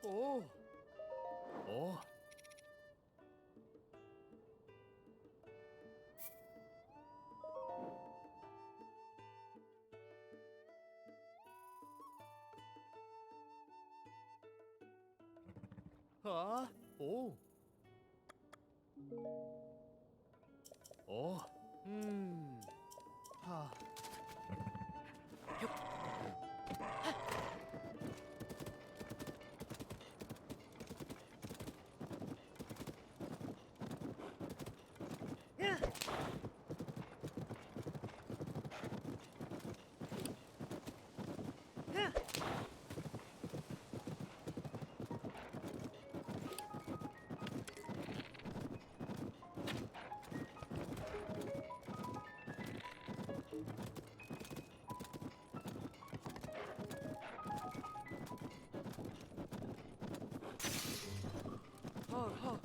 오, 오, 아, 오, 오, 하, 하, 하, 하,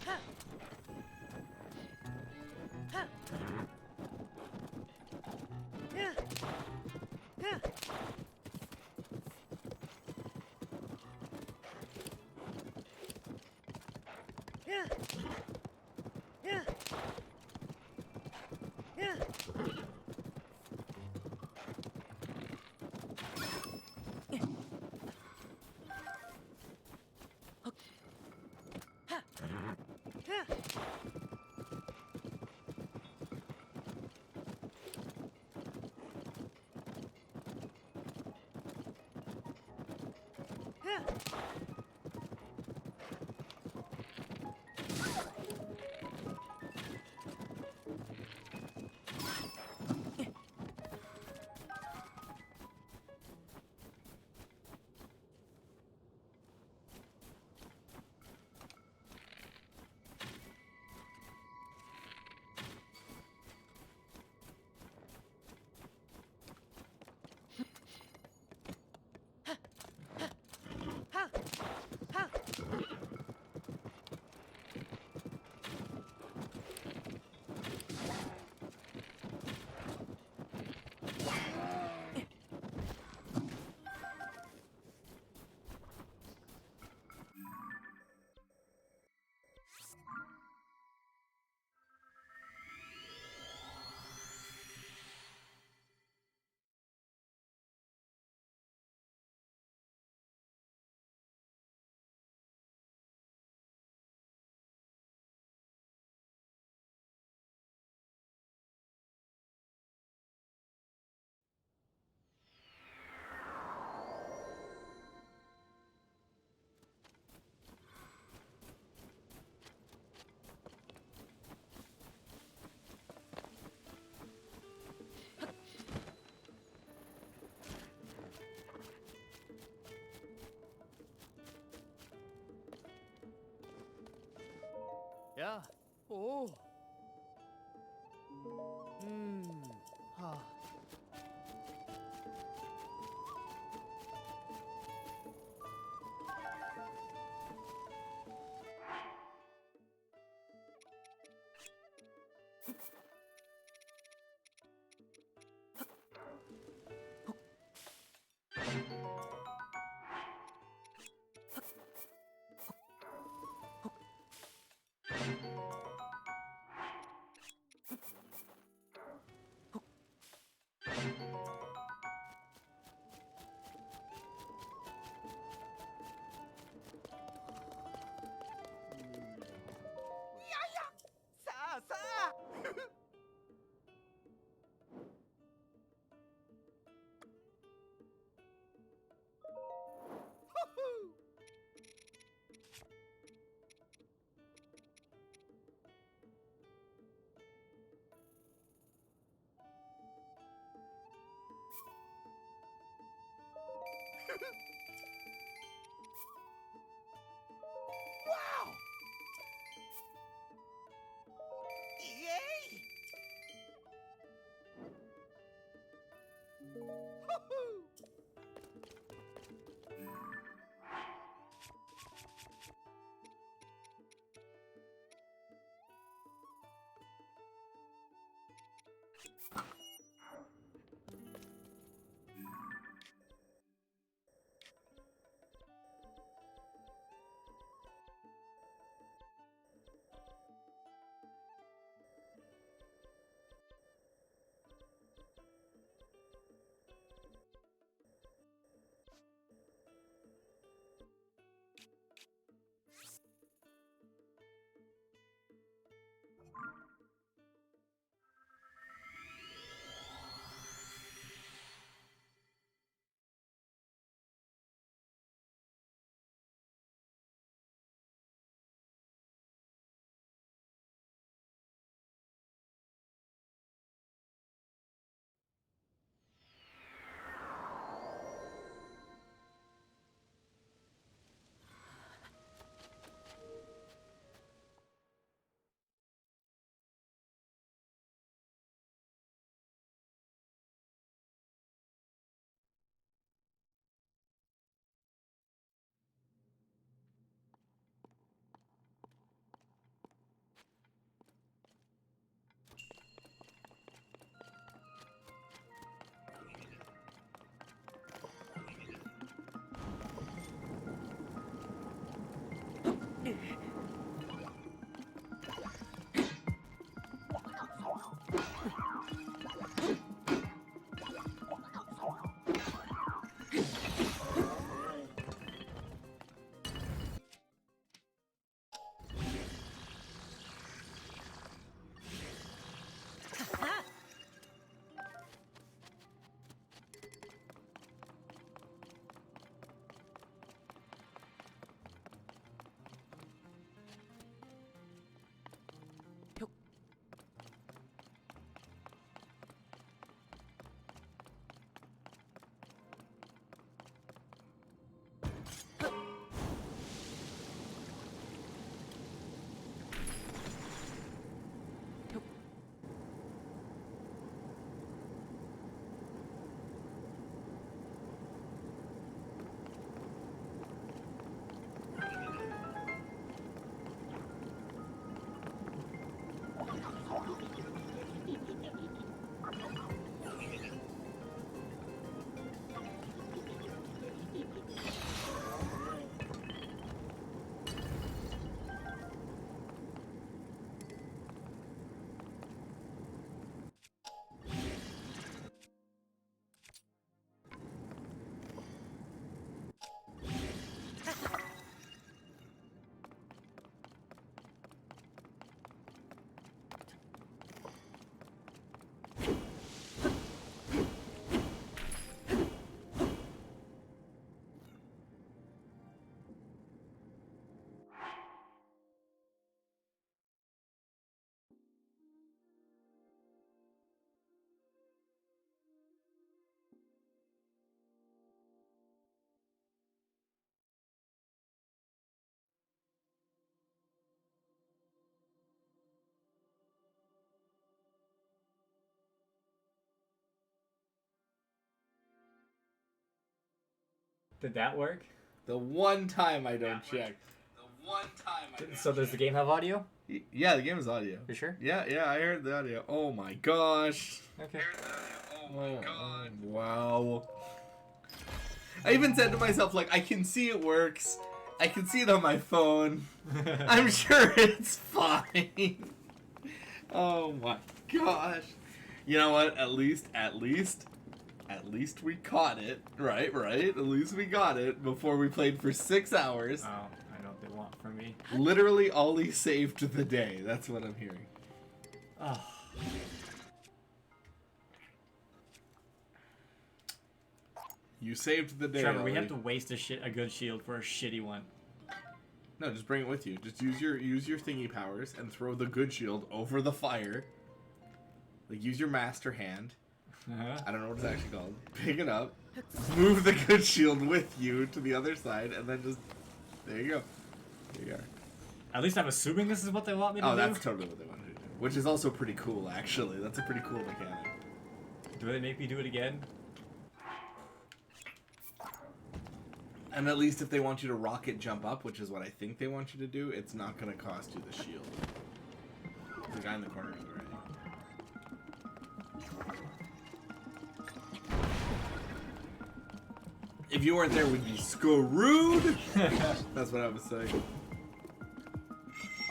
하, 하, 하, 야, 야, 야, 야, 야, 하, 야, 야, 하, 하, 야, 오, 하, Did that work? The one time I don't check. The one time I don't So does the game have audio? Yeah, the game has audio. You sure? Yeah, I heard the audio. Oh my gosh. Okay. Oh my god. Wow. I even said to myself, like, I can see it works. I can see it on my phone. I'm sure it's fine. Oh my gosh. You know what? At least we caught it. Right. At least we got it before we played for 6 hours. Oh, I know what they want from me. Literally, Ollie saved the day. That's what I'm hearing. Oh. You saved the day. Trevor, we Ollie. have to waste a good shield for a shitty one. No, just bring it with you. Just use your thingy powers and throw the good shield over the fire. Like, use your master hand. I don't know what it's actually called. Pick it up, move the good shield with you to the other side, and then just... There you go. There you are. At least I'm assuming this is what they want me to do. Oh, that's totally what they want to do. Which is also pretty cool, actually. That's a pretty cool mechanic. Do they make me do it again? And at least if they want you to rocket jump up, which is what I think they want you to do, it's not going to cost you the shield. The guy in the corner is right. If you weren't there, we'd be screwed. That's what I was saying.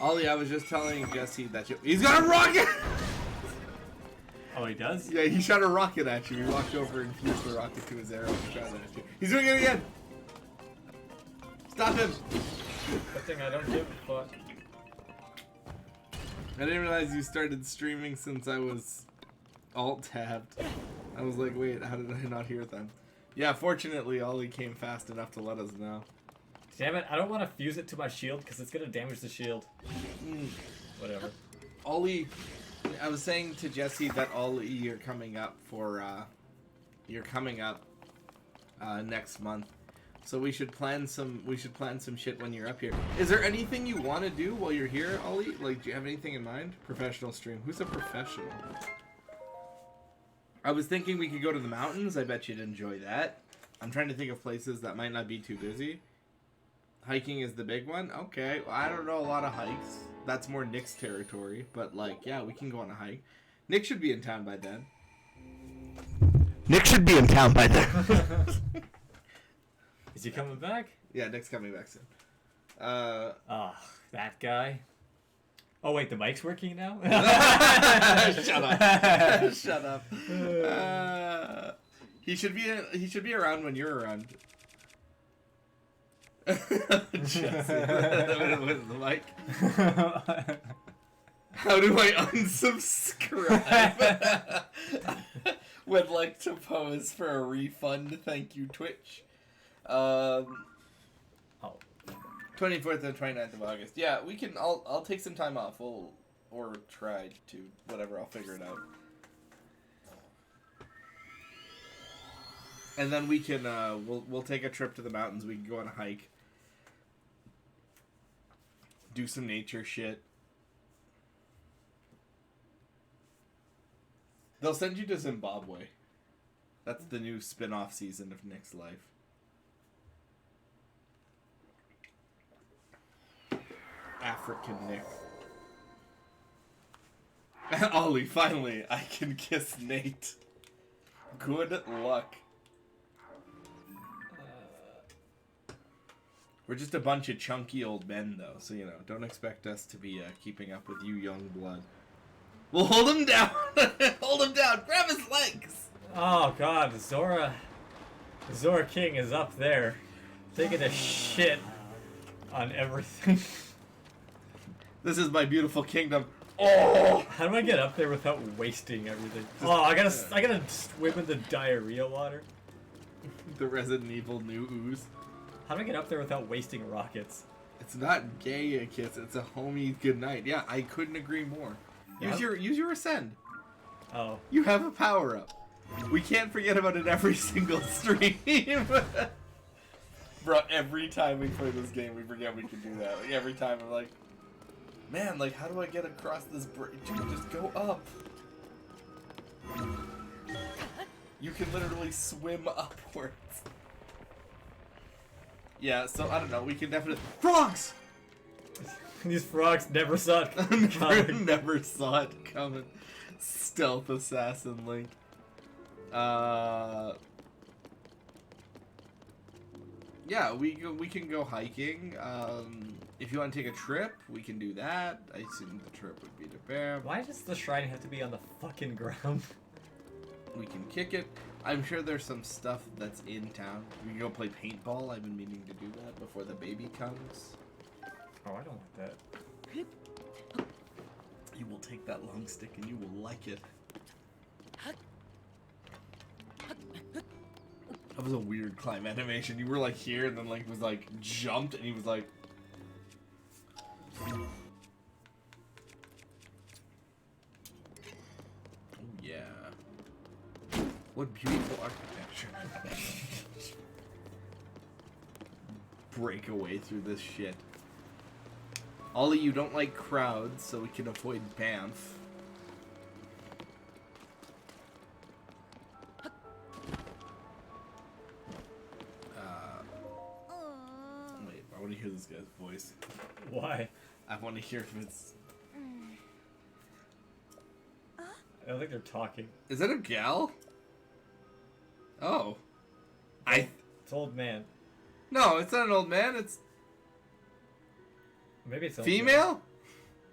Ollie, I was just telling Jesse that he's got a rocket! Oh, he does? Yeah, he shot a rocket at you. He walked over and fused the rocket to his arrow and shot it at you. He's doing it again! Stop him! Good thing I don't give a fuck. I didn't realize you started streaming since I was alt-tabbed. I was like, wait, how did I not hear it then? Yeah, fortunately, Ollie came fast enough to let us know. Damn it, I don't want to fuse it to my shield because it's going to damage the shield. Whatever. Ollie, I was saying to Jesse that Ollie, you're coming up for, next month. So we should plan some shit when you're up here. Is there anything you want to do while you're here, Ollie? Like, do you have anything in mind? Professional stream. Who's a professional? I was thinking we could go to the mountains. I bet you'd enjoy that. I'm trying to think of places that might not be too busy. Hiking is the big one? Okay. Well, I don't know a lot of hikes. That's more Nick's territory. But, like, yeah, we can go on a hike. Nick should be in town by then. Nick should be in town by then. Is he coming back? Yeah, Nick's coming back soon. That guy. Oh wait, the mic's working now? Shut up. Shut up. He should be around when you're around. Jesse, with the mic. How do I unsubscribe? Would like to pose for a refund. Thank you, Twitch. 24th and 29th of August. Yeah, we can. I'll take some time off. Or try to. Whatever. I'll figure it out. And then we can. We'll take a trip to the mountains. We can go on a hike. Do some nature shit. They'll send you to Zimbabwe. That's the new spin-off season of Nick's life. African Nick. Ollie, finally, I can kiss Nate. Good luck. We're just a bunch of chunky old men, though, so, you know, don't expect us to be keeping up with you young blood. We'll hold him down! Hold him down! Grab his legs! Oh god, Zora King is up there, taking a shit on everything. This is my beautiful kingdom. Oh! How do I get up there without wasting everything? Oh, I gotta swim in the diarrhea water. The Resident Evil new ooze. How do I get up there without wasting rockets? It's not gay, kiss. It's a homie goodnight. Yeah, I couldn't agree more. Use Yep. your ascend. Oh. You have a power up. We can't forget about it every single stream. Bro, every time we play this game, we forget we can do that. Like, every time I'm like, man, like, how do I get across this bridge? Dude, just go up. You can literally swim upwards. Yeah, so, I don't know, we can definitely... Frogs! These frogs never saw it coming. Never saw it coming. Stealth assassin Link. Yeah, we can go hiking. If you want to take a trip, we can do that. I assume the trip would be to Bam. Why does the shrine have to be on the fucking ground? We can kick it. I'm sure there's some stuff that's in town. We can go play paintball. I've been meaning to do that before the baby comes. Oh, I don't like that. You will take that long stick and you will like it. That was a weird climb animation. You were like here and then like was like jumped and he was like... Oh yeah. What beautiful architecture. Break away through this shit. Ollie, you don't like crowds, so we can avoid Banff. guy's voice. Why? I want to hear if it's. I don't think they're talking. Is that a gal? Oh. I. It's old man. No, it's not an old man. It's Maybe it's old female.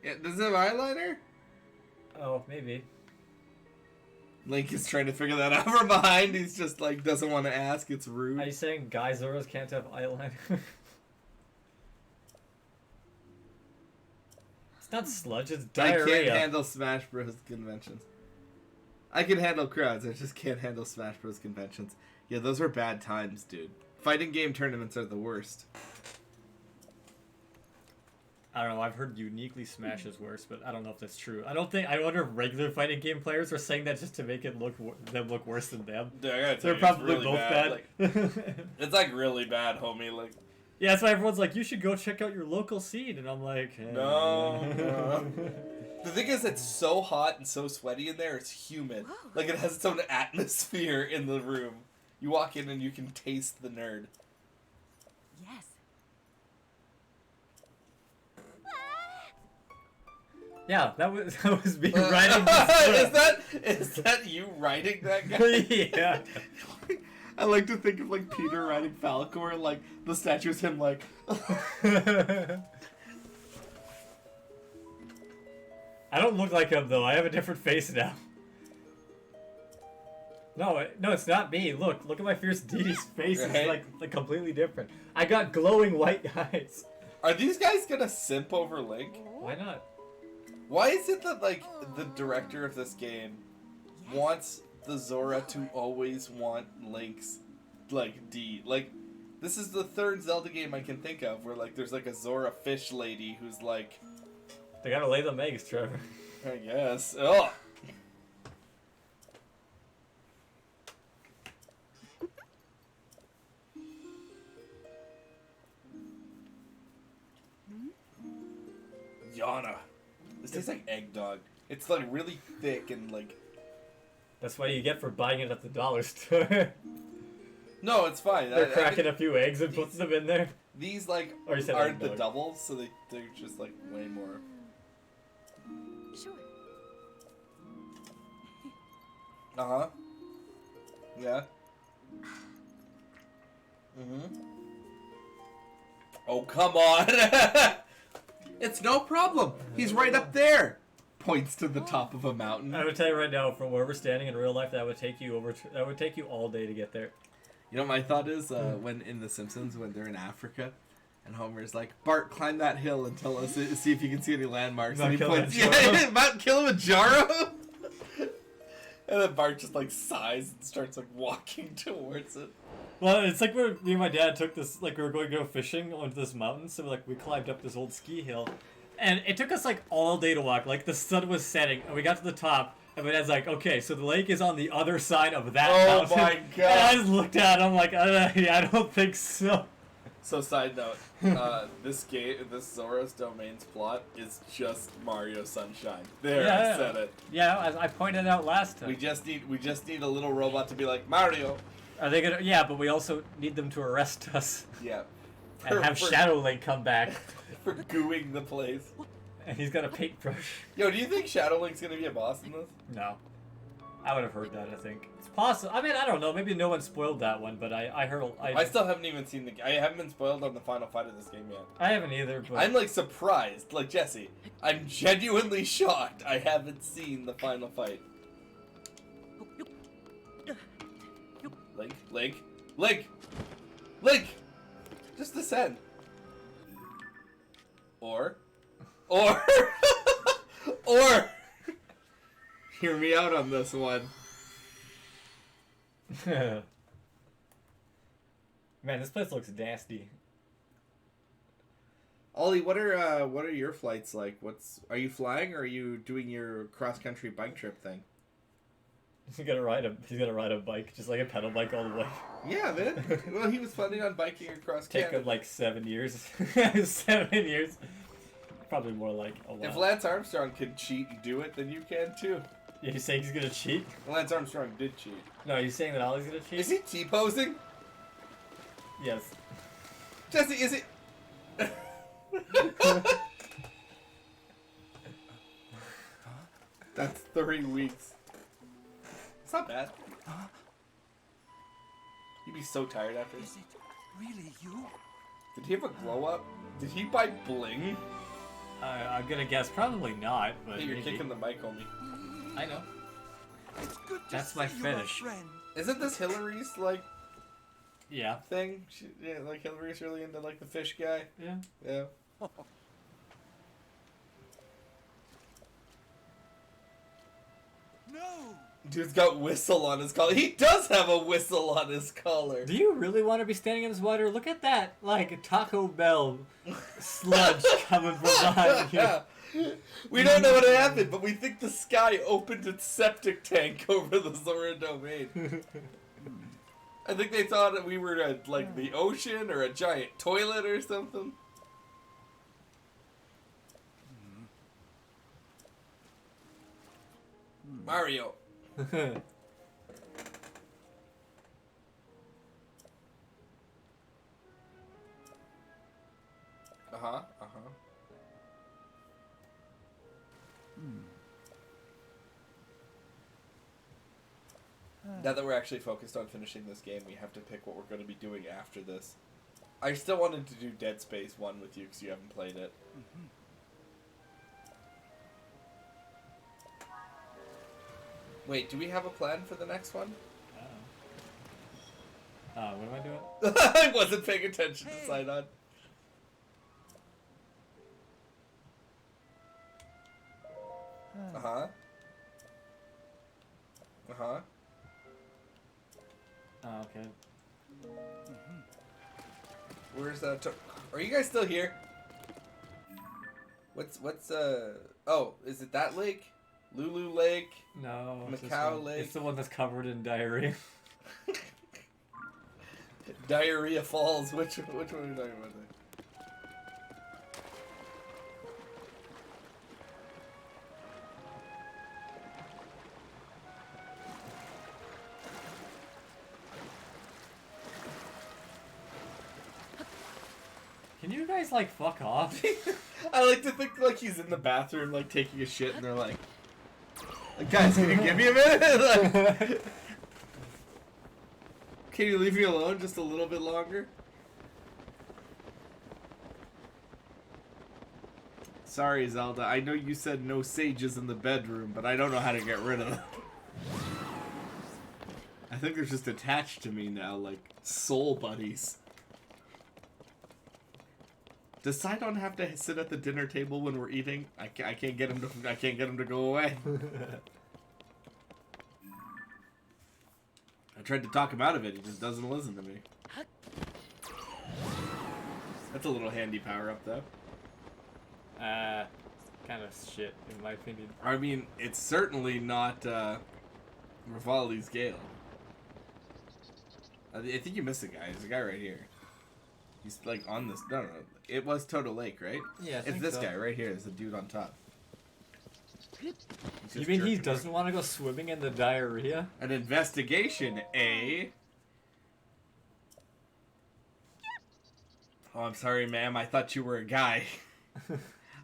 Yeah, does it have eyeliner? Man. Oh, maybe. Link is trying to figure that out from behind. He's just like doesn't want to ask. It's rude. Are you saying guy Zoras can't have eyeliner? It's not sludge, it's I diarrhea. can't handle Smash Bros. Conventions. I can handle crowds. I just can't handle Smash Bros. Conventions. Yeah, those are bad times, dude. Fighting game tournaments are the worst. I don't know, I've heard uniquely Smash is worse, but I don't know if that's true. I wonder if regular fighting game players are saying that just to make it them look worse than them. Dude, I gotta tell They're you, probably it's really both bad. Like, it's like really bad, homie. Like, yeah, that's why everyone's like, you should go check out your local scene, and I'm like, no. The thing is, it's so hot and so sweaty in there. It's humid. Like it has its own atmosphere in the room. You walk in and you can taste the nerd. Yes. Yeah, that was me writing this is that you writing that guy? Yeah. I like to think of like Peter riding Falcor, like the statue is him, like. I don't look like him though. I have a different face now. No, it's not me. Look at my Fierce Deity's face. Right? It's like completely different. I got glowing white eyes. Are these guys gonna simp over Link? Why not? Why is it that like the director of this game wants the Zora to always want Link's like D? Like this is the third Zelda game I can think of where like there's like a Zora fish lady who's like, They gotta lay them eggs, Trevor. I guess. Ugh. Yana. This tastes like eggnog. It's like really thick and like. That's what you get for buying it at the dollar store. No, it's fine. They're cracking a few eggs and putting them in there. These like Or you said aren't the eggnog. doubles, so they're just like way more. Sure. Uh huh. Yeah. Mhm. Oh come on! It's no problem. He's right up there. Points to the top of a mountain. I would tell you right now, from where we're standing in real life, that would take you all day to get there. You know what my thought is when in The Simpsons when they're in Africa, and Homer's like, Bart, climb that hill and tell us see if you can see any landmarks. Mount and he points, Kilimanjaro. yeah, Mount Kilimanjaro. And then Bart just like sighs and starts like walking towards it. Well, it's like where me and my dad took this, like we were going to go fishing onto this mountain, so like we climbed up this old ski hill, and it took us like all day to walk. Like the sun was setting, and we got to the top, and my dad's like, "Okay, so the lake is on the other side of that Oh mountain." my And God. I just looked at it, I'm like, yeah, I don't think so. So side note, this Zora's Domains plot is just Mario Sunshine. There, I Yeah. said it. Yeah, as I pointed out last time. We just need a little robot to be like Mario. Are they gonna? Yeah, but we also need them to arrest us Yeah. and have Shadow Link come back, for gooing the place. and he's got a paintbrush. Yo, do you think Shadow Link's gonna be a boss in this? No, I would have heard that. I think it's possible. I mean, I don't know. Maybe no one spoiled that one, but I heard. I still haven't even seen I haven't been spoiled on the final fight of this game yet. I haven't either. But I'm like surprised, like Jesse. I'm genuinely shocked. I haven't seen the final fight. Link! Just descend. Or. Hear me out on this one. man, this place looks nasty. Ollie, what are your flights like? Are you flying or are you doing your cross country bike trip thing? He's gonna ride a bike, just like a pedal bike all the way. Yeah, man. Well, he was planning on biking across Take Canada. him like 7 years. 7 years. Probably more like a while. if Lance Armstrong can cheat and do it, then you can too. You saying he's gonna cheat? Lance Armstrong did cheat. No, you saying that Ollie's gonna cheat? Is he T-posing? Yes. Jesse, is it? That's 3 weeks. It's not bad. You'd be so tired after. Is it really you? Did he have a glow up? Did he buy bling? I'm gonna guess probably not, but Hey, you're maybe. kicking the mic, homie. I know. It's good to That's see my you, fetish. friend. Isn't this Hillary's like Yeah. thing? Yeah, like Hillary's really into like the fish guy. Yeah. Yeah. No. Dude's got whistle on his collar. He does have a whistle on his collar. Do you really want to be standing in this water? Look at that, like Taco Bell sludge coming from behind you. We don't know what happened, but we think the sky opened its septic tank over the Zora domain. I think they thought that we were at like the ocean or a giant toilet or something. Mario. Uh-huh, uh-huh. Now that we're actually focused on finishing this game, we have to pick what we're going to be doing after this. I still wanted to do Dead Space 1 with you because you haven't played it. Wait, do we have a plan for the next one? What am I doing? I wasn't paying attention to Sidon. Uh-huh. Uh-huh. Oh, okay. Where's that? Are you guys still here? Oh, is it that lake? Lulu Lake? No. it's this Macau one. Lake. It's the one that's covered in diarrhea. Diarrhea Falls. Which one are we talking about there? Can you guys like fuck off? I like to think like he's in the bathroom like taking a shit and they're like guys, can you give me a minute? Like, can you leave me alone just a little bit longer? Sorry, Zelda. I know you said no sages in the bedroom, but I don't know how to get rid of them. I think they're just attached to me now, like soul buddies. Does Sidon have to sit at the dinner table when we're eating? I can't get him to. I can't get him to go away. I tried to talk him out of it. He just doesn't listen to me. That's a little handy power up, though. Kind of shit in my opinion. I mean, it's certainly not Rivali's Gale. I think you missed a guy. There's a guy right here. He's like on this. No. It was Toto Lake, right? Yeah, I it's think this so. guy right here. There's the dude on top. He's You just mean he jerking doesn't want to go swimming in the diarrhea? An investigation, eh? Oh, I'm sorry, ma'am. I thought you were a guy.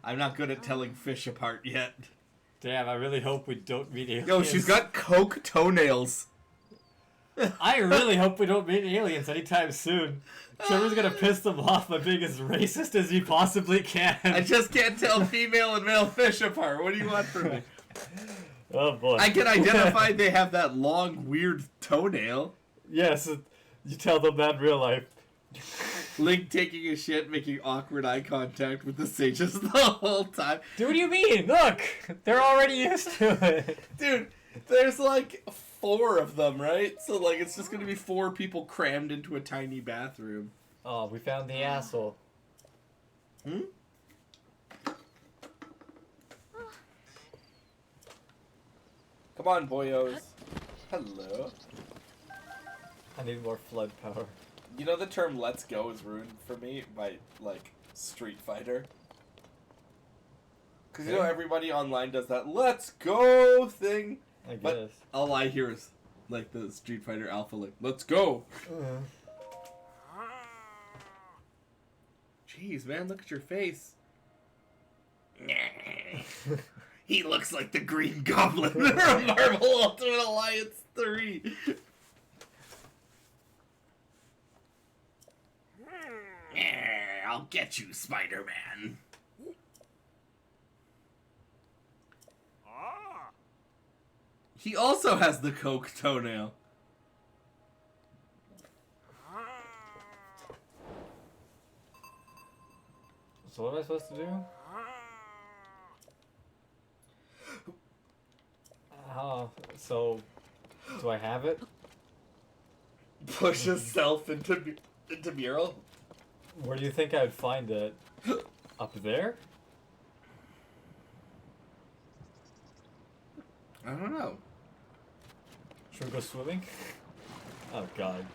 I'm not good at telling fish apart yet. Damn, I really hope we don't meet aliens. Yo, she's got coke toenails. I really hope we don't meet aliens anytime soon. Trevor's gonna piss them off by being as racist as he possibly can. I just can't tell female and male fish apart. What do you want from me? Oh boy. I can identify they have that long, weird toenail. Yes, you tell them that in real life. Link taking a shit, making awkward eye contact with the sages the whole time. Dude, what do you mean? Look! They're already used to it. Dude, there's like 4 of them, right? So like it's just gonna be 4 people crammed into a tiny bathroom. Oh, we found the asshole. Hmm? Come on, boyos. Hello. I need more flood power. You know the term "let's go" is ruined for me by like Street Fighter. Cause you know everybody online does that "let's go" thing. I guess. But all I hear is like the Street Fighter Alpha, like "let's go." Jeez, man, look at your face. He looks like the Green Goblin from Marvel Ultimate Alliance 3. I'll get you, Spider-Man. He also has the Coke toenail. So what am I supposed to do? So do I have it? Push himself into mural. Where do you think I'd find it? Up there? I don't know. Should we go swimming? Oh god.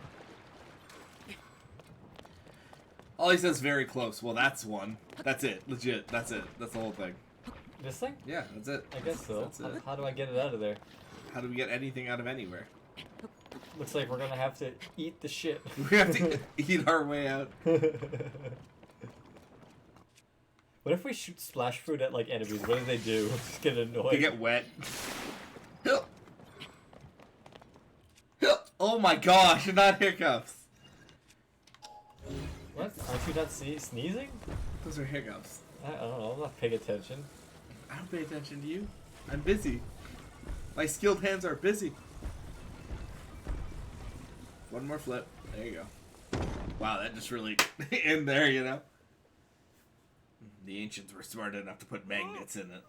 All he says very close. Well, that's one. That's it. Legit. That's it. That's the whole thing. This thing? Yeah, that's it. I guess so. That's it. How do I get it out of there? How do we get anything out of anywhere? Looks like we're gonna have to eat the shit. We have to eat our way out. What if we shoot splash food at like enemies? What do they do? Just get annoyed. They get wet. Oh my gosh, not hiccups. What? Aren't you not sneezing? Those are hiccups. I don't know. I'm not paying attention. I don't pay attention to you. I'm busy. My skilled hands are busy. One more flip. There you go. Wow, that just really in there, you know? The ancients were smart enough to put magnets in it.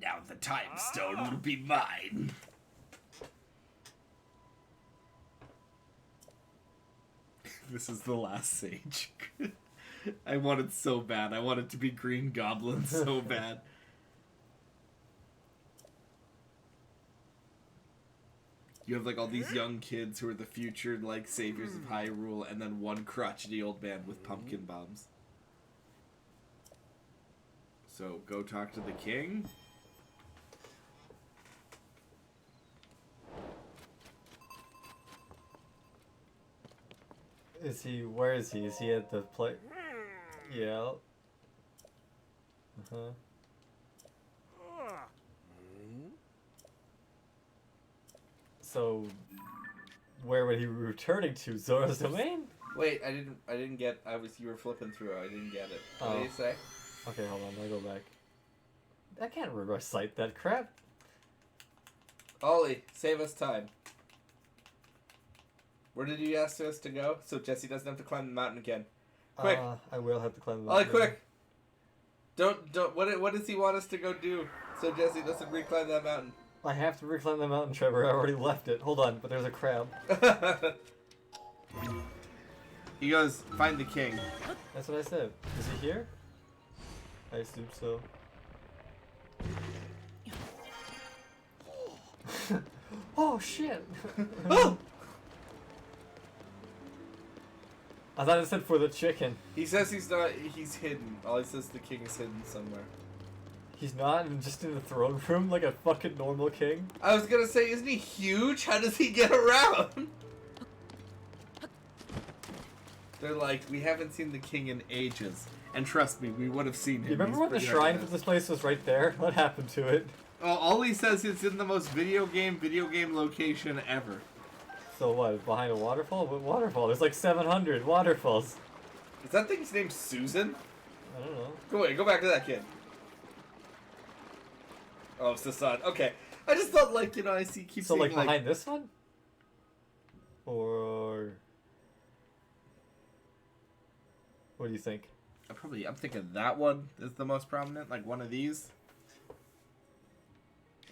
Now the time stone will be mine. This is the last sage. I want it so bad. I want it to be Green Goblin so bad. You have like all these young kids who are the future like saviors of Hyrule, and then one crotchety old man with pumpkin bombs. So go talk to the king. Is he? Where is he? Is he at the play? Yeah. Uh-huh. So, where would he be returning to? Zora's domain? Wait, I didn't get. You were flipping through. I didn't get it. What did you say? Okay, hold on. I'll go back. I can't recite that crap. Ollie, save us time. Where did you ask us to go? So Jesse doesn't have to climb the mountain again. Quick! I will have to climb the Ollie, mountain. quick! Don't. What does he want us to go do? So Jesse doesn't reclimb that mountain. I have to reclimb the mountain, Trevor. I already left it. Hold on, but there's a crab. He goes, find the king. That's what I said. Is he here? I assume so. Oh shit! I thought it said for the chicken. He says he's not. He's hidden. Ollie says the king is hidden somewhere. He's not just in the throne room like a fucking normal king. I was gonna say, isn't he huge? How does he get around? They're like, we haven't seen the king in ages. And trust me, we would have seen him. You remember He's when the pretty shrine organized. for this place was right there? What happened to it? Well, all he says is in the most video game location ever. So what, behind a waterfall? What waterfall? There's like 700 waterfalls. Is that thing's name Susan? I don't know. Go back to that kid. Oh, it's the son. Okay. I just thought, like, you know, keep So seeing, like behind this one? Or... What do you think? I'm thinking that one is the most prominent, like one of these.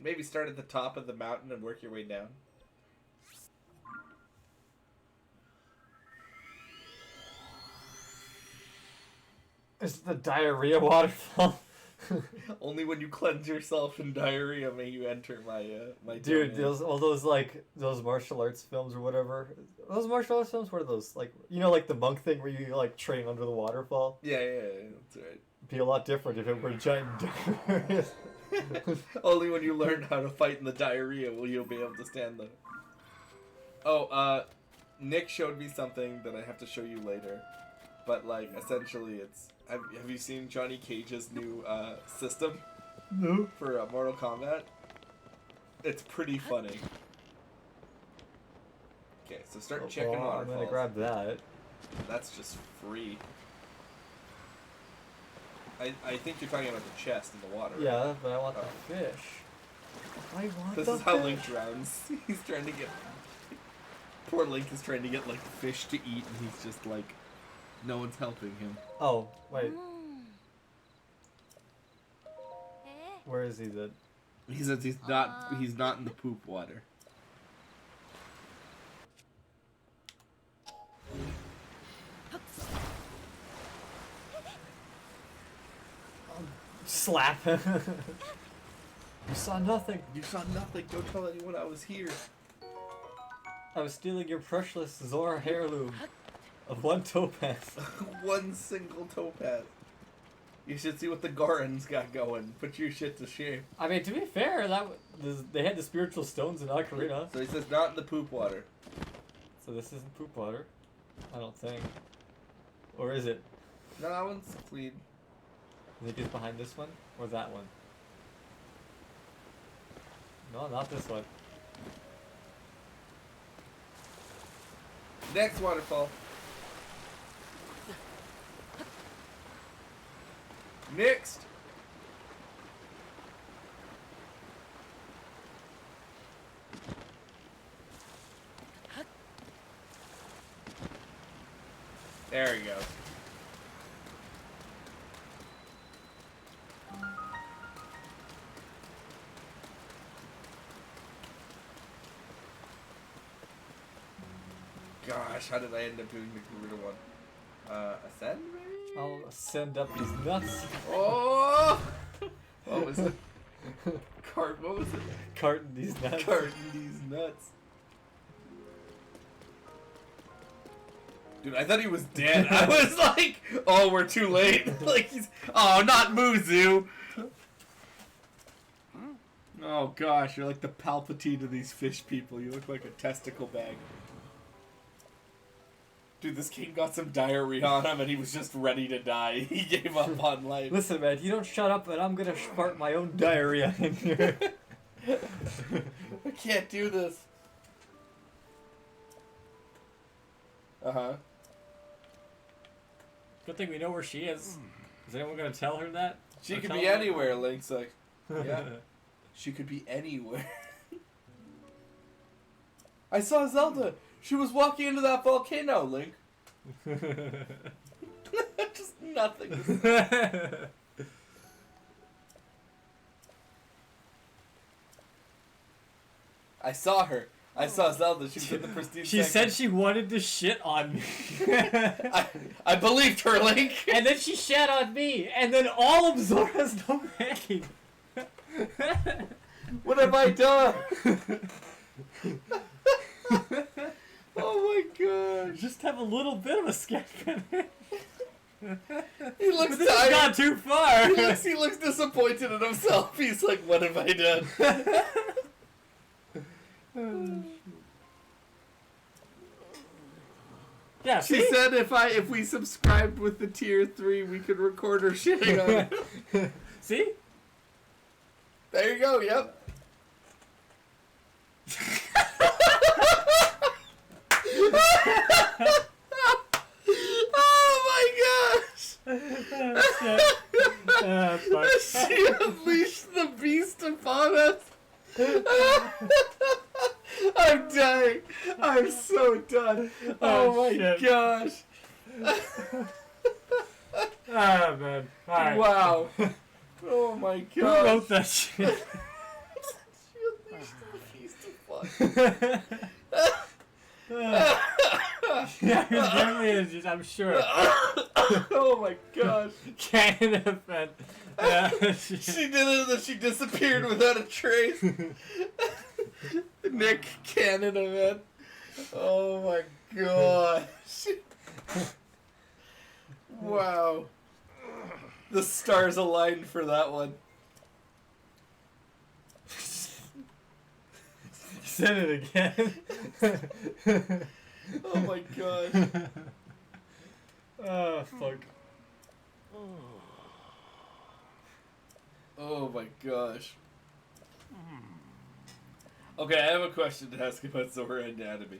maybe start at the top of the mountain and work your way down. Is it the diarrhea waterfall? Only when you cleanse yourself in diarrhea may you enter my my Dude, domain. those martial arts films or whatever. Those martial arts films, what are those? Like, you know, like the monk thing where you like train under the waterfall? Yeah, that's right. Be a lot different if it were giant diarrhea. Only when you learn how to fight in the diarrhea will you be able to stand there. Oh, Nick showed me something that I have to show you later. but like essentially it's. Have you seen Johnny Cage's new system No. for Mortal Kombat? It's pretty funny. Okay, so start checking I'm waterfalls. gonna grab that. That's just free. I think you're talking about the chest in the water. right? Yeah, but I want Oh. the fish. I want This the is how fish. Link drowns. He's trying to get. Poor Link is trying to get like fish to eat, and he's just like, no one's helping him. Oh, wait. Mm. Eh? Where is he then? He says he's not. He's not in the poop water. Slap him. You saw nothing. You saw nothing. Don't tell anyone I was here. I was stealing your precious Zora heirloom of one topaz. One single topaz. You should see what the Gorons got going. Put your shit to shame. I mean, to be fair, they had the spiritual stones in Ocarina. So he says not in the poop water. So this isn't poop water. I don't think. Or is it? No, that one's clean. I think it's behind this one? Or that one? No, not this one. Next waterfall. Next. There we go. Gosh, how did I end up doing the Garuda one? Ascend maybe? I'll send up these nuts. Oh! What was it? What was it? Carting these nuts. Carting these nuts. Dude, I thought he was dead. I was like, oh, we're too late. Like he's, oh, not Muzu. Oh gosh, you're like the Palpatine of these fish people. You look like a testicle bag. Dude, this king got some diarrhea on him and he was just ready to die. He gave up on life. Listen, man, you don't shut up, and I'm gonna fart my own diarrhea in here. I can't do this. Uh-huh. Good thing we know where she is. Is anyone gonna tell her that? She Or could tell be her? anywhere, Link's like. Yeah. She could be anywhere. I saw Zelda. She was walking into that volcano, Link. Just nothing. I saw her. I saw Zelda. She was in the pristine She section. said she wanted to shit on me. I believed her, Link. And then she shat on me, and then all of Zora's domain. What have I done? Oh my gosh. Just have a little bit of a sketch pen. He looks But this has tired. gone too far. He looks disappointed in himself. He's like, what have I done? Yeah, She see? said if we subscribed with the tier 3, we could record her shitting on it. See? There you go, yep. Oh my gosh! Fuck. She unleashed the beast upon us! I'm dying! I'm so done! Oh, my shit. gosh! Ah, man. Alright. Wow! Oh my Who gosh! wrote that shit? She unleashed the beast upon us. Yeah, it definitely is, just, I'm sure. Oh my gosh! Cannon event. Yeah, She did it and then she disappeared without a trace. Nick Cannon event. Oh my gosh. Wow. The stars aligned for that one. Said it again. Oh my gosh. Oh, fuck. Oh my gosh. Okay, I have a question to ask about Zora anatomy.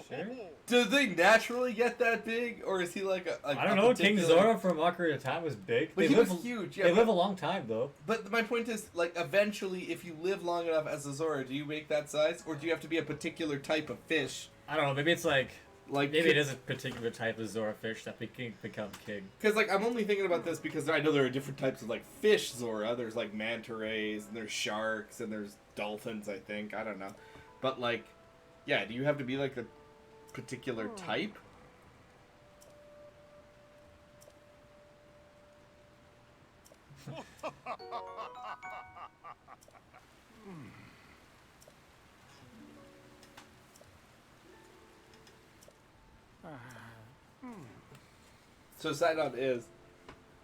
Sure. Do they naturally get that big, or is he like a? I don't know. King Zora from Ocarina of Time was big. But he was huge. Yeah, They but, live a long time, though. but my point is, like, eventually, if you live long enough as a Zora, do you make that size, or do you have to be a particular type of fish? I don't know. Maybe it's like... Like, Maybe it is a particular type of Zora fish that become king. Because, like, I'm only thinking about this because I know there are different types of, like, fish Zora. There's, like, manta rays, and there's sharks, and there's dolphins, I think. I don't know. But, like, yeah, do you have to be, like, a particular type? So Sidon is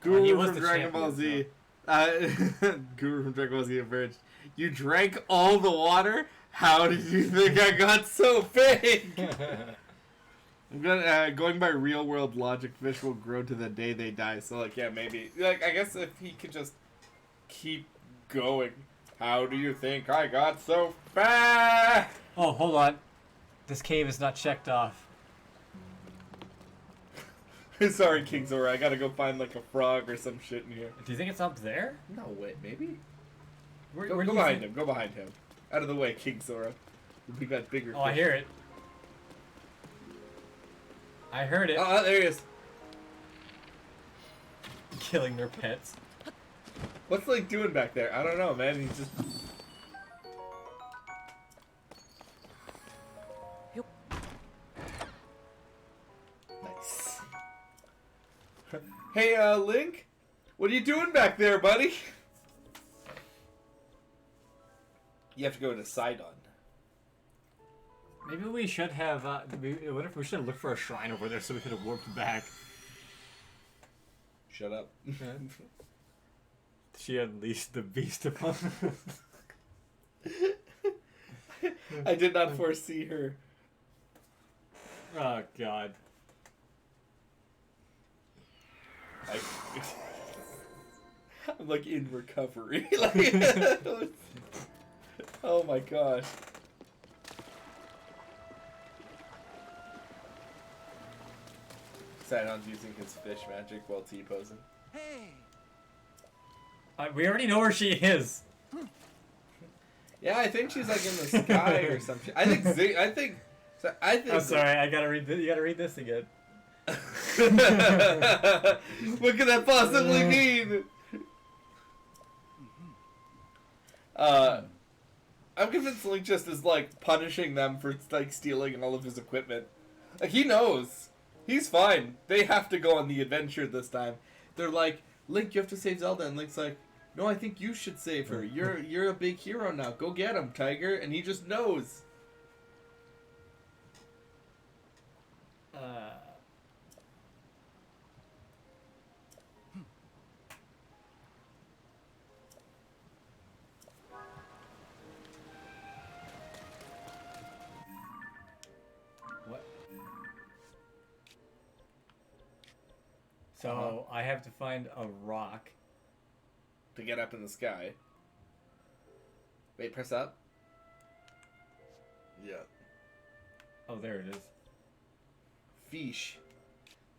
he Guru was from the Dragon Ball champion, Z. Guru from Dragon Ball Z abridged. You drank all the water? How did you think I got so big? I'm going by real world logic, fish will grow to the day they die. So, like, yeah, maybe. Like, I guess if he could just keep going. How do you think I got so fat? Oh, hold on. This cave is not checked off. Sorry, King Zora. I gotta go find, like, a frog or some shit in here. Do you think it's up there? No, wait, maybe? Where Go do you behind think- him. Go behind him. Out of the way, King Zora. We got bigger. Oh, I hear it. I heard it. Oh, there he is. Killing their pets. What's Link doing back there? I don't know, man. He's just. Nice. Hey, Link? What are you doing back there, buddy? You have to go to Sidon. Maybe we should have. What if we should have looked for a shrine over there so we could have warped back? Shut up. She unleashed the beast upon us. I did not foresee her. Oh god. I'm like in recovery. Oh my gosh. Sidon's using his fish magic while T-posing. Hey. We already know where she is. Yeah, I think she's like in the sky or some shit. I think. I'm sorry, I gotta read this. You gotta read this again. What could that possibly mean? I'm convinced Link just is like punishing them for like stealing all of his equipment. Like he knows. He's fine. They have to go on the adventure this time. They're like, Link, you have to save Zelda, and Link's like, no, I think you should save her. You're a big hero now. Go get him, Tiger. And he just knows. What? So I have to find a rock. To get up in the sky. Wait, press up. Yeah. Oh, there it is. Fish.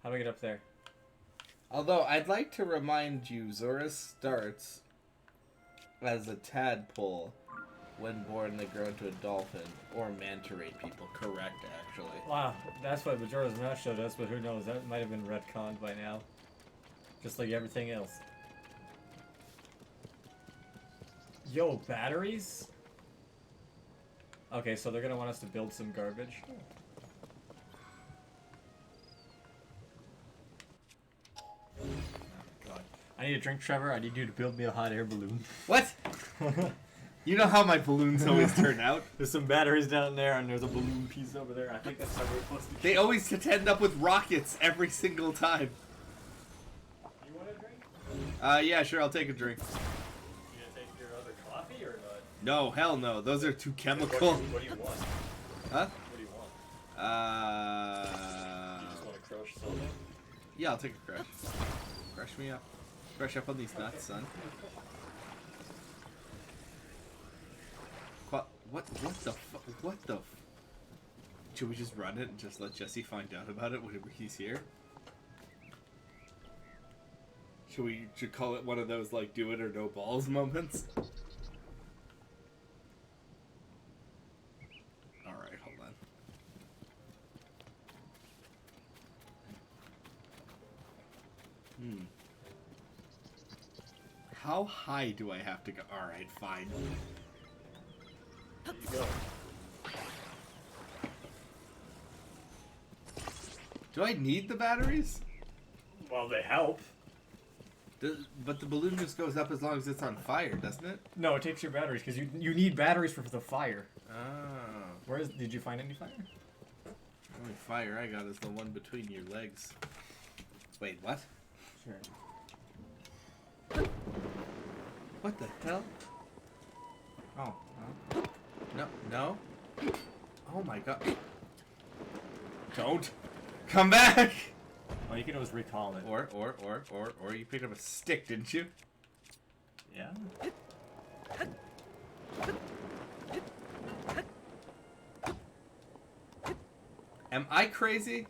How do I get up there? Although, I'd like to remind you, Zora starts as a tadpole. When born, they grow into a dolphin. Or manta ray people. Correct, actually. Wow, that's what Majora's Mask showed us, but who knows? That might have been retconned by now. Just like everything else. Yo, batteries? Okay, so they're gonna want us to build some garbage. Oh, God. I need a drink, Trevor. I need you to build me a hot air balloon. What? You know how my balloons always turn out? There's some batteries down there, and there's a balloon piece over there. I think that's how we're supposed to. They always end up with rockets every single time. You want a drink? Yeah, sure, I'll take a drink. You gonna take your other coffee or not? No, hell no. Those are too chemical. What do you want? Huh? What do you want? Uh... You just want a Yeah, I'll take a crush. Crush me up. Crush up on these nuts, son. What the fuck? What the Should we just run it and just let Jesse find out about it whenever he's here? Should call it one of those, like, do it or no balls moments? Alright, hold on. How high do I have to go? Alright, fine. There you go. Do I need the batteries? Well, they help. But the balloon just goes up as long as it's on fire, doesn't it? No, it takes your batteries because you need batteries for the fire. Oh. Did you find any fire? The only fire I got is the one between your legs. Wait, what? Sure. What the hell? Oh. No. Oh my god. Don't. Come back! Well, you can always recall it. Or you picked up a stick, didn't you? Yeah. Am I crazy?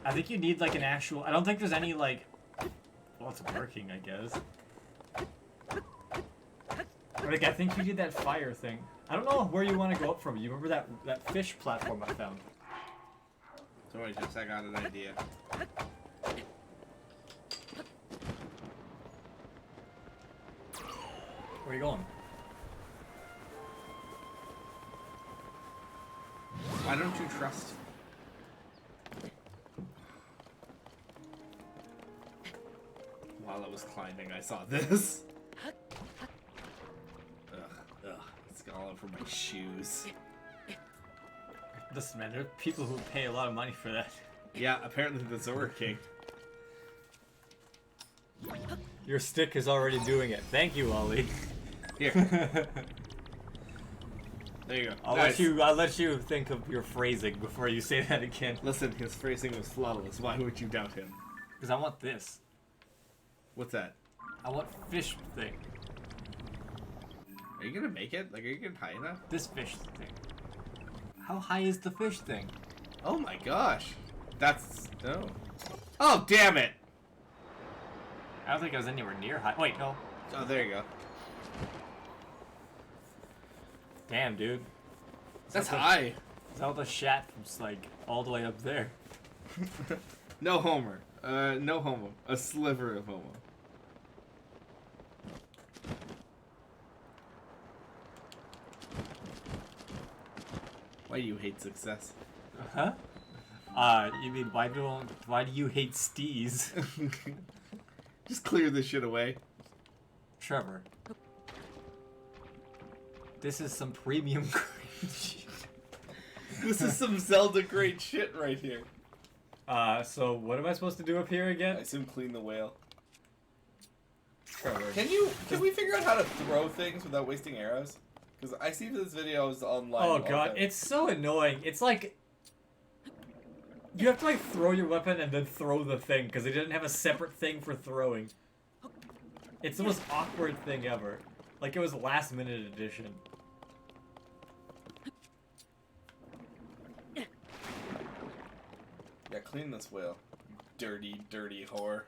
I think you need like an actual. I don't think there's any like. Well, it's working, I guess. But like, I think you need that fire thing. I don't know where you want to go up from. You remember that fish platform I found? Sorry, Jess, I got an idea. Where are you going? Why don't you trust? While I was climbing, I saw this. Ugh, it's all over my shoes. Listen, man, there are people who pay a lot of money for that. Yeah, apparently the Zora King. Your stick is already doing it. Thank you, Ollie. Here. There you go. I'll let you think of your phrasing before you say that again. Listen, his phrasing was flawless. Why would you doubt him? Because I want this. What's that? I want fish thing. Are you gonna make it? Like, are you getting high enough? This fish thing. How high is the fish thing? Oh my gosh. That's... Oh. Oh, damn it! I don't think I was anywhere near high. Wait, no. Oh, there you go. Damn, dude. That's that the- high. Is that the shat from like all the way up there? No Homer. No homo. A sliver of homo. Why do you hate success? Huh? You mean why do you hate stees? Just clear this shit away. Trevor. This is some premium cringe. This is some Zelda great shit right here. So what am I supposed to do up here I again? assume clean the whale. Trevor. Can we figure out how to throw things without wasting arrows? Because I see this videos online. Oh all god, the- it's so annoying. It's like you have to like throw your weapon and then throw the thing because they didn't have a separate thing for throwing. It's the most awkward thing ever. Like it was last minute edition. Yeah, clean this whale. Dirty, dirty whore.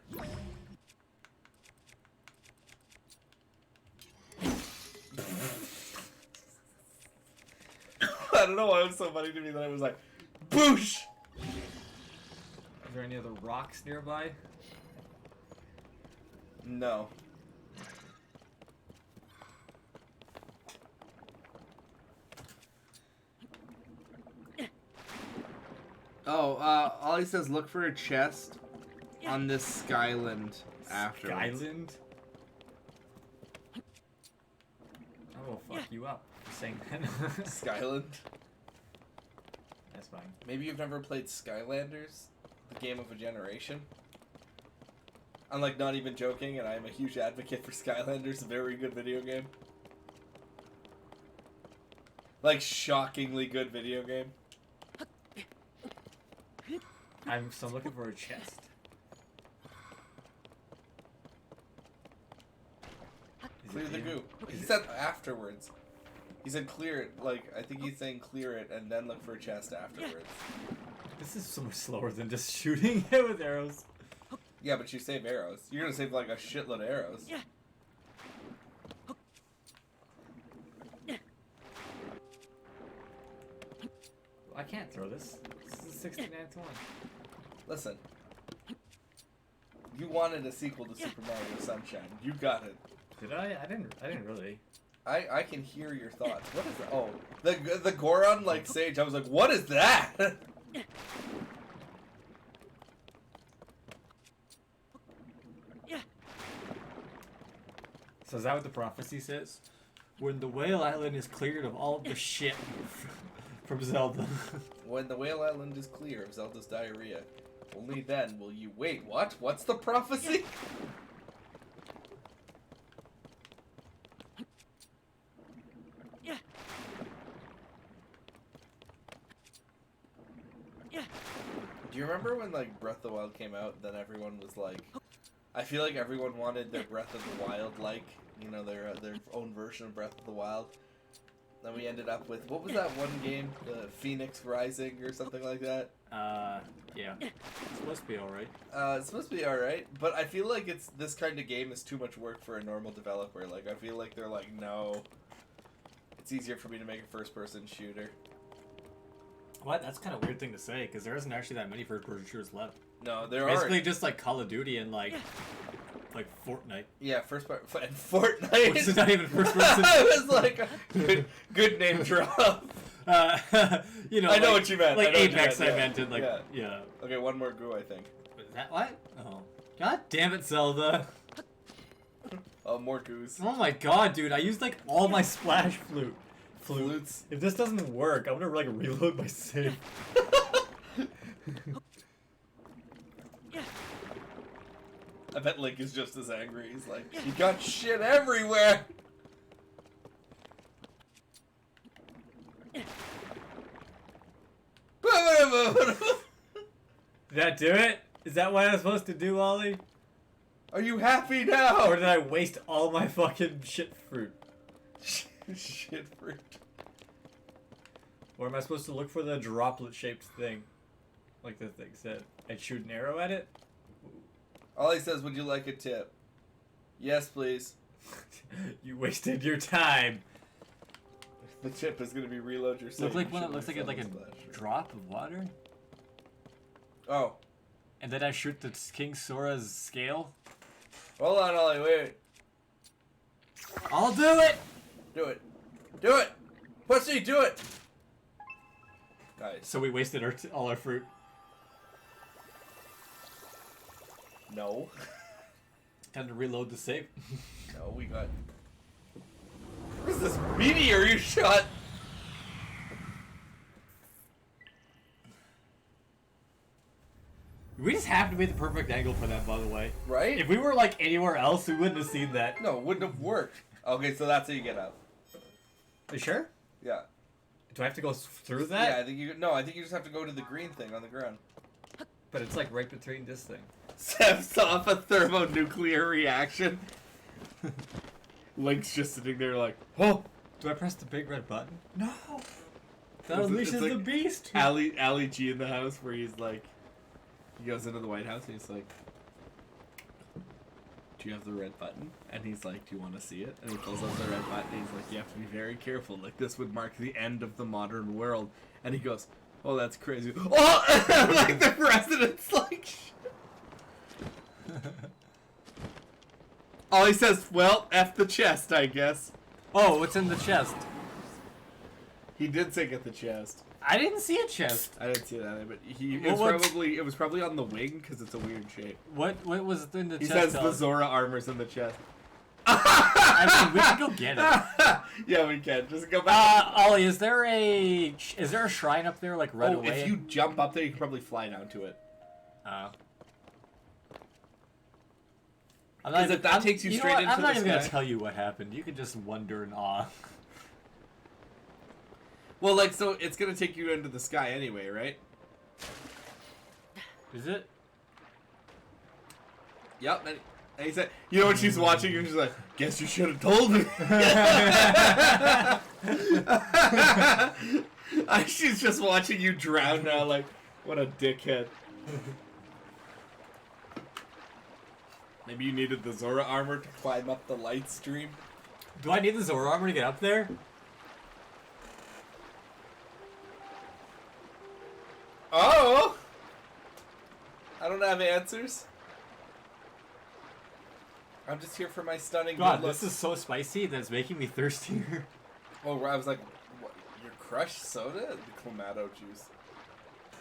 I don't know why it was so funny to me that I was like, boosh! Is there any other rocks nearby? No. Oh, Ollie says look for a chest on this Skyland afterwards. Skyland? I will fuck you up for saying that. Skyland? That's fine. Maybe you've never played Skylanders? The game of a generation? I'm like not even joking, and I'm a huge advocate for Skylanders, a very good video game. Like, shockingly good video game. I'm still looking for a chest. Is Clear it the in- goo. He is it- said afterwards. He said clear it. Like, I think he's saying clear it and then look for a chest afterwards. This is so much slower than just shooting it with arrows. Yeah, but you save arrows. You're gonna save like a shitload of arrows. Yeah. I can't throw this. This is 69-20. Listen. You wanted a sequel to Super Mario Sunshine. You got it. Did I? I didn't really. I can hear your thoughts. What is that? Oh, the Goron like sage. I was like, what is that? So is that what the prophecy says? When the Whale Island is cleared of all of the shit from Zelda. When the Whale Island is clear of Zelda's diarrhea, only then will you wait. What? What's the prophecy? Yeah. Yeah. Do you remember when like Breath of the Wild came out? Then everyone was like, I feel like everyone wanted their Breath of the Wild like, you know, their own version of Breath of the Wild. Then we ended up with, what was that one game? The Phoenix Rising or something like that? Yeah. It's supposed to be alright. It's supposed to be alright, but I feel like it's this kind of game is too much work for a normal developer. Like, I feel like they're like, no. It's easier for me to make a first-person shooter. What? That's kind of a weird thing to say, because there isn't actually that many first-person shooters left. No, there Basically are. just like Call of Duty and like Fortnite. Yeah, first part and Fortnite. Which is not even first person. It was like a good name drop. You know, I know like- what you meant. Like I know what you Apex, meant, I yeah. meant it. Like, Yeah. yeah. Okay, one more goo, I think. Is that what? Oh, god damn it, Zelda! Oh, more goos. Oh my god, dude! I used like all my splash flutes. Flutes. If this doesn't work, I'm gonna like reload my save. I bet Link is just as angry. He's like, you got shit everywhere. Did that do it? Is that what I was supposed to do, Ollie? Are you happy now? Or did I waste all my fucking shit fruit? Shit fruit. Or am I supposed to look for the droplet-shaped thing? Like the thing said. And shoot an arrow at it? All he says, would you like a tip? Yes, please. You wasted your time. The tip is gonna be reload your save. Look like You one. It should looks like refill it's like the a splash. drop of water. Oh, And then I shoot the King Sora's scale. hold on, Ollie. Wait. I'll do it. Do it. Do it. Pussy, do it. Nice. So we wasted all our fruit. No. Time to reload the save. No, we got. What is this meteor you shot? We just happened to be the perfect angle for that, by the way. Right? If we were like anywhere else, we wouldn't have seen that. No, it wouldn't have worked. Okay, so that's how you get up. Are you sure? Yeah. Do I have to go through Yeah, that? I think you. No, I think you just have to go to the green thing on the ground. But it's like right between this thing. Steps off a thermonuclear reaction. Link's just sitting there like, oh. Do I press the big red button? No. That It's unleashes like the beast. Ali G in the house where he's like, he goes into the White House and he's like, do you have the red button? And he's like, do you want to see it? And he pulls out the red button and he's like, you have to be very careful. Like, this would mark the end of the modern world. And he goes, oh, that's crazy. Oh! Like, the president's like, all he says, well, F the chest, I guess. Oh, what's in the chest? He did say get the chest. I didn't see a chest. I didn't see that either, but Well, it was probably on the wing because it's a weird shape. What was in the He chest? says the Ollie? Zora armor's in the chest. I mean, we can go get it. Yeah, we can. Just go back. Ollie, is there a shrine up there like right Oh, away? if you jump up there, you can probably fly down to it. I'm 'Cause if that takes you know straight what? into I'm not the even gonna sky. tell you what happened. You can just wonder in awe. Well, like, so it's gonna take you into the sky anyway, right? Is it? Yep. And he said, you know when she's watching, and she's like, guess you should have told me. She's just watching you drown now, like, what a dickhead. Maybe you needed the Zora armor to Climb up the light stream. Do I need the Zora armor to get up there? Oh! I don't have answers. I'm just here for my stunning God, good looks. this is so spicy that it's making me thirstier. Oh, I was like, what? Your crushed soda? The Clamato juice.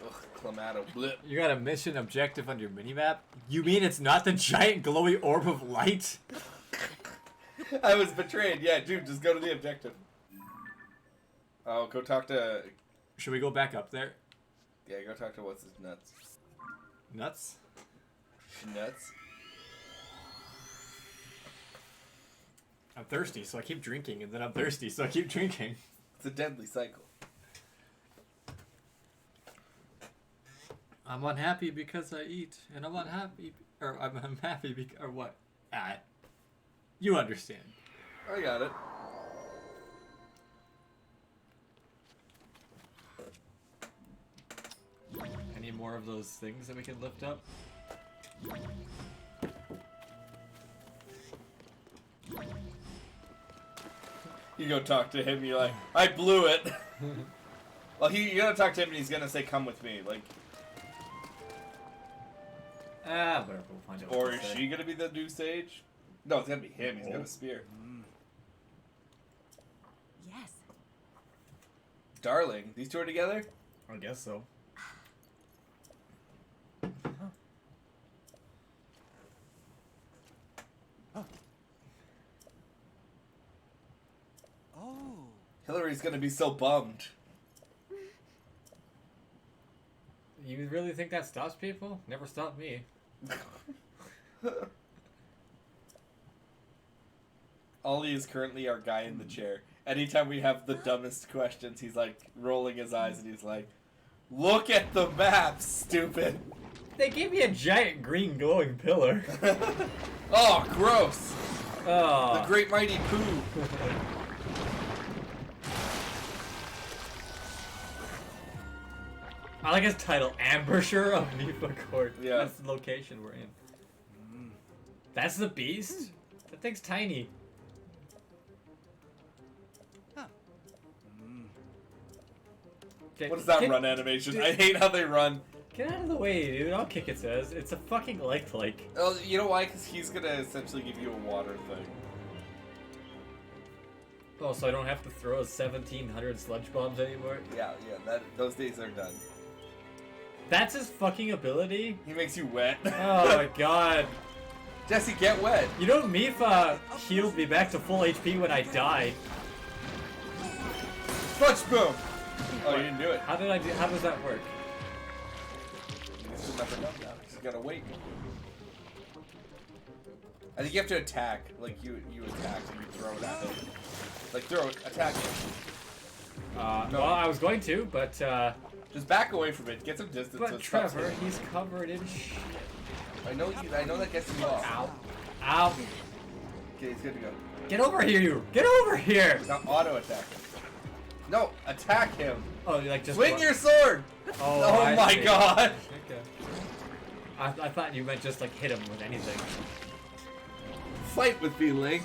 Ugh, Clamato. Blip. You got a mission objective on your minimap? You mean it's not the giant glowy orb of light? I was betrayed. Yeah, dude, just go to the objective. Oh, go talk to... Should we go back up there? Yeah, go talk to what's his nuts. Nuts? Nuts? I'm thirsty, so I keep drinking, and then I'm thirsty, so I keep drinking. It's a deadly cycle. I'm unhappy because I eat, and I'm unhappy, or I'm happy because, or what? You understand. I got it. Any more of those things that we can lift up? You go talk to him, you're like, I blew it. Well, you're gonna talk to him and he's gonna say, come with me. Like, Whatever, we'll find out. or what is to say. she gonna be the new sage? No, it's gonna be him. He's got a spear. Yes. Darling, these two are together? I guess so. Oh. Hillary's gonna be so bummed. You really think that stops people? Never stopped me. Ollie is currently our guy in the chair. Anytime we have the dumbest questions, he's like rolling his eyes and he's like, look at the map, stupid. They gave me a giant green glowing pillar. Oh, gross. Oh. The Great Mighty Pooh. I like his title, Ambusher of Nipa Court. Yeah. That's the location we're in. That's the beast? That thing's tiny. What is that run animation? Dude. I hate how they run. Get out of the way, dude. I'll kick its ass. It's a fucking like. Oh, you know why? Because he's gonna essentially give you a water thing. Oh, so I don't have to throw 1,700 sludge bombs anymore? Yeah, those days are done. That's his fucking ability? He makes you wet. Oh my god. Jesse, get wet. You know, Mifa healed me back to full HP when I died. Punch boom. Oh, you didn't do it. How does that work? You just never know now. You just gotta wait. I think you have to attack. Like you attack and you throw it at him. Like throw it, attack it. Well, I was going to, but Just back away from it. Get some distance. so but it stops Trevor, hitting. he's covered in shit. I know that gets you off. Ow. Ow. Okay, he's good to go. Get over here, you. Get over here. Now auto attack him. No, attack him. Oh, you like just Swing your sword. Oh, Oh I my see. god. Okay. I thought you meant just like hit him with anything. Fight with me, Link.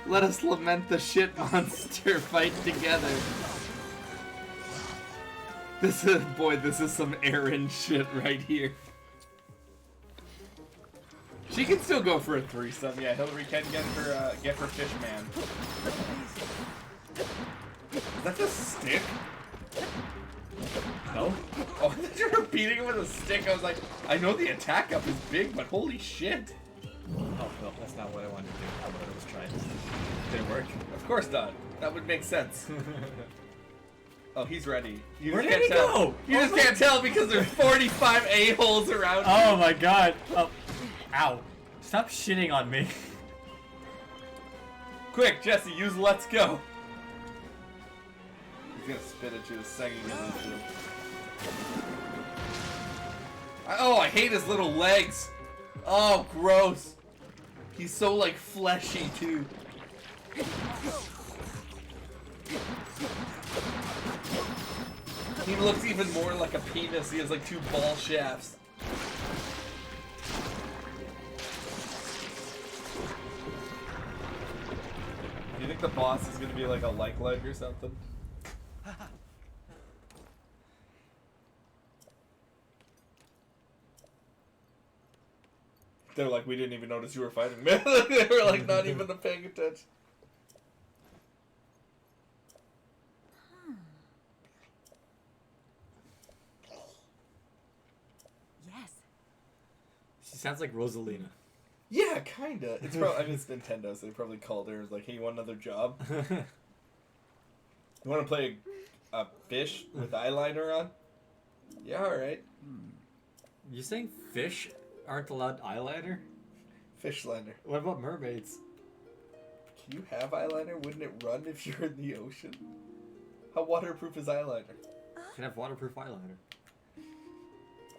Let us lament the shit monster. Fight together. This is some Aaron shit right here. She can still go for a threesome. Yeah, Hillary can get her fish man. Is that the stick? No? Oh, I thought you were beating him with a stick. I was like, I know the attack up is big, but holy shit. Oh, no, that's not what I wanted to do. I wanted to try. Did it work? Of course not. That would make sense. Oh, he's ready. You Where just did he can't tell. go? You just can't tell because there's 45 a-holes around Oh you. my god. Oh. Ow. Stop shitting on me. Quick, Jesse, use Let's Go. He's gonna spit at you the second you lose to him. Oh, I hate his little legs. Oh, gross. He's so, like, fleshy, too. He looks even more like a penis. He has, like, 2 ball shafts. Do you think the boss is gonna be, like, a leg or something? They're like, we didn't even notice you were fighting, man. They were like, not even paying attention. Yes. She sounds like Rosalina. Yeah, kinda. It's probably, I mean, it's Nintendo, so they probably called her and was like, hey, you want another job? You want to play a fish with eyeliner on? Yeah, alright. You saying fish aren't allowed eyeliner? Fish liner. What about mermaids? Can you have eyeliner? Wouldn't it run if you're in the ocean? How waterproof is eyeliner? You can have waterproof eyeliner.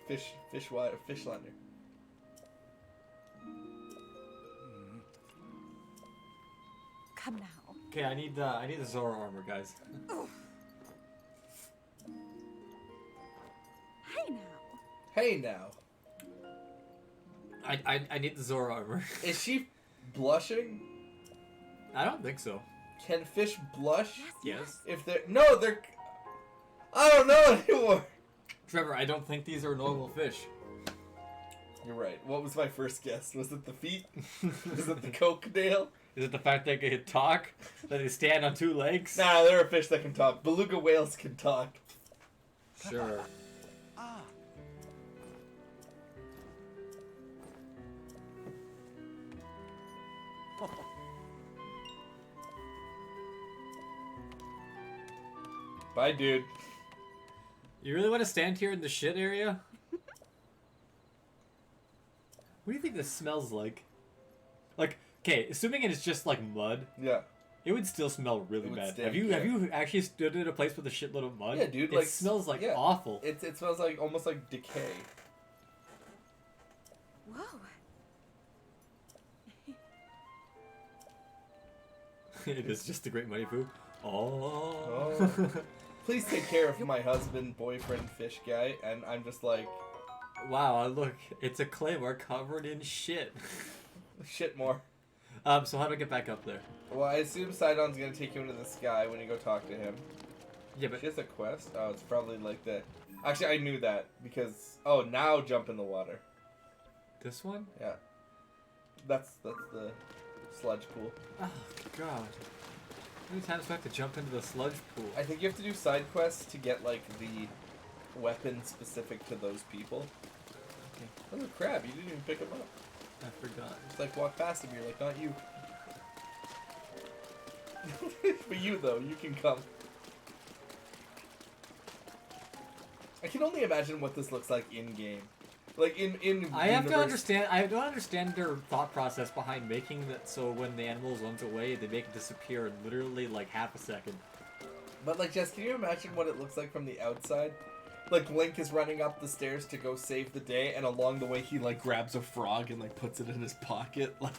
Fish liner. Come now. Okay, I need the Zora armor, guys. Hey now. Hey now. I need the Zora armor. Is she blushing? I don't think so. Can fish blush? Yes. If they're... No, they're... I don't know anymore. Trevor, I don't think these are normal fish. You're right. What was my first guess? Was it the feet? Was it the coke-nail? Is it the fact they can talk? That they stand on 2 legs? Nah, there are fish that can talk. Beluga whales can talk. Sure. Ah, Bye, dude. You really want to stand here in the shit area? What do you think this smells like? Like, okay, assuming it is just like mud, Yeah. it would still smell really It would bad. stink, Have you yeah. actually stood in a place with a shitload of mud? Yeah, dude, It like, smells like yeah. awful. It smells like almost like decay. Whoa. It is just a great money poo. Oh. Oh. Please take care of my husband, boyfriend, fish guy, and I'm just like, Wow, look, it's a claymore covered in shit. shit more. So how do I get back up there? Well, I assume Sidon's gonna take you into the sky when you go talk to him. Yeah, but She has a quest? Oh, it's probably like that. Actually, I knew that because... Oh, now jump in the water. this one? Yeah. That's the sludge pool. Oh god. How many times do I have to jump into the sludge pool? I think you have to do side quests to get, like, the weapon specific to those people. Okay. Oh, crap, you didn't even pick him up. I forgot. Just, like, walk past him, you're like, not you. But you, though, you can come. I can only imagine what this looks like in-game. Like, in I have to universe. understand. I don't understand their thought process behind making that so when the animal runs away, they make it disappear in literally like half a second. But, like, Jess, can you imagine what it looks like from the outside? Like, Link is running up the stairs to go save the day, and along the way he, like, grabs a frog and, like, puts it in his pocket. Like,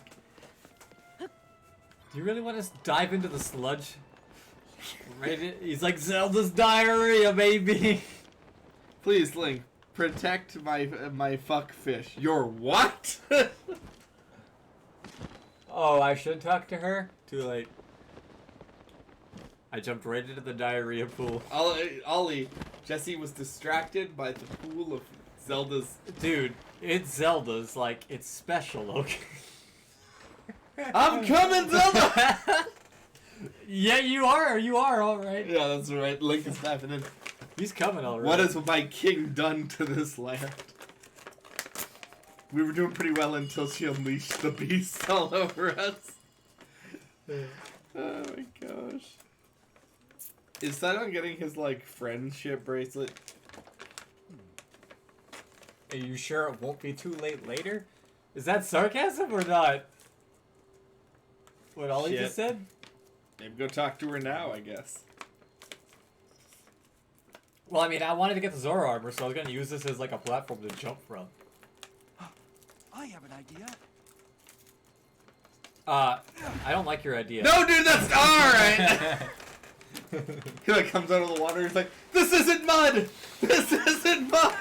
Do you really want to dive into the sludge? Right? He's like Zelda's diarrhea, baby. please, Link, protect my fuck fish. Your what? Oh, I should talk to her? Too late. I jumped right into the diarrhea pool. Ollie, Jesse was distracted by the pool of Zelda's. Dude, it's Zelda's, like, it's special, okay? I'm coming, Zelda! Yeah, you are alright. Yeah, that's right. Link is diving in. He's coming already. What has my king done to this land? We were doing pretty well until she unleashed the beast all over us. Oh my gosh. Is Sidon getting his, like, friendship bracelet? Are you sure it won't be too late later? Is that sarcasm or not? What Ollie Shit. just said? Maybe go talk to her now, I guess. Well, I mean, I wanted to get the Zora armor, so I was gonna use this as like a platform to jump from. I have an idea. I don't like your idea. No, dude, that's alright! He like comes out of the water, he's like, this isn't mud! This isn't mud!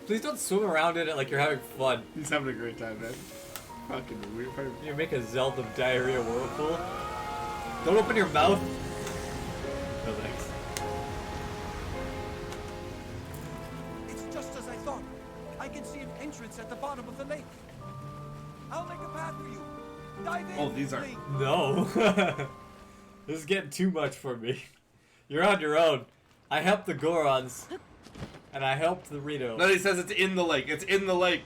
Please don't swim around in it like you're having fun. He's having a great time, man. Fucking weird. You make a Zelda diarrhea whirlpool. Don't open your mouth. No thanks. It's just as I thought. I can see an entrance at the bottom of the lake. I'll make a path for you. Dive in. Oh, these are- Link. No. This is getting too much for me. You're on your own. I helped the Gorons. And I helped the Rito. No, he says it's in the lake. It's in the lake.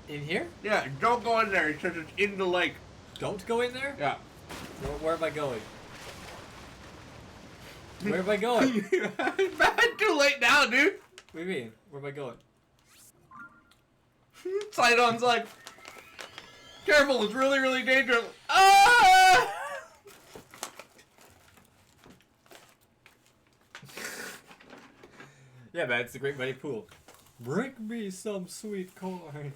In here? Yeah, don't go in there. He says it's in the lake. Don't go in there? Yeah. Where am I going? Where am I going? Man, too late now, dude. What do you mean? Where am I going? Sidon's like, careful, it's really, really dangerous. Ah! Yeah, man, it's a great muddy pool. Bring me some sweet corn.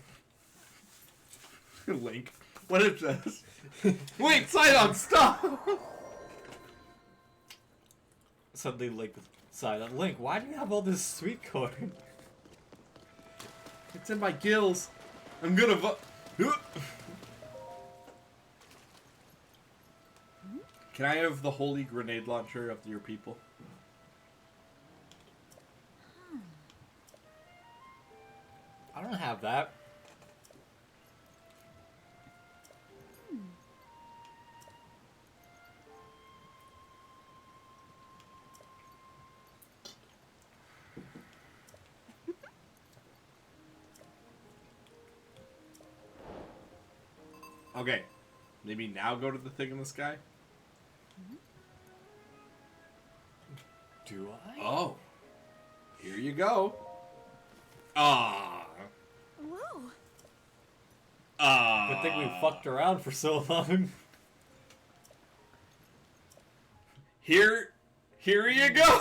Link. What it says? Wait, Sidon, stop! Suddenly, Link side on Link. Why do you have all this sweet corn? It's in my gills. I'm gonna Can I have the holy grenade launcher of your people? I don't have that. Okay. Maybe now go to the thing in the sky? Do I? Oh. Here you go. Ah. Whoa. Ah. Good thing we fucked around for so long. Here you go.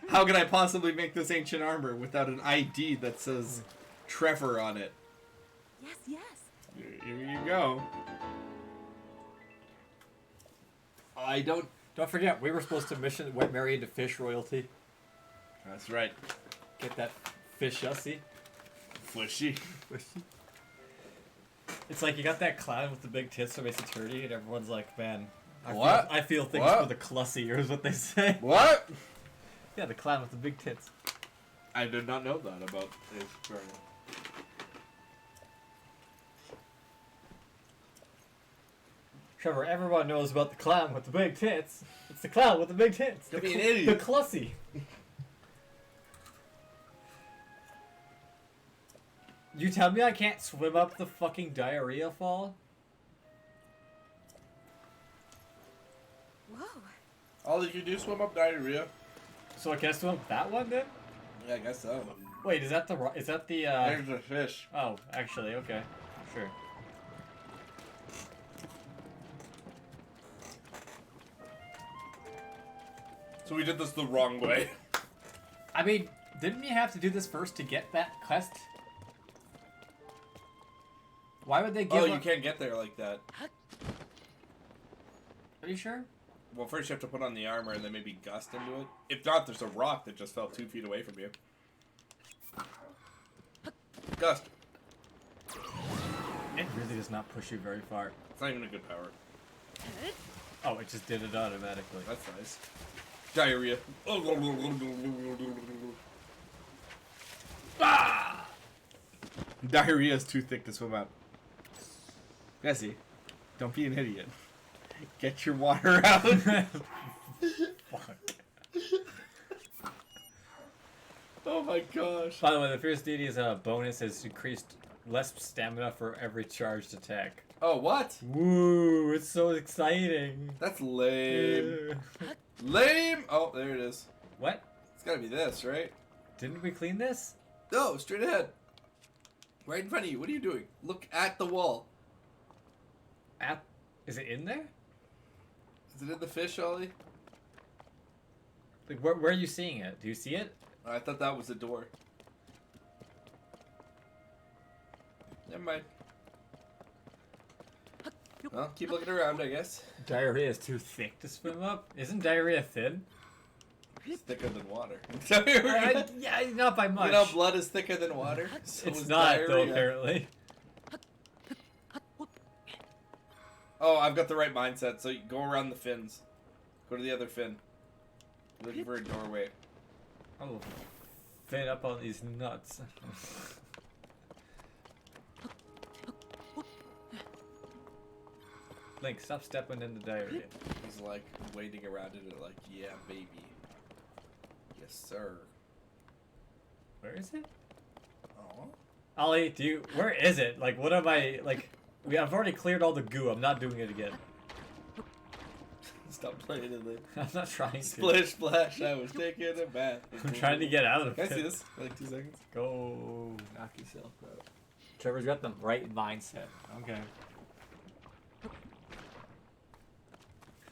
How could I possibly make this ancient armor without an ID that says Trevor on it? Yes, yes. Here you go. I don't. Don't forget, we were supposed to mission Wet Mary into fish royalty. That's right. Get that fish ussy. Flishy. It's like you got that clown with the big tits from Ace Attorney, and everyone's like, man, What? I feel things What? for the clussy, or is what they say. What? Yeah, the clown with the big tits. I did not know that about Ace Attorney. Trevor, everyone knows about the clown with the big tits. It's the clown with the big tits. Don't the be an The idiot. clussy. You tell me I can't swim up the fucking diarrhea fall? Whoa. All you can do is swim up diarrhea. So I can't swim up that one then? Yeah, I guess so. Wait, is that the There's a fish. Oh, actually, okay. Sure. So we did this the wrong way. I mean, didn't we have to do this first to get that quest? Why would they give Oh, a- you can't get there like that. Are you sure? Well, first you have to put on the armor and then maybe gust into it. If not, there's a rock that just fell 2 feet away from you. Gust. It really does not push you very far. It's not even a good power. Oh, it just did it automatically. That's nice. Diarrhea. Ah! Diarrhea is too thick to swim up. Jesse, don't be an idiot. Get your water out. Fuck. Oh my gosh. By the way, the Fierce Deity's bonus has increased less stamina for every charged attack. Oh, what? Woo, it's so exciting. That's lame. Lame! Oh, there it is. What? It's gotta be this, right? Didn't we clean this? No, straight ahead. Right in front of you. What are you doing? Look at the wall. Is it in there? Is it in the fish, Ollie? Like, where are you seeing it? Do you see it? I thought that was a door. Never mind. Well, keep looking around, I guess. Diarrhea is too thick to swim up. Isn't diarrhea thin? It's thicker than water. Yeah, not by much. You know, blood is thicker than water. So It's is not though, diarrhea. apparently. Oh, I've got the right mindset. So you go around the fins. Go to the other fin. You're looking for a doorway. I'm fed up on these nuts. Link, stop stepping in the diarrhea. He's like waiting around it, like, yeah, baby. Yes, sir. Where is it? Oh. Ollie, where is it? Like, what am I, like, I've already cleared all the goo. I'm not doing it again. Stop playing in the I'm not trying to. splish splash. I was taking a bath. I'm trying to get out of Can I it. see this for like 2 seconds? Go knock yourself out. Trevor's got the right mindset. Okay.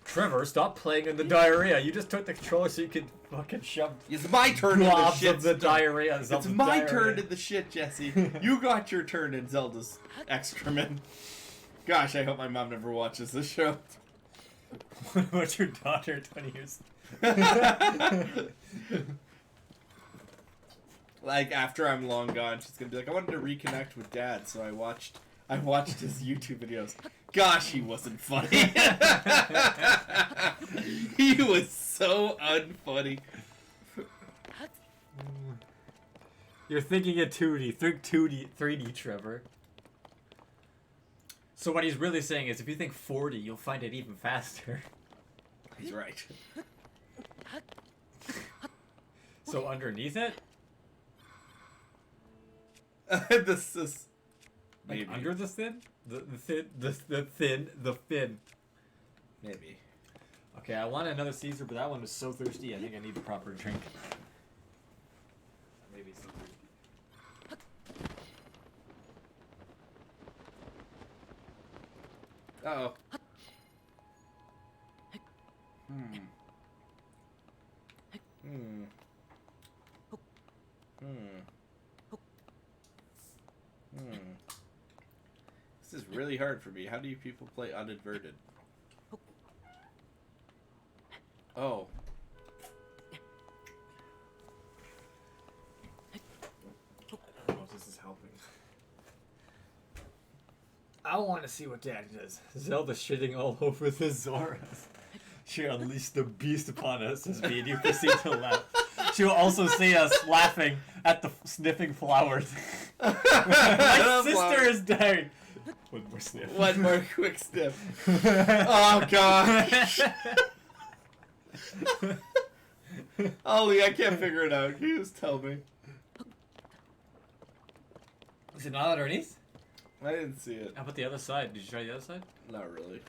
Trevor, stop playing in the diarrhea. You just took the controller so you could fucking shove It's my turn in the globs shit. of the diarrhea. It's my turn in the shit, Jesse. You got your turn in Zelda's excrement. Gosh, I hope my mom never watches this show. What about your daughter 20 years? Like after I'm long gone, she's gonna be like, I wanted to reconnect with Dad, so I watched his YouTube videos. Gosh, he wasn't funny. He was so unfunny. You're thinking in 2D. Think 3D, Trevor. So what he's really saying is, if you think 40, you'll find it even faster. He's right. So underneath it, This is like maybe. under the fin, the fin. Maybe. Okay, I want another Caesar, but that one was so thirsty. I think I need a proper drink. Maybe so thirsty. Uh-oh. Hmm. Hmm. This is really hard for me. How do you people play uninverted? Oh. I don't know if this is helping. I want to see what Daddy does. Zelda shitting all over the Zora. She unleashed the beast upon us as me and you proceed to laugh. She will also see us laughing at the sniffing flowers. My sister is dying. One more sniff. One more quick sniff. Oh gosh. Ollie, I can't figure it out. Can you just tell me? Is it not underneath? I didn't see it. How about the other side? Did you try the other side? Not really.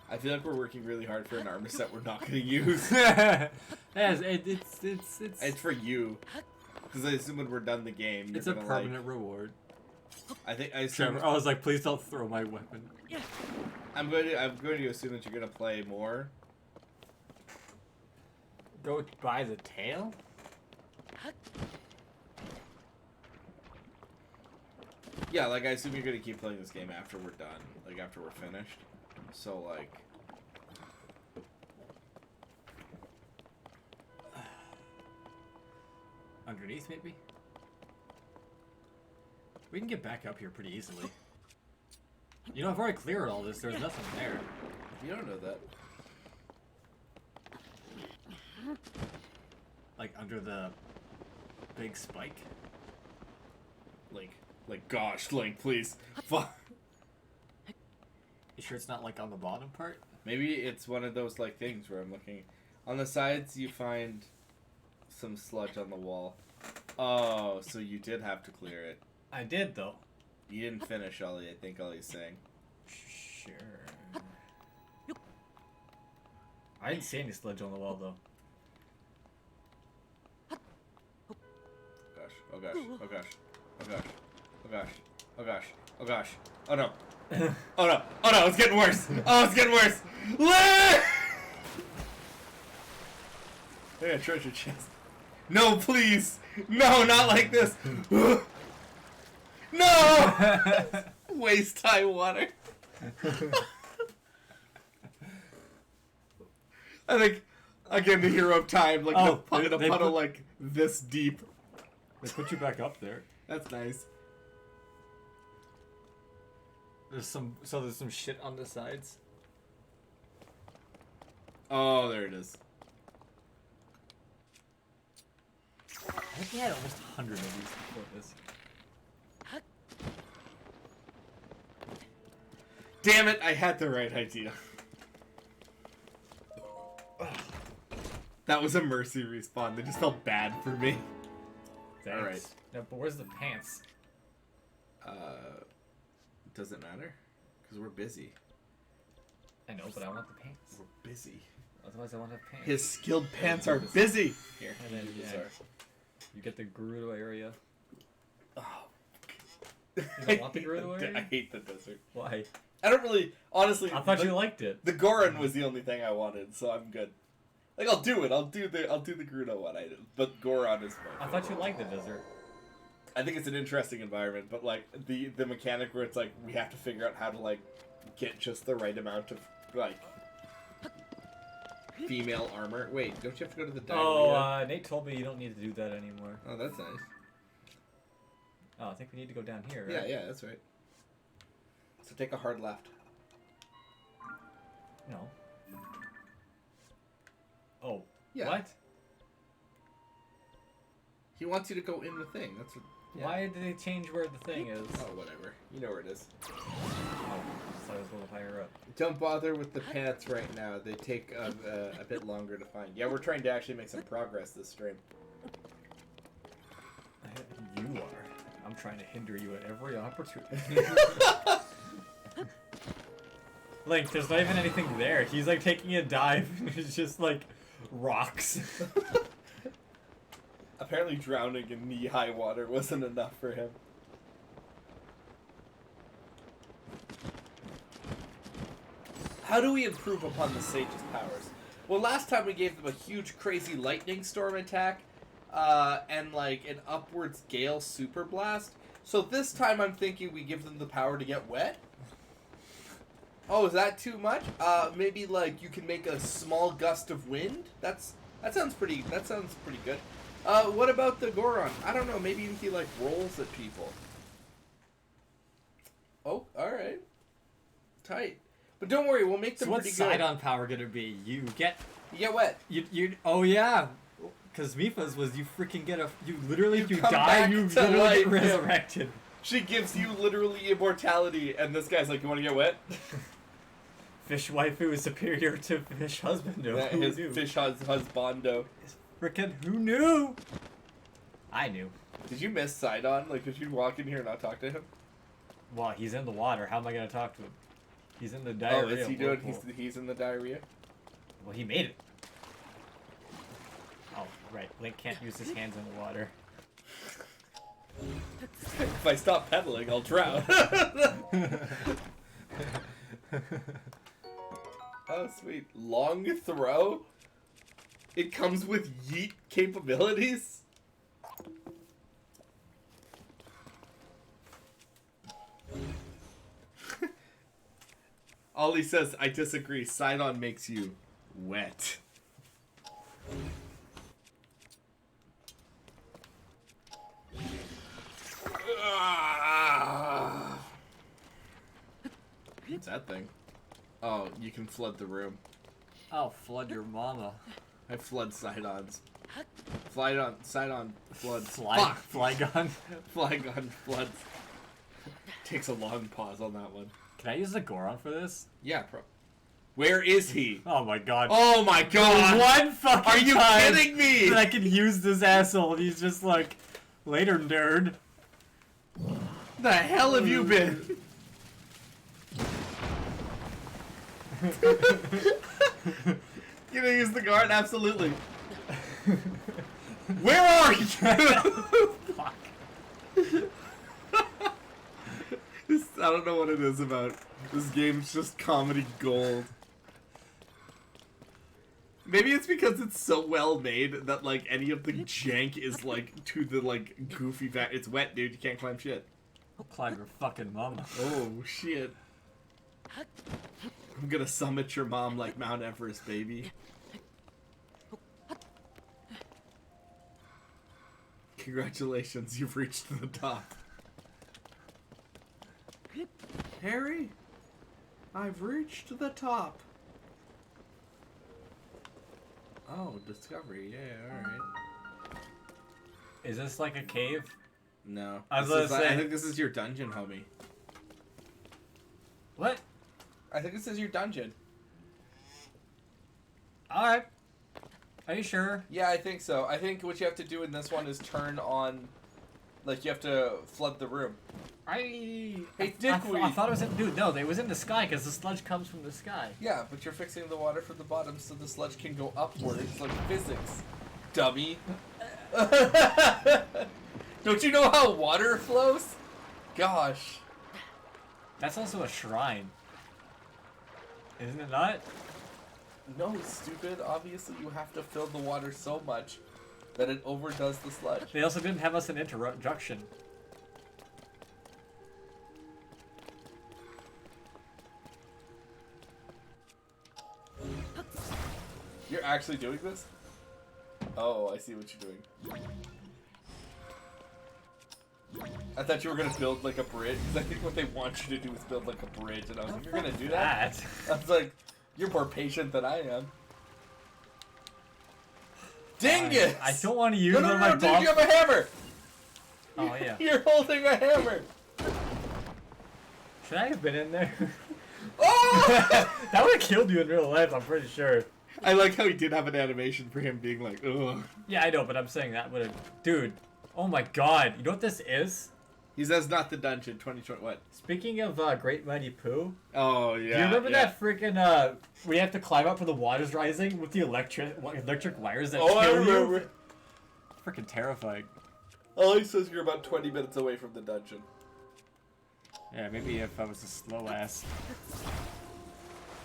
I feel like we're working really hard for an armor set we're not going to use. Yes, it's It's for you. Because I assume when we're done the game, you're it's a gonna, permanent reward. I assume. Trevor, I was like, please don't throw my weapon. I'm going to assume that you're going to play more. Go by the tail? Yeah, like I assume you're going to keep playing this game after we're done, like after we're finished. So like. Underneath, maybe? We can get back up here pretty easily. You know, I've already cleared all this. There's nothing there. You don't know that. Like, under the big spike. Like, gosh, Link, please. Fuck. You sure it's not, like, on the bottom part? Maybe it's one of those, like, things where I'm looking. On the sides, you find some sludge on the wall. Oh, so you did have to clear it. I did, though. You didn't finish, Ollie, I think Ollie's saying. Sure. I didn't see any sludge on the wall, though. Gosh, oh gosh, oh gosh, oh gosh. Oh gosh. Oh gosh. Oh gosh. Oh no. Oh no. Oh no, it's getting worse. Oh, it's getting worse. I got a treasure chest. No, please. No, not like this. No! Waist high water. I think again the hero of time, like Oh, in a they puddle put- like this deep. They put you back up there. That's nice. There's some shit on the sides. Oh, there it is. I think we had almost 100 of these before this. Damn it! I had the right idea. That was a mercy respawn. They just felt bad for me. Thanks. Alright. No, but where's the pants? Does it matter? Because we're busy. I know, but I want the pants. We're busy. Otherwise, I want to have pants. His skilled pants are busy. Here. And then you get the Gerudo area. Oh. You don't want the Gerudo I area? hate the desert. Why? I don't really, honestly. I thought the, you liked it. The Goron was the only thing I wanted, so I'm good. Like I'll do it. I'll do the Gerudo one. But Goron is my I thought you liked the desert. I think it's an interesting environment, but like the mechanic where it's like we have to figure out how to like get just the right amount of like Female armor. Wait, don't you have to go to the Oh, diarrhea? Nate told me you don't need to do that anymore. Oh, that's nice. Oh, I think we need to go down here, Yeah, right? yeah, that's right. so take a hard left. No. Oh. Yeah. What? He wants you to go in the thing. That's what. Yeah. Why did they change where the thing is? Oh, whatever. You know where it is. Oh, so I was a little higher up. Don't bother with the pants right now. They take a bit longer to find. Yeah, we're trying to actually make some progress this stream. You are. I'm trying to hinder you at every opportunity. Link, there's not even anything there. He's like taking a dive and it's just like rocks. Apparently drowning in knee-high water wasn't enough for him. How do we improve upon the Sage's powers? Well, last time we gave them a huge, crazy lightning storm attack, and like an upwards gale super blast. So this time I'm thinking we give them the power to get wet. Oh, is that too much? Maybe like you can make a small gust of wind. That sounds pretty good. What about the Goron? I don't know. Maybe he like rolls at people. Oh, all right. Tight. But don't worry, we'll make them So what's pretty good. side-on power gonna be? You get wet. you oh yeah. Cause Mifa's was you freaking get you literally if you come die back you to literally life, get yeah. resurrected. She gives you literally immortality, and this guy's like, "You want to get wet?" Fish waifu is superior to fish husband. Yeah, Who his knew? fish husbando. Frickin' who knew? I knew. Did you miss Sidon? Like, did you walk in here and not talk to him? Well, he's in the water. How am I gonna talk to him? He's in the Oh, diarrhea. is he doing? whirlpool. He's in the diarrhea. Well, he made it. Oh, right. Link can't use his hands in the water. If I stop pedaling, I'll drown. Oh, sweet. Long throw? It comes with yeet capabilities? Ollie says, I disagree. Sidon makes you wet. What's that thing? Oh, you can flood the room. I'll flood your mama. I flood Sidons. Sidon floods. Fly gun. Flygon floods. Takes a long pause on that one. Can I use the Goron for this? Yeah, Where is he? Oh my god. Oh my god! One fucking Are you time kidding me? that I can use this asshole and he's just like, later nerd. The hell have you been? You gonna use the guard? Absolutely. Where are you? Fuck. I don't know what it is about this game's just comedy gold. Maybe it's because it's so well made that like any of the jank is like to the like goofy fact. It's wet, dude. You can't climb shit. Climb your fucking mama. Oh shit. I'm gonna summit your mom like Mount Everest, baby. Congratulations, you've reached the top. Harry, I've reached the top. Oh, discovery. Yeah, alright. Is this like a cave? No. I was This gonna is- I say- think this is your dungeon, homie. What? I think this is your dungeon. Alright. Are you sure? Yeah, I think so. I think what you have to do in this one is turn on, like you have to flood the room. Hey, I dickweed. thought it was in. Dude, no, it was in the sky because the sludge comes from the sky. Yeah, but you're fixing the water from the bottom so the sludge can go upwards, like physics, dummy. Don't you know how water flows? Gosh. That's also a shrine. Isn't it not? No, stupid. Obviously, you have to fill the water so much that it overdoes the sludge. They also didn't have us an introduction. You're actually doing this? Oh, I see what you're doing. I thought you were gonna build like a bridge, because I think what they want you to do is build like a bridge, and I was like, you're gonna do that? I was like, you're more patient than I am. Dingus! I don't want to use No, one no, of no, my dude, bombs. you have a hammer! Oh yeah. You're holding a hammer! Should I have been in there? Oh! That would have killed you in real life. I'm pretty sure. I like how he did have an animation for him being like, ugh. Yeah, I know, but I'm saying that would have. Dude. Oh my God. You know what this is? He says not the dungeon, 2020, what? Speaking of Great Mighty Pooh. Oh, yeah. Do you remember yeah. that freaking we have to climb up for the water's rising with the electric wires that Oh, I kill you? remember. Freaking terrifying. Oh, he says you're about 20 minutes away from the dungeon. Yeah, maybe if I was a slow ass.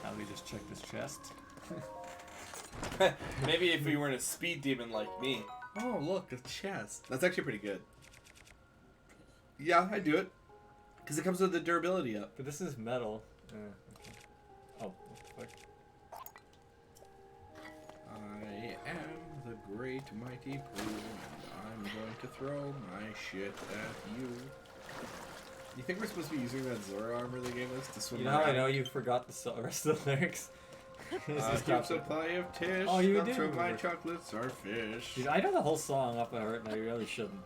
Now we just check this chest. Maybe if we weren't a speed demon like me. Oh, look, a chest. That's actually pretty good. Yeah, I do it. Because it comes with the durability up. But this is metal. Okay. Oh, what the fuck? I am the great mighty Pooh, and I'm going to throw my shit at you. You think we're supposed to be using that Zora armor they gave us to swim You know how I around? know you forgot the rest of the lyrics? This is Keep top- supply of tish. Oh, you not did so my remember. chocolates are fish. Dude, I know the whole song off by heart, and I really shouldn't.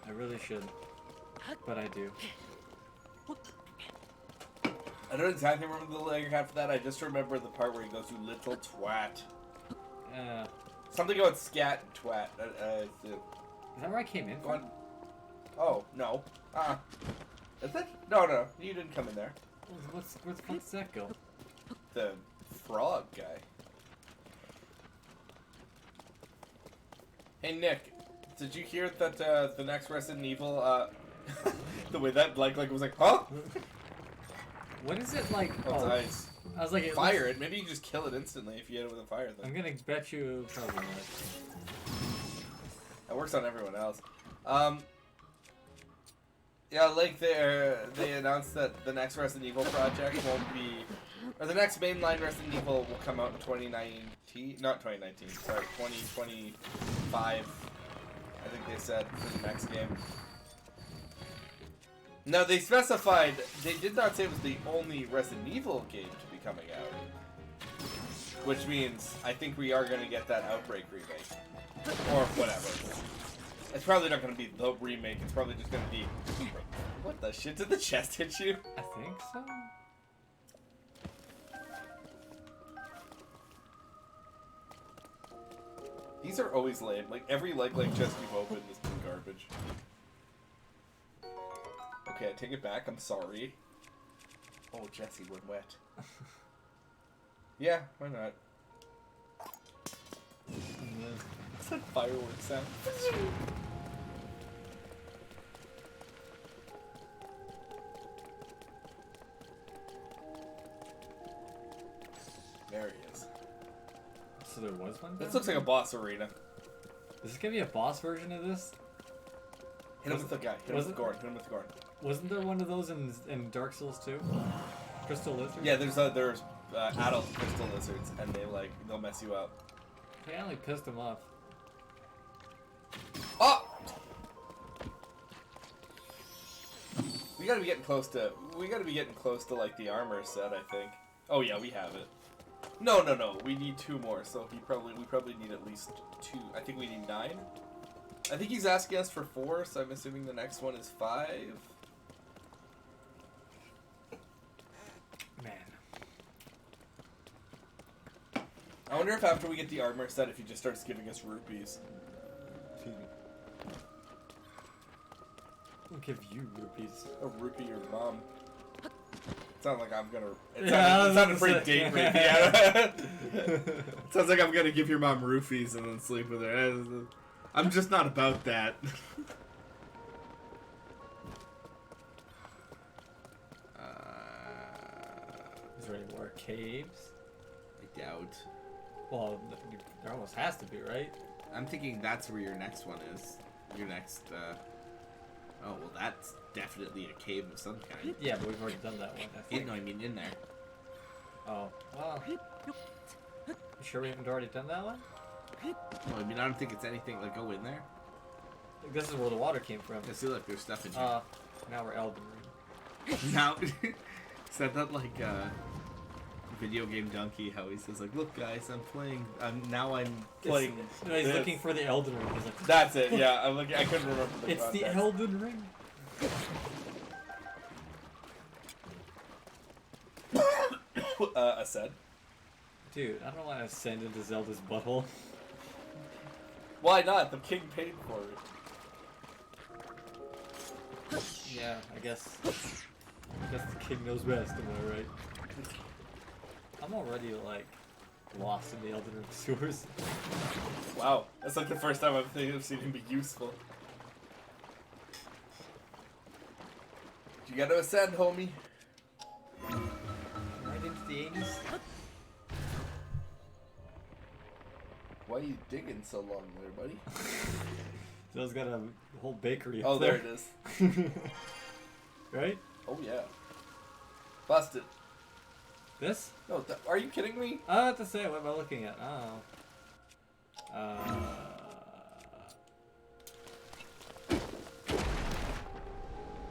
I really should. But I do. I don't exactly remember the lyric after that. I just remember the part where he goes, "You little twat." Something about scat and twat. Is that where I came in Go on. from? Oh, no. Is it? No, no. You didn't come in there. Where the fuck does that go? The frog guy. Hey, Nick. Did you hear that the next Resident Evil, the way that like was like, huh? What is it like? Oh, it's ice. I was like, it Fire looks- it. Maybe you can just kill it instantly if you hit it with a fire thing. I'm gonna bet you probably not. That works on everyone else. Yeah, like they announced that the next Resident Evil project won't be, or the next mainline Resident Evil will come out in 2019, not 2019, sorry, 2025. I think they said for the next game. No, they specified, they did not say it was the only Resident Evil game to be coming out. Which means, I think we are going to get that Outbreak remake. Or whatever. It's probably not going to be the remake, it's probably just going to be... What the shit? Did the chest hit you? I think so. These are always lame. Like, every like chest you've opened has been garbage. Okay, I take it back, I'm sorry. Oh, Jesse went wet. Yeah, why not? What's that fireworks sound? There he is. So there was one? This looks like a boss arena. Is this gonna be a boss version of this? Hit him with the guy. Hit him with Gorn. Hit him with Gorn. Wasn't there one of those in Dark Souls 2? Crystal Lizard? Yeah, there's adult crystal lizards, and they'll mess you up. I only pissed him off. Oh! We gotta be getting close to like the armor set, I think. Oh yeah, we have it. No. We need 2 more, so we probably need at least 2. I think we need 9. I think he's asking us for 4, so I'm assuming the next one is 5. Man. I wonder if after we get the armor set, if he just starts giving us rupees. Excuse me. I'll give you rupees. A rupee your mom. It sounds like I'm gonna. It Yeah, sounded pretty that's date it. rapey. Yeah. Sounds like I'm gonna give your mom roofies and then sleep with her. I'm just not about that. Is there any more caves? I doubt. Well, there almost has to be, right? I'm thinking that's where your next one is. Your next, Oh, well, that's definitely a cave of some kind. Yeah, but we've already done that one. I think. No, I mean in there. Oh, well. You sure we haven't already done that one? No, I mean, I don't think it's anything, like, go in there. Like, this is where the water came from. I see, look, there's stuff in here. Now we're Elden Ring. Now, said that like video game donkey, how he says like, look guys, I'm playing, now I'm playing. No, he's this. looking for the Elden Ring. He's like, That's it. Yeah, I'm looking. I couldn't remember the. it's the context. Elden Ring. Said. Dude, I don't want to ascend into Zelda's butthole. Why not? The king paid for it. Yeah, I guess the king knows best, am I right? I'm already, like, lost in the Elden Ring sewers. Wow, that's like the first time I've seen him be useful. You gotta ascend, homie. Right into the 80s. Why are you digging so long there, buddy? Zell's got a whole bakery. Oh, up there it is. Right? Oh yeah. Busted. This? No, are you kidding me? I have to say, what am I looking at?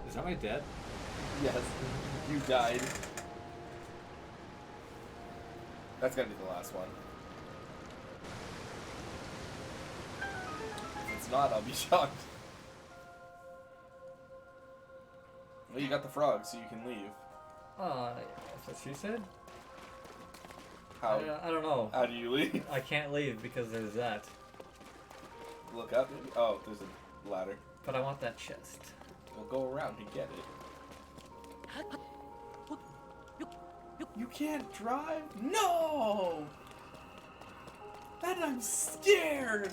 Is that my dad? Yes. You died. That's gotta be the last one. If it's not, I'll be shocked. Well, you got the frog, so you can leave. That's what she said? How? I don't know. How do you leave? I can't leave because there's that. Look up, maybe? Oh, there's a ladder. But I want that chest. We'll go around and get it. You can't drive? No! Then I'm scared!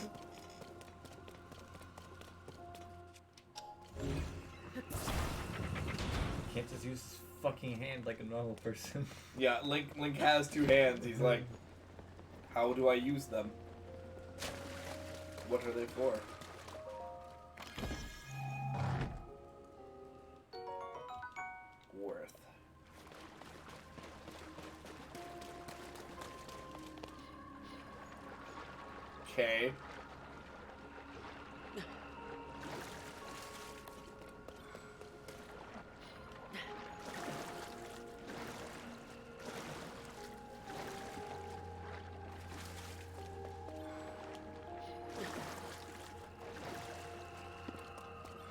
Can't just use his fucking hand like a normal person. Yeah, Link has 2 hands. He's like, how do I use them? What are they for? Worth. Okay.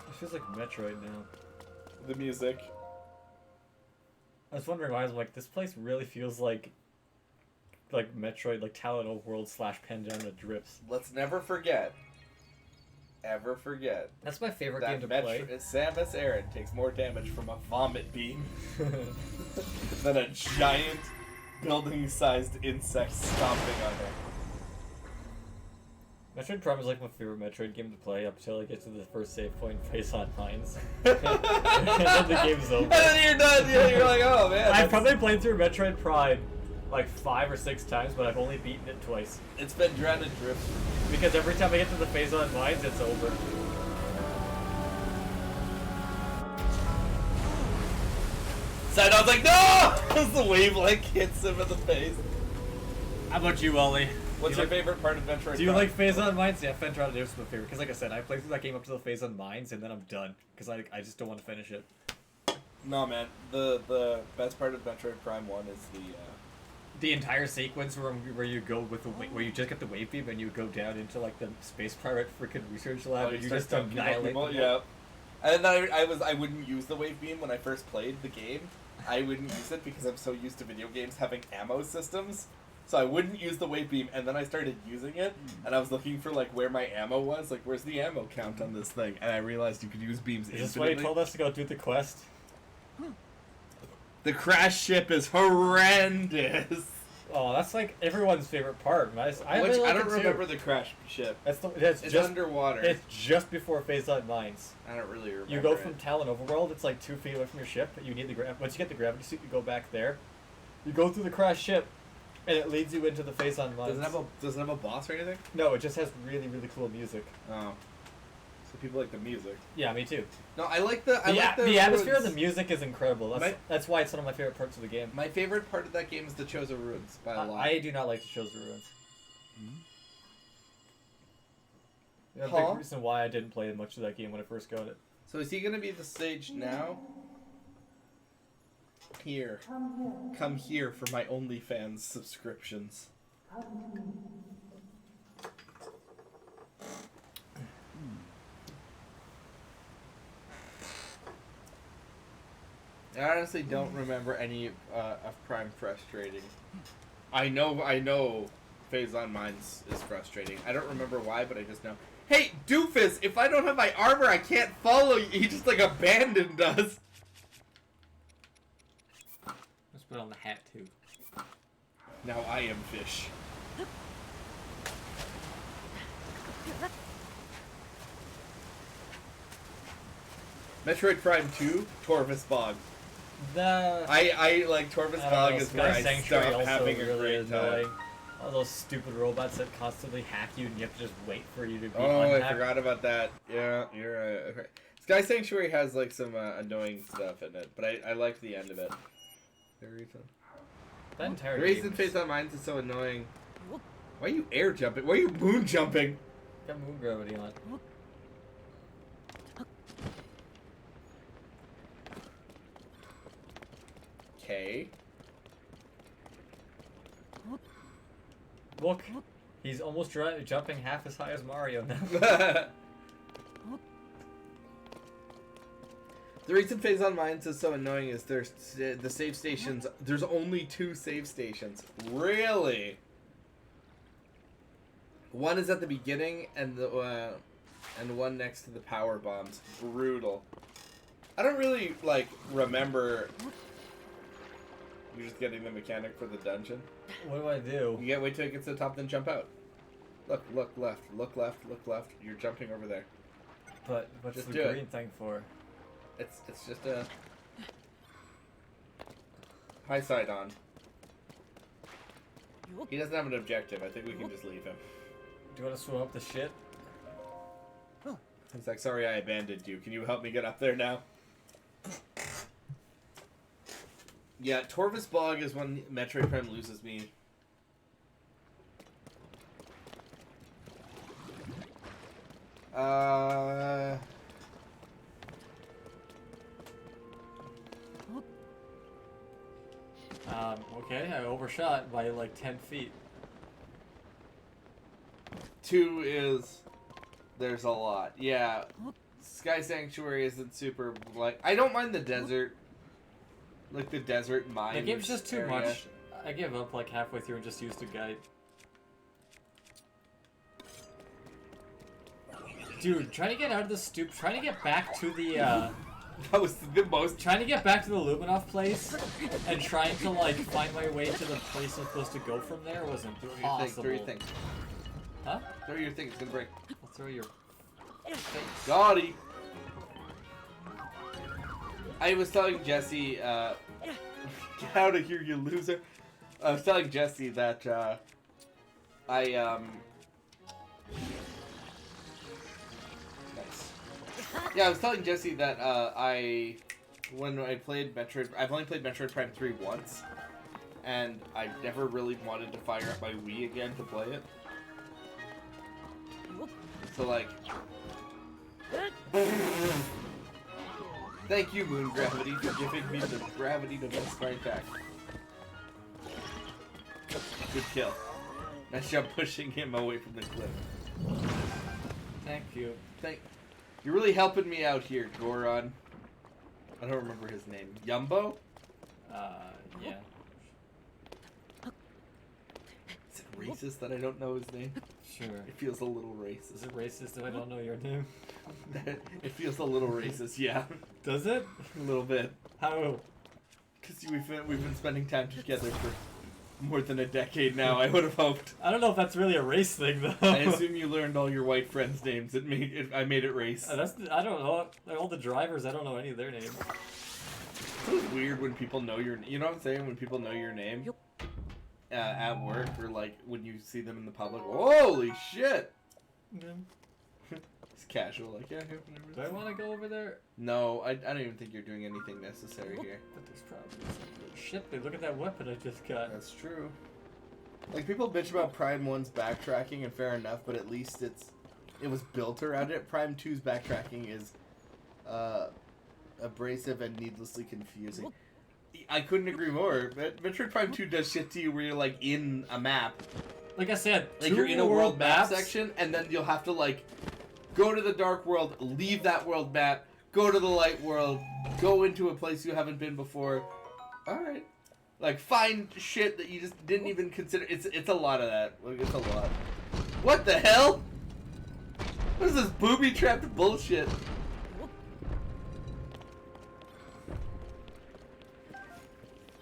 It feels like Metroid now. The music. I was wondering why I was like, this place really feels like Metroid, like Talon Overworld / Pandemic Drips. Let's never forget. Ever forget. That's my favorite That game to play. Samus Aran takes more damage from a vomit beam than a giant building-sized insect stomping on her. Metroid Prime is like my favorite Metroid game to play up until I get to the first save point and face on mines. And then the game's over. And then you're done. You're like, oh man. I've probably played through Metroid Prime like 5 or 6 times, but I've only beaten it twice. It's been Dreaded Drift. Because every time I get to the Phazon Mines, it's over. Sidon's like, no! As the wave like hits him in the face. How about you, Ollie? What's Do your you favorite part of Metroid? Do you Prime? like Phazon Mines? Yeah, Phantom is my favorite. Because like I said, I played through that game up to the Phazon Mines, and then I'm done. Because I just don't want to finish it. No, man. The best part of Metroid Prime 1 is The entire sequence where you go with the where you just get the wave beam and you go down into like the space pirate freaking research lab and you just annihilate them. Yeah. And then I wouldn't use the wave beam when I first played the game. I wouldn't use it because I'm so used to video games having ammo systems. So I wouldn't use the wave beam, and then I started using it, and I was looking for like where my ammo was, like where's the ammo count on this thing, and I realized you could use beams Is this why you told us to go do the quest? The crash ship is horrendous. Oh, that's like everyone's favorite part. I I really like don't it too. remember the crash ship. It's It's just underwater. it's just before Phazon Mines. I don't really remember. You go it. from Talon Overworld. It's like 2 feet away from your ship. You need the once you get the gravity suit, you go back there. You go through the crash ship, and it leads you into the Phazon Mines. Doesn't have a boss or anything? No, it just has really cool music. Oh. So people like the music. Yeah, me too. No, I like the The atmosphere of the ruins. music is incredible. That's why it's one of my favorite parts of the game. My favorite part of that game is the Chozo Ruins by a lot. I do not like the Chozo Ruins. A Huh? big reason why I didn't play much of that game when I first got it. So is he gonna be the stage now? Here. Come here for my OnlyFans subscriptions. I honestly don't remember any of Prime frustrating. I know Phazon Mines is frustrating. I don't remember why, but I just know. Hey, doofus! If I don't have my armor, I can't follow you. He just like abandoned us. Let's put on the hat too. Now I am fish. Metroid Prime 2, Torvus Bog. I like Torvus Bog is where I Sanctuary start also having a really great time. annoying. All those stupid robots that constantly hack you and you have to just wait for you to be Oh, I unhacked. forgot about that. Yeah, you're right. Okay. Sky Sanctuary has like some annoying stuff in it, but I like the end of it. The That entire reason game Phazon Mines is so annoying. Why are you air jumping? Why are you moon jumping? got moon gravity on it. Okay. Look, he's almost jumping half as high as Mario now. The reason Phazon Mines is so annoying is there's the save stations. There's only 2 save stations. Really? One is at the beginning, and the one next to the power bombs. Brutal. I don't really like remember. You're just getting the mechanic for the dungeon. What do I do? You wait till it gets to the top, then jump out. Look left, look left, look left. You're jumping over there. But what's Just the do it. green thing for? It's just a high side on. He doesn't have an objective. I think we can just leave him. Do you want to swim up the shit? He's like, sorry, I abandoned you. Can you help me get up there now? Yeah, Torvus Bog is when Metroid Prime loses me. Okay, I overshot by like 10 feet. 2 is... There's a lot. Yeah. Sky Sanctuary isn't super... like I don't mind the desert. Like the desert mine. The game's just too area. much. I give up like halfway through and just use the guide. Dude, trying to get out of the stoop, trying to get back to the, That was the most... trying to get back to the Luminoff place, and trying to, like, find my way to the place I'm supposed to go from there was impossible. Throw your thing. Huh? Throw your thing. It's gonna break. I'll throw your face. Gotti. I was telling Jesse, get out of here, you loser. I was telling Jesse that I nice. Yeah, I was telling Jesse that when I played Metroid, I've only played Metroid Prime 3 once, and I never really wanted to fire up my Wii again to play it. So like, thank you, Moon Gravity, for giving me the gravity to miss my attack. Good kill. Nice job pushing him away from the cliff. Thank you. You're really helping me out here, Goron. I don't remember his name. Yumbo? Yeah. Is it racist that I don't know his name? Sure. It feels a little racist. Is it racist if I don't know your name? It feels a little racist, yeah. Does it? A little bit. How? Because we've been spending time together for more than a decade now, I would have hoped. I don't know if that's really a race thing, though. I assume you learned all your white friends' names. I made it race. I don't know. All the drivers, I don't know any of their names. It's weird when people know your... You know what I'm saying? When people know your name at work, or like when you see them in the public. Holy shit! It's casual, like, yeah. Do I want to go over there? No, I don't even think you're doing anything necessary here. But there's probably some good shit. They look at that weapon I just got. That's true. Like, people bitch about Prime 1's backtracking, and fair enough, but at least it was built around it. Prime 2's backtracking is abrasive and needlessly confusing. I couldn't agree more. Metroid Prime 2 does shit to you where you're, like, in a map. Like I said, Like, you're in a world map section, and then you'll have to, like, go to the dark world, leave that world map, go to the light world, go into a place you haven't been before. Alright. Like, find shit that you just didn't even consider. It's a lot of that. Like, it's a lot. What the hell? What is this booby-trapped bullshit?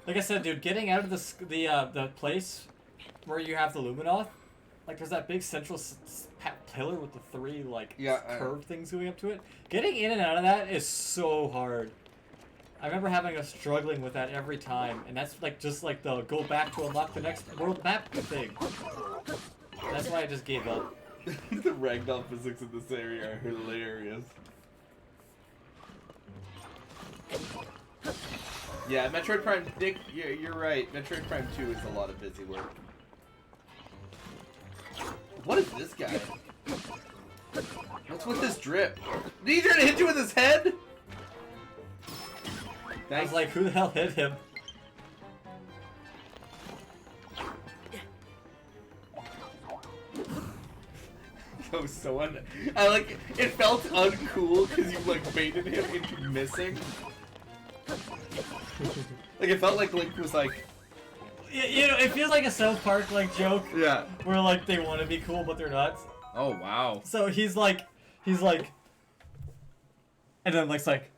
Like I said, dude, getting out of the place where you have the Luminoth, like there's that big central pillar with the three like curved things going up to it. Getting in and out of that is so hard. I remember having us struggling with that every time, and that's like just like the go back to unlock the next world map thing. That's why I just gave up. The ragdoll physics in this area are hilarious. Yeah, Metroid Prime, Nick, you're right. Metroid Prime 2 is a lot of busy work. What is this guy? What's with this drip? Did he try to hit you with his head? I was like, who the hell hit him? That was so I like, it felt uncool because you like baited him into missing. Like, it felt like Link was like... You know, it feels like a South Park like joke. Yeah. Where like they want to be cool but they're not. Oh, wow. So he's like, and then Link's like,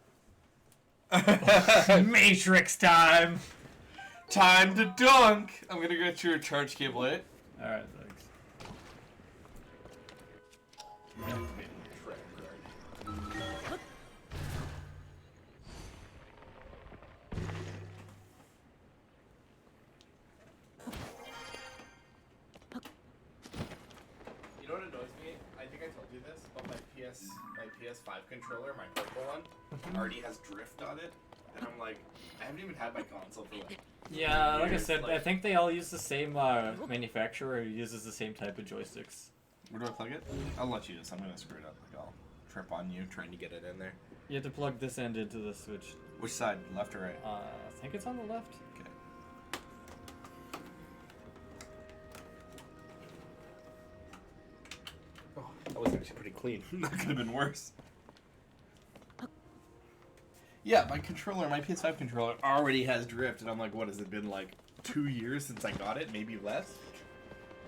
Matrix time. Time to dunk. I'm gonna get your charge cable, eh? Alright, thanks. You know what annoys me? I think I told you this, but my PS5 controller, my purple one, already has drift on it, and I'm like, I haven't even had my console for like. Yeah, like I years, said, I think they all use the same manufacturer who uses the same type of joysticks. Where do I plug it? I'll let you. I'm gonna screw it up. Like I'll trip on you trying to get it in there. You have to plug this end into the Switch. Which side? Left or right? I think it's on the left. Okay. Oh, that was actually pretty clean. That could have been worse. Yeah, my controller, my PS5 controller already has drift, and I'm like, what has it been, like 2 years since I got it? Maybe less?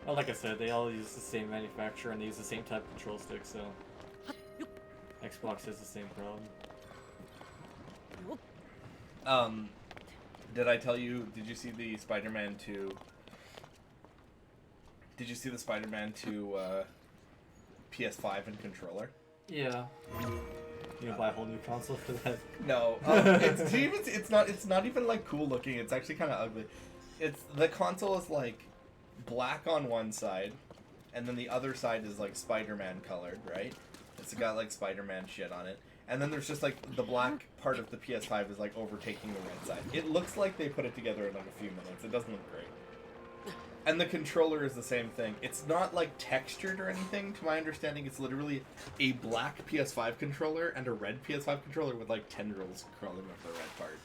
Well, like I said, they all use the same manufacturer and they use the same type of control stick, so Xbox has the same problem. Did I tell you, did you see the Spider-Man 2? Did you see the Spider-Man 2 PS5 and controller? Yeah. You can buy a whole new console for that. No, it's not even like cool looking. It's actually kind of ugly. it's the console is like black on one side, and then the other side is like Spider-Man colored, right? It's got like Spider-Man shit on it. And then there's just like the black part of the PS5 is like overtaking the red side. It looks like they put it together in like a few minutes. It doesn't look great. And the controller is the same thing. It's not like textured or anything. To my understanding, it's literally a black PS5 controller and a red PS5 controller with like tendrils crawling up the red part.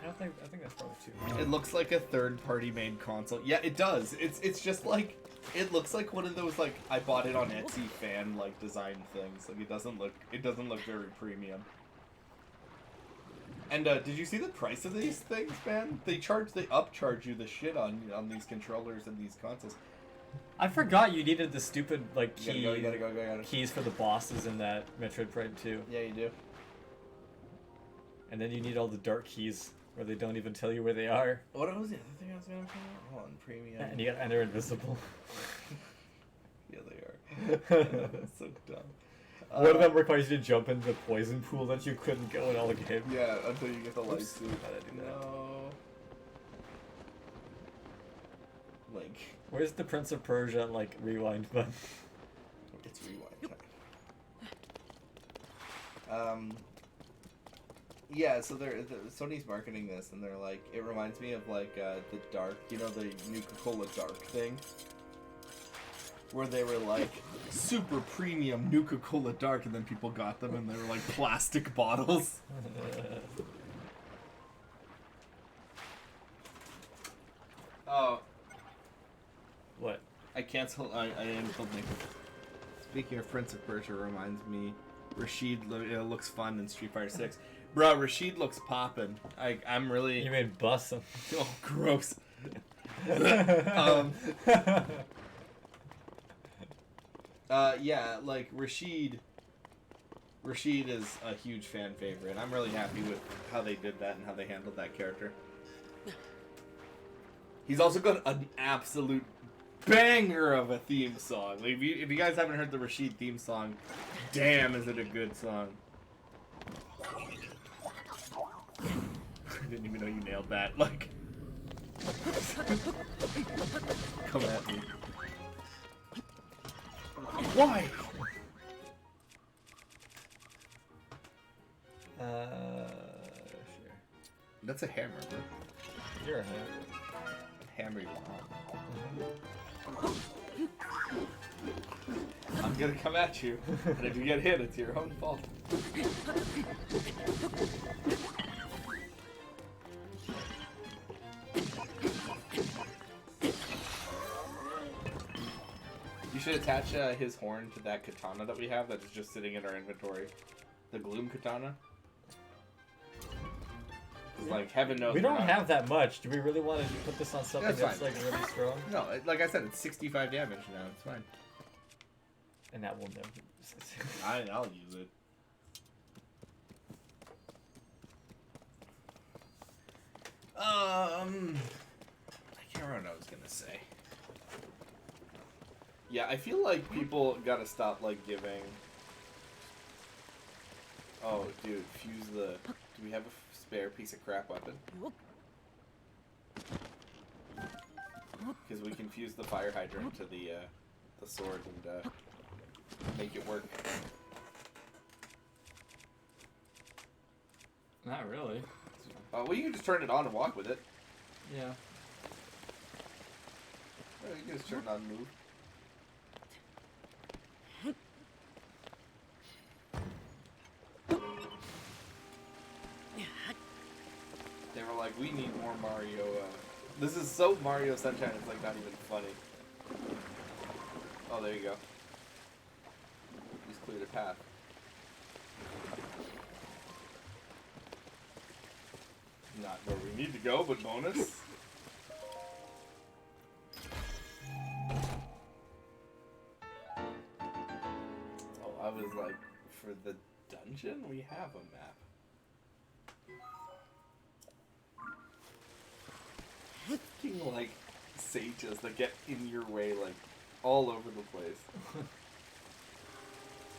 I think that's probably too. It looks like a third-party made console. Yeah, it does. It's just like it looks like one of those like I bought it on Etsy fan like design things. Like it doesn't look very premium. And did you see the price of these things, man? They upcharge you the shit on these controllers and these consoles. I forgot you needed the stupid like You gotta go. keys for the bosses in that Metroid Prime 2. Yeah, you do. And then you need all the dark keys where they don't even tell you where they are. What was the other thing I was gonna say? Hold on, premium. And they're invisible. Yeah, they are. That's so dumb. One of them requires you to jump into the poison pool that you couldn't go in all the game. Yeah, until you get the light Oops. suit. No. Like, Where's the Prince of Persia like rewind button? it's rewind time. Yeah, so Sony's marketing this, and they're like, it reminds me of like the Dark, you know, the Nuka-Cola Dark thing, where they were like super premium Nuka-Cola Dark, and then people got them, and they were like plastic bottles. Oh, What? I canceled. I unfilled my. Speaking of Prince of Persia, reminds me, Rashid looks fun in Street Fighter 6. Bro, Rashid looks poppin'. I'm really. You made bust him. Oh, gross. Yeah, like Rashid is a huge fan favorite. I'm really happy with how they did that and how they handled that character. He's also got an absolute banger of a theme song. Like, if you guys haven't heard the Rashid theme song, damn, is it a good song. I didn't even know you nailed that. Like, come at me. Why? Sure. That's a hammer, bro. You're a hammer. Hammer you want. I'm gonna come at you, and if you get hit, it's your own fault. You should attach his horn to that katana that we have that is just sitting in our inventory. The Gloom katana. 'Cause, like, heaven knows We we're don't not- have that much. Do we really want to put this on something That's that's fine. like really strong? No, like I said, it's 65 damage now. It's fine. And that will never. I'll use it. I can't remember what I was gonna say. Yeah, I feel like people gotta stop like giving. Oh, dude, fuse the. Do we have a spare piece of crap weapon? Because we can fuse the fire hydrant to the sword and make it work. Not really. Well, you can just turn it on and walk with it. Yeah. Yeah, you can just turn it on and move. They were like, we need more Mario. This is so Mario Sunshine, it's like not even funny. Oh, there you go. Just cleared a path. Not where we need to go, but bonus. Oh, I was like, for the dungeon, we have a map. Fucking like sages that get in your way like all over the place.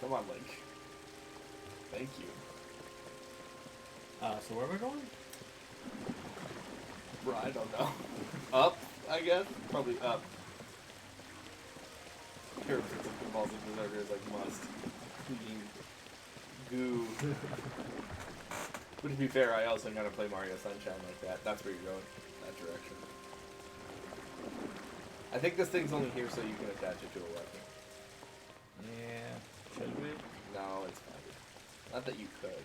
Come on, Link. Thank you. So where am I going? Bro, I don't know. Up, I guess? Probably up. Here, put some balls into the is like must. Goo. But to be fair, I also gotta play Mario Sunshine like that. That's where you're going. That direction. I think this thing's only here so you can attach it to a weapon. Yeah. Should we? No, it's fine. Not that you could.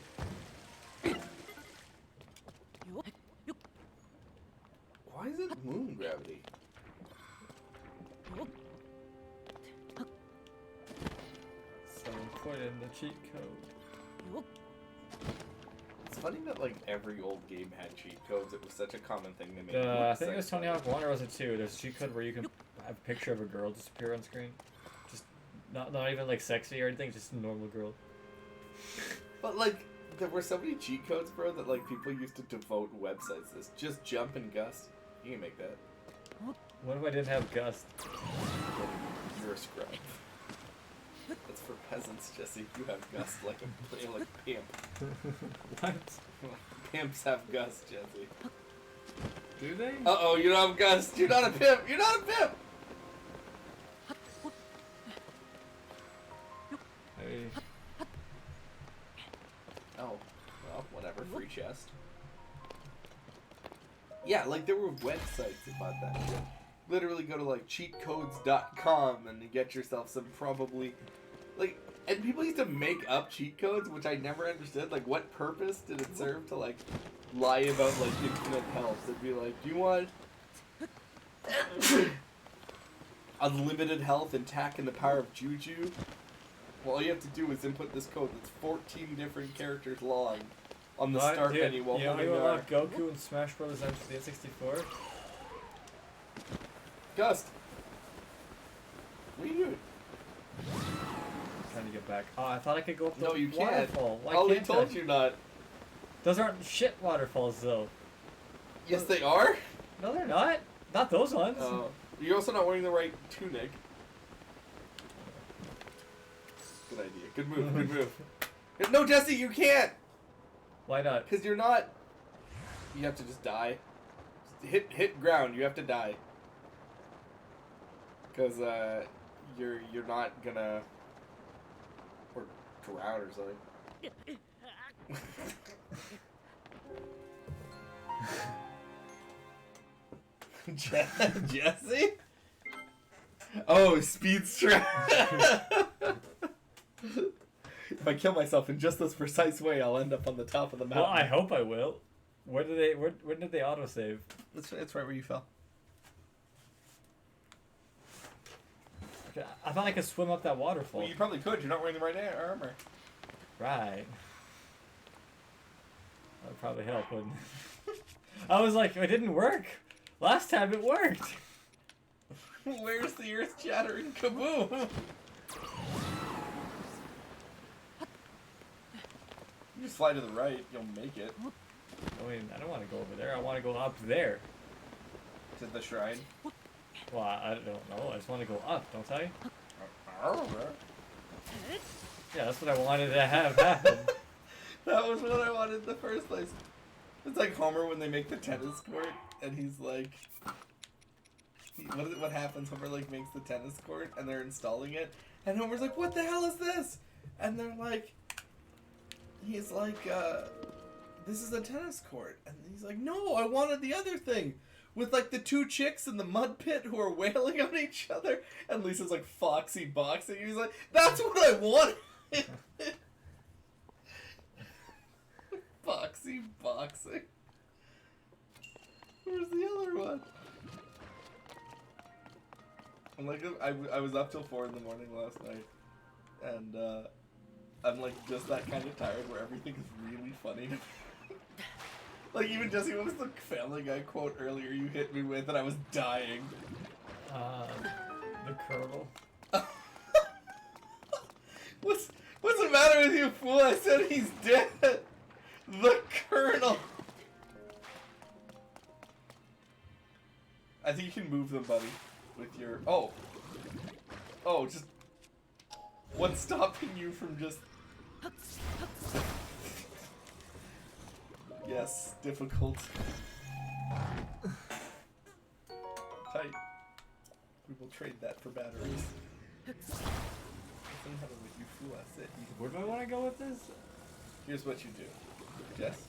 Why is it moon gravity? Someone put in the cheat code. It's funny that like every old game had cheat codes. It was such a common thing to make. I think it was Tony Hawk 1 or was it 2? There's a cheat code where you can have a picture of a girl disappear on screen. Just not even like sexy or anything, just a normal girl. But like, there were so many cheat codes, bro, that like people used to devote websites to this. Just jump and gust. You can make that. What if I didn't have Gust? You're a scrub. That's for peasants, Jesse. You have gust like a pimp. What? Pimps have gust, Jesse. Do they? Uh-oh, you don't have gust. You're not a pimp. You're not a pimp. Hey. Oh, well, whatever. Free chest. Yeah, like there were websites about that shit. Literally go to like cheatcodes.com and you get yourself some probably like, and people used to make up cheat codes, which I never understood. Like, what purpose did it serve to like lie about like infinite health? It'd be like, do you want unlimited health and tack in the power of Juju? Well, all you have to do is input this code that's 14 different characters long on the start menu while you holding unlock R. Goku and Smash Bros. M to the N64? Gust. What are you doing? Trying to get back. Oh, I thought I could go up the No, you can't. waterfall. Why Ollie can't told I? you not. Those aren't shit waterfalls, though. Yes, they are. No, they're not. Not those ones. You're also not wearing the right tunic. Good idea. Good move. Good move. No, Jesse, you can't. Why not? Because you're not. You have to just die. Just hit ground. You have to die. Because you're not gonna or drown or something. Jesse? Oh, speed strap. If I kill myself in just this precise way, I'll end up on the top of the mountain. Well, I hope I will. Where did they? When did they autosave? It's right where you fell. Okay, I thought I could swim up that waterfall. Well, you probably could. You're not wearing the right armor. Right. That would probably help, wouldn't it? I was like, it didn't work. Last time it worked. Where's the earth shattering kaboom? You just fly to the right, you'll make it. I mean, I don't want to go over there. I want to go up there. To the shrine. Well, I don't know. I just want to go up, don't I? Yeah, that's what I wanted to have happen. That was what I wanted in the first place. It's like Homer when they make the tennis court, and he's like... What happens? Homer like makes the tennis court, and they're installing it, and Homer's like, what the hell is this? And they're like... He's like, this is a tennis court. And he's like, no, I wanted the other thing. With like the two chicks in the mud pit who are wailing on each other. And Lisa's like foxy boxing. And he's like, that's what I wanted. Foxy boxing. Where's the other one? I'm like, I was up till 4 in the morning last night. And, I'm like just that kind of tired where everything is really funny to me. Like even Jesse, what was the Family Guy quote earlier you hit me with and I was dying? The Colonel. What's the matter with you, fool? I said he's dead. The Colonel. I think you can move them, buddy, with your... Oh, just... What's stopping you from just... Yes, difficult. Tight. We will trade that for batteries. Doesn't matter what you fool us at. Where do I want to go with this? Here's what you do. Jess?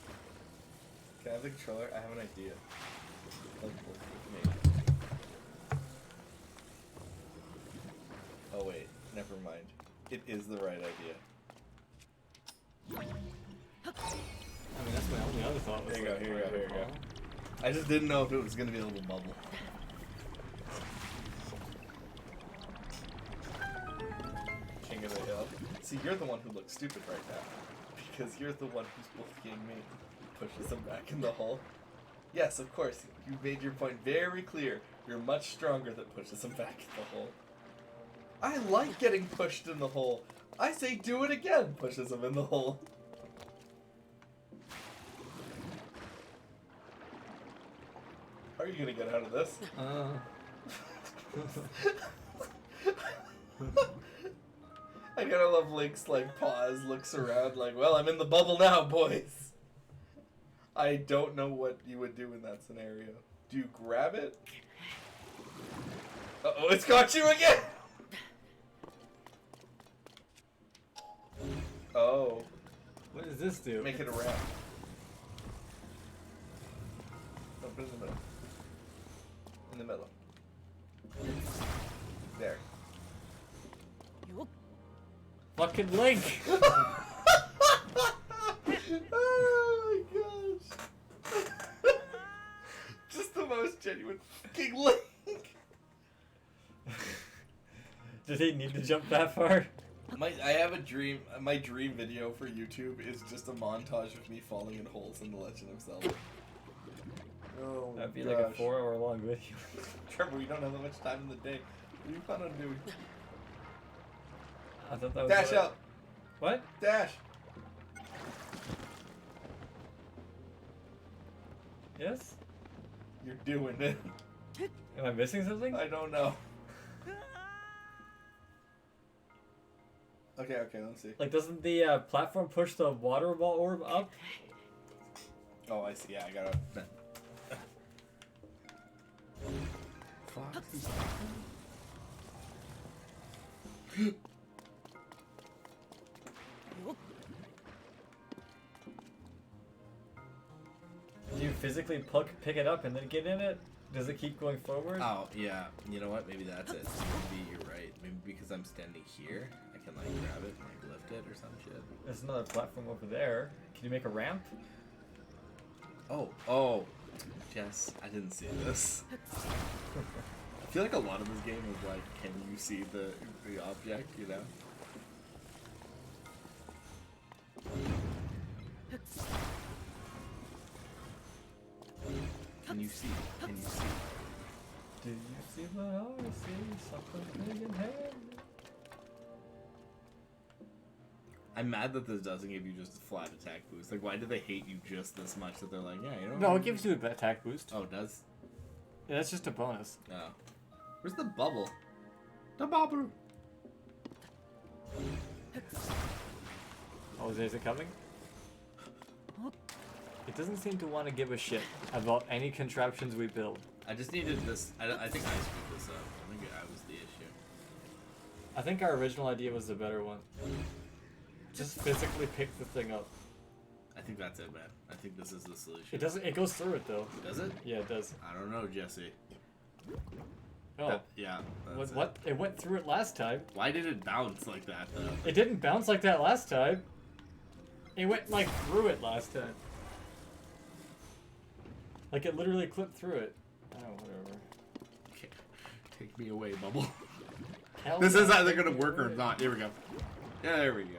Can I have the controller? I have an idea. Like, with me. Oh wait, never mind. It is the right idea. I mean, that's my only other thought. Was Here you go, like, here you go, where here you to go. fall. I just didn't know if it was gonna be a little bubble. King of the Hill. See, you're the one who looks stupid right now. Because you're the one who's bullying me. Pushes him back in the hole. Yes, of course. You made your point very clear. You're much stronger that pushes him back in the hole. I like getting pushed in the hole. I say do it again. Pushes him in the hole. How are you gonna get out of this? I gotta love Link's like pause, looks around like, well, I'm in the bubble now, boys. I don't know what you would do in that scenario. Do you grab it? Uh-oh, it's got you again! Oh. What does this do? Make it a ramp. No, put it in the middle. In the middle. There. Fucking Link! Oh my gosh. Just the most genuine fucking Link. Did he need to jump that far? I have a dream. My dream video for YouTube is just a montage of me falling in holes in The Legend of Zelda. Oh That'd be like a 4-hour long video. Trevor, we don't have that much time in the day. What do you plan on doing? I thought that was Dash what- up! What? Dash! Yes? You're doing it. Am I missing something? I don't know. Okay, let's see. Like, doesn't the platform push the water ball orb up? Oh, I see. Yeah, I gotta. Do you physically pick it up and then get in it? Does it keep going forward? Oh, yeah. You know what? Maybe that's it. Maybe you're right. Maybe because I'm standing here, I can like grab it and like lift it or some shit. There's another platform over there. Can you make a ramp? Oh. Jess, I didn't see this. I feel like a lot of this game is like, can you see the object, you know? Can you see? Can you see? Do you see what I see? Something big in hand. I'm mad that this doesn't give you just a flat attack boost. Like, why do they hate you just this much that they're like, yeah, you know? No, it gives you an attack boost. Oh, it does? Yeah, that's just a bonus. No. Where's the bubble? The bubble! Oh, is it coming? It doesn't seem to want to give a shit about any contraptions we build. I just needed this. I think I screwed this up. I think I was the issue. I think our original idea was the better one. Just physically pick the thing up. I think that's it, man. I think this is the solution. It doesn't. It goes through it though. Does it? Yeah, it does. I don't know, Jesse. Oh, Yeah. that's what? It went through it last time. Why did it bounce like that, though? It didn't bounce like that last time. It went like through it last time. Like it literally clipped through it. Oh, whatever. Okay. Take me away, bubble. Hell This no, is either take gonna me work or away. not. Here we go. Yeah, there we go.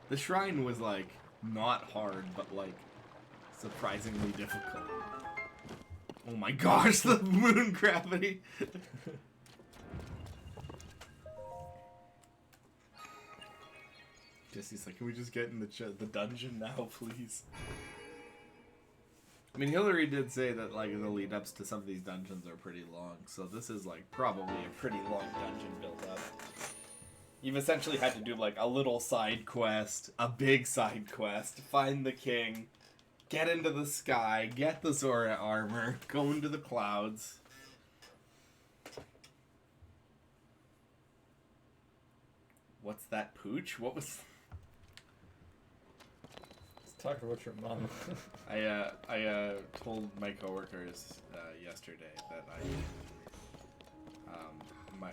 The shrine was like not hard, but like surprisingly difficult. Oh my gosh, the moon gravity! Jesse's like, can we just get in the dungeon now, please? I mean, Hillary did say that like the lead ups to some of these dungeons are pretty long, so this is like probably a pretty long dungeon build up. You've essentially had to do like a little side quest, a big side quest, find the king, get into the sky, get the Zora armor, go into the clouds. What's that, Pooch? What was... Let's talk about your mom. I told my coworkers yesterday that my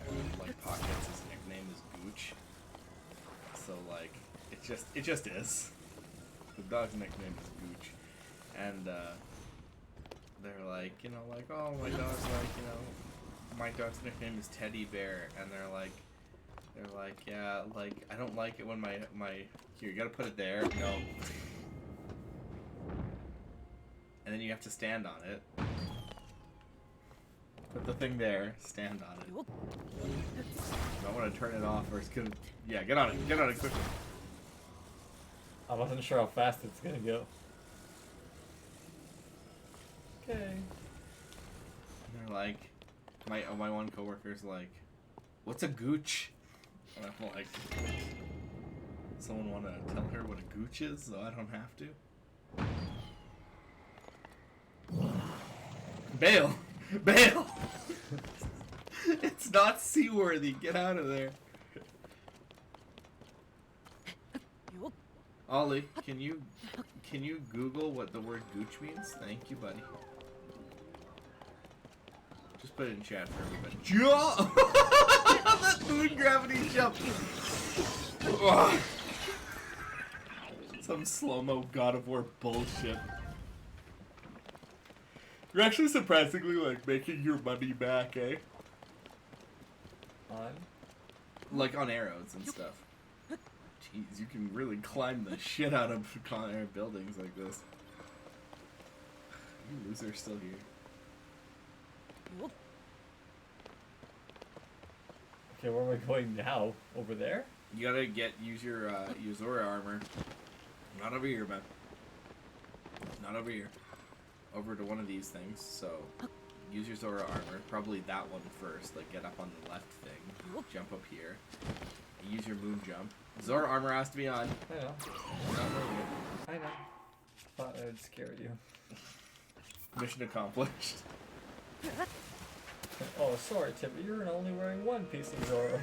Pockets' his nickname is Gooch. So like it just is. The dog's nickname is Gooch, and they're like, you know, like, oh, my dog's like, you know, my dog's nickname is Teddy Bear, and they're like, yeah, like, I don't like it when my here, you gotta put it there. No. And then you have to stand on it. Put the thing there, stand on it. I want to turn it off or it's gonna... Yeah, get on it quickly. I wasn't sure how fast it's gonna go. Okay. And they're like, my one coworker's like, what's a gooch? And I'm like, someone want to tell her what a gooch is so I don't have to? Bail! Bail! It's not seaworthy. Get out of there. Ollie, can you Google what the word gooch means? Thank you, buddy. Just put it in chat for everybody. Jump! That moon gravity jump. Some slow-mo God of War bullshit. You're actually surprisingly like making your money back, eh? On? Like on arrows and stuff. Jeez, you can really climb the shit out of buildings like this. You loser's still here. Okay, where am I going now? Over there? You gotta use your Zora armor. Not over here, man. Not over here. Over to one of these things. So use your Zora armor. Probably that one first. Like get up on the left thing. Jump up here. Use your moon jump. Zora armor has to be on. I know. I know. Thought I'd scare you. Mission accomplished. Oh, sorry, Tippy. You're only wearing one piece of Zora.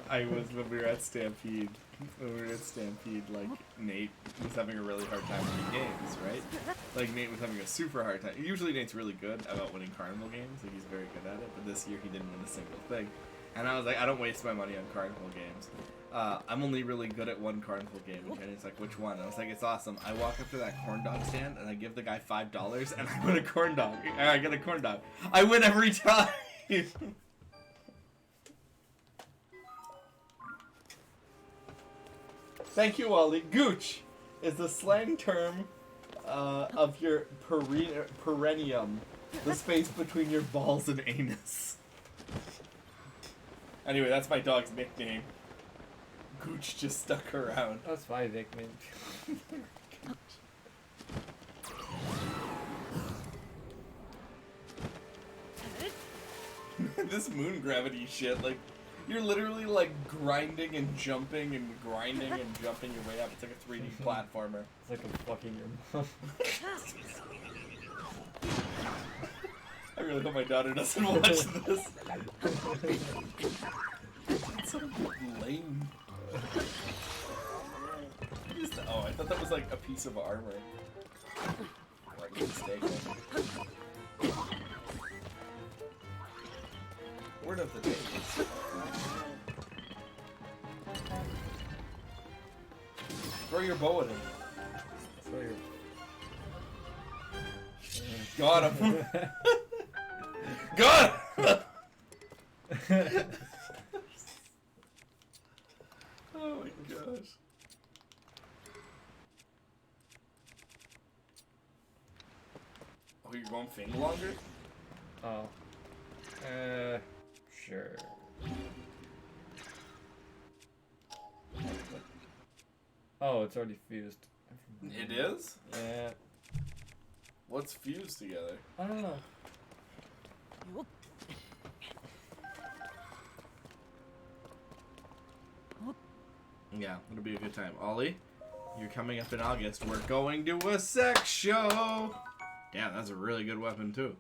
I was when we were at Stampede. Like Nate was having a really hard time winning games, right? Like Nate was having a super hard time. Usually Nate's really good about winning carnival games, like he's very good at it. But this year he didn't win a single thing, and I was like, I don't waste my money on carnival games. I'm only really good at one carnival game. And he's like, which one? And I was like, it's awesome. I walk up to that corn dog stand and I give the guy $5 and I win a corn dog. I get a corn dog. I win every time. Thank you, Wally. Gooch is the slang term of your perineum, the space between your balls and anus. Anyway, that's my dog's nickname. Gooch just stuck around. That's my nickname. This moon gravity shit, like, you're literally like grinding and jumping and grinding and jumping your way up. It's like a 3D platformer. It's like I'm fucking your mom. I really hope my daughter doesn't watch this. It's so lame. Oh, I thought that was like a piece of armor. Or I get mistaken. Word of the day is... Throw your bow at him. Throw your... Got him! Got him! Oh my gosh. Oh, you're going fin longer? Oh. Sure. Oh, it's already fused. It is? Yeah. What's fused together? I don't know. Yeah, it'll be a good time. Ollie, you're coming up in August. We're going to a sex show. Yeah, that's a really good weapon too.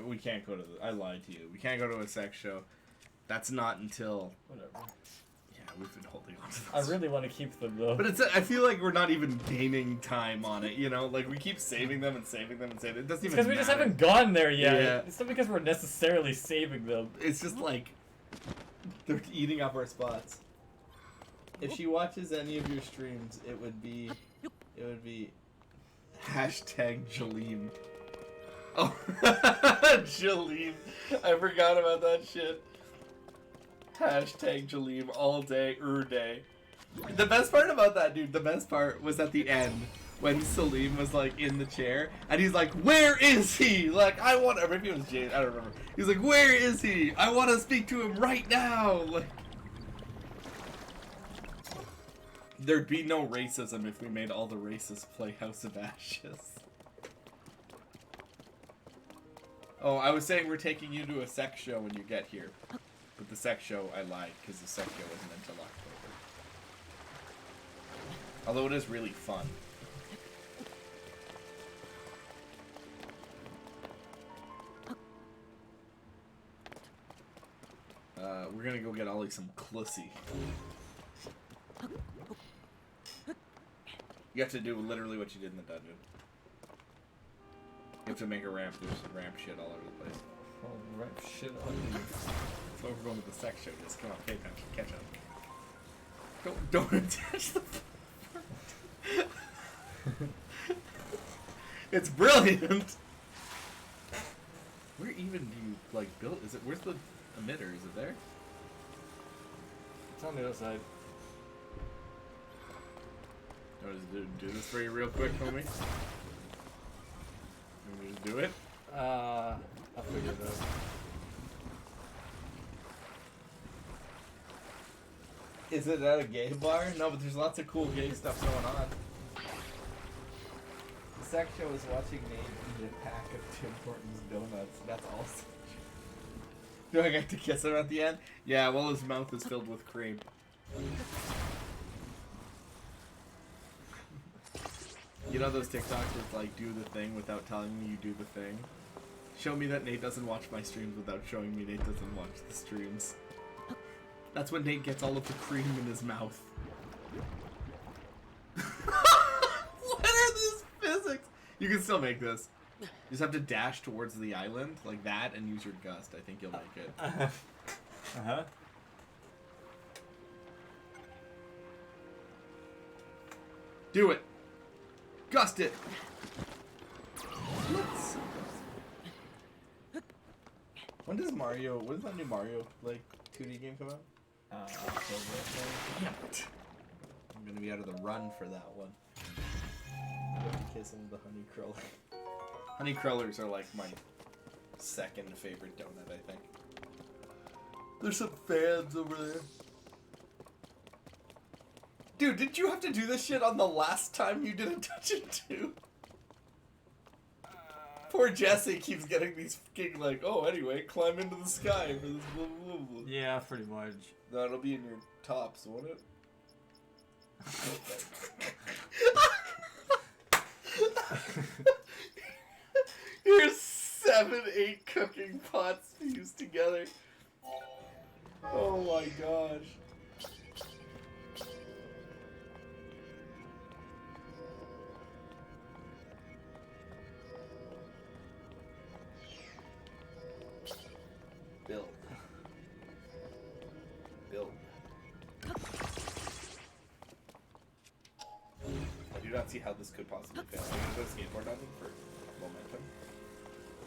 We can't go to the... I lied to you. We can't go to a sex show. That's not until... Whatever. Yeah, we've been holding on to I this. really want to keep them though. But it's... I feel like we're not even gaining time on it, you know? Like, we keep saving them and saving them and saving them. It doesn't even because we just matter. haven't gone there yet. Yeah. It's not because we're necessarily saving them. It's just like... They're eating up our spots. If she watches any of your streams, it would be... Hashtag Jaleem. Oh, Jaleem. I forgot about that shit. Hashtag Jaleem all day, day. The best part about that, dude, the best part was at the end when Salim was like in the chair and he's like, where is he? Like, I want, or maybe it was Jade, I don't remember. He's like, where is he? I want to speak to him right now. Like, there'd be no racism if we made all the racists play House of Ashes. Oh, I was saying we're taking you to a sex show when you get here. But the sex show, I lied, because the sex show isn't until October. Although it is really fun. We're gonna go get Ollie some Clussy. You have to do literally what you did in the dungeon. You have to make a ramp. There's ramp shit all over the place. Oh, right shit on you. That's why we're going to the sex show. Just come on, pay attention, catch up. Don't attach the. It's brilliant. Where even do you like build? Is it? Where's the emitter? Is it there? It's on the other side. Oh, just do this for you real quick, homie. Let me just do it. I'll figure it out. Is it at a gay bar? No, but there's lots of cool gay stuff going on. The sex show is watching Nate eat a pack of Tim Hortons donuts. That's awesome. Do I get to kiss him at the end? Yeah, well, his mouth is filled with cream. You know those TikToks that like do the thing without telling me you do the thing? Show me that Nate doesn't watch my streams without showing me Nate doesn't watch the streams. That's when Nate gets all of the cream in his mouth. What are these physics? You can still make this. You just have to dash towards the island like that and use your gust. I think you'll make it. Uh-huh. Do it. Gust it. Let's. When does that new Mario like 2D game come out? Damn it. I'm gonna be out of the run for that one. Kissing the honey cruller. Honey crullers are like my second favorite donut, I think. There's some fans over there. Dude, did you have to do this shit on the last time you did a Dungeon 2? Poor Jesse keeps getting these fucking like, oh, anyway, climb into the sky for this blah blah blah. Yeah, pretty much. No, it'll be in your tops, won't it? Here's 7, 8 cooking pots fused together. Oh my gosh. Build. I do not see how this could possibly fail. I'm gonna go skateboard hunting for momentum.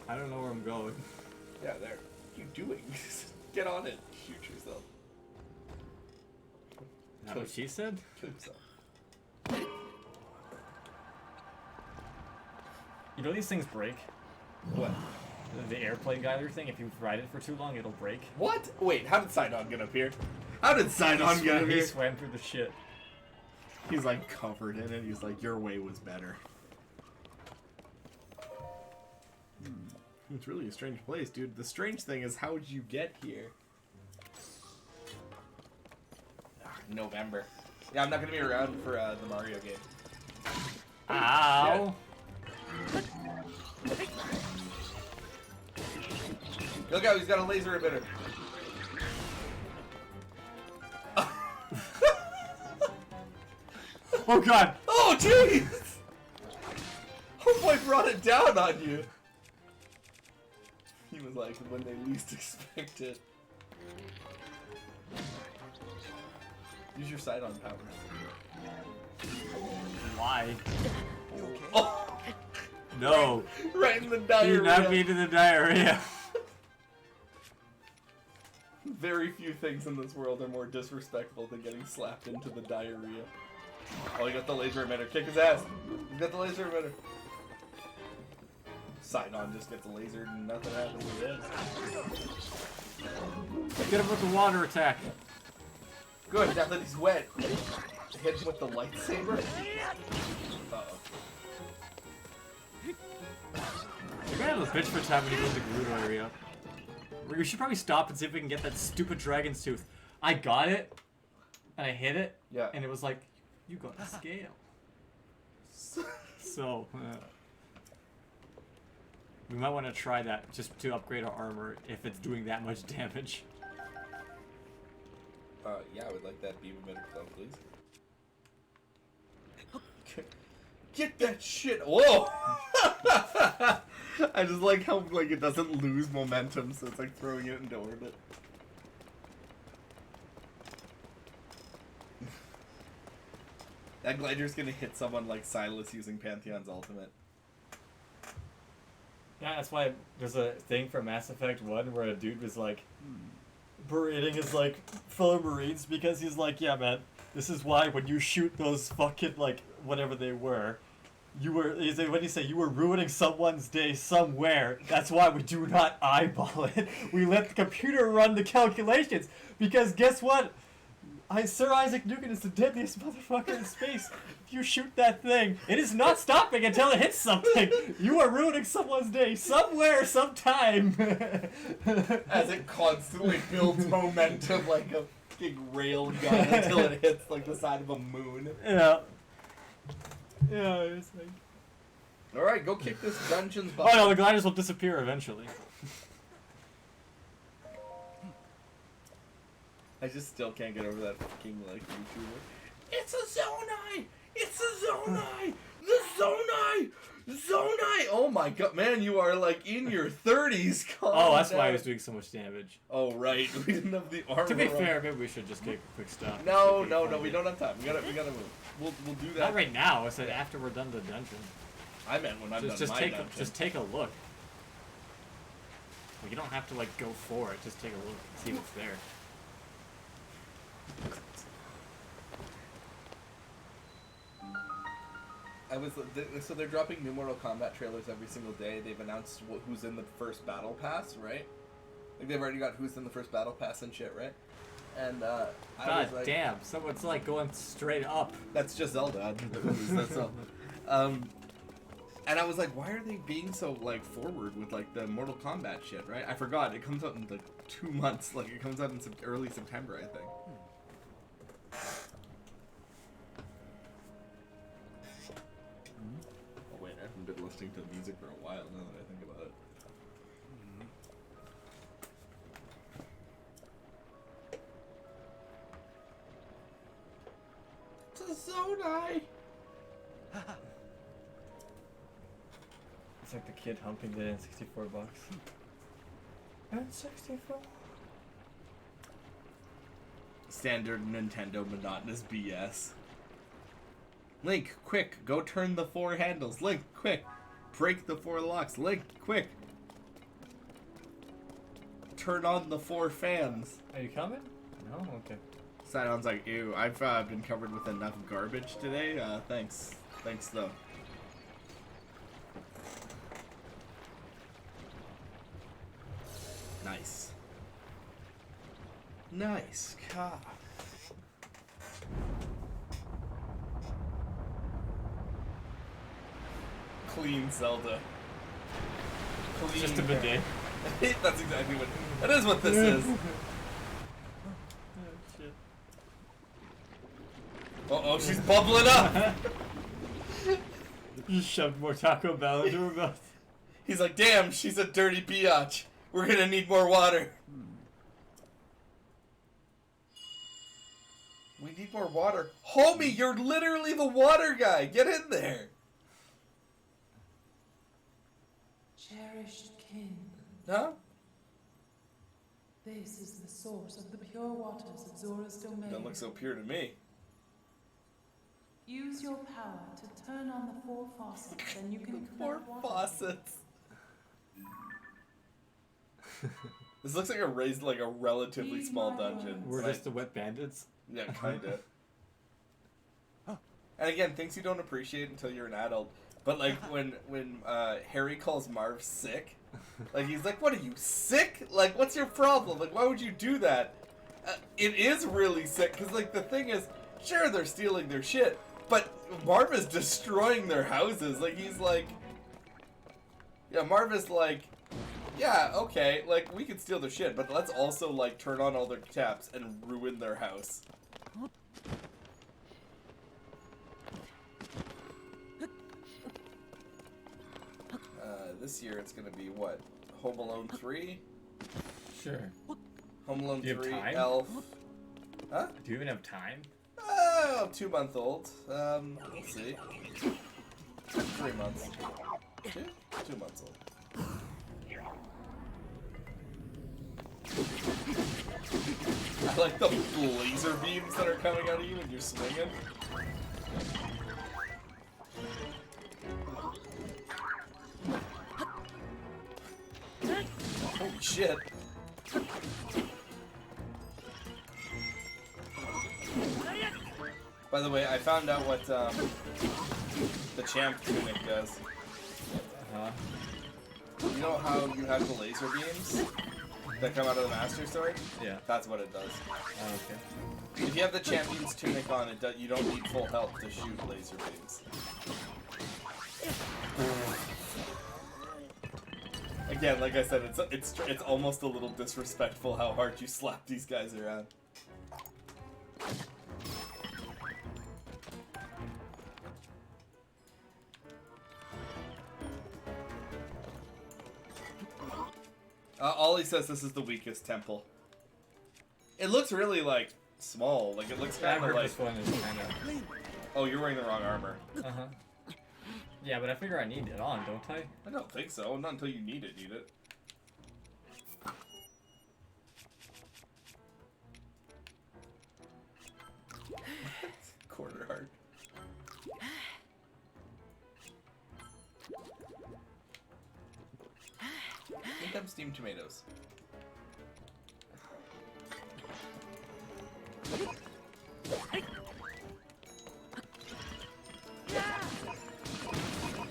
I don't know where I'm going. Yeah, there. What are you doing? Get on it. Shoot yourself. Is that what she said? Kill yourself. You know these things break? What? The airplane glider thing, if you ride it for too long, it'll break. What? Wait, how did Sidon get up here? How did Sidon get up He here? swam through the shit. He's like covered in it. He's like, your way was better. It's really a strange place, dude. The strange thing is, how'd you get here? November. Yeah, I'm not gonna be around for the Mario game. Ow! Look out, he's got a laser emitter. Oh god! Oh, jeez! Hope I brought it down on you. He was like, when they least expect it. Use your side-on powers. Why? You okay? Oh, No! right in the Do diarrhea. not be to the diarrhea. Very few things in this world are more disrespectful than getting slapped into the diarrhea. Oh, he got the laser emitter. Kick his ass. He's got the laser emitter. Side-on just gets lasered and nothing happens with this. Get him with the water attack. Good, now that he's wet. Hit him with the lightsaber. Uh-oh. You're gonna have a bitch for time when you go to the Gerudo area. We should probably stop and see if we can get that stupid dragon's tooth. I got it, and I hit it, Yeah. and it was like, you got the scale. So, we might want to try that just to upgrade our armor if it's doing that much damage. Yeah, I would like that beam emitter club, please. Get that shit! Whoa! I just like how like it doesn't lose momentum, so it's like throwing it into orbit. That glider's gonna hit someone like Silas using Pantheon's ultimate. Yeah, that's why there's a thing for Mass Effect 1 where a dude was like berating his like fellow Marines because he's like, yeah man, this is why when you shoot those fucking like whatever they were, you were, what do you say, you were ruining someone's day somewhere. That's why we do not eyeball it. We let the computer run the calculations because guess what? Sir Isaac Newton is the deadliest motherfucker in space. If you shoot that thing, it is not stopping until it hits something. You are ruining someone's day somewhere, sometime. As it constantly builds momentum like a big rail gun until it hits like the side of a moon. Yeah. Yeah, it's like... Alright, go kick this dungeon's butt. Oh no, the gliders will disappear eventually. I just still can't get over that fucking like YouTuber. It's a Zonai! It's a Zonai! The Zonai! Zonai! Oh my god, man, you are like in your 30s. Oh, that's why I was doing so much damage. Oh right, we didn't have the armor. To be on. fair, maybe we should just take a quick stop. No, See if no, can no, find we it. don't have time. We gotta move. We'll do that. Not right now. I said after we're done the dungeon. I meant when I'm Just done take my dungeon. just take a look. Like, you don't have to like go for it. Just take a look and see what's there. So they're dropping new Mortal Kombat trailers every single day. They've announced who's in the first battle pass, right? Like they've already got who's in the first battle pass and shit, right? And I God was like, damn! So it's like going straight up. that's just Zelda. That's all. And I was like, why are they being so like forward with like the Mortal Kombat shit, right? I forgot it comes out in like 2 months. Like it comes out in early September, I think. Oh wait, I haven't been listening to music for a while now that I think about it. It's a Zonai! It's like the kid humping the N64 box. N64. Standard Nintendo monotonous BS. Link, quick, go turn the 4 handles. Link, quick, break the 4 locks. Link, quick, turn on the 4 fans. Are you coming? No. Okay. Sidon's like, ew, I've been covered with enough garbage today. Thanks. Thanks, though. Nice. Nice. God. Clean Zelda. clean. Just a bidet. That's exactly what. That is what this is. Oh, she's bubbling up. Just shoved more Taco Bell into her mouth. He's like, damn, she's a dirty biatch. We're gonna need more water. We need more water. Homie, you're literally the water guy. Get in there. Cherished kin, Huh? this is the source of the pure waters of Zora's domain. Doesn't look so pure to me. Use your power to turn on the 4 faucets, and you can More collect water. faucets. This looks like a relatively These small my dungeon. We're Right? just the wet bandits. Yeah, kinda. And again, things you don't appreciate until you're an adult. But like when Harry calls Marv sick, like he's like, "What are you, sick? Like, what's your problem? Like, why would you do that?" It is really sick because like the thing is, sure they're stealing their shit, but Marv is destroying their houses. Like he's like, yeah, Marv is like, yeah, okay, like we can steal their shit, but let's also like turn on all their taps and ruin their house. This year it's gonna be what? Home Alone 3? Sure. Home Alone Do you have 3, time? Elf. Huh? Do you even have time? Oh, 2-month-old. We'll see. 3 months. 2 months old. I like the laser beams that are coming out of you when you're swinging. Holy shit. By the way, I found out what the champ tunic does. Uh-huh. You know how you have the laser beams that come out of the Master Sword? Yeah. That's what it does. Oh, okay. If you have the champion's tunic on, you don't need full health to shoot laser beams. Again, like I said, it's almost a little disrespectful how hard you slap these guys around. Ollie says this is the weakest temple. It looks really like small. Like it looks I kind of heard like. this one is kind of. Oh, you're wearing the wrong armor. Uh-huh. Yeah, but I figure I need it on, don't I? I don't think so. Not until you need it. Need it. Quarter heart. Eat them steamed tomatoes.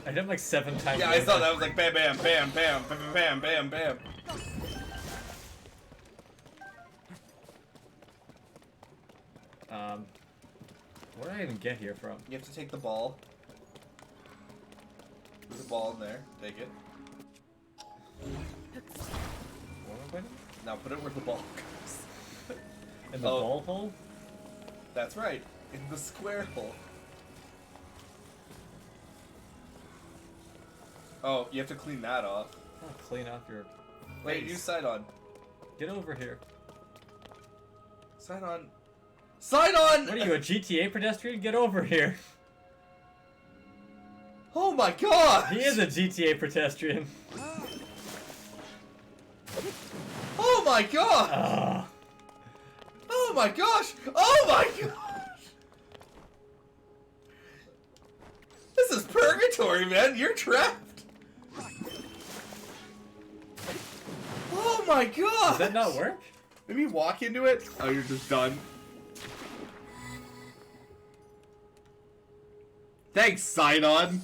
I did them like 7 times. Yeah, I saw that. I was like bam, bam, bam, bam, bam, bam, bam, bam. Where did I even get here from? You have to take the ball. There's a ball in there. Take it. What am I putting? Now put it where the ball goes. In the Oh. ball hole? That's right. In the square hole. Oh, you have to clean that off. Oh, clean off your. Wait, face. use side on. Get over here. Side on. Side on! What are you, a GTA pedestrian? Get over here. Oh my god! He is a GTA pedestrian. Oh my god! Ah. Oh my gosh! Oh my gosh! This is purgatory, man. You're trapped. Oh my god! Does that not work? Maybe walk into it. Oh, you're just done. Thanks, Sidon.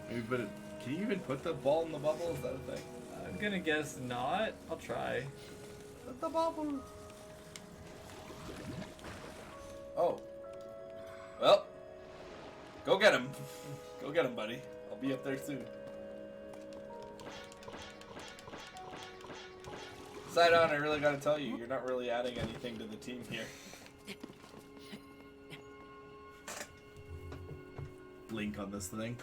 Maybe put it. Can you even put the ball in the bubble? Is that a thing? I'm gonna guess not. I'll try. Put the bubble. Oh. Well. Go get him. Go get him, buddy. I'll be up there soon. Sidon, I really gotta tell you, you're not really adding anything to the team here. Blink on this thing.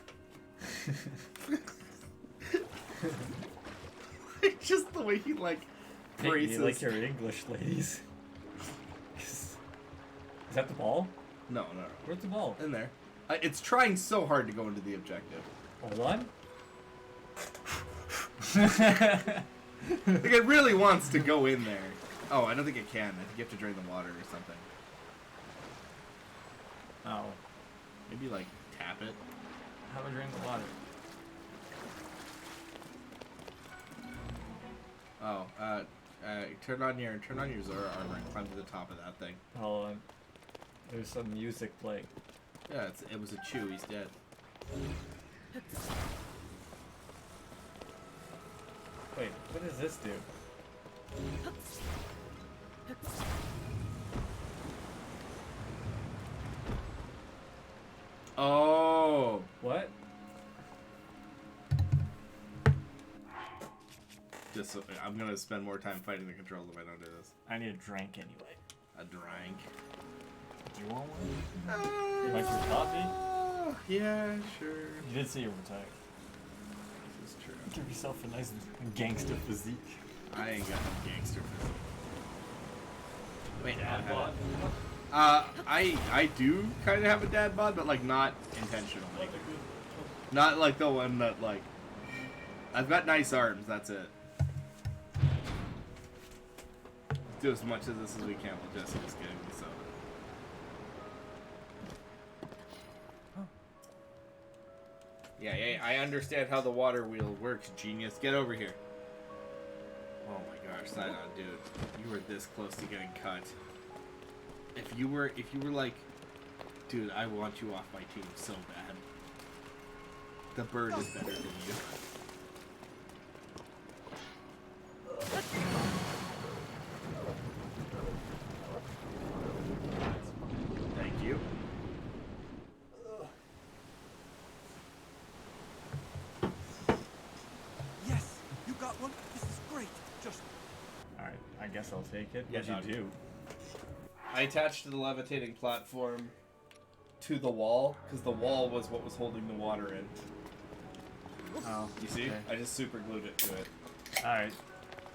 Just the way he like Paint me braces. like your English ladies. Is that the ball? No. Where's the ball? In there. It's trying so hard to go into the objective. Hold on. Like it really wants to go in there. Oh, I don't think it can. I think you have to drain the water or something. Oh. Maybe like tap it. How do I drain the water? Oh, turn on your Zora armor and climb to the top of that thing. Hold on. There's some music playing. Yeah, it was a chew. He's dead. Wait, what does this do? Oh. What? Just I'm gonna spend more time fighting the controls if I don't do this. I need a drink anyway. A drink. Do you want one? You like your coffee? Yeah, sure. You did say you were retired. This is true. Give yourself a nice gangster physique. I ain't got no gangster physique. Wait, Dad bod? I do kind of have a dad bod, but like not intentionally. Not like the one that like. I've got nice arms. That's it. Do as much of this as we can while Jessica's getting me soda. Yeah, I understand how the water wheel works, genius. Get over here. Oh my gosh, Sidon, dude. You were this close to getting cut. If you were like, dude, I want you off my team so bad. The bird is better than you. Thank you. Yes, you got one. This is great. Just Alright, I guess I'll take it. Yeah, What'd you do? I attached the levitating platform to the wall because the wall was what was holding the water in. Oh, You see? okay. I just super glued it to it. Alright.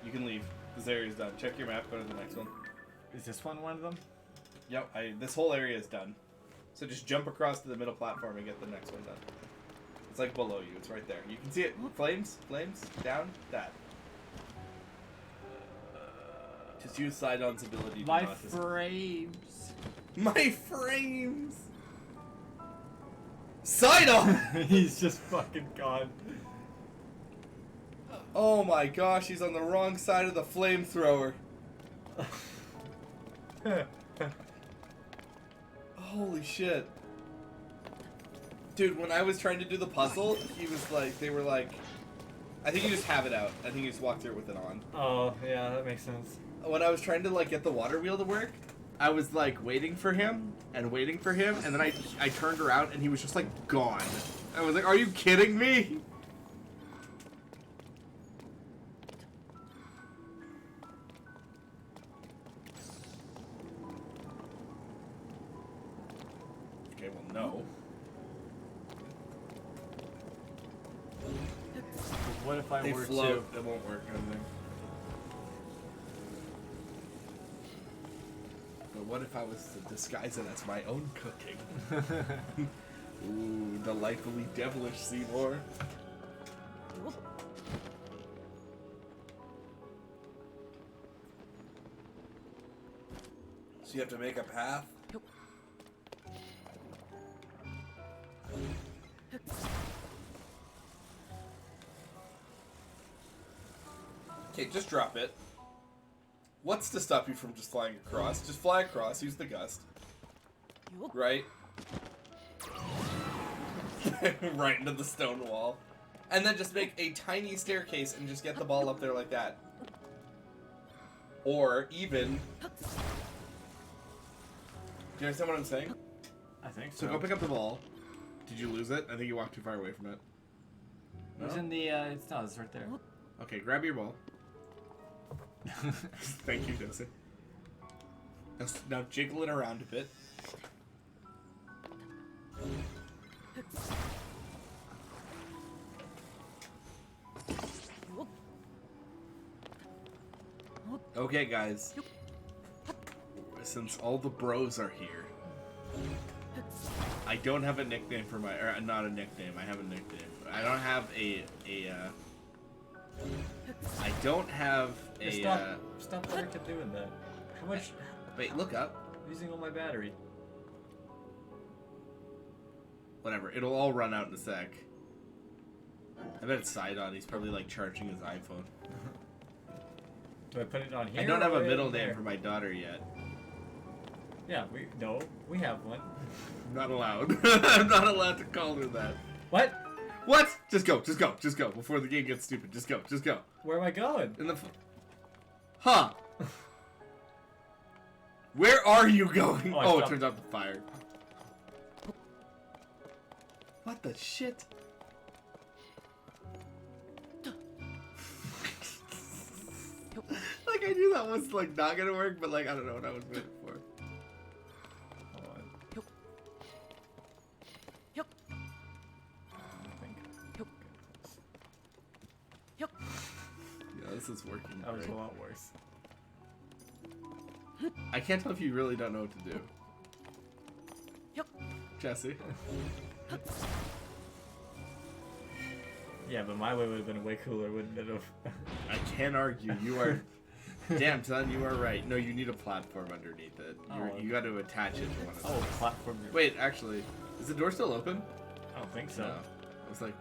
You can leave. This area's done. Check your map. Go to the next one. Is this one of them? Yep. This whole area is done. So just jump across to the middle platform and get the next one done. It's like below you. It's right there. You can see it. Flames. Flames. Down. That. Just use Sidon's ability to My not his- frames. My frames! Sidon! He's just fucking gone. Oh my gosh, he's on the wrong side of the flamethrower. Holy shit. Dude, when I was trying to do the puzzle, he was like, they were like, I think you just have it out. I think you just walk through it with it on. Oh, yeah, that makes sense. When I was trying to like get the water wheel to work, I was like waiting for him, and then I turned around and he was just like gone. I was like, are you kidding me? Okay, well no. What if I They were float. It won't work. I think. But what if I was to disguise it as my own cooking? Ooh, delightfully devilish, Seymour. So you have to make a path? Okay, just drop it. What's to stop you from just flying across? Just fly across, use the gust. Right? Right into the stone wall. And then just make a tiny staircase and just get the ball up there like that. Or even... Do you understand what I'm saying? I think So go pick up the ball. Did you lose it? I think you walked too far away from it. It's in the, it's right there. Okay, grab your ball. Thank you, Jesse. Now jiggle it around a bit. Okay, guys. Since all the bros are here, I don't have a nickname for my, or not a nickname. I have a nickname. I don't have I don't have a. Stop freaking doing that. How much? Wait, look up. I'm using all my battery. Whatever, it'll all run out in a sec. I bet it's Sidon. He's probably like charging his iPhone. Do I put it on here? I don't have or a middle there? name for my daughter yet. Yeah, we have one. I'm not allowed. I'm not allowed to call her that. What? What? Just go before the game gets stupid. Just go. Where am I going? In the. Huh? Where are you going? Oh, I Oh, it stopped. turns out the fire. What the shit? Like I knew that was like not gonna work, but like I don't know what I was waiting for. Hold on. Yeah, this is working. That was great. a lot worse. I can't tell if you really don't know what to do. Jesse. Yeah, but my way would have been way cooler, wouldn't it have? I can't argue. You are. Damn, son, you are right. No, you need a platform underneath it. You got to attach it to one of them. Oh, platform. Wait, actually, is the door still open? I don't think so. No. I was like,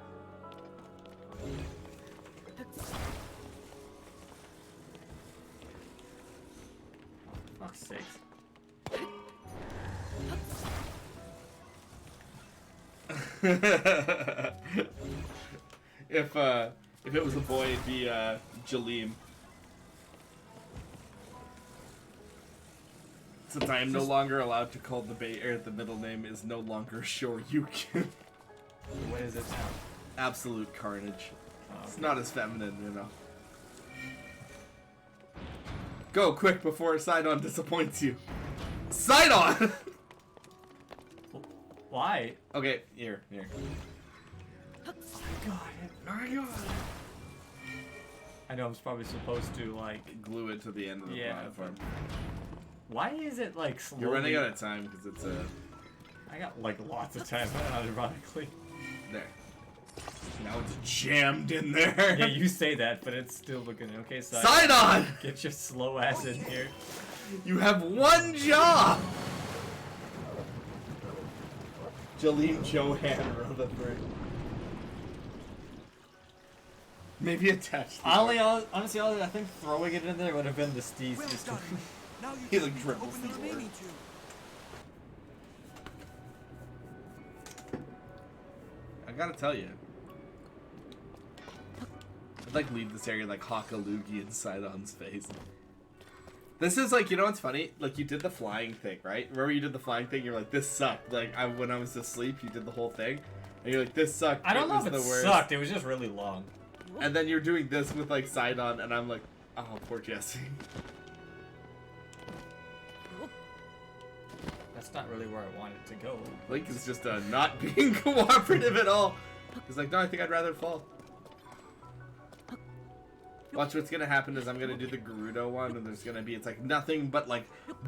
Fuck's sakes. if it was a boy, it'd be Jaleem. Since I am no longer allowed to call the middle name is no longer Shoryuken. What is it now? Absolute carnage. Oh, It's okay. not as feminine, you know. Go quick before Sidon disappoints you. Sidon! Why? Okay, here. Oh my god. I know I'm probably supposed to like. Glue it to the end of the Yeah, platform. Why is it like slowly? You're running out of time because it's a. I got like lots of time, ironically. There. Now it's jammed in there. Yeah, you say that, but it's still looking okay. So Sidon! get your slow ass in here. You have one job! Jaleem Johan Rutherford. Maybe attach the Honestly, I think throwing it in there would have been the steez. Well done. Now you He can like dribbles open the the remaining two. I gotta tell you. I'd like leave this area like Hakalugi in Sidon's face. This is like, you know what's funny? Like you did the flying thing, right? Remember you did the flying thing? You're like, this sucked. Like when I was asleep, you did the whole thing, and you're like, this sucked. I don't know was if it the worst. sucked. It was just really long. And then you're doing this with like Sidon, and I'm like, oh, poor Jesse. That's not really where I wanted to go. Link is just not being cooperative at all. He's like, no, I think I'd rather fall. Watch, what's gonna happen is I'm gonna do the Gerudo one, and there's gonna be, it's like nothing but like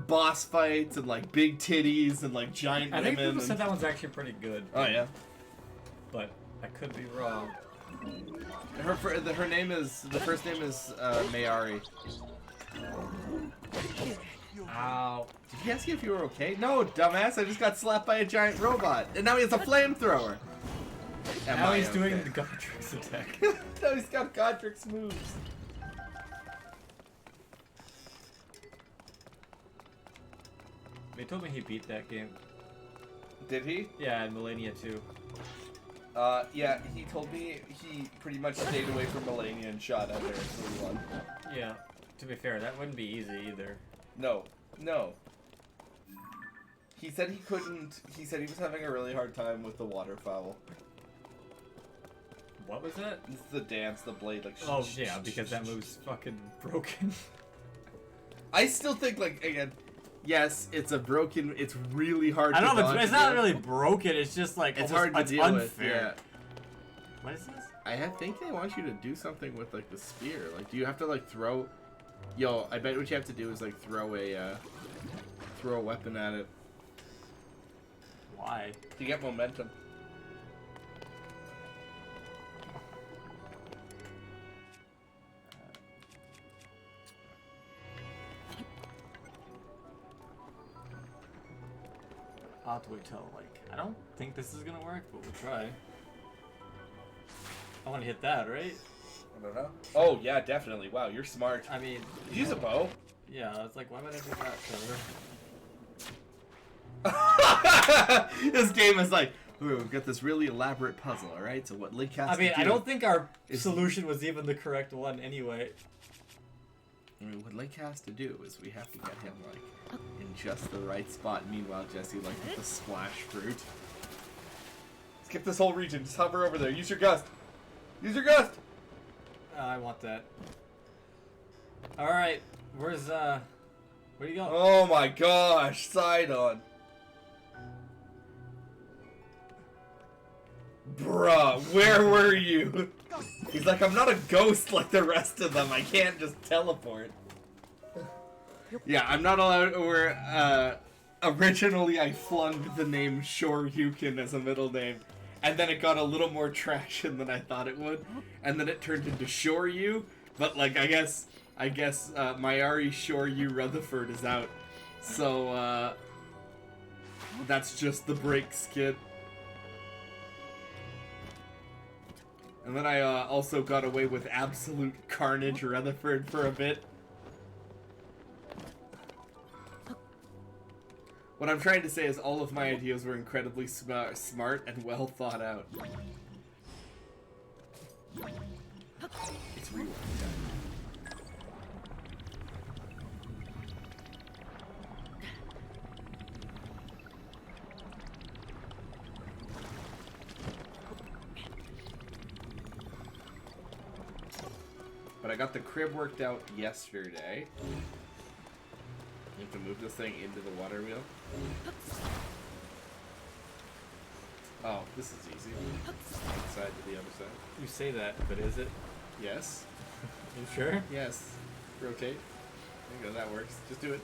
boss fights and like big titties and like giant I think women. people and... said that one's actually pretty good. Oh yeah. But I could be wrong. Her name is, the first name is Mayari. Ow. Did he ask you if you were okay? No, dumbass, I just got slapped by a giant robot, and now he has a flamethrower. Am Now I he's doing okay? the Godric's attack. No, he's got Godric's moves. They told me he beat that game. Did he? Yeah, in Millennia 2. Yeah, he told me he pretty much stayed away from Melania and shot at her until he won. Yeah. To be fair, that wouldn't be easy either. No. He said he couldn't. He said he was having a really hard time with the waterfowl. What was that? It's the dance, the blade, like. Oh yeah, because that move's fucking broken. I still think, like, again, Yes, it's a broken. It's really hard. I to don't know, dodge but it's not with. really broken. It's just like It's almost, hard to it's deal unfair. with. Yeah. What is this? I think they want you to do something with like the spear. Like, do you have to like throw? Yo, I bet what you have to do is like throw a weapon at it. Why? to get momentum. I'll have to wait till, like, I don't think this is gonna work, but we'll try. I want to hit that, right? I don't know. Oh, yeah, definitely. Wow, you're smart. I mean, Use a bow. yeah, it's like, why would I do that, Trevor? This game is like, ooh, we've got this really elaborate puzzle, alright? So what Link has I mean, to do I don't think our is- solution was even the correct one anyway. I mean, what Link has to do is we have to get him, like, in just the right spot. Meanwhile, Jesse, like, with the splash fruit. Skip this whole region. Just hover over there. Use your gust. Use your gust. I want that. Alright, where's, where do you go? Oh my gosh, Sidon. Bruh, where were you? He's like, I'm not a ghost like the rest of them. I can't just teleport. Yeah, I'm not allowed, or, originally I flung the name Shoryuken as a middle name, and then it got a little more traction than I thought it would, and then it turned into Shoryu, but, like, I guess, Mayari Shoryu Rutherford is out, so, that's just the break skit. And then I, also got away with Absolute Carnage Rutherford for a bit. What I'm trying to say is all of my ideas were incredibly smart and well thought out. It's rework time. But I got the crib worked out yesterday. You have to move this thing into the water wheel. Oh, this is easy. One side to the other side. You say that, but is it? Yes. You sure? Yes. Rotate. There you go, that works. Just do it.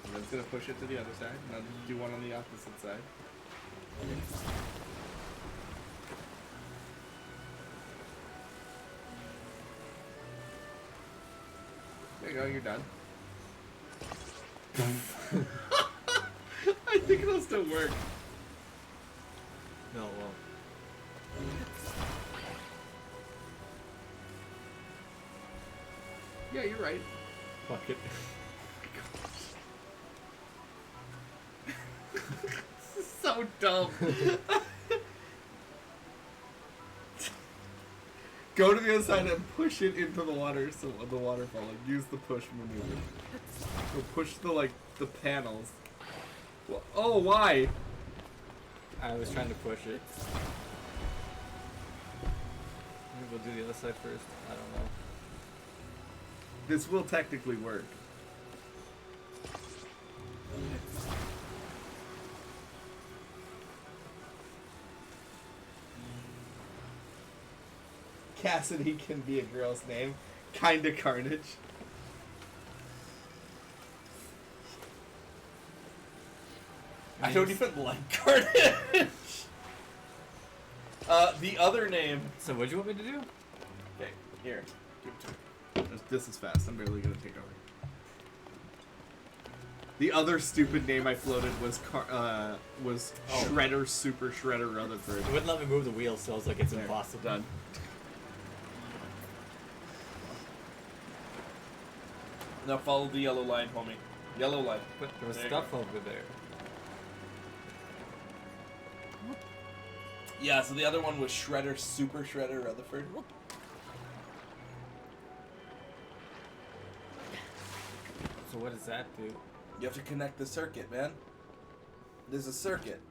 And then it's gonna push it to the other side, and then do one on the opposite side. There you go, you're done. I think it'll still work. No, well. Yeah, you're right. Fuck it. This is so dumb. Go to the other side and push it into the water, so the waterfall. Like, use the push maneuver. So push the panels. Well, oh, why? I was trying to push it. Maybe we'll do the other side first. I don't know. This will technically work. Cassidy can be a girl's name. Kinda Carnage. I don't even like Carnage. The other name. So what do you want me to do? Okay, here. This is fast. I'm barely gonna take over. The other stupid name I floated was Shredder Super Shredder Rutherford. It wouldn't let me move the wheel, so I was like, it's There, impossible. Done. Now follow the yellow line, homie. Yellow line. But there was There you stuff over there. Yeah, so the other one was Shredder, Super Shredder Rutherford. So what does that do? You have to connect the circuit, man. There's a circuit.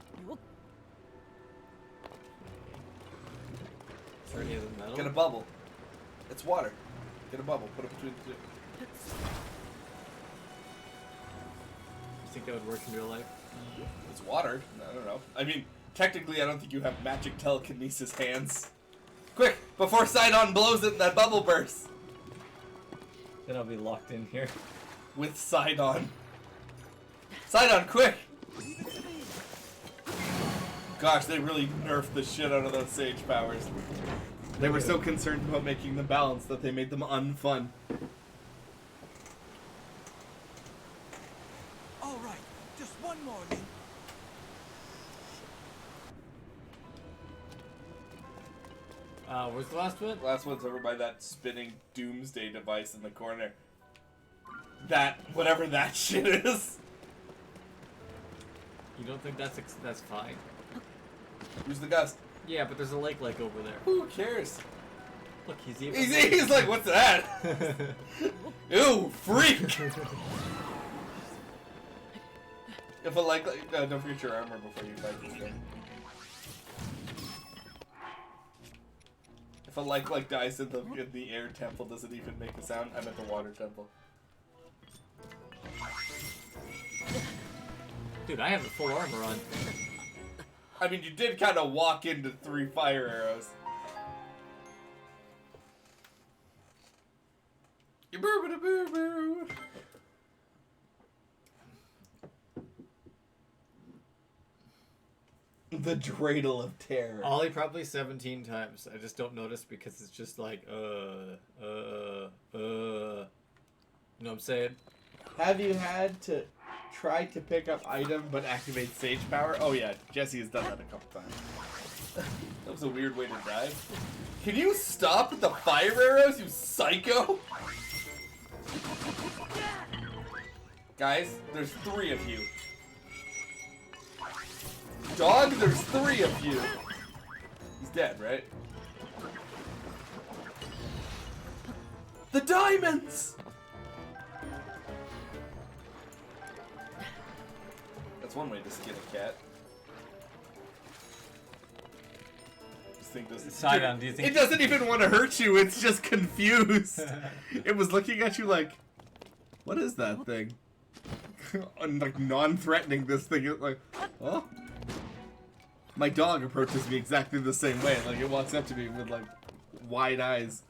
For any of the metal? Get a bubble. It's water. Get a bubble. Put it between the two. You think that would work in real life? It's water. I don't know. I mean, technically, I don't think you have magic telekinesis hands. Quick, before Sidon blows it and that bubble bursts. Then I'll be locked in here. With Sidon. Sidon, quick! Gosh, they really nerfed the shit out of those sage powers. They were so concerned about making them balanced that they made them unfun. All right, just one more, Link. Where's the last bit? Last one's over by that spinning doomsday device in the corner. That, whatever that shit is. You don't think that's fine? Who's the gust? Yeah, but there's a lake over there. Who cares? Look, he's even. He's like, what's that? Ew, freak! If a like, don't forget your armor before you fight this thing. If a like dies in the air temple, does it even make a sound? I meant the water temple. Dude, I have the full armor on. I mean, you did kind of walk into 3 fire arrows. The dreidel of terror. Ollie probably 17 times. I just don't notice because it's just like, You know what I'm saying? Have you had to try to pick up item but activate sage power? Oh yeah, Jesse has done that a couple times. That was a weird way to die. Can you stop with the fire arrows, you psycho? Guys, there's 3 of you. Dog, there's 3 of you. He's dead, right? The diamonds! That's one way to skin a cat. This thing doesn't. Sidon, do you think It doesn't even want to hurt you, it's just confused. It was looking at you like, what is that thing? And like non-threatening, this thing is like, oh. My dog approaches me exactly the same way. Like it walks up to me with like wide eyes.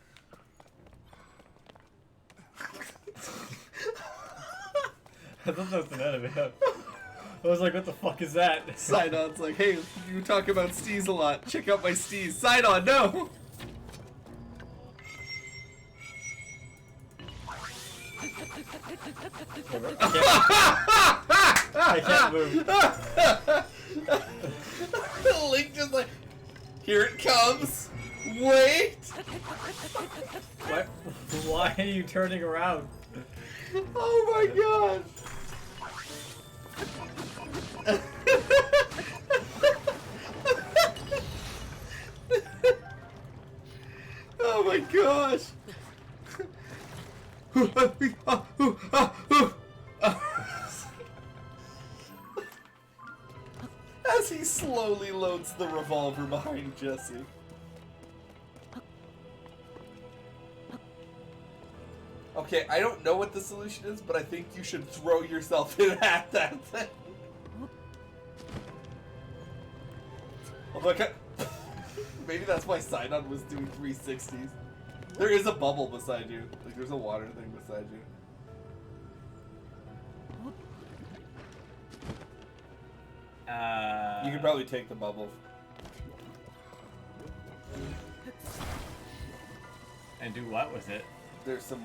I thought that was an enemy. I was like, what the fuck is that? Sidon's like, hey, you talk about steez a lot. Check out my steez. Sidon, no! I can't move. Link just like, here it comes. Wait! What? Why are you turning around? Oh my god! Oh my gosh! As he slowly loads the revolver behind Jesse. Okay, I don't know what the solution is, but I think you should throw yourself in at that thing. Oh my god. Maybe that's why Sidon was doing 360s. There is a bubble beside you. Like, there's a water thing beside you. You can probably take the bubble. And do what with it? There's some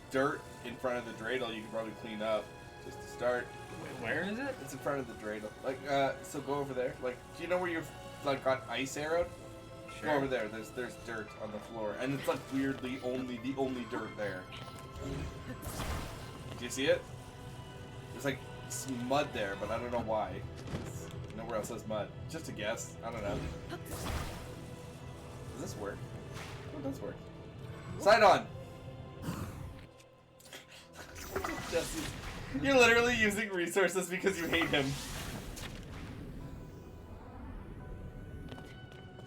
dirt in front of the dreidel you can probably clean up. Just to start. Wait, where is it? It's in front of the dreidel. Like, so go over there. Like, do you know where you've, like, got ice arrowed? Sure. Go over there. There's dirt on the floor. And it's, like, weirdly the only dirt there. Do you see it? There's, like, some mud there, but I don't know why. Nowhere else has mud. Just a guess. I don't know. Does this work? Oh, it does work. Sidon! Jesse, you're literally using resources because you hate him.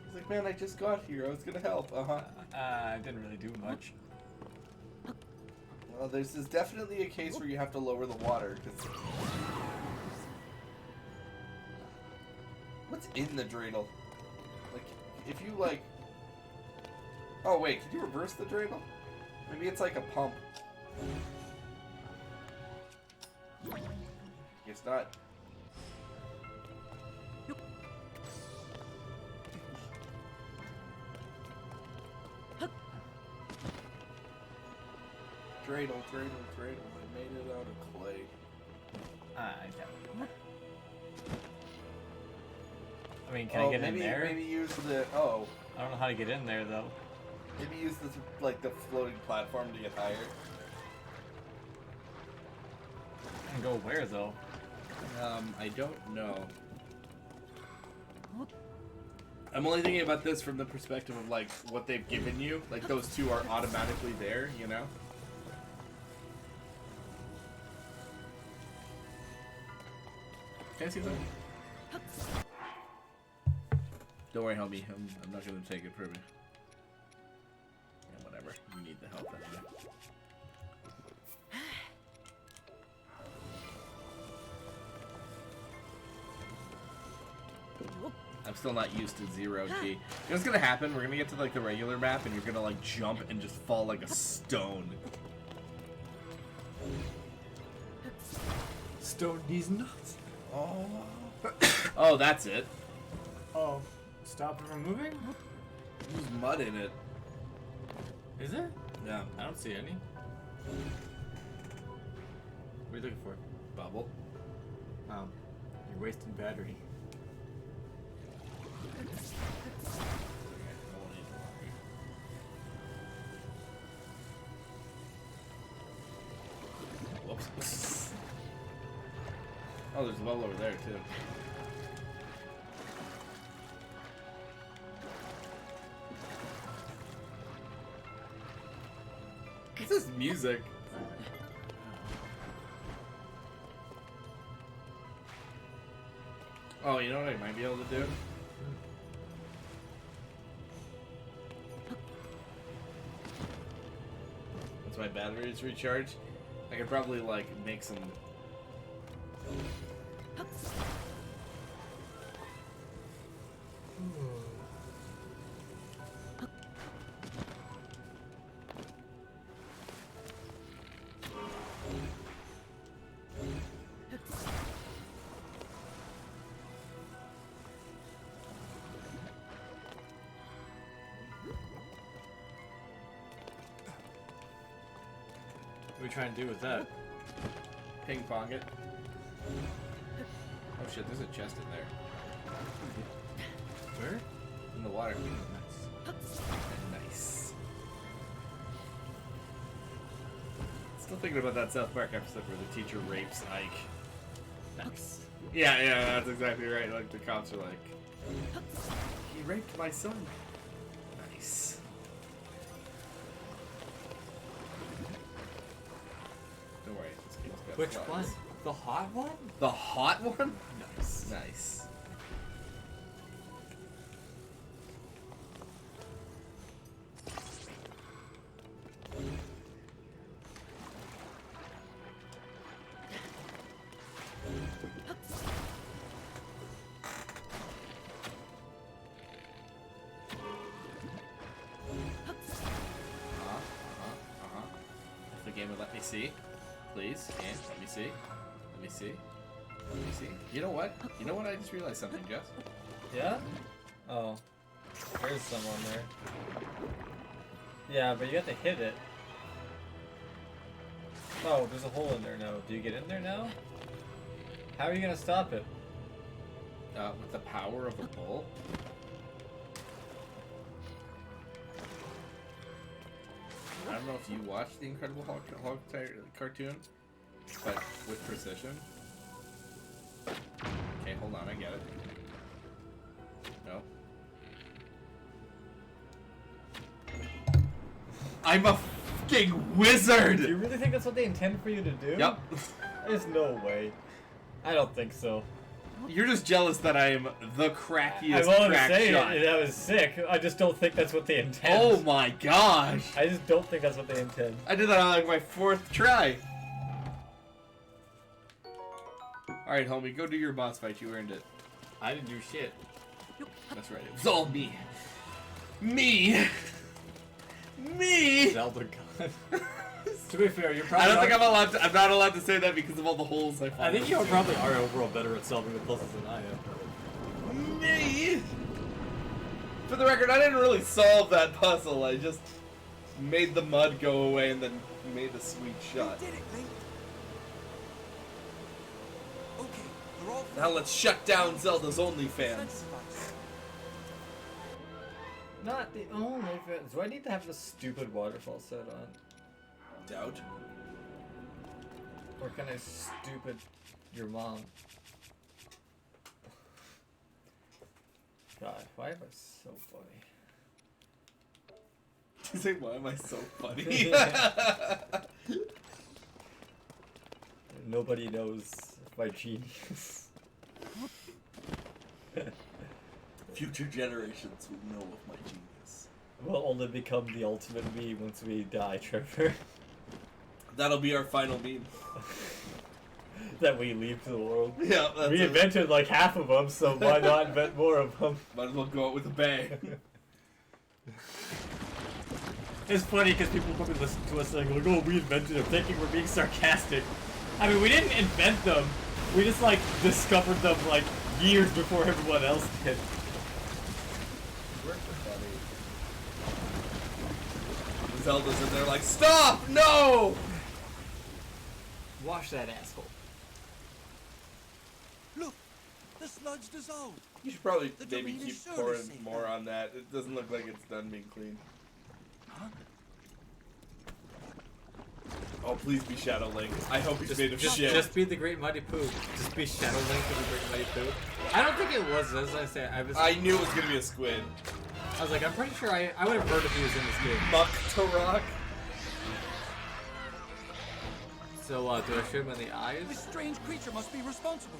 He's like, man, I just got here. I was gonna help. I didn't really do much. Well, there's definitely a case where you have to lower the water. Cause... What's in the dreidel? Like, if you like... Oh wait, can you reverse the dreidel? Maybe it's like a pump. Guess not. Dreidel. I made it out of clay. I mean, can I get maybe, in there? Maybe use the... Oh. I don't know how to get in there, though. Maybe use the floating platform to get higher. And go where, though? I don't know. I'm only thinking about this from the perspective of like what they've given you. Like those two are automatically there, you know? Can I see that? Don't worry, homie. I'm not gonna take it from you. Yeah, whatever. You need the help anyway. I'm still not used to 0G. You know what's gonna happen? We're gonna get to like the regular map and you're gonna like jump and just fall like a stone. Stone these nuts. Oh. Oh, that's it. Oh, stop it from moving? There's mud in it. Is there? Yeah. I don't see any. What are you looking for? Bubble. Oh, you're wasting battery. Whoops. Oh, there's a bubble over there too. This is music. Oh, you know what I might be able to do? Once my battery is recharged, I could probably like make some. What are we trying to do with that? Ping pong it. Oh shit, there's a chest in there. Where? In the water. Nice. Nice. Still thinking about that South Park episode where the teacher rapes Ike. Nice. Yeah, that's exactly right. Like the cops are like, he raped my son. Nice. Don't worry, this game's got Which flaws. one? The hot one? The hot one? Nice. Nice. If the game would let me see, please, and let me see. Let me see. Let me see. You know what? You know what? I just realized something, Jess. Yeah? Oh. There's some on there. Yeah, but you have to hit it. Oh, there's a hole in there now. Do you get in there now? How are you gonna stop it? With the power of a bull. I don't know if you watched the Incredible Hulk cartoon, but with precision. Okay, hold on, I get it. No. I'm a fucking wizard! Do you really think that's what they intend for you to do? Yep. There's no way. I don't think so. You're just jealous that I am the crackiest I won't crack say shot. that was sick. I just don't think that's what they intend. Oh my gosh! I just don't think that's what they intend. I did that on like my 4th try. Alright, homie, go do your boss fight. You earned it. I didn't do shit. That's right. It was all me. Me! Me! Zelda God. To be fair, you're I probably. don't think I'm not allowed to say that because of all the holes I found. I think you probably are overall better at solving the puzzles than I am. Me! For the record, I didn't really solve that puzzle. I just made the mud go away and then made a sweet shot. You did it, Link. Okay, they're all Now let's shut down Zelda's OnlyFans. Defense device. Not the only fans. Do I need to have the stupid waterfall set on? Doubt. Or can I stupid your mom? God, why am I so funny? You say, why am I so funny? Nobody knows my genius. Future generations will know of my genius. We'll only become the ultimate me once we die, Trevor. That'll be our final meme. That we leave to the world. Yeah, that's We it. invented like half of them, so why not invent more of them? Might as well go out with a bang. It's funny because people probably listen to us saying, like, oh, we invented them, thinking we're being sarcastic. I mean, we didn't invent them. We just, like, discovered them, like, years before everyone else did. Zelda's in there like, stop! No! Wash that asshole. Look, the sludge dissolved. You should probably The maybe domain is keep surely pouring safe more now. on that. It doesn't look like it's done being cleaned. Huh? Oh, please be Shadow Link. I hope he's made of Just shit. be the Great Mighty Pooh. Just be Shadow Link of the Great Mighty Pooh. I don't think it was, as I say, I knew it was gonna be a squid. I was like, I'm pretty sure I would have heard if he was in this game. Muck to rock. So, do I shoot him in the eyes? This strange creature must be responsible.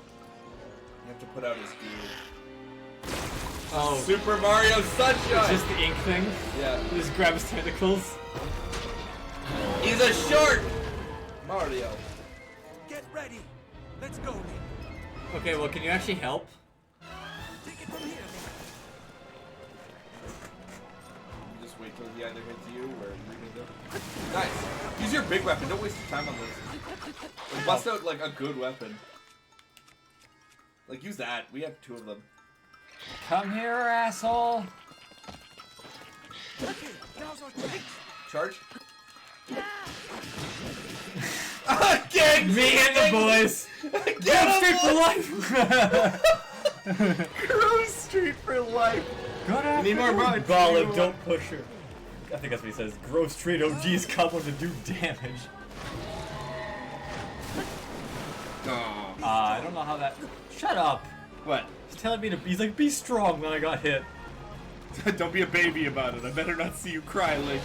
You have to put out his gear. Oh, Super Mario Sunshine! it's just the ink thing? Yeah. You just grab his tentacles? He's a shark! Mario. Get ready. Let's go, Link. Okay, well, can you actually help? Take it from here, Link. Just wait till he either hits you or you hit him. Nice. Use your big weapon. Don't waste your time on this. Like, bust out like a good weapon. Like use that. We have 2 of them. Come here, asshole! Okay, now's our chance. Charge. Again! Me and the boys! Get Street for him! life! Grove Street for life! Good Need more bullets. Golem, don't push her. I think that's what he says. Grove Street OGs come to do damage. Oh. I don't know how that... Shut up! What? He's telling me to... He's like, be strong when I got hit. Don't be a baby about it. I better not see you cry, Link.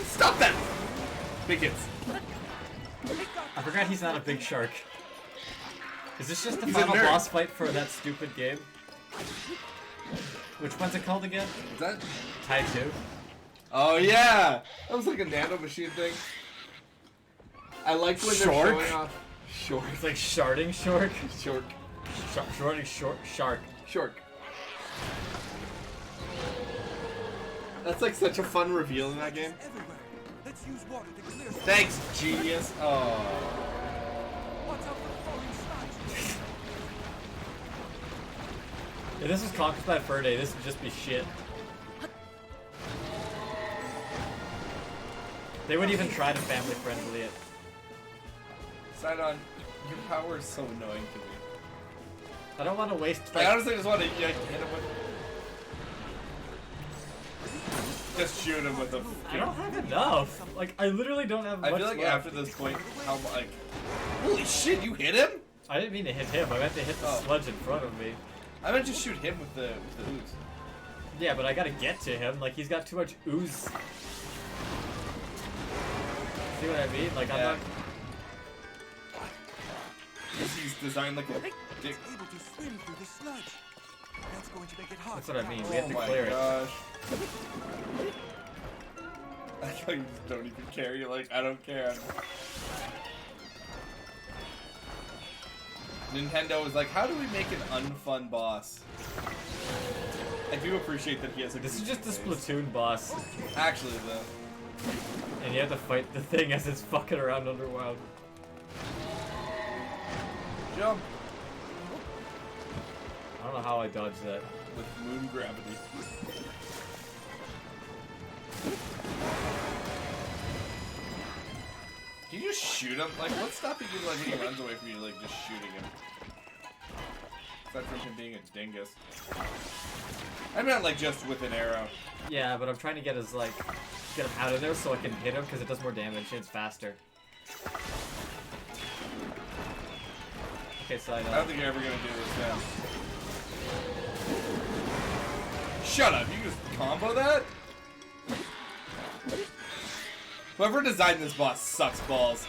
Stop that! Big hits. I forgot he's not a big shark. Is this just the He's a final nerd. boss fight for that stupid game? Which one's it called again? Is that? Tai 2? Oh yeah! That was like a nano machine thing. I like when they're Shark? showing off. Shark. It's like sharding shark? Shark. Sharding shark. Shark. That's like such a fun reveal in that game. Everywhere. Let's use water to clear. Thanks, genius. Oh. Watch out for falling sludge. If this was Conquest by Fur Day, this would just be shit. They wouldn't even try to family friendly it. Sidon, your power is so annoying to me. I don't want to waste I like, honestly just want to hit him with. Just shoot him with a. I don't have enough. Like I literally don't have I much feel like left. after this point, how like. Holy shit! You hit him? I didn't mean to hit him. I meant to hit the Oh. sludge in front of me. I meant to shoot him with the ooze. Yeah, but I gotta get to him. Like he's got too much ooze. See what I mean? Like I'm Yeah. not. Because he's designed like a dick. It's able to swim through the sludge. That's going to make it hard. That's what I mean. to We have Oh to my clear it. gosh. I thought you just don't even care. You're like, I don't care. Nintendo is like, how do we make an unfun boss? I do appreciate that he has a. This is just the goofy face. Splatoon boss, Actually, though. and you have to fight the thing as it's fucking around underworld. Jump I don't know how I dodged that. with moon gravity. Can you just shoot him? Like, what's stopping you like when he runs away from you, like just shooting him? Aside from him being a dingus. I meant like just with an arrow. Yeah, but I'm trying to get his like get him out of there so I can hit him because it does more damage and it's faster. Okay, so I don't think you're ever gonna do this now. Shut up! You just combo that? Whoever designed this boss sucks balls.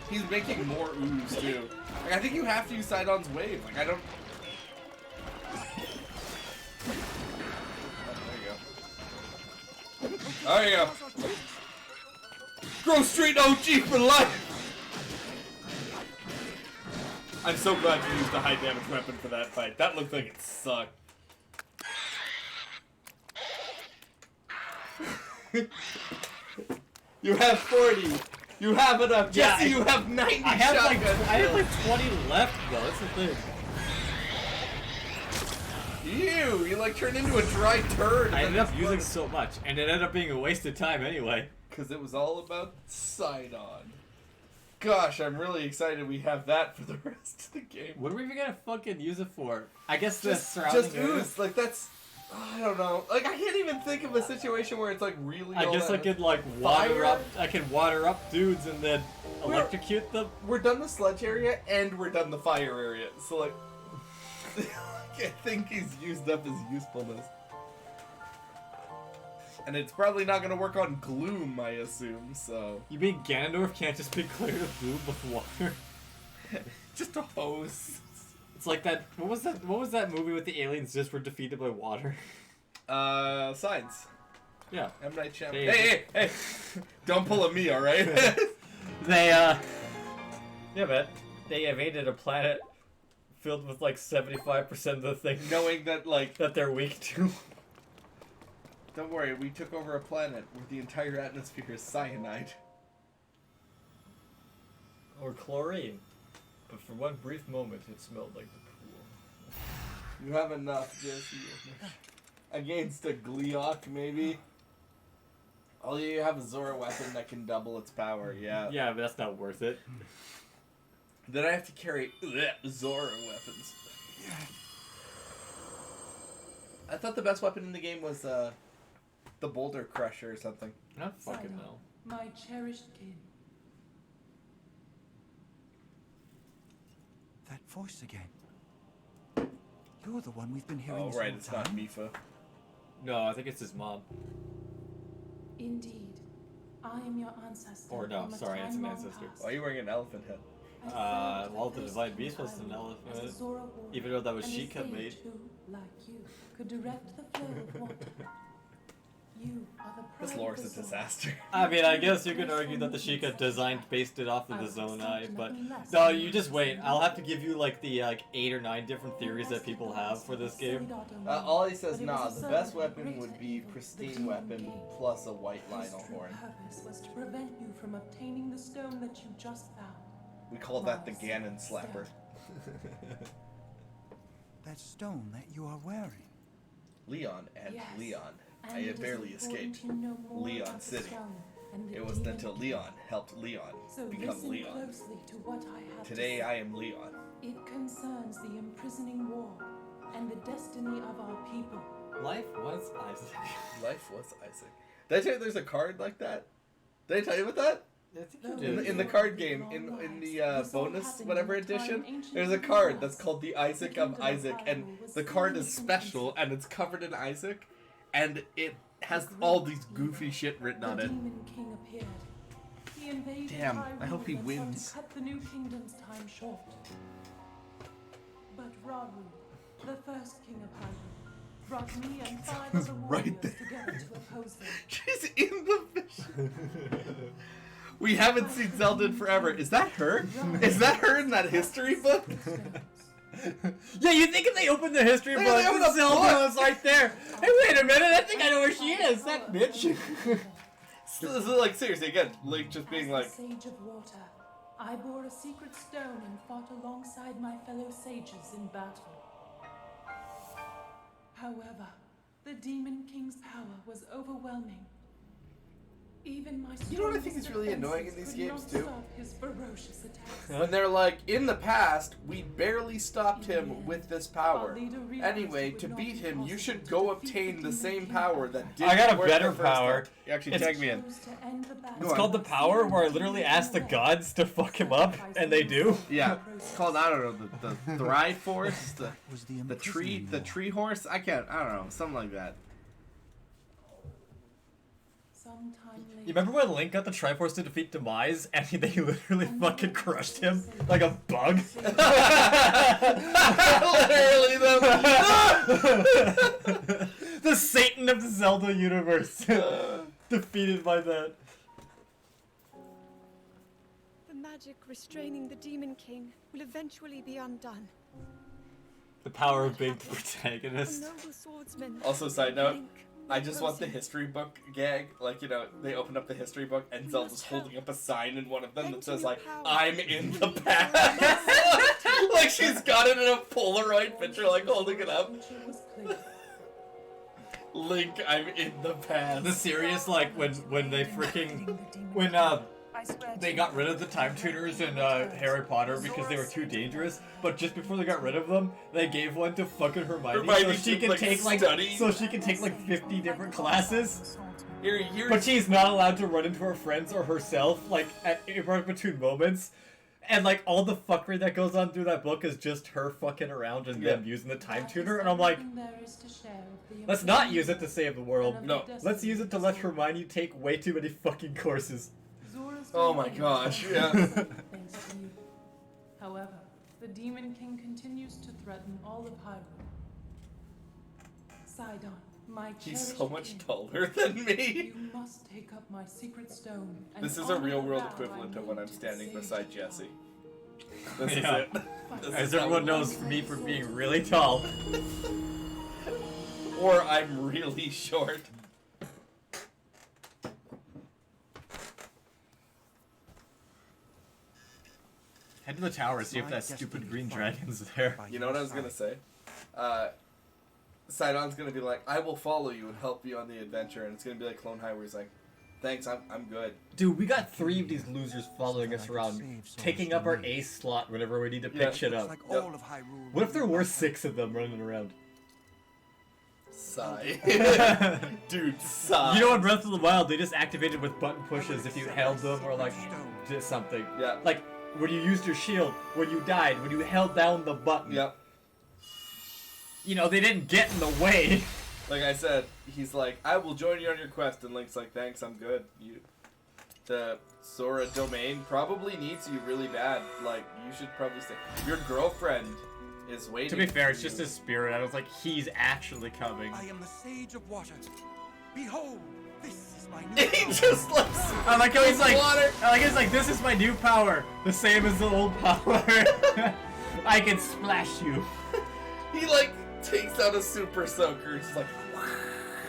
He's making more ooze too. Like, I think you have to use Sidon's wave. Like I don't. Oh, there you go. There you go. Grove Street OG for life! I'm so glad you used a high damage weapon for that fight. That looked like it sucked. You have 40. You have enough. Yeah, Jesse, you have 90 I have shotgun like 20 left though. That's the thing. Ew, you like turned into a dry turd. I ended up using so much, and it ended up being a waste of time anyway. Because it was all about Sidon. Gosh, I'm really excited we have that for the rest of the game. What are we even gonna fucking use it for? I guess the Just surrounding area? ooze. Like that's. I don't know. Like I can't even think of a situation where it's like really. I all guess that- I could like water Fire? up. I can water up dudes and then We're- electrocute them. We're done the sludge area and we're done the fire area. So like, I think he's used up his usefulness. And it's probably not gonna work on Gloom, I assume. So You mean Ganondorf can't just be cleared of Gloom with water? just a hose. It's like that. What was that? What was that movie with the aliens just were defeated by water? Science. Yeah. M. Night Shyamalan. Hey. Hey! Don't pull a me, all right? They yeah, man. They invaded a planet filled with like 75% of the things Knowing that, like, that they're weak to. don't worry, we took over a planet where the entire atmosphere is cyanide. Or chlorine. But for one brief moment, it smelled like the pool. You have enough, Jesse. Against a Gleeok, maybe? All you have is a Zora weapon that can double its power, yeah. Yeah, but that's not worth it. Then I have to carry Zora weapons. I thought the best weapon in the game was the Boulder Crusher or something. I don't fucking Sidon, know. my cherished kin. That voice again. You're the one we've been hearing Oh this right, whole it's not time. Mifa. No, I think it's his mom. Indeed, I am your ancestor. Or no, from a sorry, it's an time long ancestor. past. Why are you wearing an elephant head? I failed Well, to the face Divine you Beast was an as a elephant, Zora warrior, even though that was and a Sheikah sage made. who, like you, could direct the flow of water. You are the pride This of lore's the a Zora. disaster. I mean, I guess you could argue that the Sheikah designed based it off of the Zonai, but no, you just wait. I'll have to give you like the 8 or 9 different theories that people have for this game. All he says, nah, the best weapon would be pristine weapon plus a white Lionel horn. Purpose was to prevent you from obtaining the stone that you just found. We call that the Ganon Slapper. That stone that you are wearing. Leon and Yes, Leon. and I it had is barely important escaped. to know more Leon about the City. stone and the It wasn't demon until king. Leon helped Leon So become listen Leon. closely to what I have Today to say. I am Leon. It concerns the imprisoning war and the destiny of our people. Life was Isaac. Life was Isaac. Did I tell you there's a card like that? Did I tell you about that? I think Though you did. In the card game, in the bonus whatever edition, there's a card that's called the Isaac of Isaac, and the card is special, and it's covered in Isaac, and it has all these goofy shit written on The it. demon king appeared, He invaded Damn, I Hyrule hope he and sought wins. to cut the new kingdom's time short. But Rauru, the first king of Hyrule, brought me and 5 other warriors right there. together to oppose them. She's in the vision. We haven't seen Zelda in forever. Is that her? Is that her in that history book? Yeah, you think if they opened the history They book, opened the Zelda book. was right there. Hey, wait a minute, I think I know where she is. That bitch. So, like, seriously, again, Link just being like, As the Sage of Water, I bore a secret stone and fought alongside my fellow sages in battle. However, the Demon King's power was overwhelming. Even my You know what I think is really strongest annoying in defenses these could games, not too? stop his ferocious attacks. when they're like, in the past, we barely stopped him with this power. Anyway, to beat him, you should go obtain the same power that did I got a work better the first power. time. You actually It's- tag me in. Chose to end the battle. It's called the power, where I literally ask the gods to fuck him up, and they do. Yeah, it's called, I don't know, the Thriforce, Was the tree horse. I don't know, something like that. Sometime later, You remember when Link got the Triforce to defeat Demise, and they literally fucking crushed him like a bug? Literally, though. The Satan of the Zelda universe. Defeated by that. The magic restraining the Demon King will eventually be undone. The power of being the A protagonist. noble swordsman. Also, side note, Link I just want the opposing. history book gag. Like, you know, they open up the history book and Zelda's holding up a sign in one of them that says, like, I'm in the past. Like, she's got it in a Polaroid picture, like, holding it up. future was clear. Link, I'm in the past. The serious, like, when they freaking... When, they got rid of the time tuners in Harry Potter because they were too dangerous, but just before they got rid of them, they gave one to fucking Hermione, so Hermione she to, can like, take study. so she can take like 50 different classes. Here's But she's not allowed to run into her friends or herself, like, at opportune moments. And, like, all the fuckery that goes on through that book is just her fucking around and them using the time That tuner. is And I'm like, everything there is to share of the let's not important use it to save the world. and of No. the Let's use it to let destiny of Hermione take way too many fucking courses. Zora's Oh my domain gosh, is yeah. safe thanks to you. However, the Demon King continues to threaten all of Hyrule. Sidon, my He's cherished so much king, taller than me. you must take up my secret stone. And This is a honor real the world vow equivalent I of when made I'm to the standing Sage beside of Jesse. Water. This is Yeah. it. This As is everyone how- knows, for me, for being really tall. Or I'm really short. Head to the tower, see if that stupid green dragon's there. You know what I was gonna say? Sidon's gonna be like, I will follow you and help you on the adventure, and it's gonna be like Clone High, where he's like, thanks, I'm good. Dude, we got 3 of these losers following us around, taking up our ace slot whenever we need to pick Yeah. shit up. Like Yep. all of Hyrule. What if there were 6 of them running around? Sigh. You Dude, sigh. know, in Breath of the Wild, they just activated with button pushes if you held them or like did something. Yeah. Like when you used your shield, when you died, when you held down the button. Yep. You know, they didn't get in the way. Like I said, he's like, I will join you on your quest, and Link's like, thanks, I'm good. The Sora domain probably needs you really bad. Like, you should probably stay. Your girlfriend is waiting. To be fair, it's for just you. his spirit. I was like, he's actually coming. I am the Sage of Water. Behold, this is my new He power. just like. I like how he's like, Water. I like he's like, this is my new power, the same as the old power. I can splash you. He like takes out a super soaker. And just like.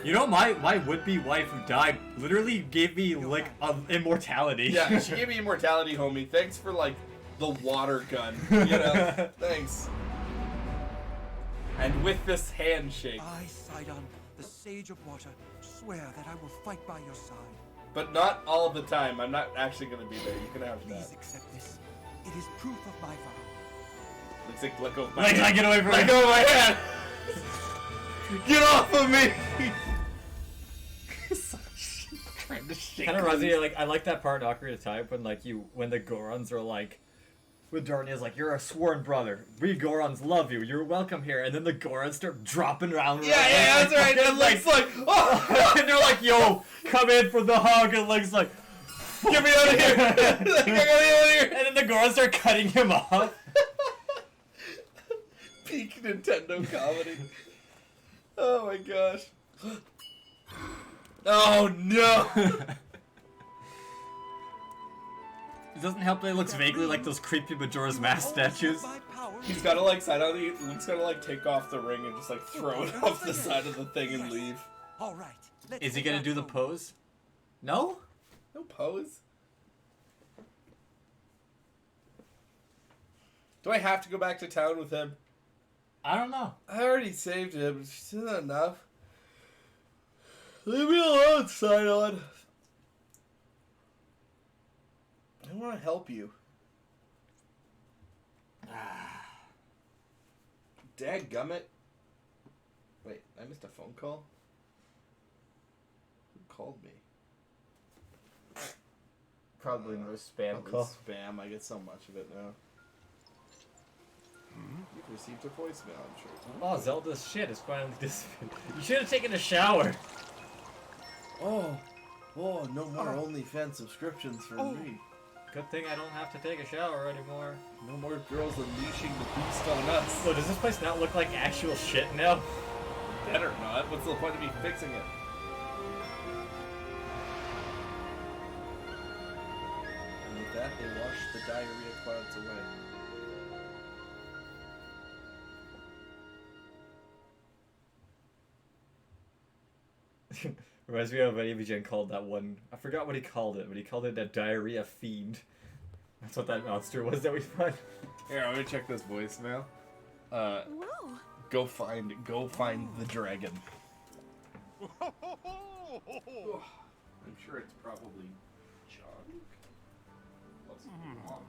You know, my would-be wife who died literally gave me like immortality. Yeah, she gave me immortality, homie. Thanks for like the water gun. You know, thanks. And with this handshake, I, Sidon, the Sage of Water, swear that I will fight by your side. but not all the time. I'm not actually gonna be there. You can have Please that. accept this. It is proof of my vow. Looks like let go of my Like, hand. get away from Let me. go of my hand. Get off of me. Trying to shake Kind of me. reminds me of, like, I like that part in Ocarina of Time when the Gorons are like, when Darnia's like, you're a sworn brother. We Gorons love you. You're welcome here. And then the Gorons start dropping around. Yeah, that's right. And Link's like, oh. and they're like, yo, come in for the hug. And Link's like, Get me out of here! Get me out of here! And then the girls start cutting him off. Peak Nintendo comedy. Oh my gosh. Oh no! It doesn't help that it looks vaguely like those creepy Majora's Mask statues. He's gotta like side on the Luke's gotta like take off the ring and just like throw it off the side of the thing and leave. All right. let's Is he go gonna back do the home. pose? No? No pose. Do I have to go back to town with him? I don't know. I already saved him. Is that enough? Leave me alone, Sidon. I want to help you. Dadgummit. Wait, I missed a phone call? Who called me? Probably no spam Probably spam. I get so much of it now. You've received a voicemail, I'm sure. Oh, Zelda's shit is finally dissipated. You should have taken a shower. Oh, no more OnlyFans subscriptions for me. Good thing I don't have to take a shower anymore. No more girls unleashing the beast on us. So does this place not look like actual shit now? Better not. What's the point of me fixing it? And with that, they wash the diarrhea clouds away. Reminds me of what Imogen called that one. I forgot what he called it, but he called it a diarrhea fiend. That's what that monster was that we found. Here, I'm gonna check this voicemail. Wow. Go find the dragon. I'm sure it's probably John. What's wrong?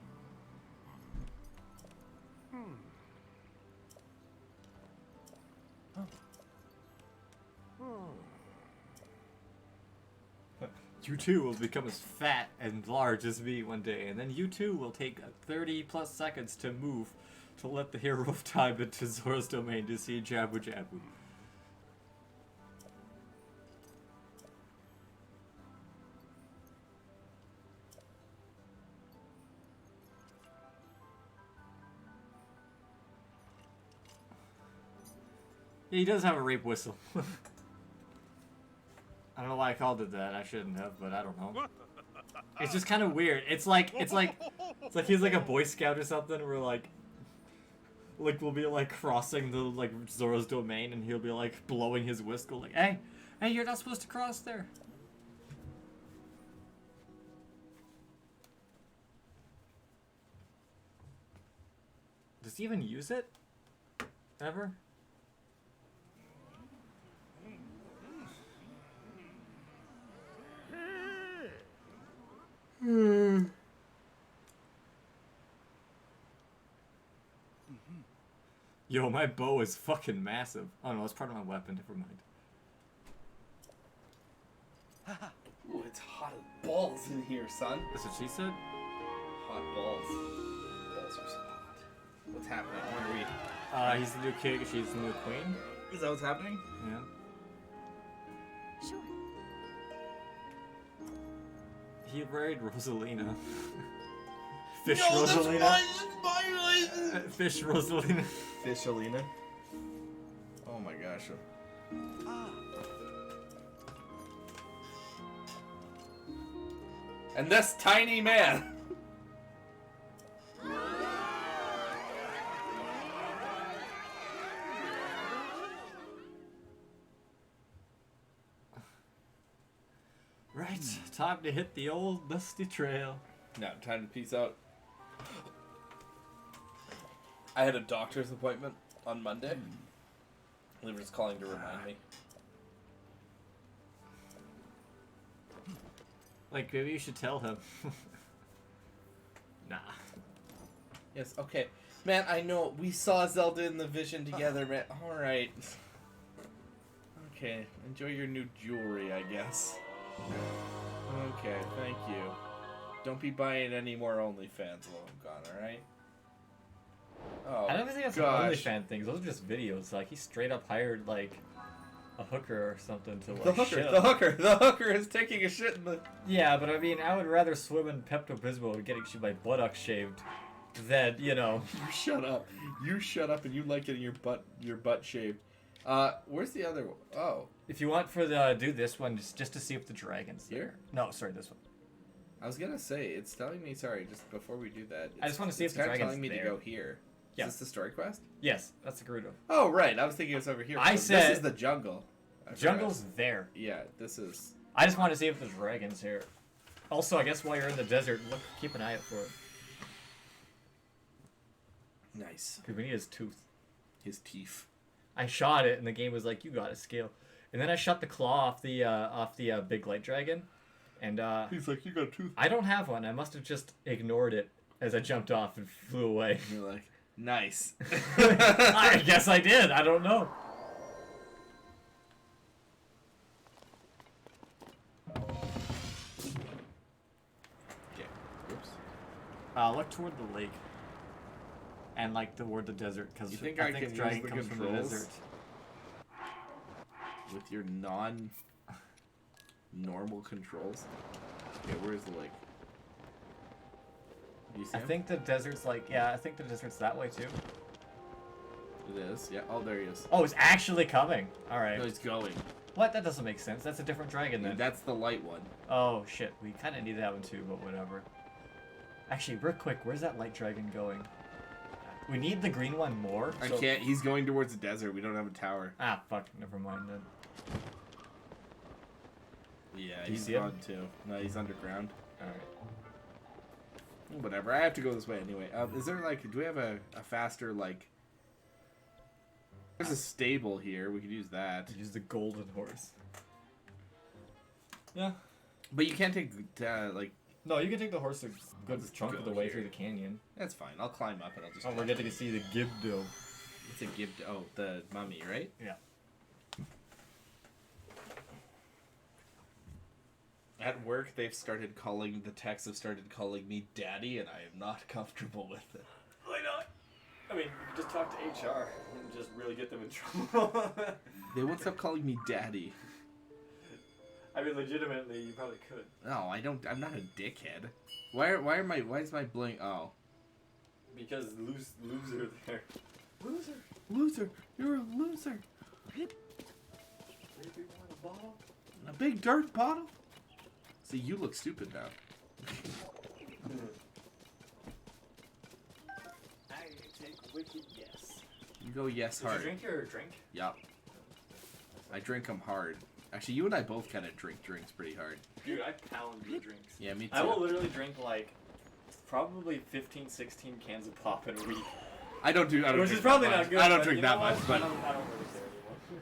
You too will become as fat and large as me one day, and then you too will take 30 plus seconds to move to let the hero of time into Zora's domain to see Jabu Jabu. Yeah, he does have a rape whistle. I don't know why I called it that. I shouldn't have, but I don't know. It's just kind of weird. It's like he's like a Boy Scout or something. Where like we'll be like crossing the like Zora's domain, and he'll be like blowing his whistle, like, "Hey, you're not supposed to cross there." Does he even use it? Ever? Yo, my bow is fucking massive. Oh no, it's part of my weapon. Never mind. Ooh, it's hot as balls in here, son. That's what she said? Hot balls. Balls are so hot. What's happening? Where are we? He's the new king. She's the new queen. Is that what's happening? Yeah. Sure. He married Rosalina. Fish No, Rosalina. that's my Fish Rosalina. Fishalina. Oh my gosh. And this tiny man. Right, time to hit the old dusty trail. Now, time to peace out. I had a doctor's appointment on Monday. They were just calling to remind me. Like, maybe you should tell him. Nah. Yes, okay. Man, I know. We saw Zelda in the vision together, man. Alright. Okay, enjoy your new jewelry, I guess. Okay, thank you. Don't be buying any more OnlyFans while I'm gone, alright? Oh, I don't think that's gosh. OnlyFans things. Those are just videos. Like, he straight up hired, like, a hooker or something to like The hooker, shit. the hooker is taking a shit in the. Yeah, but I mean, I would rather swim in Pepto-Bismol and getting my buttocks shaved than, you know. You shut up. You shut up, and you like getting your butt shaved. Where's the other one? Oh, If you want for the do this one just to see if the dragon's there. Here? No, sorry, this one. I was gonna say it's telling me. Sorry, just before we do that. I just wanna see it's if the kinda dragon's telling me there. to go here. Yeah. Is this the story quest? Yes, that's the Gerudo. Oh right, I was thinking it's over here. I So said- this is the jungle. I forgot. Jungle's there. Yeah, this is. I just want to see if the dragon's here. Also, I guess while you're in the desert, keep an eye out for it. Nice. Because we need his tooth. His teeth. I shot it, and the game was like, "You got a scale." And then I shot the claw off the big light dragon, and He's like, you got a tooth. I don't have one. I must have just ignored it as I jumped off and flew away. And you're like, nice. I guess I did. I don't know. Okay. Oops. Look toward the lake. And like toward the desert, because You think I the can dragon use the comes from the controls? desert. With your normal controls. Okay, where's the lake? Do you see I him? think the desert's like, yeah, I think the desert's that way too. It is. Yeah. Oh, there he is. Oh, it's actually coming. All right. No, he's going. What? That doesn't make sense. That's a different dragon then. That's the light one. Oh shit, we kind of need that one too, but whatever. Actually, real quick, where's that light dragon going? We need the green one more. I so- can't. He's going towards the desert. We don't have a tower. Ah, fuck. Never mind then. Yeah, Do you he's see him? gone too. No, he's underground. All right. Whatever. I have to go this way anyway. Is there like? Do we have a faster like? There's a stable here. We could use that. Use the golden horse. Yeah. But you can't take like. No, you can take the horse a good just chunk go of the way here. through the canyon. That's fine. I'll climb up and I'll just. Oh, we're getting to see the Gibdo. It's a gift. Oh, the mummy, right? Yeah. At work, they've started calling the techs have started calling me daddy, and I am not comfortable with it. Why not? I mean, you can just talk to HR and just really get them in trouble. They won't stop calling me daddy. I mean, legitimately, you probably could. No, I don't. I'm not a dickhead. Why is my blink? Oh, Because loser there. Loser. loser! You're a loser. Maybe you want a bottle? A big dirt bottle. See, you look stupid now. I take wicked yes. You go yes Did you hard. drink your drink? Yup. I drink them hard. Actually, you and I both kind of drink drinks pretty hard. Dude, I pound your drinks. Yeah, me too. I will literally drink like probably 15, 16 cans of pop in a week. I don't Which drink is that probably much. not good. I don't but drink you that know what? much, but I don't really care anymore.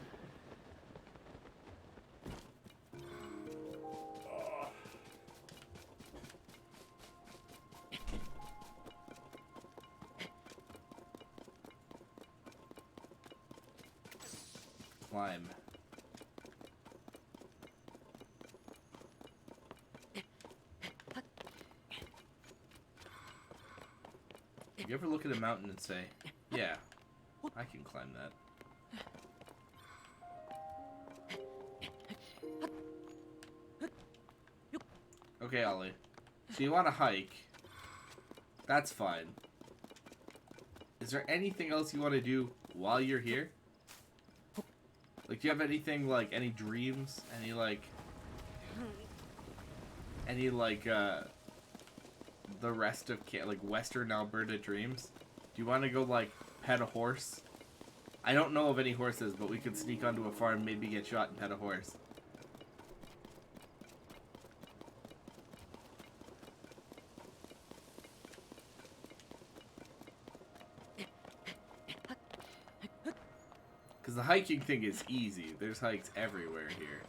climb. You ever look at a mountain and say, yeah, I can climb that? Okay, Ollie. So you want to hike. That's fine. Is there anything else you want to do while you're here? Like, do you have anything, like, any dreams? Any, like, the rest of, like, Western Alberta dreams? Do you want to go, like, pet a horse? I don't know of any horses, but we could sneak onto a farm, maybe get shot and pet a horse. Because the hiking thing is easy. There's hikes everywhere here.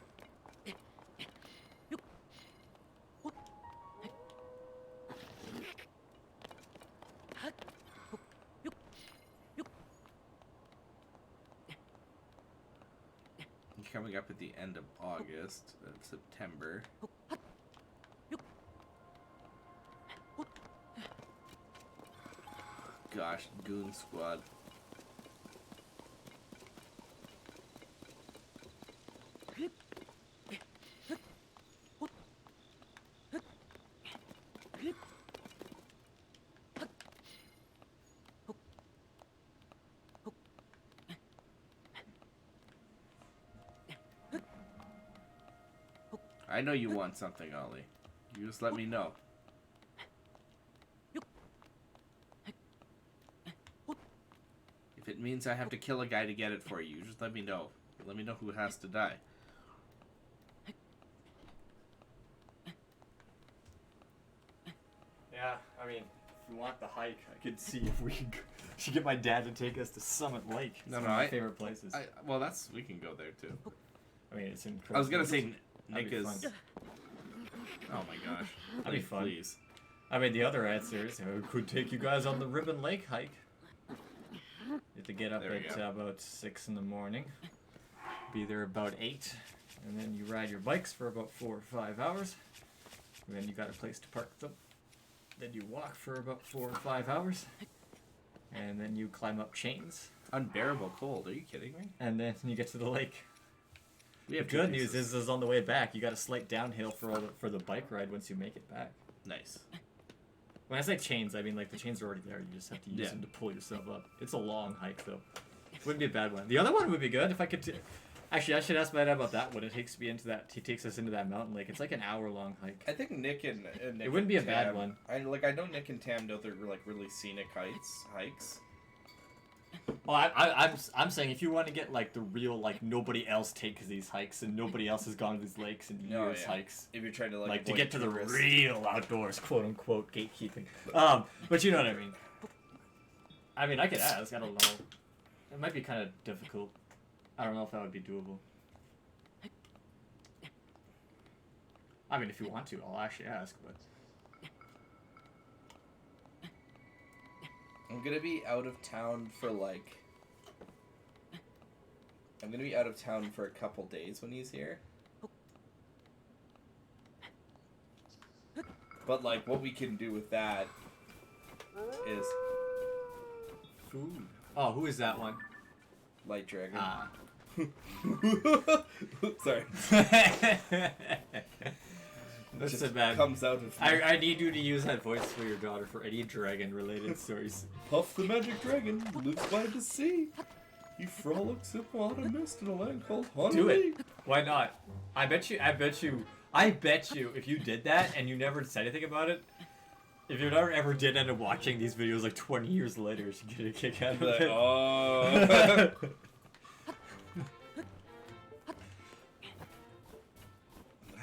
Coming up at the end of August and September. Gosh, Goon Squad. I know you want something, Ollie. You just let me know. If it means I have to kill a guy to get it for you, just let me know. Let me know who has to die. Yeah, I mean, if you want the hike, I could see if we should get my dad to take us to Summit Lake. It's one of my favorite places. Well, we can go there too. I mean, it's incredible. I was gonna say Nick be is. fun. Oh my gosh. That'd be fun. Please. I mean, the other answer is we could take you guys on the Ribbon Lake hike. You have to get up There we at go. about 6 in the morning. Be there about 8. And then you ride your bikes for about 4 or 5 hours. And then you got a place to park them. Then you walk for about 4 or 5 hours. And then you climb up chains. Unbearable cold. Are you kidding me? And then you get to the lake. We The have two good news pieces. is on the way back, you got a slight downhill for the bike ride once you make it back. Nice. When I say chains, I mean like the chains are already there. You just have to use Yeah. them to pull yourself up. It's a long hike though. Wouldn't be a bad one. The other one would be good if I could. Actually, I should ask my dad about that one. It takes me into that. He takes us into that mountain lake. It's like an hour-long hike. I think Nick and Nick It wouldn't be a and bad Tam- one. I know Nick and Tam know they're like really scenic hikes. Well, I'm saying if you want to get like the real like nobody else takes these hikes and nobody else has gone to these lakes and Oh, years yeah. hikes. If you're trying to Like to avoid get to the tourists. real outdoors, quote unquote gatekeeping. But you know what I mean. I mean, I could ask. I don't know. It might be kind of difficult. I don't know if that would be doable. I mean, if you want to, I'll actually ask. But I'm gonna be out of town for like. I'm gonna be out of town for a couple days when he's here. But like, what we can do with that is food. Oh, who is that one? Light Dragon. Ah. Sorry. That's Just a bad. comes out of I need you to use that voice for your daughter for any dragon-related stories. Puff the Magic Dragon lives by the sea. He frolics in water mist in a land called Honolulu. Do it. Why not? I bet you, if you did that and you never said anything about it, if you never ever did end up watching these videos like 20 years later, you get a kick out of Like, it. oh.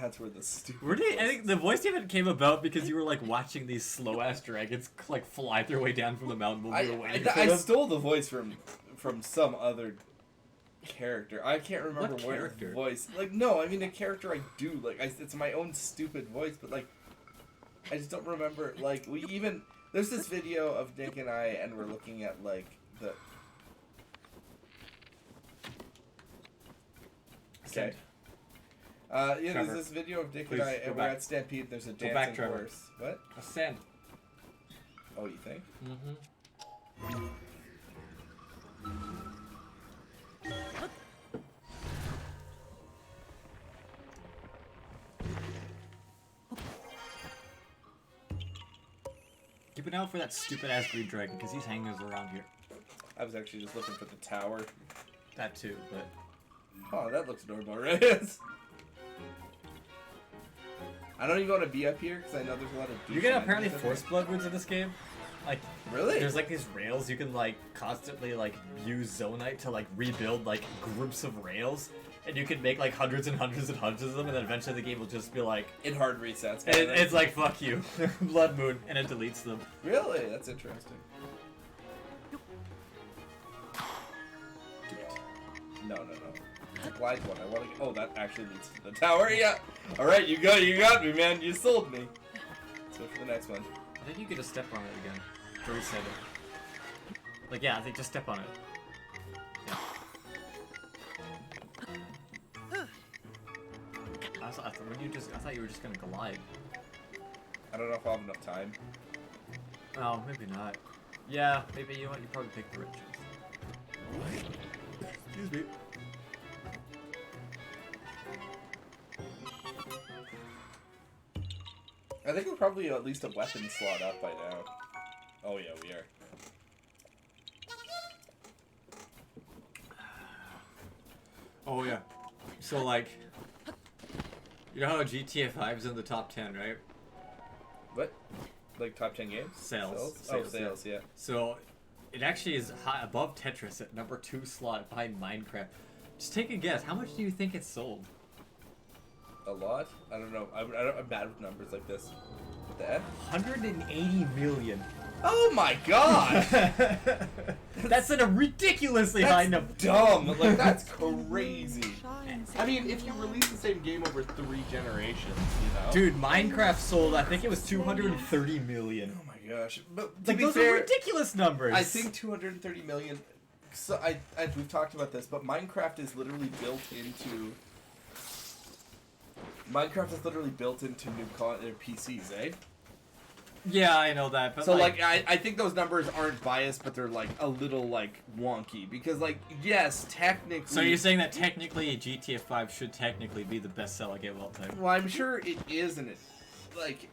That's where the stupid. I think the voice even came about because you were like watching these slow ass dragons like fly their way down from the mountain while we were waiting for I them. stole the voice from some other character. I can't remember What where character? the voice. Like no, I mean a character I do. Like it's my own stupid voice, but like I just don't remember. Like we even there's this video of Nick and I, and we're looking at like the. Okay. Yeah, Trevor, there's this video of Nick please, and I, go and we're back. at Stampede. There's a Go dancing back, Trevor. horse. What? Ascend. Oh, you think? Mm-hmm. Keep an eye out for that stupid ass green dragon because he's hanging around here. I was actually just looking for the tower. That too, but Oh, that looks normal, right? I don't even want to be up here because I know there's a lot of. you can douche apparently enemies up force blood wounds in this game. Like Really? there's like these rails you can like constantly like use Zonite to like rebuild like groups of rails, and you can make like hundreds and hundreds and hundreds of them, and then eventually the game will just be like, in hard resets. it's like fuck you, blood moon, and it deletes them. Really? That's interesting. No. The glide one. I want to. Oh, that actually leads to the tower. Yeah. All right, you got me, man. You sold me. Let's go for the next one. I think you could just step on it again to reset it. Like yeah, I think just step on it. Yeah. I thought you were just gonna glide. I don't know if I'll have enough time. Oh, maybe not. Yeah, maybe you know what? You probably picked the right choice. Excuse me. I think we're probably at least a weapon slot up by now. Oh yeah, we are. Oh yeah. So like, You know how GTA 5 is in the top 10, right? What? Like top 10 games? Sales. Oh, sales, yeah. So it actually is high above Tetris at number 2 slot behind Minecraft. Just take a guess. How much do you think it sold? A lot? I don't know. I'm bad with numbers like this. What the F? 180 million. Oh my god! That's a ridiculously high number. Dumb. Like, that's crazy. Shines I mean, if you release the same game over 3 generations, you know. Dude, Minecraft sold, I think it was 230 million. Oh my gosh. But to Like, be those fair, are ridiculous numbers. I think 230 million. So we've talked about this, but Minecraft is literally built into. Minecraft is literally built into new PCs, eh? Yeah, I know that, but So like I think those numbers aren't biased, but they're like a little like wonky because like yes, technically. So you're saying that technically GTA 5 should technically be the best selling game of all time? Well, I'm sure it is, and it like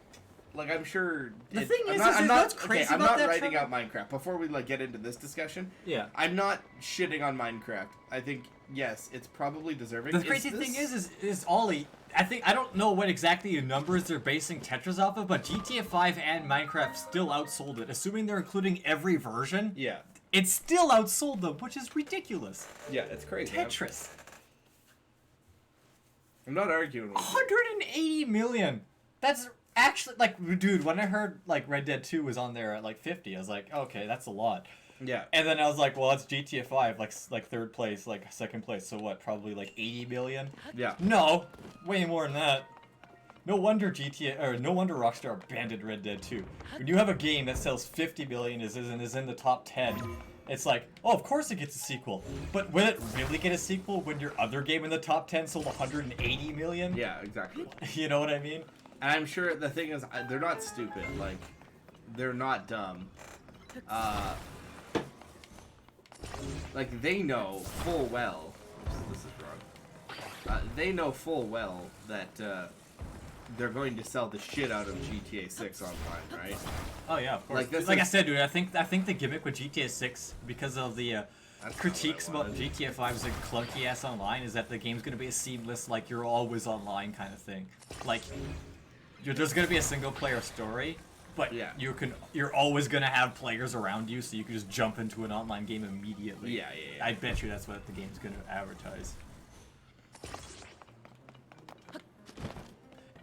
I'm sure. The thing I'm is, not, is I'm what's not, crazy okay, I'm about not that, writing Trevor? out Minecraft. Before we like get into this discussion, Yeah. I'm not shitting on Minecraft. I think yes, it's probably deserving. The crazy thing is Ollie. I don't know what exactly the numbers they're basing Tetris off of, but GTA 5 and Minecraft still outsold it. Assuming they're including every version, Yeah, it still outsold them, which is ridiculous. yeah, it's crazy. Tetris, I'm not arguing with you. 180 million. That's actually like, dude. When I heard like Red Dead 2 was on there at like 50, I was like, okay, that's a lot. Yeah, And then I was like, well, it's GTA 5, like third place, like second place. So what? Probably like 80 million. yeah. No, way more than that. No wonder no wonder Rockstar abandoned Red Dead 2. When you have a game that sells 50 million and is in the top 10, it's like, oh, of course it gets a sequel. But will it really get a sequel when your other game in the top 10 sold 180 million? Yeah, exactly. You know what I mean? And I'm sure the thing is, they're not stupid. Like, they're not dumb. Like, they know full well. This is wrong. They know full well that they're going to sell the shit out of GTA 6 online, right? Oh yeah, of course. Like, this Like I is- said, dude, I think the gimmick with GTA 6, because of the That's not critiques what I about wanted. GTA 5's like clunky ass online, is that the game's gonna be a seamless, like you're always online kind of thing. Like, there's gonna be a single player story, but Yeah. you're always gonna have players around you, so you can just jump into an online game immediately. Yeah. I bet you that's what the game's gonna advertise.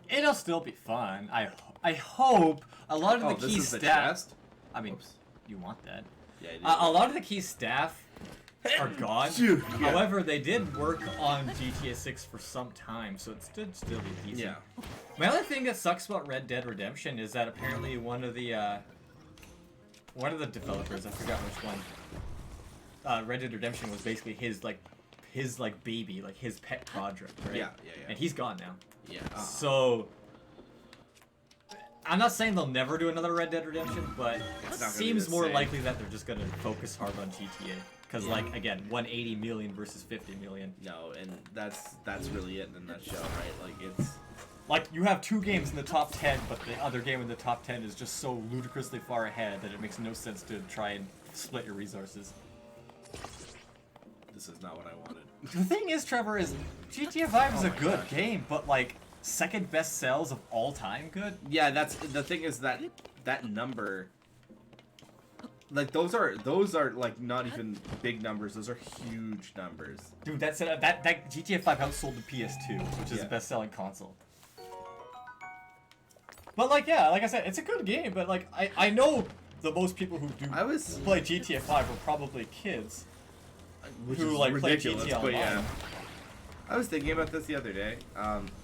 It'll still be fun. I hope a lot of Oh, the this key is the staff. chest? I mean, Oops. you want that. Yeah, it A lot of the key staff are gone. Phew, yeah. However, they did work on GTA 6 for some time, so it should still be decent. Yeah. My other thing that sucks about Red Dead Redemption is that apparently one of the developers, I forgot which one, Red Dead Redemption was basically his baby, like his pet project, right? Yeah. And he's gone now. Yeah. So, I'm not saying they'll never do another Red Dead Redemption, but it not gonna be seems the more same. likely that they're just gonna focus hard on GTA. Because, Yeah. like, again, 180 million versus 50 million. No, and that's really it in a nutshell, right? Like, it's... Like, you have two games in the top 10, but the other game in the top 10 is just so ludicrously far ahead that it makes no sense to try and split your resources. This is not what I wanted. The thing is, Trevor, is GTA 5 is Oh a my good gosh. game, but, like, second best sales of all time good? Yeah, that's the thing is that number, like those are like not even big numbers. Those are huge numbers. Dude, that GTA 5 outsold the PS2, which is Yeah. the best-selling console. But like, yeah, like I said, it's a good game. But like, I know the most people who do I was play GTA 5 are probably kids which who is like ridiculous, play GTA but Online. yeah. I was thinking about this the other day.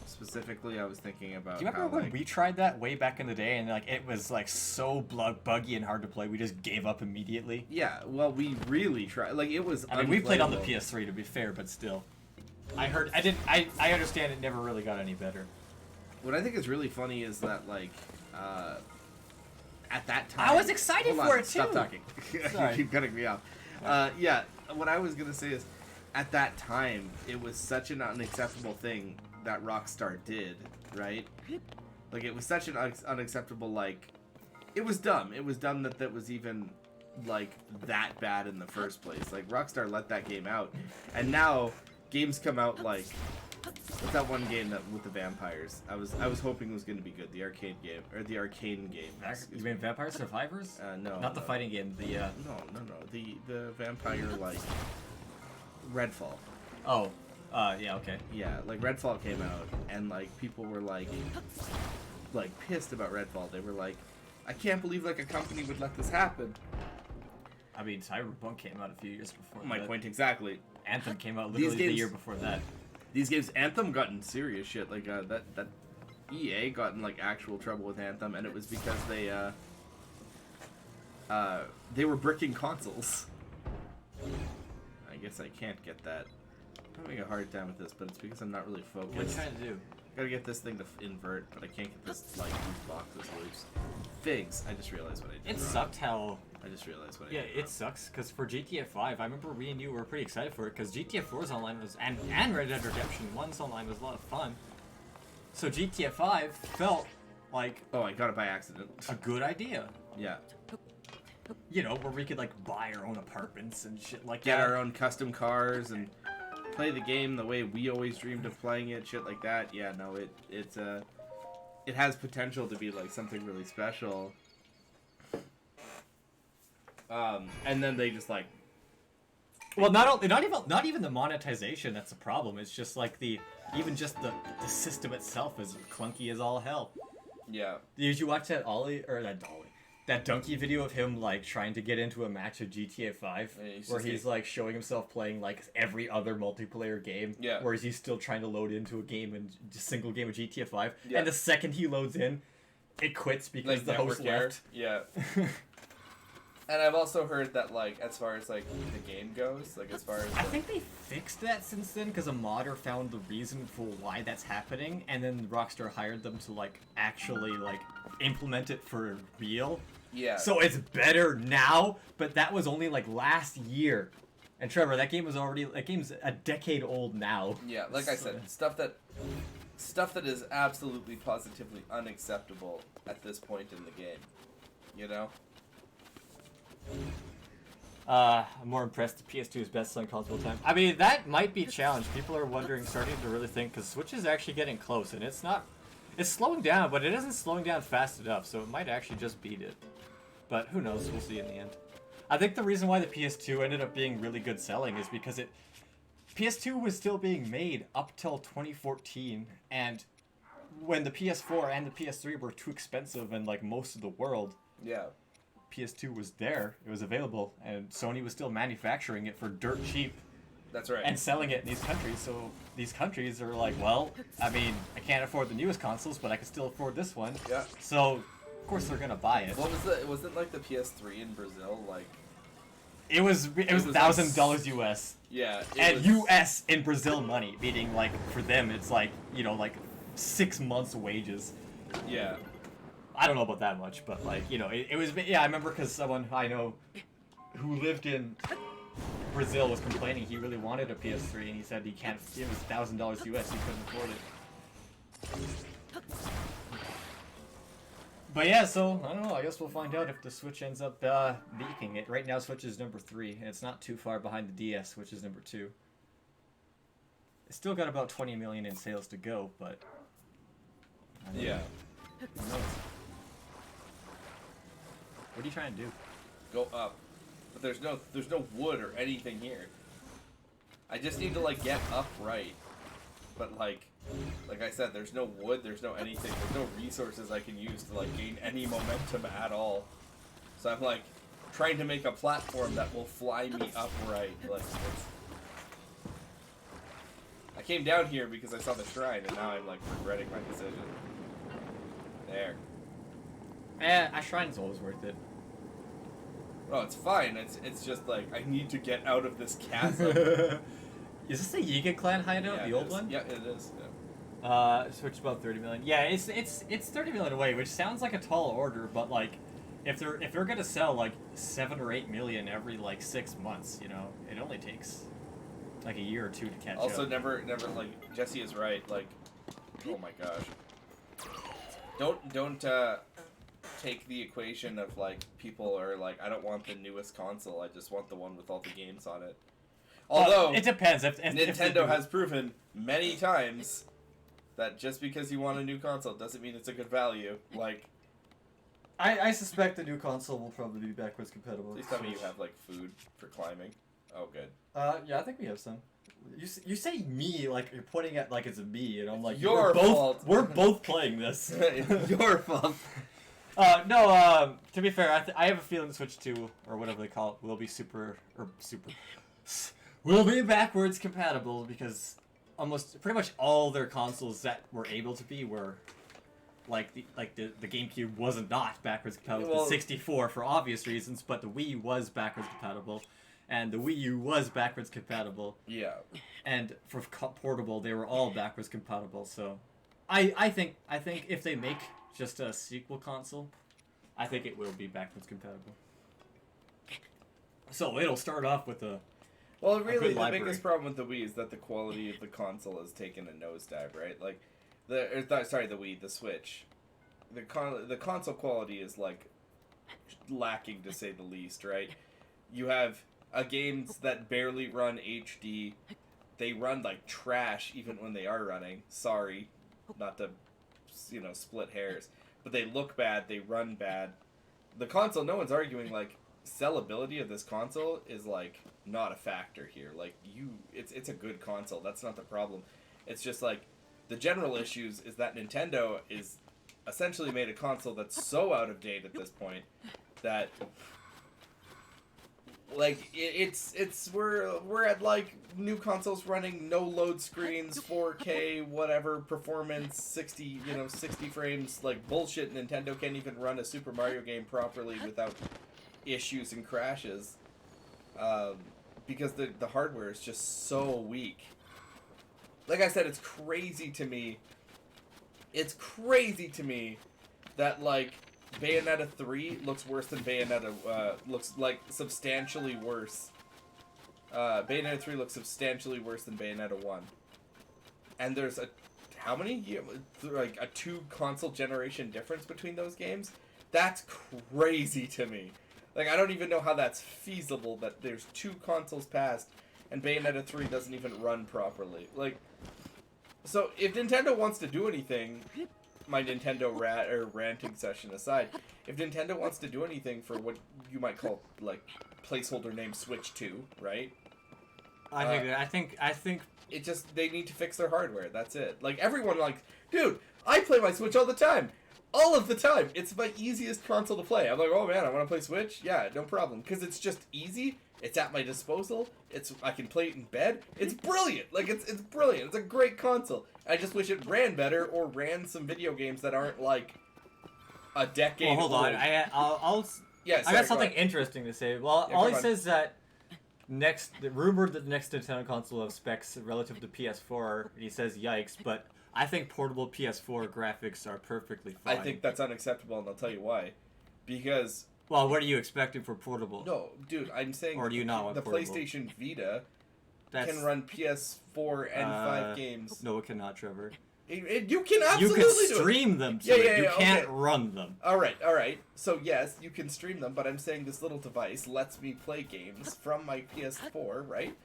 Specifically, I was thinking about. Do you remember how, when like, we tried that way back in the day, and like it was like so buggy and hard to play, we just gave up immediately? Yeah, well, we really tried. Like it was. I mean, we played on the unplayable. PS3 to be fair, but still. I understand it never really got any better. What I think is really funny is that like, at that time. I was excited Hold for on, it, Stop too. talking. Sorry. You keep cutting me off. Yeah, what I was gonna say is, at that time, it was such an unacceptable thing that Rockstar did, right? Like it was such an unacceptable, like, it was dumb. It was dumb that was even like that bad in the first place. Like Rockstar let that game out, and now games come out like What's that one game that with the vampires? I was hoping it was going to be good. The arcade game or the arcane game. You mean Vampire Survivors? No. Not the fighting game. The No. The vampire like Redfall. Oh. Yeah. Okay. Yeah, like Redfall came out and like people were like pissed about Redfall. They were like, I can't believe like a company would let this happen. I mean, Cyberpunk came out a few years before. My that. point exactly. Anthem came out literally the year before that. These games, Anthem got in serious shit. Like that EA got in like actual trouble with Anthem, and it was because they were bricking consoles. I guess I can't get that. I'm having a hard time with this, but it's because I'm not really focused. What are you trying to do? Gotta get this thing to invert, but I can't get this like loose boxes loose. Figs. I just realized what I did. It wrong. sucked how. I just realized what I Yeah, did. it wrong. sucks because for GTA 5, I remember we and you were pretty excited for it because GTA 4's online was and Red Dead Redemption 1's online was a lot of fun. So GTA 5 felt like Oh, I got it by accident. a good idea. Yeah. You know, where we could like buy our own apartments and shit like Get that. our own custom cars and play the game the way we always dreamed of playing it, shit like that. Yeah, no, it has potential to be like something really special. And then they just like Well, not even the monetization that's the problem. It's just like the system itself is clunky as all hell. Yeah. Did you watch that that Donkey video of him like trying to get into a match of GTA 5 Yeah, he's where just he's like showing himself playing like every other multiplayer game, Yeah. whereas he's still trying to load into a game and just single game of GTA 5, Yeah. and the second he loads in, it quits because the host network error. left. Yeah. And I've also heard that, like, as far as, like, the game goes, like, as far as... I think they fixed that since then because a modder found the reason for why that's happening, and then Rockstar hired them to like actually like implement it for real. Yeah. So it's better now, but that was only like last year. And Trevor, that game's a decade old now. Yeah, like I said, stuff that is absolutely positively unacceptable at this point in the game. You know? I'm more impressed the PS2 is best-selling console of all time. I mean, that might be a challenge. People are starting to really think, because Switch is actually getting close, and it's slowing down, but it isn't slowing down fast enough, so it might actually just beat it. But who knows? We'll see in the end. I think the reason why the PS2 ended up being really good selling is because PS2 was still being made up till 2014, and when the PS4 and the PS3 were too expensive in like most of the world, Yeah. PS2 was there, it was available, and Sony was still manufacturing it for dirt cheap That's right. and selling it in these countries. So these countries are like, well, I mean, I can't afford the newest consoles, but I can still afford this one. Yeah. So, of course, they're gonna buy it. What wasn't like the PS3 in Brazil, like... It was was like $1,000 US. Yeah. And US in Brazil money, meaning like for them it's like, you know, like 6 months' wages. Yeah. I don't know about that much, but like, you know, it was, yeah, I remember because someone I know who lived in Brazil was complaining he really wanted a PS3 and he said he can't, it was $1,000 US, he couldn't afford it. But yeah, so, I don't know, I guess we'll find out if the Switch ends up beating it. Right now Switch is number 3, and it's not too far behind the DS, which is number 2. It's still got about 20 million in sales to go, but... I don't know. Yeah. Who knows? What are you trying to do? Go up. But there's no wood or anything here. I just need to like get upright. But like I said, there's no wood, there's no anything, there's no resources I can use to like gain any momentum at all. So I'm like trying to make a platform that will fly me upright. Like I came down here because I saw the shrine and now I'm like regretting my decision. There. A shrine's always worth it. Oh, it's fine. It's just like I need to get out of this chasm. Is this the Yiga clan hideout, Yeah, the it old is. one? Yeah, it is. Yeah. Switch about 30 million. Yeah, it's 30 million away, which sounds like a tall order, but like if they're gonna sell like 7 or 8 million every like 6 months, you know, it only takes like a year or two to catch Also, up. never like Jesse is right. Like, oh my gosh. Don't take the equation of like people are like I don't want the newest console. I just want the one with all the games on it. Although it depends. If they Nintendo do- has proven many times that just because you want a new console doesn't mean it's a good value. Like, I suspect the new console will probably be backwards compatible. please tell me you have like food for climbing. Oh, good. Yeah, I think we have some. You say me like you're pointing at like it's a me, and I'm like Your we're both fault. we're both playing this. It's your fault. No. To be fair, I have a feeling Switch 2 or whatever they call it will be will be backwards compatible because pretty much all their consoles that were able to be were. Like the GameCube wasn't not backwards compatible with the 64 for obvious reasons, but the Wii was backwards compatible, and the Wii U was backwards compatible. Yeah. And for portable, they were all backwards compatible. So, I think if they make just a sequel console, I think it will be backwards compatible. So it'll start off with a. Well, really, good the library. biggest problem with the Wii is that the quality of the console has taken a nosedive, right? Like, the Switch. The console quality is, like, lacking, to say the least, right? You have games that barely run HD. They run like trash even when they are running. Sorry, not to, split hairs. But they look bad, they run bad. The console, no one's arguing, like, sellability of this console is, like, not a factor here. Like, it's a good console. That's not the problem. It's just, like, the general issues is that Nintendo is essentially made a console that's so out of date at this point that, like, we're at, like, new consoles running no load screens, 4K, whatever, performance, 60 frames, like, bullshit. Nintendo can't even run a Super Mario game properly without issues and crashes, because the hardware is just so weak. Like I said, it's crazy to me that, like, Bayonetta 3 looks worse than Bayonetta, looks like substantially worse. Bayonetta 3 looks substantially worse than Bayonetta 1. And there's how many? Like a 2 console generation difference between those games? That's crazy to me. Like, I don't even know how that's feasible that there's 2 consoles passed and Bayonetta 3 doesn't even run properly. Like, so if Nintendo wants to do anything, my Nintendo ranting session aside, if Nintendo wants to do anything for what you might call, like, placeholder name Switch 2, right? I think It just, they need to fix their hardware. That's it. Like, everyone, like, dude, I play my Switch all the time. All of the time. It's my easiest console to play. I'm like, oh man, I want to play Switch? Yeah, no problem. Because it's just easy. It's at my disposal. I can play it in bed. It's brilliant. Like, it's brilliant. It's a great console. I just wish it ran better or ran some video games that aren't, like, a decade Well, hold old. on. Yeah, I sorry, got something go ahead. interesting to say. Well, Yeah, Ollie come on. says that rumored that the next Nintendo console will have specs relative to PS4, and he says yikes, but I think portable PS4 graphics are perfectly fine. I think that's unacceptable, and I'll tell you why. Because, Well, what are you expecting for portable? no, dude, I'm saying Or do you not want the portable? PlayStation Vita That's, can run PS4 and 5 games. No, it cannot, Trevor. You can You absolutely can do it. stream them to Yeah, it. yeah, You yeah, can't okay. run them. All right. So yes, you can stream them, but I'm saying this little device lets me play games from my PS4, right?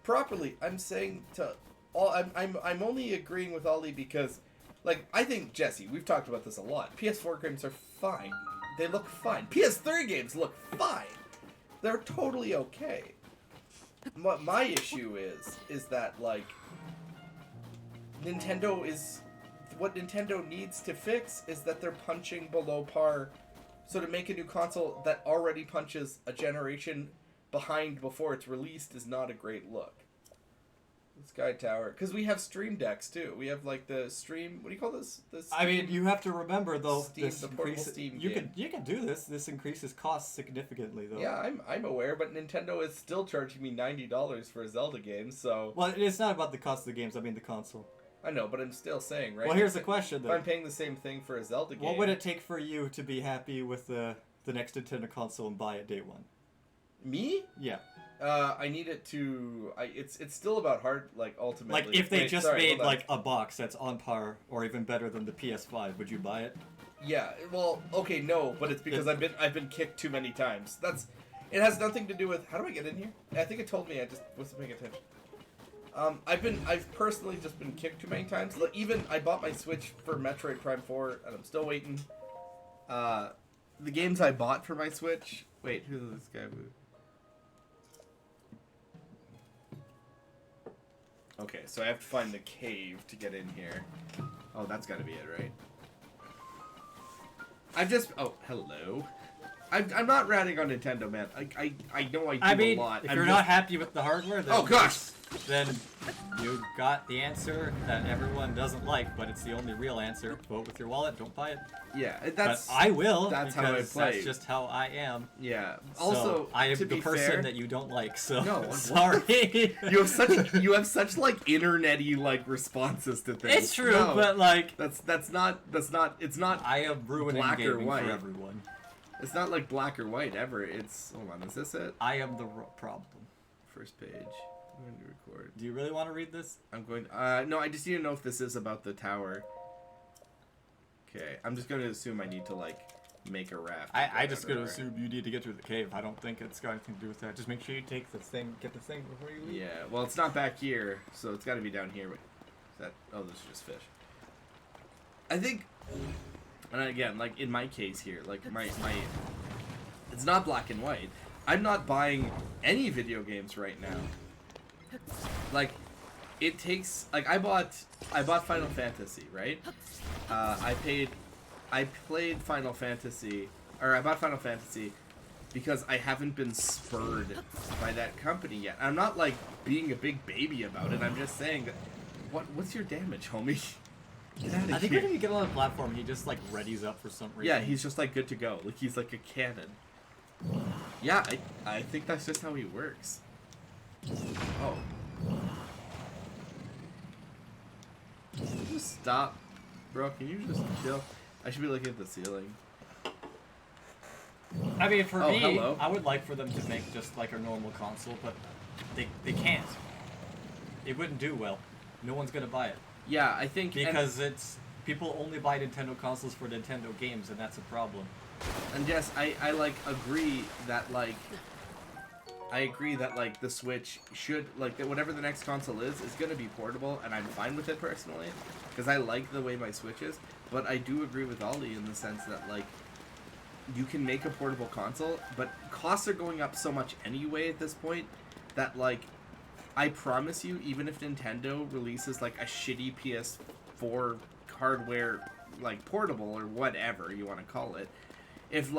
Properly. I'm saying to all. I'm only agreeing with Ollie because, like, I think Jesse. We've talked about this a lot. PS4 games are fine. They look fine. PS3 games look fine. They're totally okay. What my issue is that, like, what Nintendo needs to fix is that they're punching below par. So to make a new console that already punches a generation behind before it's released is not a great look. Sky Tower, because we have Stream Decks too. We have, like, the Stream. What do you call this? I mean, you have to remember though. Steam, this the portable increase- Steam you game. can do this. This increases costs significantly though. Yeah, I'm aware, but Nintendo is still charging me $90 for a Zelda game. So Well, it's not about the cost of the games. I mean the console. I know, but I'm still saying, right? Well, here's the question If though. I'm paying the same thing for a Zelda game, What would it take for you to be happy with the next Nintendo console and buy it day one? Me? Yeah. I need it to. It's still about ultimately. Like if they Wait, just sorry, made hold on. like a box that's on par or even better than the PS5, would you buy it? Yeah, well, okay, no, but it's because I've been kicked too many times. It has nothing to do with how do I get in here? I think it told me. I just wasn't paying attention. I've personally just been kicked too many times. Even I bought my Switch for Metroid Prime 4, and I'm still waiting. The games I bought for my Switch. Wait, who's this guy? Okay, so I have to find the cave to get in here. Oh, that's got to be it, right? Oh, hello. I'm not ratting on Nintendo, man. I know I do a lot. If you're not happy with the hardware, then Oh gosh! then you got the answer that everyone doesn't like, but it's the only real answer. Vote with your wallet, don't buy it. Yeah, But that's I will, that's how I because play. that's just how I am. yeah. So Also, I am to the be person fair, that you don't like, so No, what? sorry. you have such like internet-y like responses to things. It's true, No, but like that's not it's not I am ruining Black or gaming white. for everyone. it's not like black or white ever. It's hold on, is this it? I am the problem. First page. I'm going to record. Do you really want to read this? I'm going. No, I just need to know if this is about the tower. Okay, I'm just going to assume I need to like make a raft. I just gonna assume you need to get through the cave. I don't think it's got anything to do with that. Just make sure you take this thing, get this thing before you leave. Yeah, well, it's not back here, so it's got to be down here. Wait, is that? Oh, this is just fish. I think, and again, like in my case here, like my, it's not black and white. I'm not buying any video games right now. Like, it takes like I bought Final Fantasy, right? I played Final Fantasy, or I bought Final Fantasy because I haven't been spurred by that company yet. I'm not like being a big baby about it. I'm just saying that. What's your damage, homie? Get out of I think here. when you get on the platform, he just like readies up for some reason. Yeah, he's just like good to go. Like he's like a cannon. Yeah, I think that's just how he works. Oh. Can you just stop, bro? Can you just chill? I should be looking at the ceiling. I mean, for Oh, me, hello. I would like for them to make just like a normal console, but they can't. It wouldn't do well. No one's gonna buy it Yeah, I think because it's people only buy Nintendo consoles for Nintendo games, and that's a problem. and yes, I like agree that like the Switch should like that whatever the next console is gonna be portable, and I'm fine with it personally because I like the way my Switch is. But I do agree with Ollie in the sense that like you can make a portable console, but costs are going up so much anyway at this point that like I promise you, even if Nintendo releases like a shitty PS4 hardware like portable or whatever you want to call it, if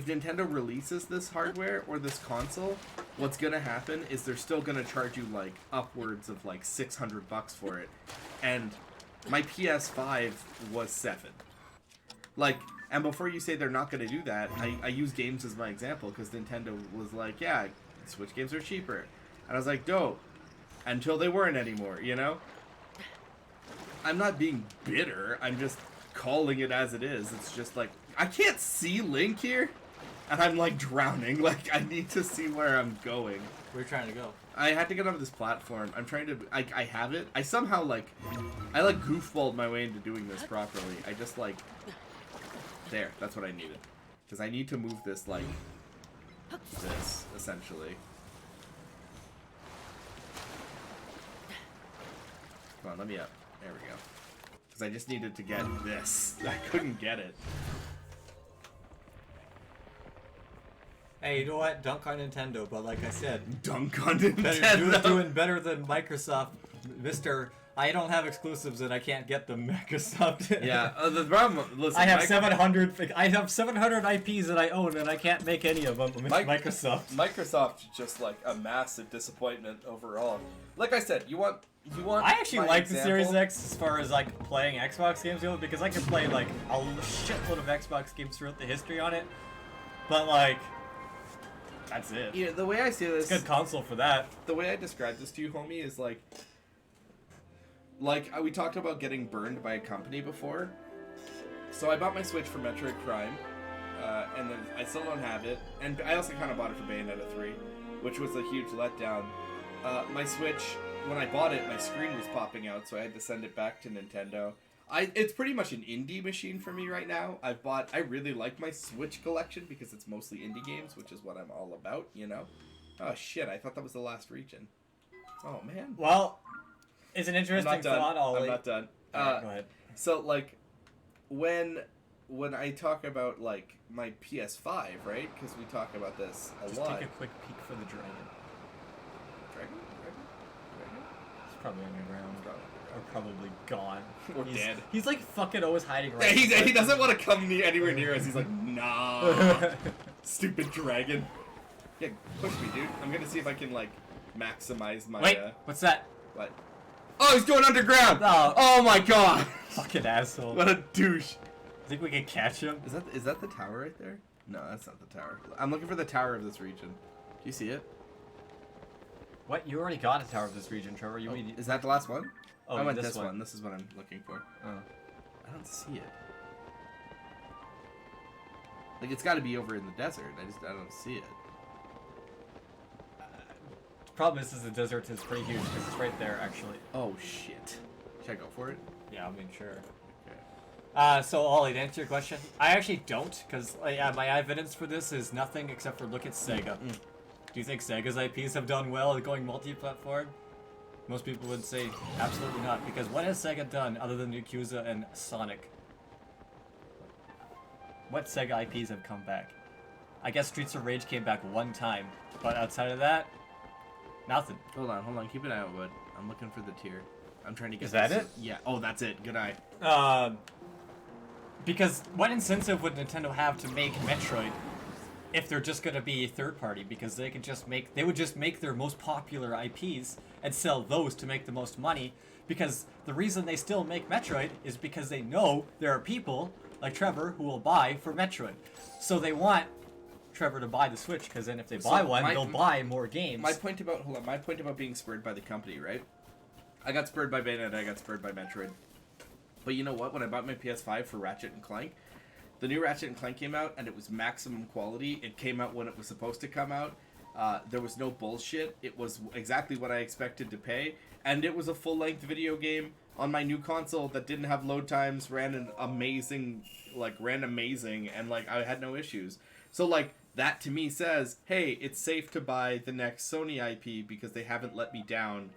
Nintendo releases this hardware or this console, what's gonna happen is they're still gonna charge you like upwards of like $600 for it, and my PS5 was $7. Like, and before you say they're not gonna do that, I use games as my example because Nintendo was like, yeah, Switch games are cheaper, and I was like, dope, until they weren't anymore, you know. I'm not being bitter. I'm just calling it as it is. It's just like I can't see Link here. And I'm like drowning. Like I need to see where I'm going. Where are you trying to go? I had to get onto this platform. I'm trying to. I have it. I somehow like. I like goofballed my way into doing this properly. I just like. There. That's what I needed. Because I need to move this like. This essentially. Come on, let me up. There we go. Because I just needed to get this. I couldn't get it. Hey, you know what? Dunk on Nintendo, but like I said, Dunk on you're Nintendo. doing better than Microsoft, Mister. I don't have exclusives and I can't get them. Microsoft. Yeah, the problem. Listen, I have 700. I have 700 IPs that I own, and I can't make any of them with Microsoft. Microsoft just like a massive disappointment overall. Like I said, you want. I actually my like the Series example? X as far as like playing Xbox games go because I can play like a shitload of Xbox games throughout the history on it. But like, that's it. Yeah, the way I see this, It's a good console for that. the way I describe this to you, homie, is like we talked about getting burned by a company before. So I bought my Switch for Metroid Prime, and then I still don't have it. And I also kind of bought it for Bayonetta 3, which was a huge letdown. My Switch, when I bought it, my screen was popping out, so I had to send it back to Nintendo. It's pretty much an indie machine for me right now. I really like my Switch collection because it's mostly indie games, which is what I'm all about, you know? Oh shit, I thought that was the last region. Oh man. Well, it's an interesting thought, Ollie. I'm not done. Alright, go ahead. So like, when I talk about like my PS5, right? Because we talk about this a Just lot. take a quick peek for the dragon. Dragon? It's probably on the ground. Or probably gone. Or he's, dead. He's like fucking always hiding Yeah, right. he doesn't want to come anywhere near us. He's like, nah, stupid dragon. Yeah, push me, dude. I'm gonna see if I can like maximize my. Wait, what's that? What? Oh, he's going underground. Oh. Oh my god. Fucking asshole. What a douche. Think we can catch him? Is that the tower right there? No, that's not the tower. I'm looking for the tower of this region. Do you see it? What? You already got a tower of this region, Trevor. You Oh, mean is that the last one? Oh, I went this this one. one. This is what I'm looking for. Oh. I don't see it. Like it's got to be over in the desert. I don't see it. The problem is the desert is pretty huge because it's right there, actually. Oh shit. Should I go for it? Yeah, I mean, sure. Okay. So Ollie, to answer your question, I actually don't, because my evidence for this is nothing except for look at Sega. Do you think Sega's IPs have done well at going multi-platform? Most people would say absolutely not, because what has Sega done other than Yakuza and Sonic? What Sega IPs have come back? I guess Streets of Rage came back one time, but outside of that, nothing. Hold on. Keep an eye out, bud. I'm looking for the tier. I'm trying to get. Is that this- it? Yeah. Oh, that's it. Good eye. Because what incentive would Nintendo have to make Metroid if they're just gonna be third party? Because they would just make their most popular IPs and sell those to make the most money. Because the reason they still make Metroid is because they know there are people like Trevor who will buy for Metroid. So they want Trevor to buy the Switch, because then if they buy one, they'll buy more games. My point about being spurred by the company, right? I got spurred by Bayonetta. I got spurred by Metroid. But you know what? When I bought my PS5 for Ratchet and Clank, the new Ratchet and Clank came out, and it was maximum quality. It came out when it was supposed to come out. There was no bullshit. It was exactly what I expected to pay, and it was a full-length video game on my new console that didn't have load times, ran amazing, and like I had no issues. So like that to me says, hey, it's safe to buy the next Sony IP because they haven't let me down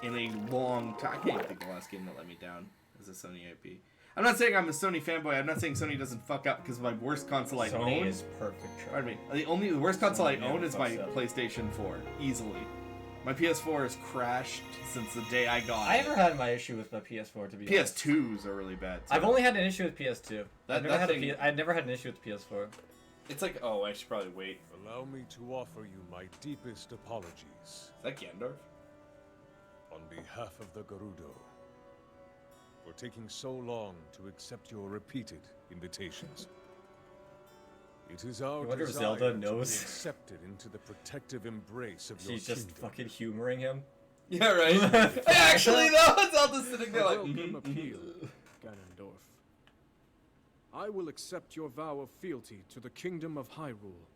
in a long time. I can't even think of the last game that let me down as a Sony IP. I'm not saying I'm a Sony fanboy. I'm not saying Sony doesn't fuck up because my worst console I Sony own is perfect. Trevor. Pardon me. The worst console I Sony own never is my fucks up. PlayStation 4, easily. My PS4 has crashed since the day I got I it. never had my issue with my PS4 to be honest. PS2s are really bad. Too. I've only had an issue with PS2. That thing- I've never had an issue with the PS4. It's like, oh, I should probably wait. Allow me to offer you my deepest apologies Is that Gandalf? on behalf of the Gerudo for taking so long to accept your repeated invitations. It is our I wonder if desire Zelda to be knows. accepted into the protective embrace of your She's just kingdom. fucking humoring him. Yeah, right. Actually, though, Zelda's sitting there like, Welcome appeal, Ganondorf. I will accept your vow of fealty to the Kingdom of Hyrule.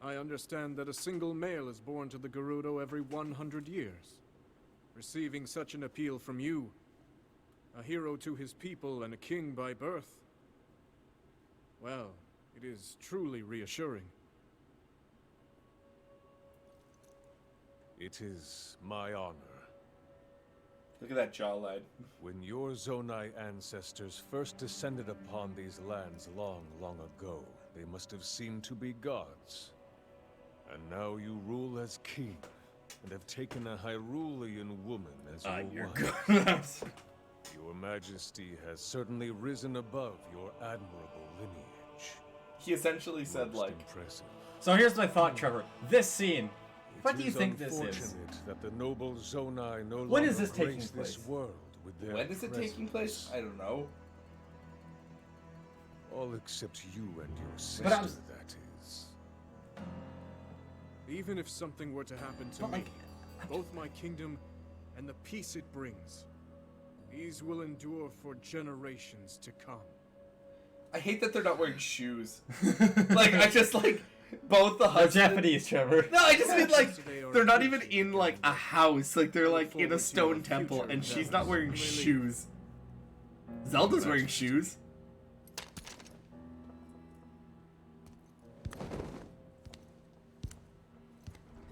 I understand that a single male is born to the Gerudo every 100 years. Receiving such an appeal from you, a hero to his people and a king by birth, well, it is truly reassuring. It is my honor. look at that jawline. When your Zonai ancestors first descended upon these lands long, long ago, they must have seemed to be gods. And now you rule as king, and have taken a Hyrulean woman as your wife. Your Majesty has certainly risen above your admirable lineage. He essentially said, Most like, impressive. So here's my thought, Trevor. This scene. What do you It think this is? unfortunate that the noble Zonai no When longer is this taking grace this place? world with their when is it taking place? presence. I don't know. All except you and your sister, But I was- that is. Even if something were to happen to But, me, like, both my kingdom and the peace it brings, these will endure for generations to come. I hate that they're not wearing shoes. Like, I just, like, both the They're husband... Japanese, Trevor. No, I just mean, like, So they are they're not even appreciated in, like, by a house. Like, they're, Look like, in a forward to stone your temple, future and she's endeavors not wearing when they leave. shoes. Zelda's wearing shoes.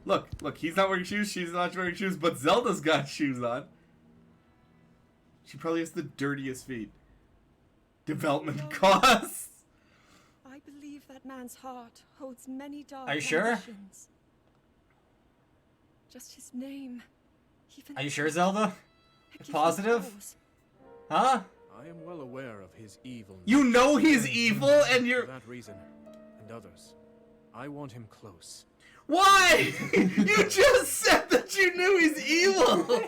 Look, he's not wearing shoes, she's not wearing shoes, but Zelda's got shoes on. She probably has the dirtiest feet. Development costs. I believe that man's heart holds many dark Are you sure? ambitions. Just his name. Even Are you sure, Zelda? it gives me Positive? pause. Huh? I am well aware of his evil. You know he's evil and For you're... that reason, and others, I want him close. Why? You just said that you knew he's evil.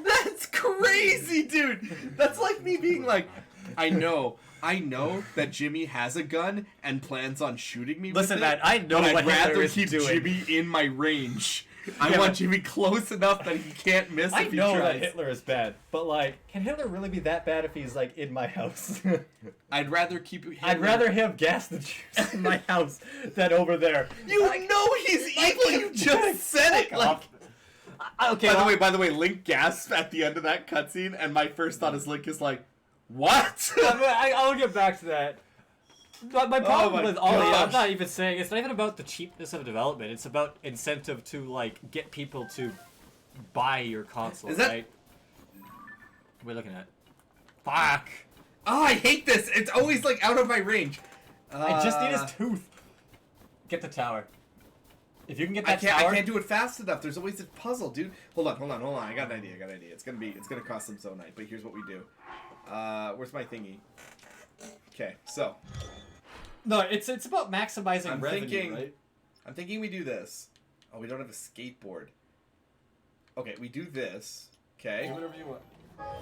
That's crazy, dude. That's like me being like, I know that Jimmy has a gun and plans on shooting me Listen, with it. man, I know but what I'd rather Hitler is keep doing. Jimmy in my range. I Yeah, want but- Jimmy close enough that he can't miss I if he know tries. that Hitler is bad, but like, can Hitler really be that bad if he's like in my house? I'd rather keep him. I'd rather him gas the Jews in my house than over there. You Like, know he's evil. You just said it. fuck Like, off. Okay. by the way, Link gasps at the end of that cutscene, and my first thought is Link is like, "What?" I'll get back to that. But my problem my with Ollie, I'm gosh. not even saying it's not even about the cheapness of development. It's about incentive to like get people to buy your console, Is that- right? What are we looking at? Fuck! Oh, I hate this. It's always like out of my range. I just need his tooth. Get the tower. If you can get that I tower, can't do it fast enough. There's always a puzzle, dude. Hold on. I got an idea. It's gonna cost some Zonite, but here's what we do. Where's my thingy? Okay, so no, it's about maximizing I'm revenue, thinking- right? I'm thinking we do this. Oh, we don't have a skateboard. Okay, we do this. Okay. Do whatever you want.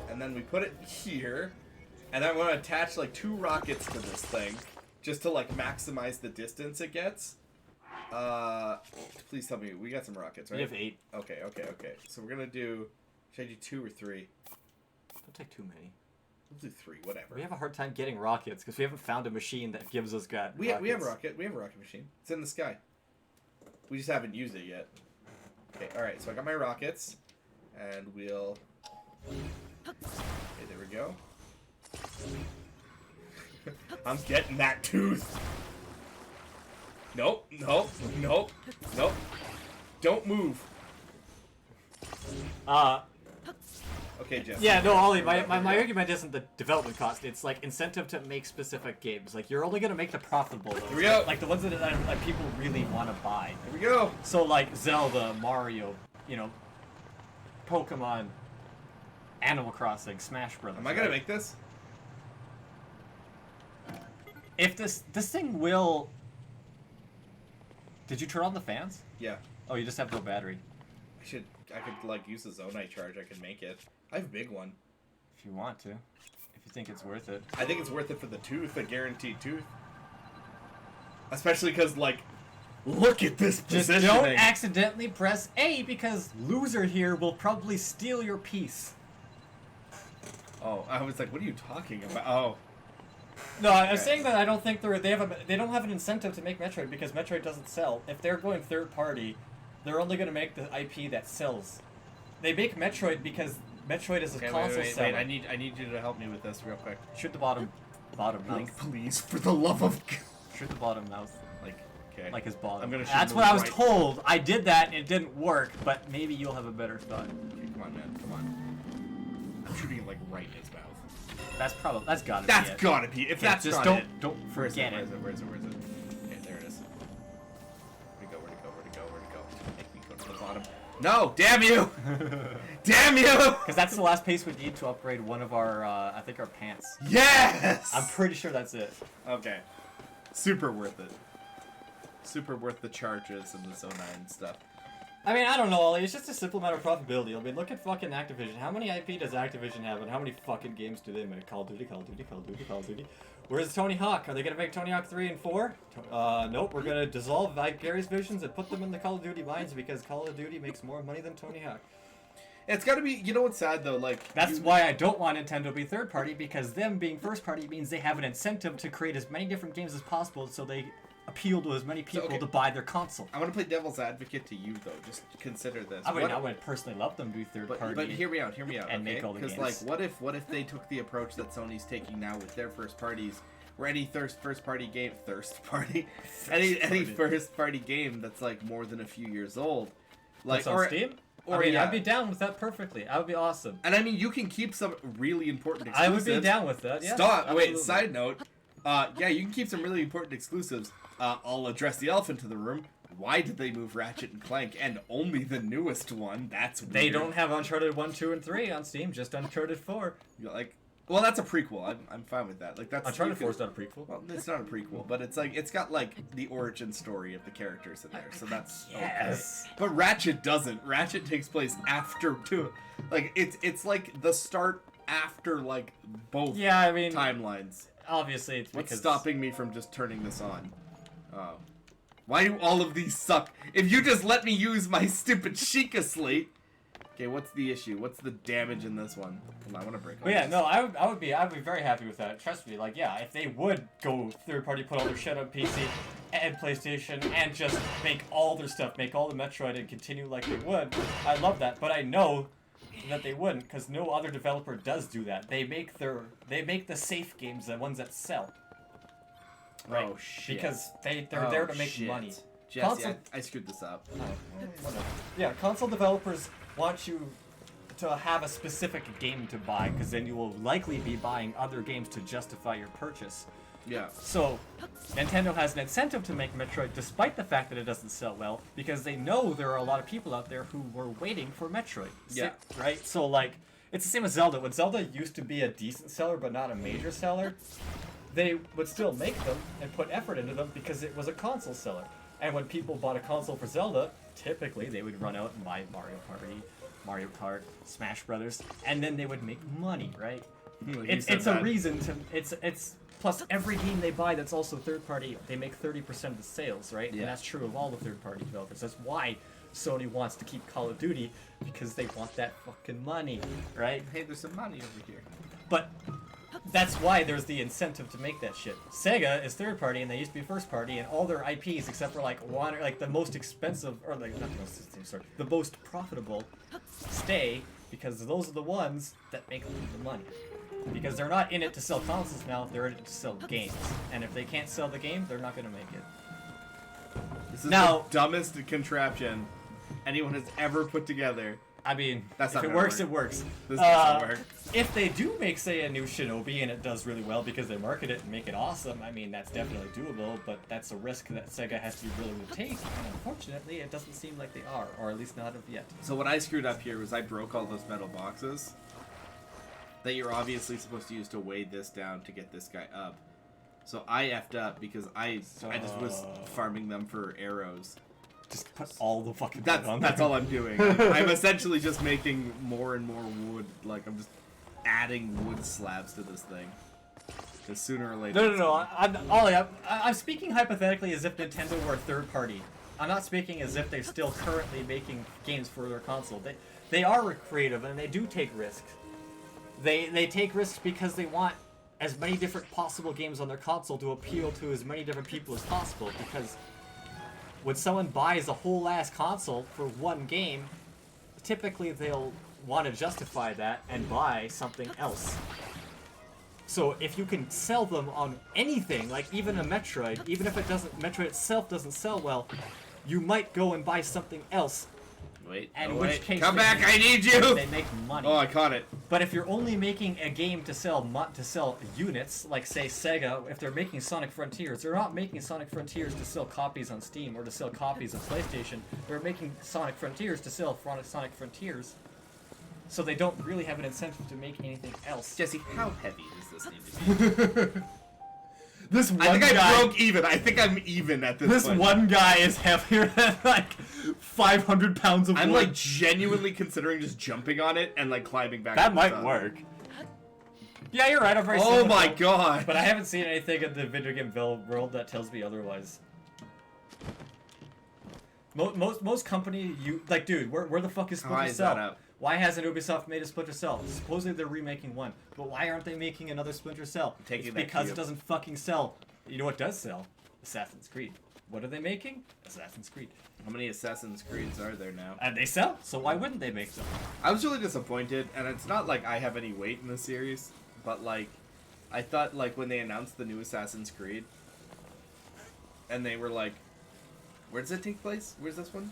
And then we put it here, and then I want to attach like 2 rockets to this thing, just to like maximize the distance it gets. Please tell me we got some rockets, right? We have 8. Okay. So we're gonna do. Should I do 2 or 3? Don't take too many. We'll do 3, whatever. We have a hard time getting rockets because we haven't found a machine that gives us We have a rockets. rocket. We have a rocket machine. It's in the sky. We just haven't used it yet. Okay. All right. So I got my rockets, and we'll. Okay, there we go. I'm getting that tooth. Nope. Don't move. Okay, Jeff. Yeah, no, Ollie, my argument isn't the development cost. It's like incentive to make specific games. Like you're only gonna make the profitable ones. Here we go. Like the ones that people really want to buy. Here we go. So like Zelda, Mario, Pokemon, Animal Crossing, Smash Brothers. Am I gonna right? make this? If this thing will. Did you turn on the fans? Yeah. Oh, you just have no battery. I could like use the Zonite charge. I could make it. I have a big one. If you want to. If you think it's worth it. I think it's worth it for the tooth, a guaranteed tooth. Especially because, like, look at this Just positioning. don't accidentally press A because loser here will probably steal your piece. Oh, I was like, what are you talking about? Oh. No, I was Okay. saying that I don't think they don't have an incentive to make Metroid because Metroid doesn't sell. If they're going third party, they're only going to make the IP that sells. They make Metroid because Metroid is a console seller. I need you to help me with this real quick. Shoot the bottom mouse. Link, please, for the love of God. Shoot the bottom mouse. Okay. Like his bottom. I'm gonna shoot That's him what I was right- told. I did that and it didn't work, but maybe you'll have a better thought. Okay, come on, man. Come on. I'm shooting it like right in his mouth. That's gotta be That's it. gotta be. If Yeah, that's just not don't it. don't Where is forget it? it. Where is it? Okay, there it is. Where'd it go? Make me go to the bottom. No! Damn you! Damn you! Because that's the last piece we need to upgrade one of our, I think our pants. Yes! I'm pretty sure that's it. Okay. Super worth it. Super worth the charges and the Zonite and stuff. I mean, I don't know, Ollie. It's just a simple matter of profitability. I mean, look at fucking Activision. How many IP does Activision have, and how many fucking games do they make? Call of Duty, Call of Duty, Call of Duty, Call of Duty. Where's Tony Hawk? Are they gonna make Tony Hawk 3 and 4? Nope. We're gonna dissolve Vicarious Visions and put them in the Call of Duty lines because Call of Duty makes more money than Tony Hawk. It's gotta be, you know what's sad though, like... That's why I don't want Nintendo to be third party, because them being first party means they have an incentive to create as many different games as possible so they appeal to as many people okay. to buy their console. I want to play devil's advocate to you though. Just consider this. I would personally love them to do third party. But hear me out. and make all the Because games. like, what if they took the approach that Sony's taking now with their first parties, where any first party game, any first party game that's like more than a few years old, like That's on Steam? or I mean, yeah. I'd be down with that perfectly. That would be awesome. And I mean, you can keep some really important I exclusives. would be down with that. Yeah, Stop. Wait. absolutely. Side note. Yeah, you can keep some really important exclusives. I'll address the elephant in the room. Why did they move Ratchet and Clank and only the newest one? That's weird. They don't have Uncharted 1, 2, and 3 on Steam. Just Uncharted 4. You're like, well, that's a prequel. I'm fine with that. Like that's Uncharted you 4 is can- not a prequel. Well, it's not a prequel, but it's like it's got like the origin story of the characters in there, so that's Yes. okay. But Ratchet doesn't. Ratchet takes place after two. Like it's like the start after like both Yeah, I mean, timelines. obviously it's What's because stopping me from just turning this on? Oh. Why do all of these suck? If you just let me use my stupid Sheikah slate. Okay, what's the issue? What's the damage in this one? Hold on, I want to break. But yeah, no, I'd be very happy with that. Trust me, like yeah, if they would go third party, put all their shit on PC and PlayStation, and just make all their stuff, make all the Metroid, and continue like they would, I'd love that. But I know that they wouldn't, because no other developer does do that. They make the safe games, the ones that sell. Right? Oh shit. Because they're there to make money. Jesse, Console- I screwed this up. Whatever. Yeah, console developers want you to have a specific game to buy, because then you will likely be buying other games to justify your purchase. Yeah. So, Nintendo has an incentive to make Metroid despite the fact that it doesn't sell well, because they know there are a lot of people out there who were waiting for Metroid. Yeah. Right? So, like, it's the same as Zelda. When Zelda used to be a decent seller but not a major seller, they would still make them and put effort into them because it was a console seller. And when people bought a console for Zelda, typically they would run out and buy Mario Party, Mario Kart, Smash Brothers, and then they would make money, right? It's a reason to it's plus every game they buy that's also third party, they make 30% of the sales, right? Yeah. And that's true of all the third party developers. That's why Sony wants to keep Call of Duty, because they want that fucking money, right? Hey, there's some money over here. But that's why there's the incentive to make that shit. Sega is third party and they used to be first party, and all their IPs except for like one, or like the most expensive, or like not the most expensive, sorry, the most profitable stay, because those are the ones that make the money. Because they're not in it to sell consoles now, they're in it to sell games. And if they can't sell the game, they're not gonna make it. This is Now- the dumbest contraption anyone has ever put together. I mean, That's if not it gonna works, work. it works. This doesn't work. If they do make, say, a new Shinobi and it does really well because they market it and make it awesome, I mean, that's definitely doable, but that's a risk that Sega has to be willing to take, and unfortunately, it doesn't seem like they are, or at least not of yet. So what I screwed up here was I broke all those metal boxes that you're obviously supposed to use to weigh this down to get this guy up. So I effed up because I just was farming them for arrows. Just put all the fucking wood on That's there. all I'm doing. I'm essentially just making more and more wood. Like I'm just adding wood slabs to this thing. Because sooner or later. No. Ollie, I'm speaking hypothetically as if Nintendo were a third party. I'm not speaking as if they're still currently making games for their console. They are creative and they do take risks. They take risks because they want as many different possible games on their console to appeal to as many different people as possible. Because when someone buys a whole ass console for one game, typically they'll want to justify that and buy something else. So if you can sell them on anything, like even a Metroid, even if Metroid itself doesn't sell well, you might go and buy something else. Wait. And oh, in which wait. case Come they back! make- I need you. They make money. Oh, I caught it. But if you're only making a game to sell units, like say Sega, if they're making Sonic Frontiers, they're not making Sonic Frontiers to sell copies on Steam or to sell copies on PlayStation. They're making Sonic Frontiers to sell Sonic Frontiers. So they don't really have an incentive to make anything else. Jesse, how heavy does this need to be? This one I think guy, I broke even. I think I'm even at this point. one guy is heavier than like 500 pounds of I'm wood. like genuinely considering just jumping on it and like climbing back. That to the might top. work. Yeah, you're right. I'm very. Oh my cynical, god! But I haven't seen anything in the video game world that tells me otherwise. Most company, dude, where the fuck is Why Splinter is Cell? that up? Why hasn't Ubisoft made a Splinter Cell? Supposedly they're remaking one, but why aren't they making another Splinter Cell? taking It's that because cue. it doesn't fucking sell. You know what does sell? Assassin's Creed. What are they making? Assassin's Creed. How many Assassin's Creeds are there now? And they sell, so why wouldn't they make them? I was really disappointed, and it's not like I have any weight in the series, but like, I thought like when they announced the new Assassin's Creed, and they were like, where does it take place? Where's this one?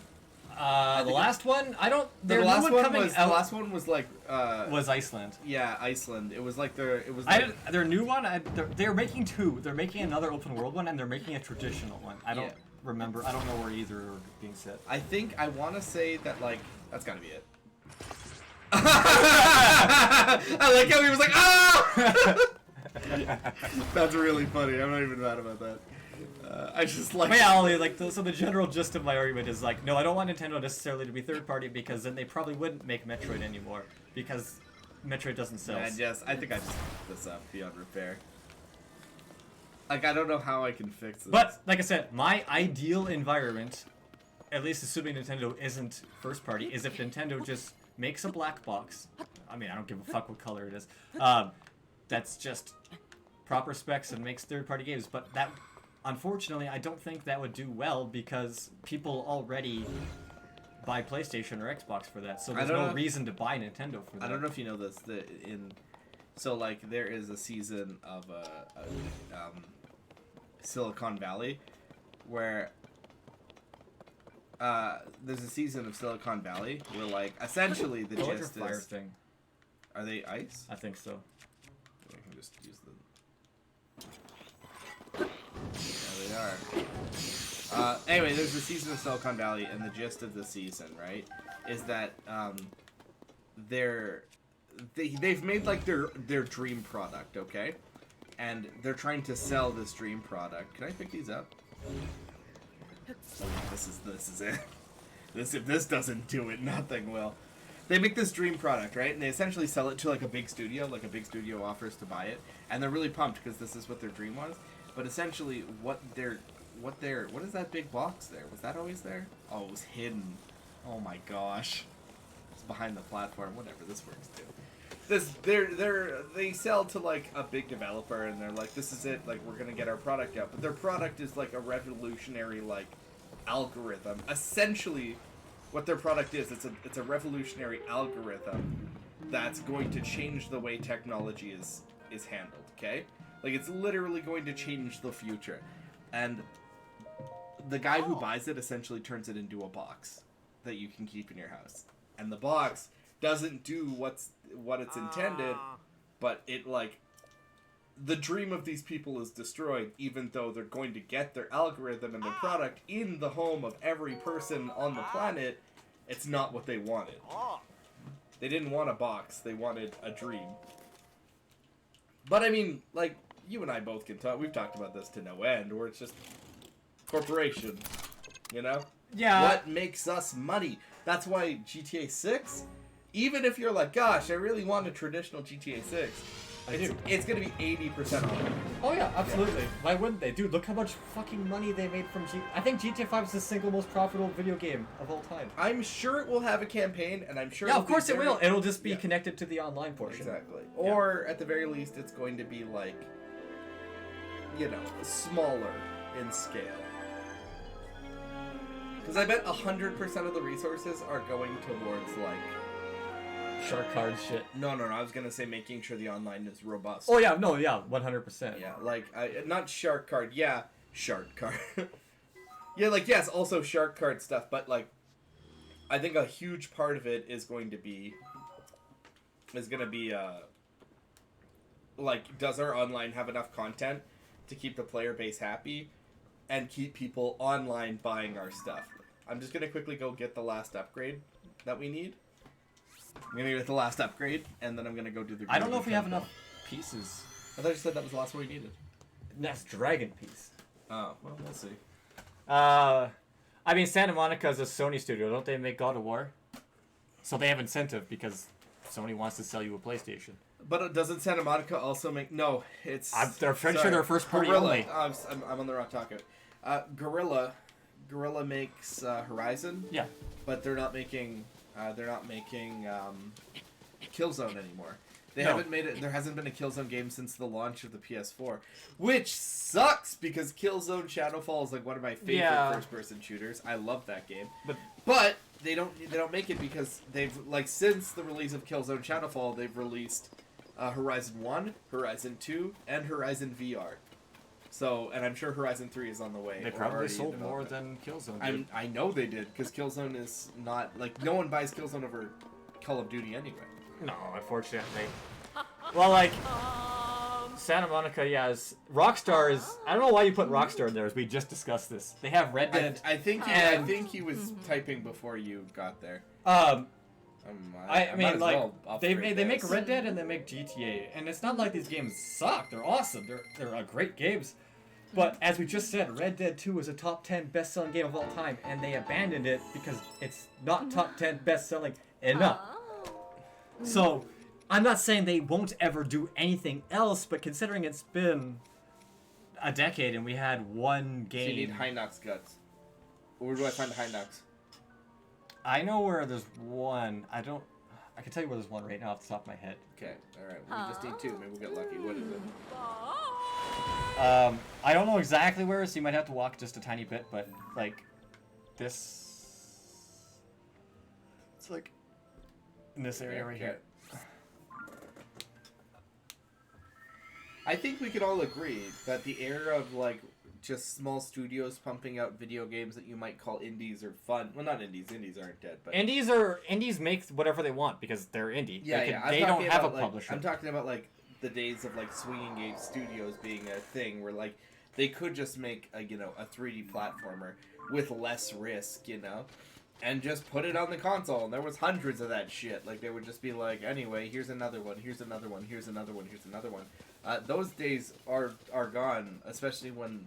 The last one, I don't. The There's last no one one coming was out. the last one was like Was Iceland. yeah, Iceland. It was like their Their new one. They're making two. They're making another open world one, and they're making a traditional one. I don't Yeah. remember. I don't know where either are being set. I think I want to say that like that's gotta be it. I like how he was like ah. That's really funny. I'm not even mad about that. I just like. But yeah, Ollie, like so the general gist of my argument is like, no, I don't want Nintendo necessarily to be third party because then they probably wouldn't make Metroid anymore because Metroid doesn't sell. I think I just fucked this up beyond repair. Like I don't know how I can fix this. But like I said, my ideal environment, at least assuming Nintendo isn't first party, is if Nintendo just makes a black box. I mean, I don't give a fuck what color it is. That's just proper specs and makes third party games. But that, unfortunately, I don't think that would do well because people already buy PlayStation or Xbox for that. So there's no reason to buy Nintendo for that. I don't know if you know this. So like there is a season of Silicon Valley where there's a season of Silicon Valley where like essentially the What was gist your fire is thing? are they ice? I think so. I can just use them. There they are. Anyway, there's a season of Silicon Valley, and the gist of the season, right, is that they've made like their dream product, okay, and they're trying to sell this dream product. Can I pick these up? Oh, this is it. If this doesn't do it, nothing will. They make this dream product, right? And they essentially sell it to like a big studio. Like a big studio offers to buy it, and they're really pumped because this is what their dream was. But essentially, what is that big box there? Was that always there? Oh, it was hidden. Oh my gosh, it's behind the platform. Whatever, this works too. They sell to like a big developer, and they're like, this is it. Like we're gonna get our product out, but their product is like a revolutionary like algorithm. Essentially, what their product is, it's a revolutionary algorithm that's going to change the way technology is handled. Okay, like it's literally going to change the future, and the guy who buys it essentially turns it into a box that you can keep in your house, and the box doesn't do what it's intended, but it like the dream of these people is destroyed, even though they're going to get their algorithm and their product in the home of every person on the planet. It's not what they wanted. They didn't want a box, they wanted a dream. But I mean, like, you and I both can talk, we've talked about this to no end, where it's just corporation, you know? Yeah. What makes us money? That's why GTA 6, even if you're like, gosh, I really want a traditional GTA 6, it's going to be 80% off. Oh yeah, absolutely. Yeah. Why wouldn't they? Dude, look how much fucking money they made from I think GTA 5 is the single most profitable video game of all time. I'm sure it will have a campaign, and I'm sure... Yeah, of course it will. It'll just be connected to the online portion. Exactly. Or, at the very least, it's going to be, like, you know, smaller in scale. Because I bet 100% of the resources are going towards, like... Shark card shit. No, I was gonna say making sure the online is robust. Oh yeah, no, yeah, 100%. Yeah, like, not shark card, yeah, shark card. Yeah, like, yes, also shark card stuff, but, like, I think a huge part of it is going to be, like, does our online have enough content to keep the player base happy and keep people online buying our stuff? I'm just gonna quickly go get the last upgrade that we need. I'm gonna get the last upgrade, and then I'm gonna go do the... I don't know if we have enough pieces. I thought you said that was the last one we needed. That's dragon piece. Oh, well, we'll see. I mean, Santa Monica is a Sony studio. Don't they make God of War? So they have incentive because Sony wants to sell you a PlayStation. But doesn't Santa Monica also make... No, it's... They're pretty sure they're first party only. I'm on the wrong taco. Guerrilla makes Horizon. Yeah. But they're not making Killzone anymore. They No. haven't made it. There hasn't been a Killzone game since the launch of the PS4, which sucks because Killzone Shadowfall is like one of my favorite Yeah. first-person shooters. I love that game, But but they don't make it because they've like since the release of Killzone Shadowfall, they've released Horizon 1, Horizon 2, and Horizon VR. So, and I'm sure Horizon 3 is on the way. they or probably already in sold more development. than Killzone did. I know they did because Killzone is not like no one buys Killzone over Call of Duty anyway. No, unfortunately. Well, like Santa Monica, yeah, Rockstar is. I don't know why you put Rockstar in there, as we just discussed this. They have Red Dead. I think and- he was typing before you got there. I might mean, as like well they upgrade make this. Red Dead and they make GTA, and it's not like these games suck. They're awesome. They're great games. But as we just said, Red Dead 2 is a top 10 best-selling game of all time, and they abandoned it because it's not top 10 best-selling enough. So, I'm not saying they won't ever do anything else, but considering it's been a decade and we had one So game. you need Hinox guts. Where do I find Hinox? I know where there's one. I can tell you where there's one right now off the top of my head. Okay, all right. We just need two. Maybe we'll get lucky. What is it? I don't know exactly where, so you might have to walk just a tiny bit, but like this, it's like in this area right here. I think we could all agree that the era of like just small studios pumping out video games that you might call indies or fun. Well, not indies. Indies aren't dead, but Indies make whatever they want because they're indie. yeah, they, yeah. I'm they don't talking have a about, like, publisher. I'm talking about like the days of like Swinging Gate Studios being a thing where like they could just make a 3D platformer with less risk, and just put it on the console. And there was hundreds of that shit. Like they would just be like, anyway, here's another one, here's another one, here's another one, here's another one. Those days are gone, especially when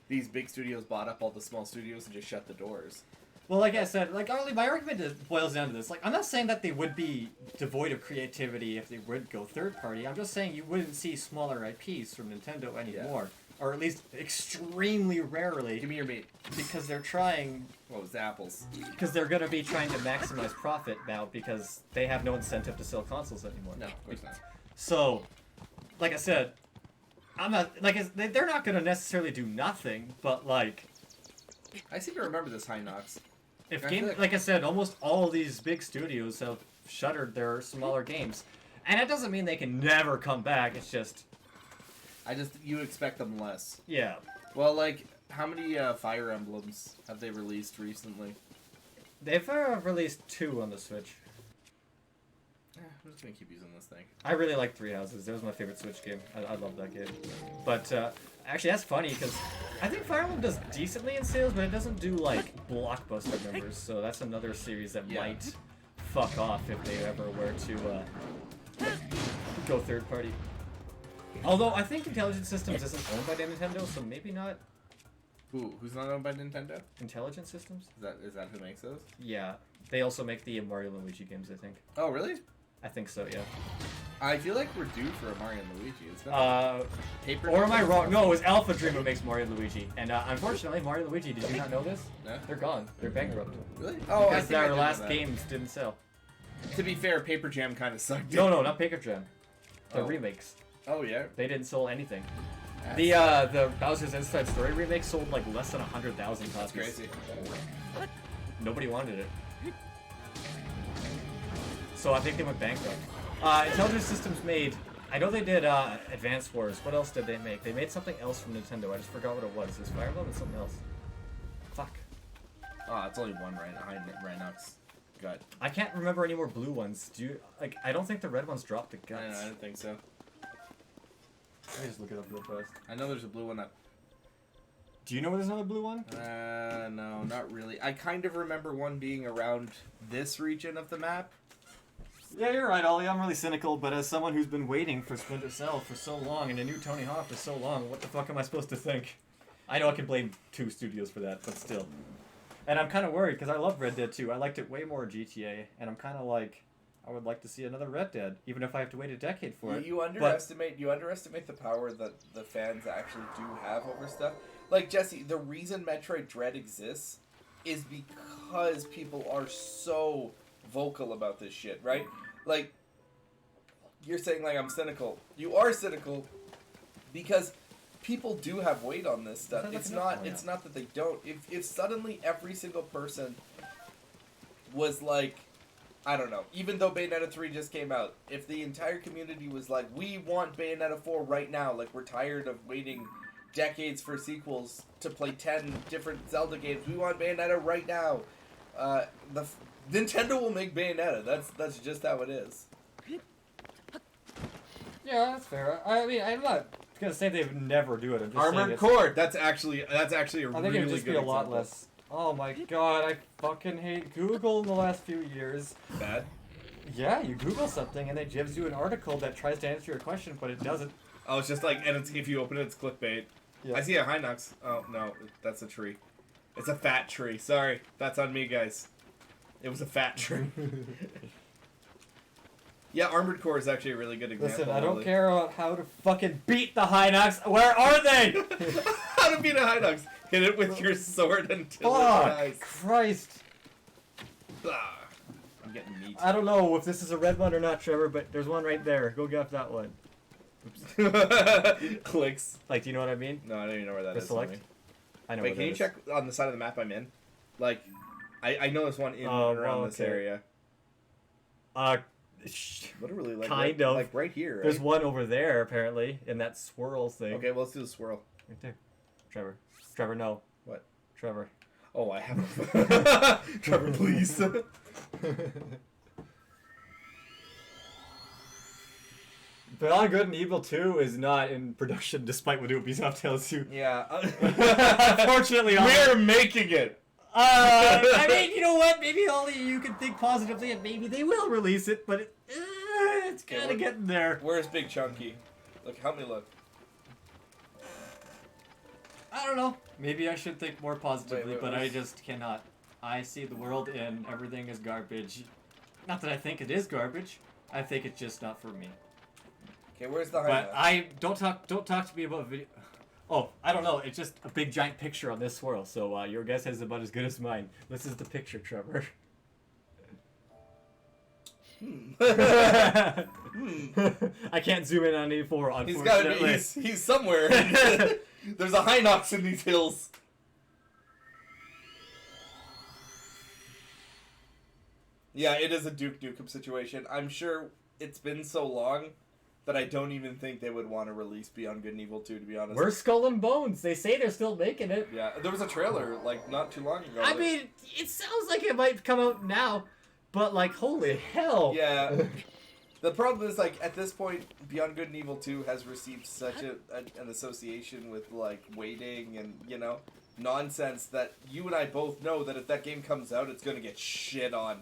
these big studios bought up all the small studios and just shut the doors. Well, like I said, like my argument boils down to this. Like, I'm not saying that they would be devoid of creativity if they would go third party. I'm just saying you wouldn't see smaller IPs from Nintendo anymore, or at least extremely rarely. Give me your meat. Because they're trying. What was the apples? Because they're gonna be trying to maximize profit now because they have no incentive to sell consoles anymore. No, of course not. So, like I said, I'm not like they're not gonna necessarily do nothing, but like. I seem to remember this Hinox. If I game, feel like- like I said, almost all these big studios have shuttered their smaller games, and it doesn't mean they can never come back. It's just, You expect them less. yeah, Well, like, how many Fire Emblems have they released recently? they've released 2 on the Switch. I'm just gonna keep using this thing. I really like Three Houses. That was my favorite Switch game. I love that game. But actually, that's funny because I think Fire Emblem does decently in sales, but it doesn't do like blockbuster numbers. So that's another series that Yeah. might fuck off if they ever were to go third party. Although I think Intelligent Systems isn't owned by Nintendo, so maybe not Who's not owned by Nintendo? Intelligent Systems. Is that who makes those? Yeah, they also make the Mario and Luigi games. I think. Oh, really? I think so. Yeah. I feel like we're due for a Mario and Luigi. It's been paper. Or am I wrong? No, it was Alpha Dream who makes Mario and Luigi. And unfortunately, Mario and Luigi, did you not know this? No? They're gone. They're bankrupt. Really? Oh, I Because think I their did know last that. games didn't sell. To be fair, Paper Jam kind of sucked. No, not Paper Jam. The Oh. remakes. Oh yeah. They didn't sell anything. That's- The Bowser's Inside Story remake sold like less than 100,000 copies. That's crazy. Nobody wanted it. So I think they went bankrupt. Intelligent Systems made. I know they did Advance Wars. What else did they make? They made something else from Nintendo. I just forgot what it was. It was Fire Emblem and something else. Fuck. Oh, it's only one Rhinox gut. I can't remember any more blue ones. Do you like? I don't think the red ones dropped the I guts. don't think so. Let me just look it up real fast. I know there's a blue one that. Do you know there's another blue one? No, not really. I kind of remember one being around this region of the map. Yeah, you're right, Ollie. I'm really cynical, but as someone who's been waiting for Splinter Cell for so long and a new Tony Hawk for so long, what the fuck am I supposed to think? I know I can blame 2 studios for that, but still. And I'm kind of worried because I love Red Dead 2. I liked it way more GTA, and I'm kind of like, I would like to see another Red Dead, even if I have to wait a decade for it. You underestimate the power that the fans actually do have over stuff. Like Jesse, the reason Metroid Dread exists is because people are so vocal about this shit, right? Like you're saying like I'm cynical. You are cynical because people do have weight on this stuff. It's not that they don't. If suddenly every single person was like, I don't know, even though Bayonetta 3 just came out, if the entire community was like, we want Bayonetta 4 right now, like we're tired of waiting decades for sequels to play 10 different Zelda games, we want Bayonetta right now, Nintendo will make Bayonetta. That's just how it is. Yeah, that's fair. I mean, I'm not gonna say they would never do it. I'm just saying Armored it's, Core. That's actually a I think really it would just good be a lot example. less. Oh my god, I fucking hate Google in the last few years. Bad. Yeah, you Google something and it gives you an article that tries to answer your question, but it doesn't. Oh, it's just like, and it's, if you open it, it's clickbait. Yeah. I see a Hinox. Oh no, that's a tree. It's a fat tree. Sorry, that's on me, guys. It was a fat tree. Yeah, Armored Core is actually a really good example. Listen, I don't really. care about how to fucking beat the Hinox. Where are they? How to beat a Hinox? Hit it with your sword until it Fuck! dies. Christ! Ah, I'm getting meat. I don't know if this is a red one or not, Trevor, but there's one right there. Go get that one. Clicks. Like, do you know what I mean? No, I don't even know where that The is. select? Let me- I know. Wait, what can that you is. check on the side of the map I'm in? Like, I know there's one in Oh, and around well, this okay. area. Literally, like Kind right, of. like right here. Right? There's one over there, apparently, in that swirl thing. Okay, well, let's do the swirl. Right there. Trevor. Trevor, no. What? Trevor. Oh, I have. Trevor, please. Beyond Good and Evil 2 is not in production, despite what Ubisoft tells you. Yeah. Unfortunately, We're making it. I mean, you know what? Maybe only you can think positively, and maybe they will release it, but it's kind of getting there. Where's Big Chunky? Look, help me look. I don't know. Maybe I should think more positively, Wait, but I where's- just cannot. I see the world and everything is garbage. Not that I think it is garbage. I think it's just not for me. Okay, where's the But highlight? I don't talk to me about video. Oh, I don't know. It's just a big giant picture on this swirl. So your guess is about as good as mine. This is the picture, Trevor. I can't zoom in on E4, He's gotta unfortunately. be. He's somewhere. There's a Hinox in these hills. Yeah, it is a Duke Nukem situation. I'm sure it's been so long that I don't even think they would want to release Beyond Good and Evil 2, to be honest. Where's Skull and Bones? They say they're still making it. Yeah, there was a trailer, like, not too long ago. I that- mean, it sounds like it might come out now, but like, holy hell. Yeah. The problem is, like, at this point, Beyond Good and Evil 2 has received such an association with, like, waiting and, you know, nonsense that you and I both know that if that game comes out, it's going to get shit on.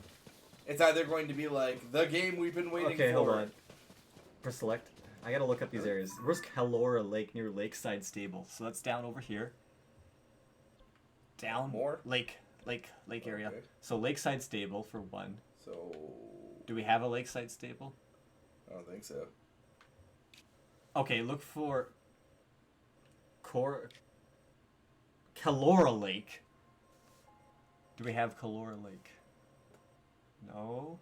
It's either going to be, like, the game we've been waiting for. Okay, hold on. Press select. I gotta look up these areas. Where's Calora Lake near Lakeside Stable? So that's down over here. Down? More? Lake area. Okay. So Lakeside Stable for one. So, Do we have a Lakeside Stable? I don't think so. Okay, look for Calora Lake. Do we have Calora Lake? No.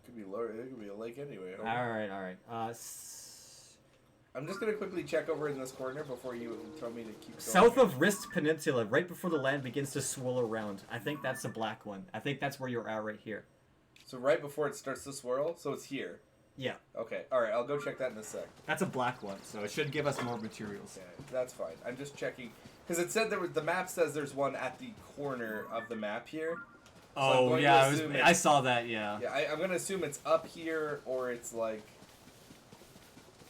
Could be lower. It could be a lake anyway. All right. I'm just gonna quickly check over in this corner before you tell me to keep going. South of Rist Peninsula, right before the land begins to swirl around. I think that's the black one. I think that's where you're at right here. So right before it starts to swirl, so it's here. Yeah, Okay. All right. I'll go check that in a sec. that's a black one, so it should give us more materials. Okay, that's fine. I'm just checking because it said the map says there's one at the corner of the map here. So I'm Oh going to yeah, assume I it's- saw that. Yeah, Yeah, I'm gonna assume it's up here or it's like.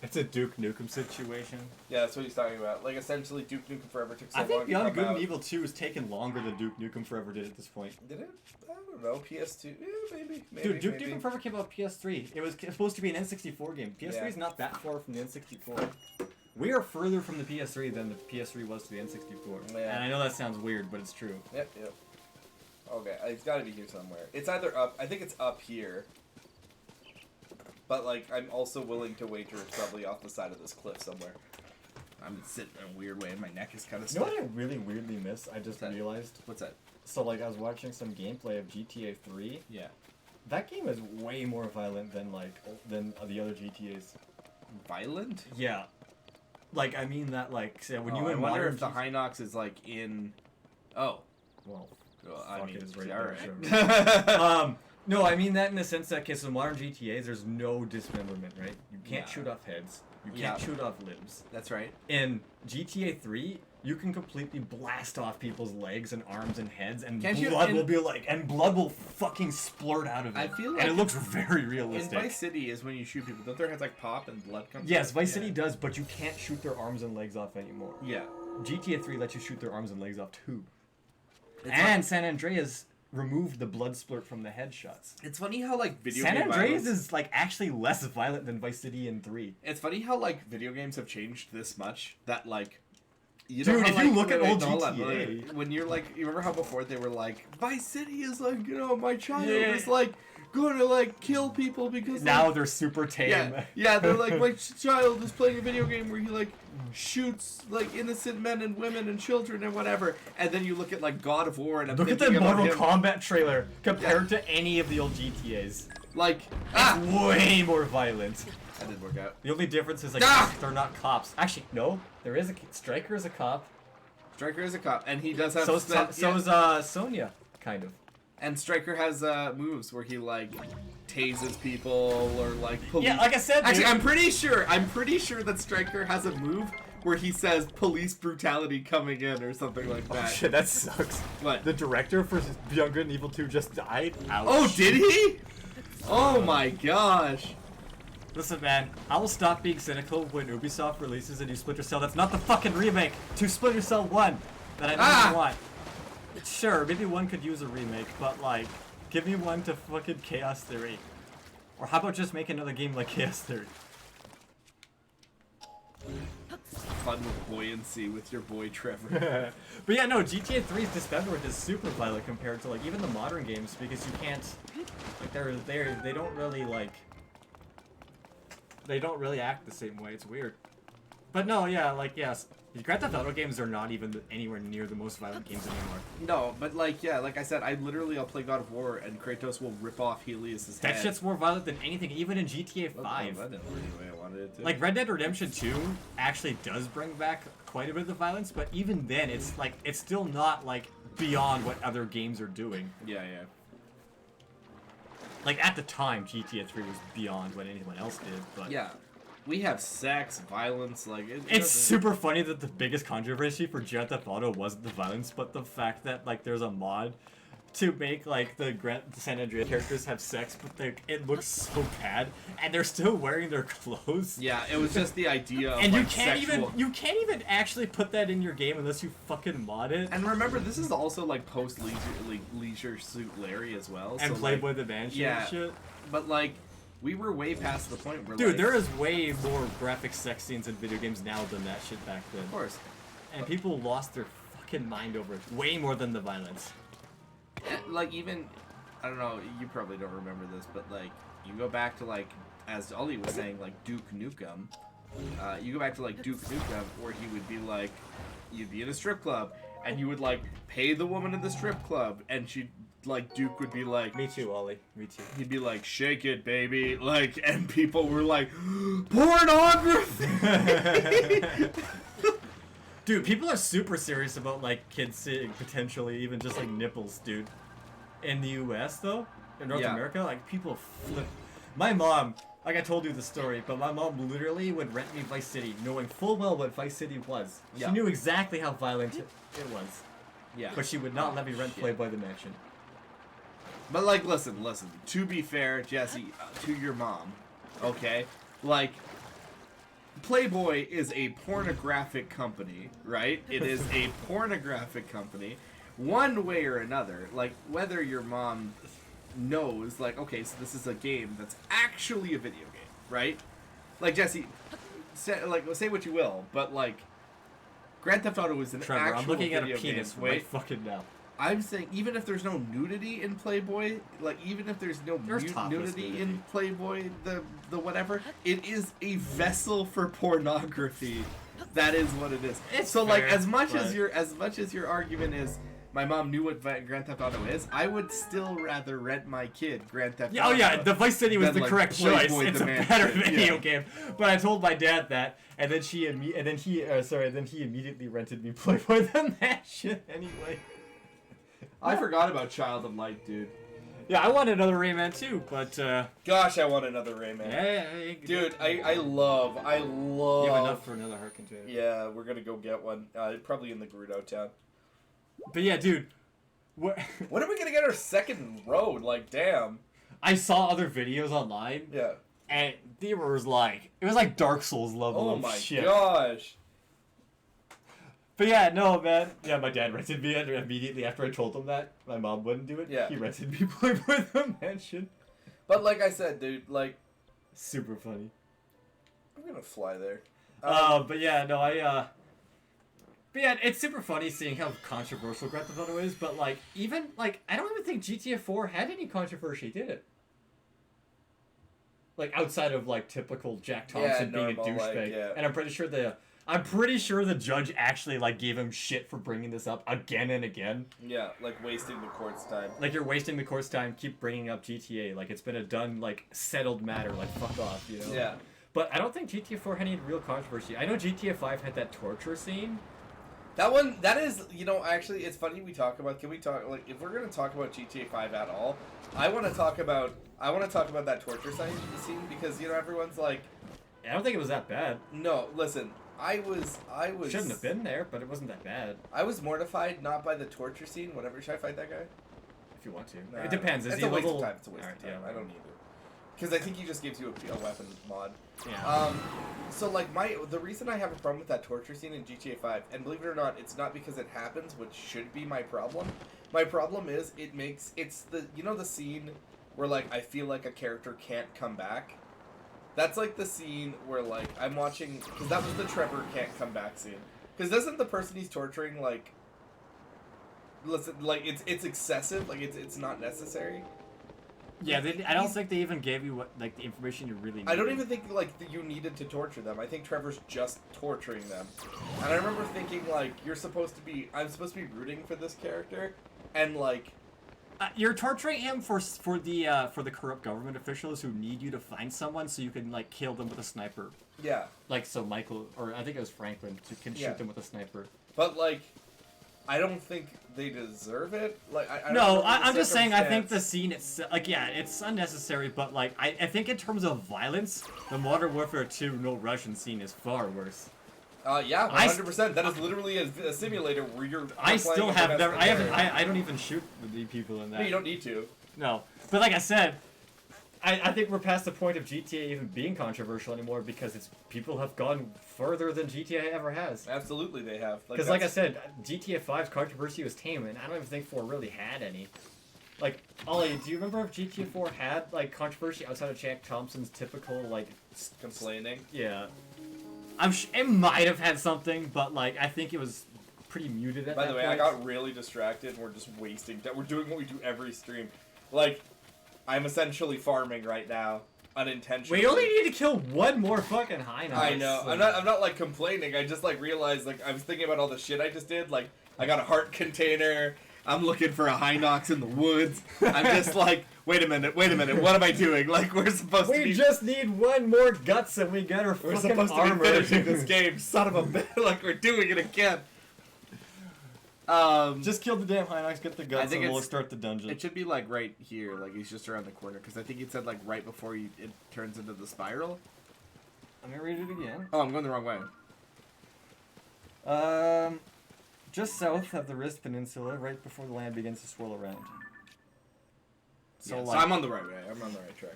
it's a Duke Nukem situation. Yeah, that's what he's talking about. Like essentially, Duke Nukem Forever took so I long think to Beyond come Good out. and Evil 2 has taken longer than Duke Nukem Forever did at this point. Did it? I don't know. PS2. Yeah, maybe. Dude, Duke maybe. Nukem Forever came out PS3. It was supposed to be an N64 game. PS3 is not that far from the N64. We are further from the PS3 than the PS3 was to the N64. Yeah. And I know that sounds weird, but it's true. Yep. Okay, it's got to be here somewhere. It's either up. I think it's up here. But like, I'm also willing to wager it's probably off the side of this cliff somewhere. I'm sitting in a weird way. My neck is kind of You know stiff. what I really weirdly miss? I just What's that? realized. What's that? So like I was watching some gameplay of GTA 3. Yeah. That game is way more violent than than the other GTA's. Violent? Yeah. Like I mean that like say, when you I in wonder modern if the GTA Hinox is like in. Oh. well, I fuck mean, it is right yeah, there, alright. sure. No, I mean that in the sense that, okay, so modern GTAs, there's no dismemberment, right? You can't Yeah. shoot off heads. You Yeah. can't shoot off limbs. That's right. In GTA 3, you can completely blast off people's legs and arms and heads, and Can't you- blood in- will be blood will fucking splurt out of it. I feel and like it looks very In realistic. Vice City is when you shoot people. Don't their heads like pop and blood comes? Yes, out? Vice City does, but you can't shoot their arms and legs off anymore. Yeah. GTA 3 lets you shoot their arms and legs off too. It's And San Andreas removed the blood splurt from the headshots. It's funny how like video San game Andreas violence- is like actually less violent than Vice City in 3. It's funny how like video games have changed this much that like. You Dude, how, if you look wait, at wait, old no, hold on, GTA. wait. When you're like, you remember how before they were like, Vice City is like, my child Yeah. is like going to like kill people because Now like, they're super tame. yeah, they're like, my child is playing a video game where he like shoots like innocent men and women and children and whatever. And then you look at like God of War and I'm Look at the thinking about Mortal him, Kombat trailer compared to any of the old GTAs. like, It's way more violent. that didn't work out. The only difference is like Ah! they're not cops. Actually, no, there is a Striker is a cop. Striker is a cop, and he does have. So is Sonya, kind of. And Striker has moves where he like tases people or like police. Yeah, like I said, Actually, dude. I'm pretty sure that Striker has a move where he says police brutality coming in or something like that. Oh shit, that sucks. What? The director for Beyond Good and Evil 2 just died. Ouch. Oh, did he? Oh my gosh. Listen, man, I will stop being cynical when Ubisoft releases a new Splinter Cell that's not the fucking remake to Splinter Cell 1 that I don't even want. Sure, maybe one could use a remake, but like, give me one to fucking Chaos Theory. Or how about just make another game like Chaos Theory? Fun with buoyancy with your boy Trevor. But yeah, no, GTA 3's dismemberment is super violent compared to like even the modern games because you can't, like they don't really like, they don't really act the same way. It's weird. But no, yeah, like yes, the Grand Theft Auto games are not even anywhere near the most violent games anymore. No, but like yeah, like I said, I'll play God of War and Kratos will rip off Helios' head. That shit's more violent than anything, even in GTA 5. That didn't work the way I wanted it to. Like Red Dead Redemption 2 actually does bring back quite a bit of the violence, but even then it's like it's still not like beyond what other games are doing. yeah, yeah. Like at the time GTA 3 was beyond what anyone else did, but Yeah. We have sex, violence, like it's doesn't- super funny that the biggest controversy for Grand Theft Auto wasn't the violence, but the fact that like there's a mod to make like the San Andreas characters have sex, but it looks so bad, and they're still wearing their clothes. Yeah, it was just the idea of And like, you can't sexual... even actually put that in your game unless you fucking mod it. And remember, this is also like post Leisure Suit Larry as well. And so, Playboy like, the Banshee yeah. and shit. But like, we were way past the point where Dude, like, there is way more graphic sex scenes in video games now than that shit back then. of course. And people lost their fucking mind over it. Way more than the violence. Like even, I don't know, you probably don't remember this, but like you go back to like, as Ollie was saying, like Duke Nukem. You go back to like Duke Nukem, where he would be like, you'd be in a strip club, and you would like pay the woman in the strip club, and she'd like Duke would be like, Me too, Ollie. Me too. he'd be like, shake it, baby, like, and people were like, pornography. Dude, people are super serious about like kids seeing potentially even just like nipples, dude. In the US though, in North Yeah. America, like people flip. My mom, like I told you the story, but my mom literally would rent me Vice City, knowing full well what Vice City was. Yeah. She knew exactly how violent it was, Yeah. but she would not let me rent Playboy the Mansion. But like, listen. To be fair, Jesse, to your mom, okay? Like, Playboy is a pornographic company, right? It is a pornographic company, one way or another. Like, whether your mom knows, like, okay, so this is a game that's actually a video game, right? Like, Jesse, say what you will, but like, Grand Theft Auto is an Trevor, actual I'm looking at a video penis game. right Wait, fucking now. I'm saying even if there's no nudity in Playboy, like even if there's no There's topless nudity nudity. in Playboy, the whatever, it is a vessel for pornography. That is what it is. It's so like fair, as much but- as your argument is my mom knew what Grand Theft Auto is, I would still rather rent my kid Grand Theft Yeah, Auto. oh yeah, the Vice City was than, the like, correct choice. Playboy It's the a Man better shit, video yeah. game. But I told my dad that, and then he immediately rented me Playboy the Mansion anyway. I forgot about Child of Light, dude. Yeah, I wanted another Rayman too, but Gosh, I want another Rayman. yeah, Dude, I love. you have enough for another heart container. Yeah, we're gonna go get one. Probably in the Gerudo town. But yeah, dude, what? When are we gonna get our second road? Like, damn. I saw other videos online, Yeah. and it was like Dark Souls level Oh of my shit. gosh. But yeah, no, man. Yeah, my dad rented me and immediately after I told him that. My mom wouldn't do it. Yeah. He rented me Playboy the Mansion. But like I said, dude, like Super funny. I'm gonna fly there. But yeah, no, But yeah, it's super funny seeing how controversial Grand Theft Auto is, but like, even, like, I don't even think GTA 4 had any controversy, did it? Like, outside of, like, typical Jack Thompson being a normal, douchebag. like, yeah. And I'm pretty sure the judge actually, like, gave him shit for bringing this up again and again. Yeah, like wasting the court's time. Like, you're wasting the court's time, keep bringing up GTA. Like, it's been a done, like, settled matter. Like, fuck off, you know? Yeah. But I don't think GTA 4 had any real controversy. I know GTA 5 had that torture scene. That is, you know, actually, it's funny we talk about, can we talk, like, if we're going to talk about GTA 5 at all, I want to talk about that torture scene, because, you know, everyone's like... I don't think it was that bad. No, listen, I was... Shouldn't have been there, but it wasn't that bad. I was mortified, not by the torture scene, whatever, should I fight that guy? If you want to. Nah, It depends. Is It's he a waste little... of time, it's a waste of time, Yeah. I don't need it. Because I think he just gives you a weapon mod. Yeah. So like the reason I have a problem with that torture scene in GTA 5, and believe it or not, it's not because it happens, which should be my problem. My problem is it's the, you know, the scene where like I feel like a character can't come back. That's like the scene where like I'm watching, because that was the Trevor can't come back scene. Because doesn't the person he's torturing like, listen, like it's excessive, like it's not necessary. Yeah, I don't think they even gave you the information you really needed. I don't even think like that you needed to torture them. I think Trevor's just torturing them. And I remember thinking like I'm supposed to be rooting for this character, and like you're torturing him for the corrupt government officials who need you to find someone so you can like kill them with a sniper. Yeah. Like so Michael, or I think it was Franklin, can shoot them with a sniper. But like, I don't think they deserve it. Like I'm just saying. I think the scene itself, like, yeah, it's unnecessary. But like, I think in terms of violence, the Modern Warfare 2 No Russian scene is far worse. Yeah, 100%. That is literally a simulator where you're. I still playing have a never. domestic I don't even shoot the people in that. No, you don't need to. No, but like I said, I think we're past the point of GTA even being controversial anymore because people have gone further than GTA ever has. Absolutely, they have. Because like I said, GTA 5's controversy was tame, and I don't even think 4 really had any. Like, Ollie, do you remember if GTA 4 had like controversy outside of Jack Thompson's typical like complaining? Yeah, it might have had something, but like I think it was pretty muted at that point. By the way, I got really distracted, and we're just wasting. We're doing what we do every stream. Like, I'm essentially farming right now, unintentionally. We only need to kill one more fucking Hinox. I know. Like, I'm not like complaining. I just like realized like I was thinking about all the shit I just did. Like I got a heart container. I'm looking for a Hinox in the woods. I'm just like, wait a minute. What am I doing? Like we're supposed to be. We just need one more guts and we get our We're fucking supposed armor. to be finishing this game. Son of a bitch! Like we're doing it again. Just kill the damn Hinox, get the I guts, think and we'll it's- start the dungeon. It should be like right here, like he's just around the corner, because I think it said like right before it turns into the spiral. Let me read it again. Oh, I'm going the wrong way. Just south of the Rift Peninsula, right before the land begins to swirl around. So, so I'm on the right way. I'm on the right track.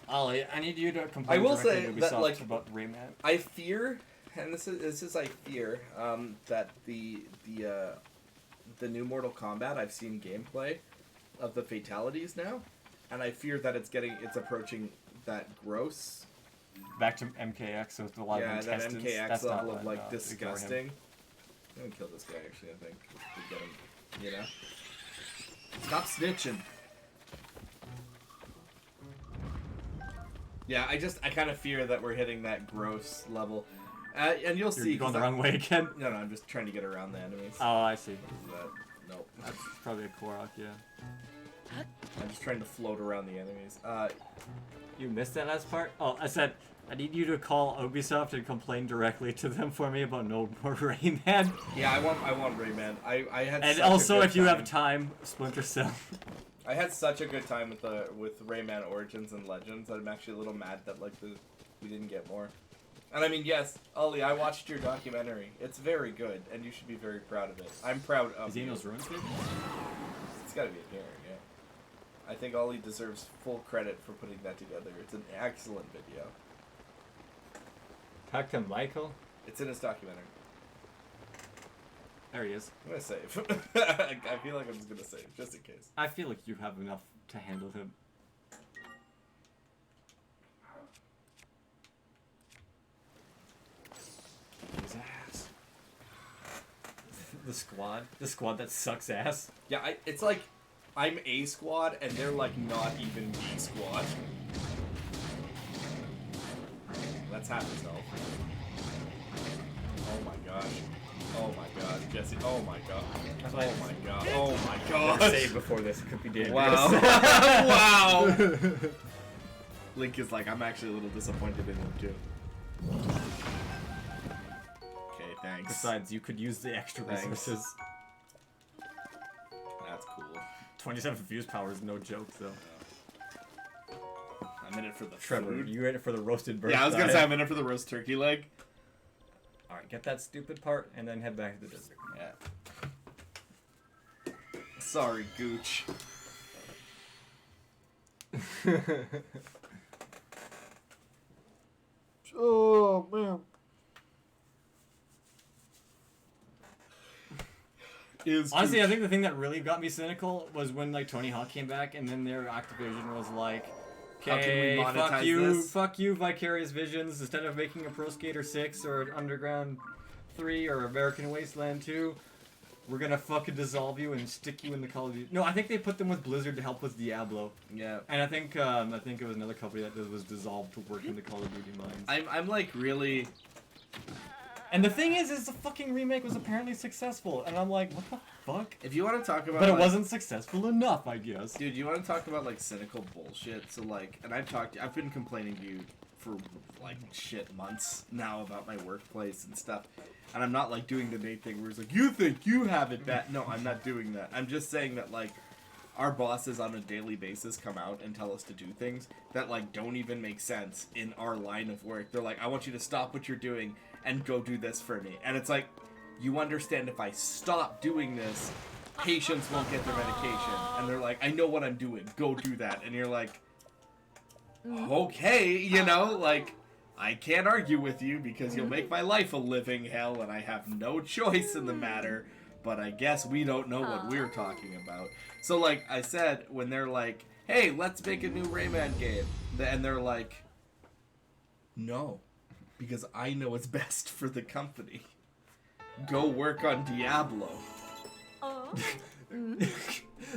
Ollie, I need you to complain I will directly say to that, Ubisoft like, about Rayman. I fear, and this is I fear that the new Mortal Kombat, I've seen gameplay of the fatalities now, and I fear that it's approaching that gross. Back to MKX, so it's a lot of Yeah, that intestines. MKX That's level not of like ignore him. disgusting. I'm gonna kill this guy actually. I think to get him, you know. Stop snitching. Yeah, I kind of fear that we're hitting that gross level. And you'll see. You're going the 'cause wrong way again. No, I'm just trying to get around the enemies. Oh, I see. Nope. That's probably a Korok, yeah. I'm just trying to float around the enemies. You missed that last part? Oh, I said, I need you to call Ubisoft and complain directly to them for me about no more Rayman. Yeah, I want Rayman. I had. And such a also, good if you time. have time, Splinter Cell. I had such a good time with Rayman Origins and Legends that I'm actually a little mad that we didn't get more. And I mean, yes, Ollie, I watched your documentary. It's very good, and you should be very proud of it. I'm proud of you. Xenos Ruins good? It's gotta be in here, yeah. I think Ollie deserves full credit for putting that together. It's an excellent video. Talk to Michael. It's in his documentary. There he is. I'm gonna save. I feel like I'm just gonna save, just in case. I feel like you have enough to handle him. His ass. The squad that sucks ass. Yeah, it's like I'm A squad and they're like not even B squad. That's half his health. Oh my gosh. Oh my god, Jesse. Oh my god. Oh my god. Oh my god. Save before this could be dangerous. Wow. Wow. Link is like, I'm actually a little disappointed in him too. Okay, thanks. Besides, you could use the extra Thanks. resources. That's cool. 27 fuse power is no joke, though. I'm in it for the Trevor, food. you in it for the roasted bird. Yeah, I was gonna say I'm in it for the roast turkey leg. Alright, get that stupid part and then head back to the desert. Yeah. Sorry, Gooch. Oh, man. Honestly, I think the thing that really got me cynical was when like Tony Hawk came back, and then their Activision was like, How can we "Okay, fuck monetize you, this?" fuck you, Vicarious Visions. Instead of making a Pro Skater 6 or an Underground 3 or American Wasteland 2, we're gonna fucking dissolve you and stick you in the Call of Duty." No, I think they put them with Blizzard to help with Diablo. Yeah. And I think it was another company that was dissolved to work in the Call of Duty mines. I'm like really. And the thing is the fucking remake was apparently successful, and I'm like, what the fuck? If you want to talk about, But it like, wasn't successful enough, I guess. Dude, you want to talk about like cynical bullshit? So like, and I've been complaining to you for like shit months now about my workplace and stuff, and I'm not like doing the Nate thing where it's like, you think you have it bad. No, I'm not doing that. I'm just saying that like, our bosses on a daily basis come out and tell us to do things that like don't even make sense in our line of work. They're like, I want you to stop what you're doing and go do this for me. And it's like, you understand if I stop doing this, patients won't get their medication. And they're like, I know what I'm doing, go do that. And you're like, okay, you know, like, I can't argue with you because you'll make my life a living hell and I have no choice in the matter, but I guess we don't know what we're talking about. So like I said, when they're like, hey, let's make a new Rayman game, and they're like, no, because I know what's best for the company. Go work on Diablo.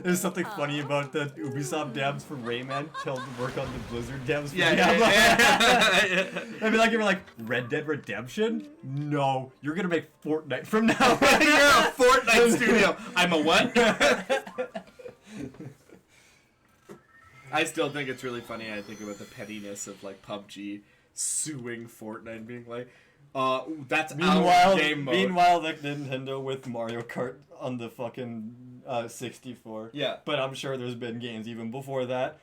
There's something funny about the Ubisoft devs for Rayman tell them to work on the Blizzard devs for Yeah, Diablo. yeah. I mean, like, you're like, Red Dead Redemption? No, you're gonna make Fortnite from now. You're a Fortnite studio. I'm a what? I still think it's really funny. I think about the pettiness of like PUBG suing Fortnite, being like, that's our game mode. Meanwhile, like Nintendo with Mario Kart on the fucking 64. Yeah. But I'm sure there's been games even before that,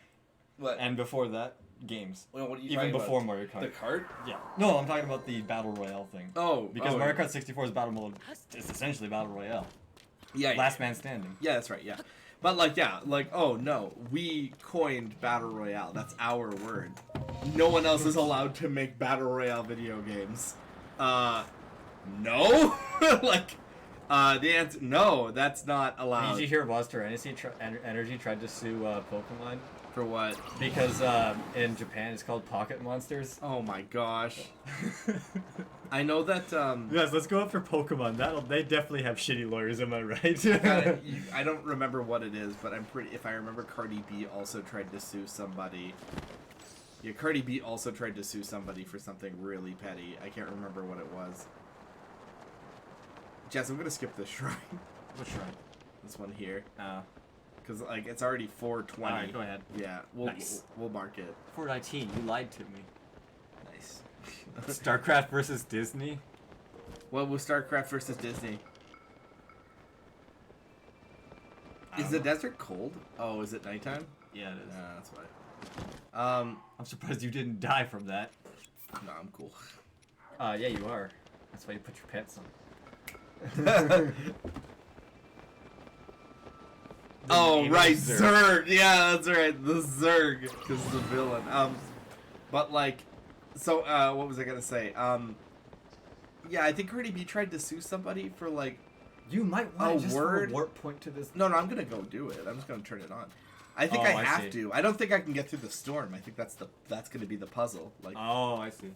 What? and before that, games. Well, what are you Even talking before about? Mario Kart. The cart? Yeah. No, I'm talking about the Battle Royale thing. Oh. Because oh, Mario Kart 64's Battle Mode is essentially Battle Royale. Yeah. Last man standing. Yeah, that's right. Yeah. But like, yeah, like, oh no, we coined Battle Royale. That's our word. No one else is allowed to make Battle Royale video games. No? Like, the answer, no, that's not allowed. Did you hear Monster Energy tried to sue Pokemon? For what? Because in Japan it's called Pocket Monsters. Oh my gosh. I know that, Yes, let's go after Pokemon. They definitely have shitty lawyers, am I right? I don't remember what it is, but I'm pretty, if I remember, Cardi B also tried to sue somebody. Yeah, Cardi B also tried to sue somebody for something really petty. I can't remember what it was. Jess, I'm gonna skip this shrine. Which one? This one here. Oh. Because, like, it's already 4:20. Alright, go ahead. Yeah, Nice. we'll mark it. 419, you lied to me. Nice. StarCraft versus Disney? Well, we'll StarCraft versus Disney. I Is don't the know. desert cold? Oh, is it nighttime? Yeah, it is. That's why. I'm surprised you didn't die from that. No, I'm cool. Yeah, you are. That's why you put your pets on. Oh, Aim right, Zerg. Zerg. Yeah, that's right. The Zerg is the villain. But like, so what was I gonna say? Yeah, I think Cardi B tried to sue somebody for like. You might A want to just word? warp point to this. No, I'm gonna go do it. I'm just gonna turn it on. I think Oh, I I have see. to. I don't think I can get through the storm. I think that's gonna be the puzzle. Like. Oh, I see.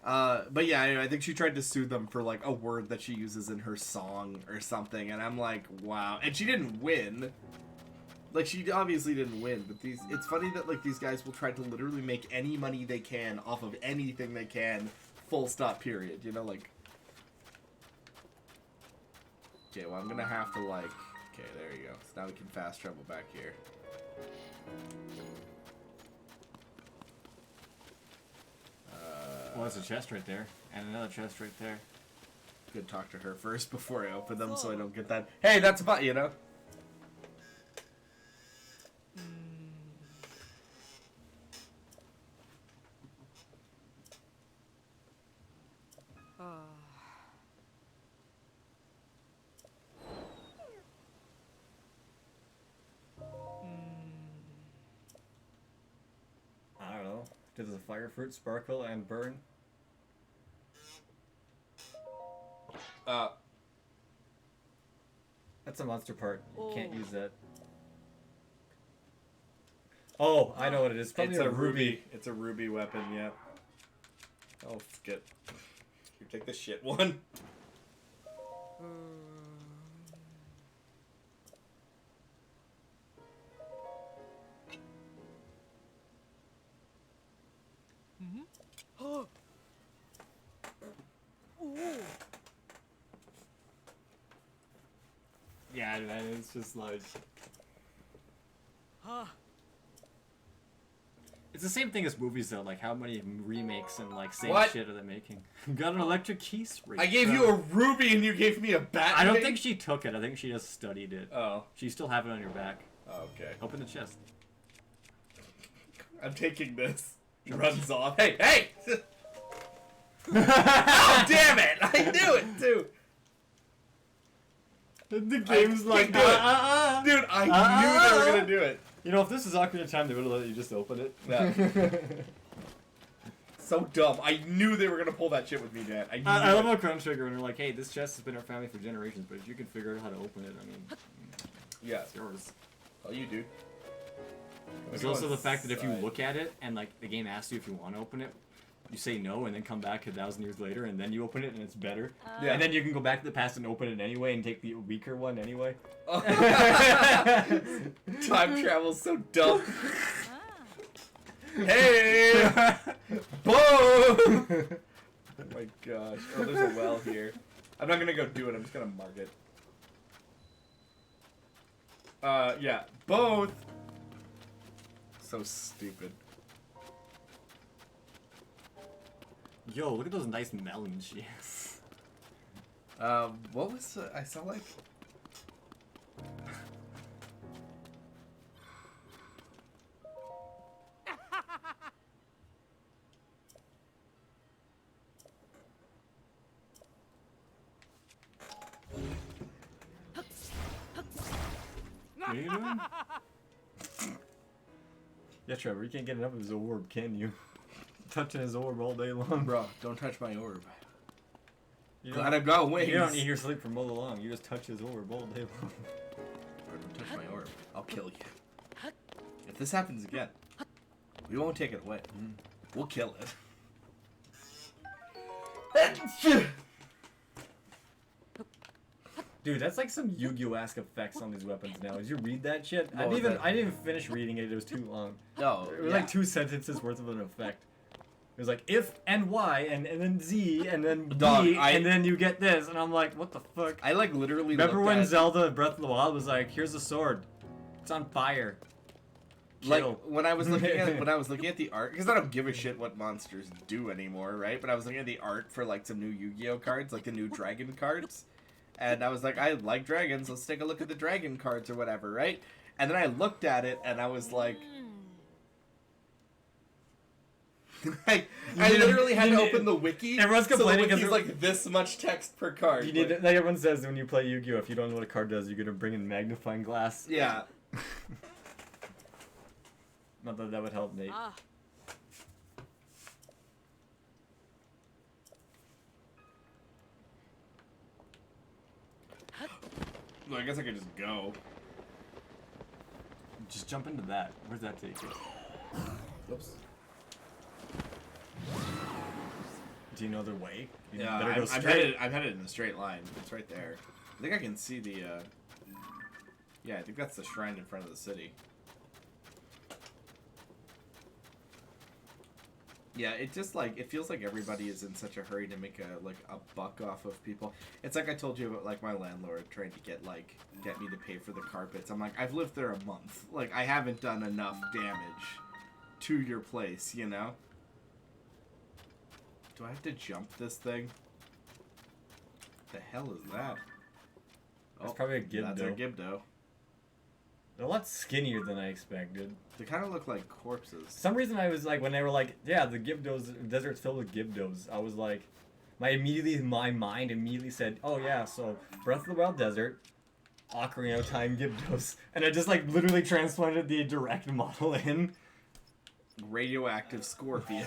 But yeah, I think she tried to sue them for like a word that she uses in her song or something, and I'm like, wow. And she didn't win. Like, she obviously didn't win, but it's funny that like these guys will try to literally make any money they can off of anything they can, full stop, period. You know, like. Okay, well I'm gonna have to like. Okay, there you go. So now we can fast travel back here. Well, there's a chest right there, and another chest right there. Good, talk to her first before I open them, so I don't get that. Hey, that's about you know. I don't know. Does the fire fruit sparkle and burn? That's a monster part. You can't use that. Oh, I know what it is. Probably It's a ruby. It's a ruby weapon. Yeah. Oh, get. You take the shit one. Yeah, man, it's just like. It's the same thing as movies, though. Like, how many remakes and like same What? shit are they making? Got an electric key spring. I gave you a ruby and you gave me a bat. I don't wing? think she took it. I think she just studied it. Oh. She still have it on your back. Okay. Open the chest. I'm taking this. Runs off. Hey, hey! Oh, damn it! I knew it too. The game's like, Dude, I knew they were gonna do it. You know, if this is Ocarina of Time, they would have let you just open it. Yeah. So dumb. I knew they were gonna pull that shit with me, Dad. I love how Chrono Trigger when they're like, hey, this chest has been our family for generations, but if you can figure out how to open it, I mean, Yeah. it's yours. Oh, you do. There's also the fact that if you look at it and like the game asks you if you want to open it, you say no and then come back 1,000 years later and then you open it and it's better. Yeah. And then you can go back to the past and open it anyway and take the weaker one anyway. Time travel's so dumb. Hey! Boom! Oh my gosh. Oh, there's a well here. I'm not gonna go do it, I'm just gonna mark it. Yeah. Both! So stupid. Yo, look at those nice melons she has. What was I saw like... What are you doing? Yeah, Trevor, you can't get enough of his orb, can you? Touching his orb all day long. Bro, don't touch my orb. You Glad I've got wings. You don't eat your sleep for mow long. You just touch his orb all day long. Bro, don't touch my orb. I'll kill you. If this happens again, we won't take it away. We'll kill it. Dude, that's like some Yu-Gi-Oh-esque effects on these weapons now. Did you read that shit? I What didn't was even that? I didn't even finish reading it. It was too long. No, It was like 2 sentences worth of an effect. It was like if and Y and then Z and then Dog, B I- and then you get this and I'm like, what the fuck? I like literally. Remember looked when at, Zelda Breath of the Wild was like, here's a sword, it's on fire. like Kill. when I was looking at the art, because I don't give a shit what monsters do anymore, right? But I was looking at the art for like some new Yu-Gi-Oh cards, like the new dragon cards, and I was like, I like dragons. Let's take a look at the dragon cards or whatever, right? And then I looked at it and I was like. I need- literally had you to need- open the wiki. Everyone's so the complaining 'cause wiki's they're- like this much text per card. You need like- like everyone says when you play Yu-Gi-Oh, if you don't know what a card does, you're gonna bring in magnifying glass. Yeah. Not that that would help Nate. Ah. Well, I guess I could just go. Just jump into that. Where's that take you? Whoops. Do you know their way? You Yeah, better go I'm straight. headed in a straight line. It's right there. I think I can see the. Yeah, I think that's the shrine in front of the city. Yeah, it just like it feels like everybody is in such a hurry to make a buck off of people. It's like I told you about like my landlord trying to get me to pay for the carpets. I'm like, I've lived there a month. Like I haven't done enough damage to your place, you know? Do I have to jump this thing? The hell is that? That's probably a Gibdo. That's a Gibdo. They're a lot skinnier than I expected. They kind of look like corpses. For some reason I was like, when they were like, yeah, the Gibdos, desert's filled with Gibdos, I was like, my mind immediately said, oh yeah, so Breath of the Wild Desert, Ocarina of Time Gibdos. And I just like literally transplanted the direct model in. Radioactive Scorpion.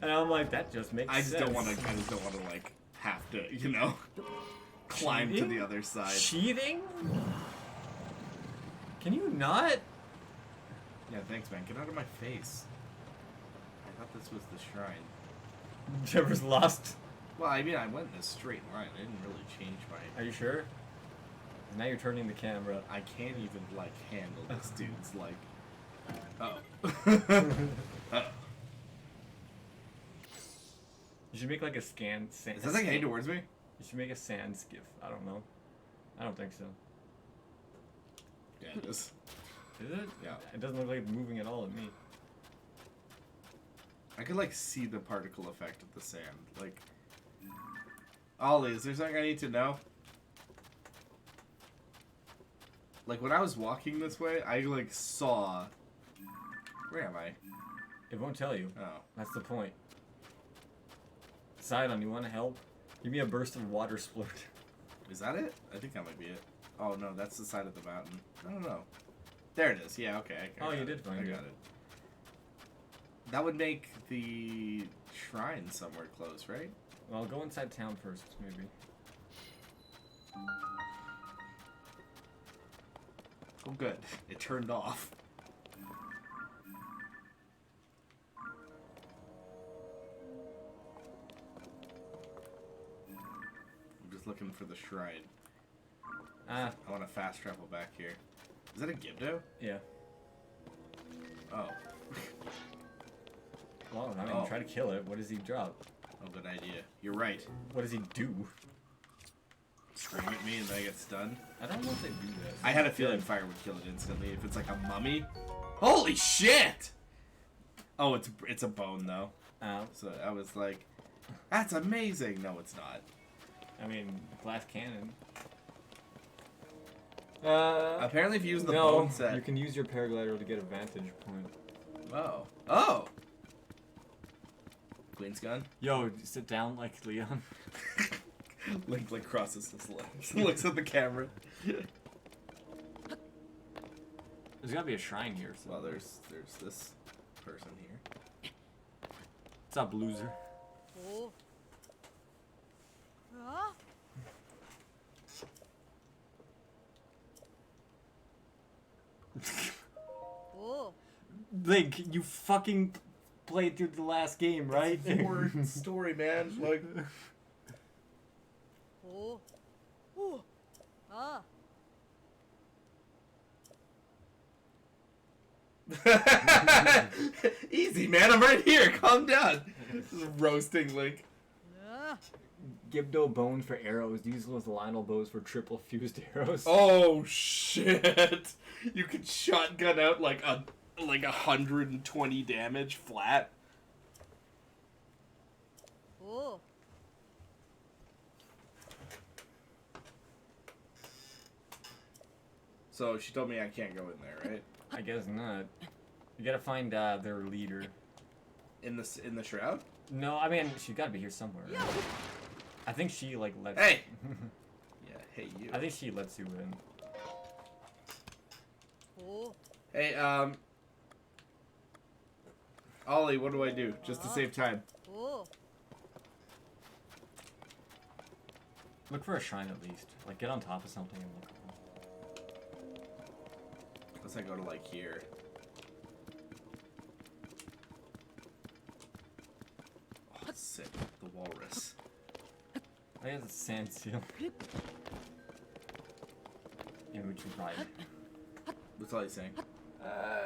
And I'm like, that just makes I just sense. don't want to like have to, you know, climb to Cheating? the other side. Cheating? Can you not? Yeah, thanks, man. Get out of my face. I thought this was the shrine. Trevor's lost. Well, I mean, I went in a straight line. I didn't really change my. Are you sure? Now you're turning the camera. I can't even like handle this dude's like. Oh. Oh. You should make like a sand. Is that thing heading towards me? You should make a sand skiff. I don't know. I don't think so. Yeah, it is. Is it? Yeah. It doesn't look like it's moving at all at me. I could like see the particle effect of the sand. Like, Ollie, is there something I need to know? Like when I was walking this way, I like saw. Where am I? It won't tell you. Oh. That's the point. Sidon, you want to help? Give me a burst of water splurt. Is that it? I think that might be it. Oh no, that's the side of the mountain. I don't know. There it is. Yeah, okay. I Oh, got you it. did find I it. got it. That would make the shrine somewhere close, right? Well, go inside town first, maybe. Oh, good. It turned off. I'm just looking for the shrine. Ah, I want to fast travel back here. Is that a Gibdo? yeah. Oh. Well, I mean, Oh. try to kill it. What does he drop? Oh, good idea. You're right. What does he do? Scream at me and then I get stunned. I don't know if they do that. I had a feeling fire would kill it instantly if it's like a mummy. Holy shit! Oh, it's a bone though. So I was like, that's amazing. No, it's not. I mean, glass cannon. Apparently, if you use the no, bone set. you can use your paraglider to get a vantage point. Oh. Oh! Queen's gun? Yo, sit down like Leon. Link like crosses his legs. Looks at the camera. There's gotta be a shrine here. So. Well, there's this person here. What's up, loser? Oh. Ah. Oh. Link, you fucking played through the last game, right? Story, man. Like, Oh. Oh. Ah. Easy, man. I'm right here. Calm down. Roasting Link. Ah. Gibdo bone for arrows. Use those Lionel bows for triple fused arrows. Oh shit! You could shotgun out like 120 damage flat. Oh. So she told me I can't go in there, right? I guess not. You gotta find their leader. In the shroud? No, I mean she gotta be here somewhere. I think she like lets. Hey. Yeah. Hey you. I think she lets you in. Oh. Hey Ollie, what do I do just to save time? Oh. Look for a shrine at least. Like get on top of something and look. Unless I go to like here. Oh, sick. The walrus. I guess it's sand seal. In which you ride. What's Ollie saying?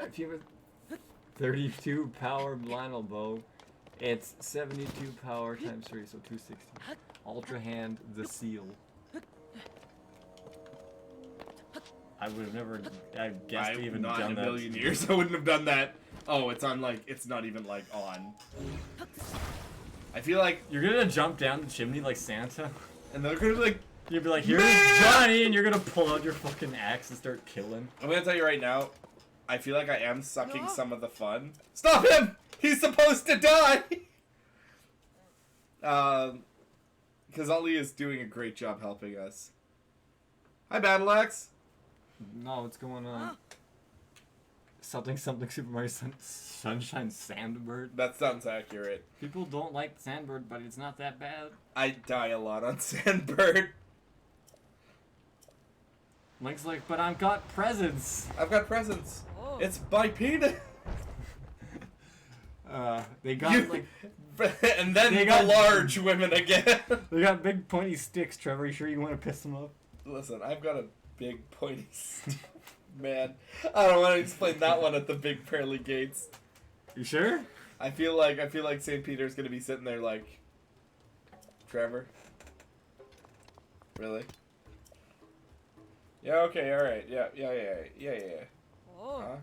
If you have a 32 power Lionel bow, it's 72 power times 3, so 260. Ultra hand, the seal. I would have never, I guessed even not done in a that. million years. I wouldn't have done that. Oh, it's on like, it's not even like on. I feel like, You're gonna jump down the chimney like Santa. and they're gonna be like, You'd be like, here's Man! Johnny, and you're gonna pull out your fucking axe and start killing. I'm gonna tell you right now, I feel like I am sucking some of the fun. Stop him! He's supposed to die! Because Ali is doing a great job helping us. Hi, Battle Axe. No, what's going on? Something Super Mario Sunshine Sandbird. That sounds accurate. People don't like Sandbird, but it's not that bad. I die a lot on Sandbird. Link's like, but I've got presents. I've got presents. Oh. It's my penis. They got You- like and then They the got- large women again. they got big pointy sticks. Trevor, you sure you want to piss them off? Listen, I've got a big pointy stick. Man, I don't want to explain that one at the big pearly gates. You sure? I feel like St. Peter's gonna be sitting there like, Trevor. Really? Yeah. Okay. All right. Yeah. Oh.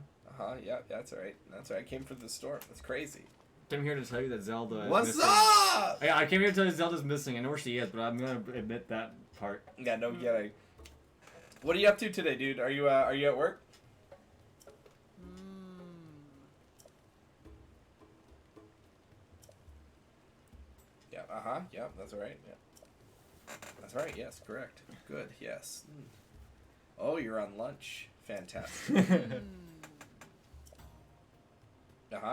Yeah. That's all right. That's all right. I came from the storm. That's crazy. I'm here to tell you that Zelda is What's missing. up? Yeah, I came here to tell you Zelda's missing. I know where she is, but I'm gonna admit that part. Yeah. No kidding. What are you up to today, dude? Are you at work? Yeah. Yeah. That's all right. Yeah. That's right. Yes. Correct. Good. Yes. Oh, you're on lunch. Fantastic. Yeah.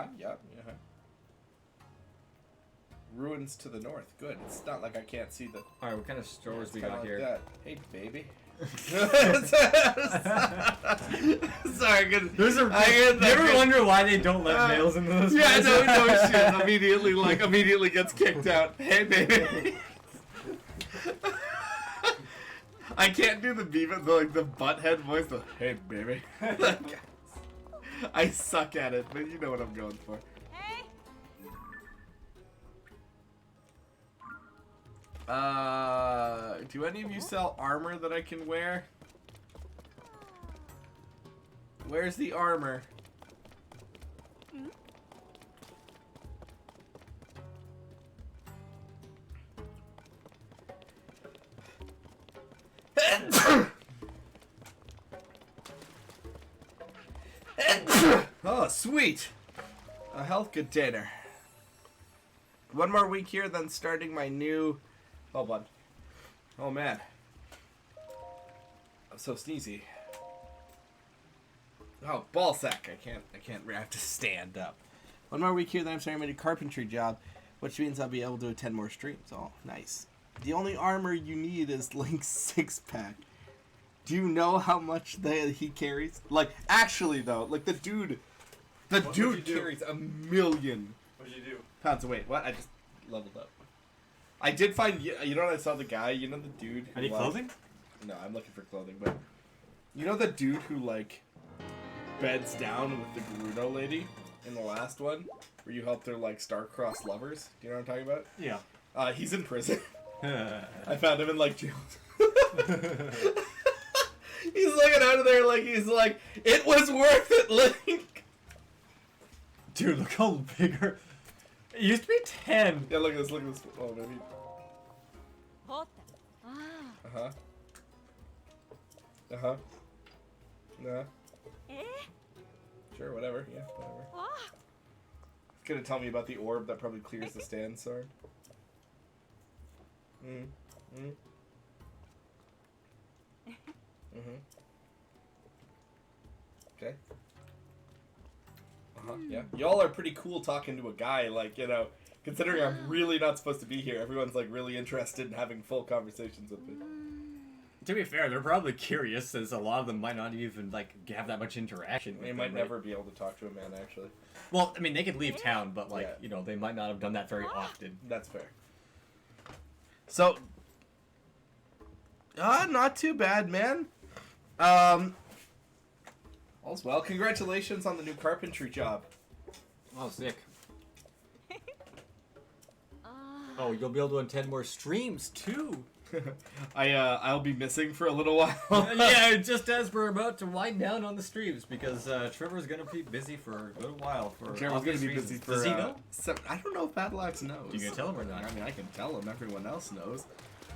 Ruins to the north. Good. It's not like I can't see the. All right, what kind of stores It's we kinda got like here? that. Hey, baby. Sorry, good. There's a. I heard You that ever good- wonder why they don't let males into this? Yeah, place? no shit. Immediately gets kicked out. Hey, baby. I can't do the the butthead voice. The hey, baby. I suck at it, but you know what I'm going for. Hey. Do any of you sell armor that I can wear? Where's the armor? Oh, sweet! A health container. One more week here, then starting my new... Hold on. Oh, man. I'm so sneezy. Oh, ballsack. I have to stand up. One more week here, then I'm starting my new carpentry job, which means I'll be able to attend more streams. Oh, nice. The only armor you need is Link's 6-pack. Do you know how much he carries? Like, actually, though, like, the dude would you do? carries 1,000,000 What'd you do? pounds of weight. What? I just leveled up. I did find, you know what I saw the guy, you know the dude? who, Any like- clothing? No, I'm looking for clothing, but you know the dude who like beds down with the Gerudo lady in the last one, where you help their like star-crossed lovers. Do you know what I'm talking about? Yeah. He's in prison. I found him in like jail. He's looking out of there like he's like, it was worth it, Link. Dude, look how bigger. It used to be 10. Yeah, look at this. Look at this. Oh, maybe. Hot. Ah. Uh huh. Uh huh. Nah. Sure, whatever. Yeah, whatever. Ah. It's gonna tell me about the orb that probably clears the stand, sorry. Okay. Yeah. Y'all are pretty cool talking to a guy, like, you know, considering I'm really not supposed to be here. Everyone's, like, really interested in having full conversations with me. To be fair, they're probably curious, as a lot of them might not even, like, have that much interaction with They them, might right? never be able to talk to a man, actually. Well, I mean, they could leave town, but, like, Yeah. you know, they might not have done that very often. That's fair. So, not too bad, man. All's well. Congratulations on the new carpentry job. Oh, sick. Oh, you'll be able to attend more streams, too. I'll be missing for a little while. Yeah, just as we're about to wind down on the streams, because Trevor's gonna be busy for a little while. Trevor's gonna obvious be reasons. busy for. Does he know? I don't know if Badlax knows. You gonna tell him or not? I mean, I can tell him. Everyone else knows.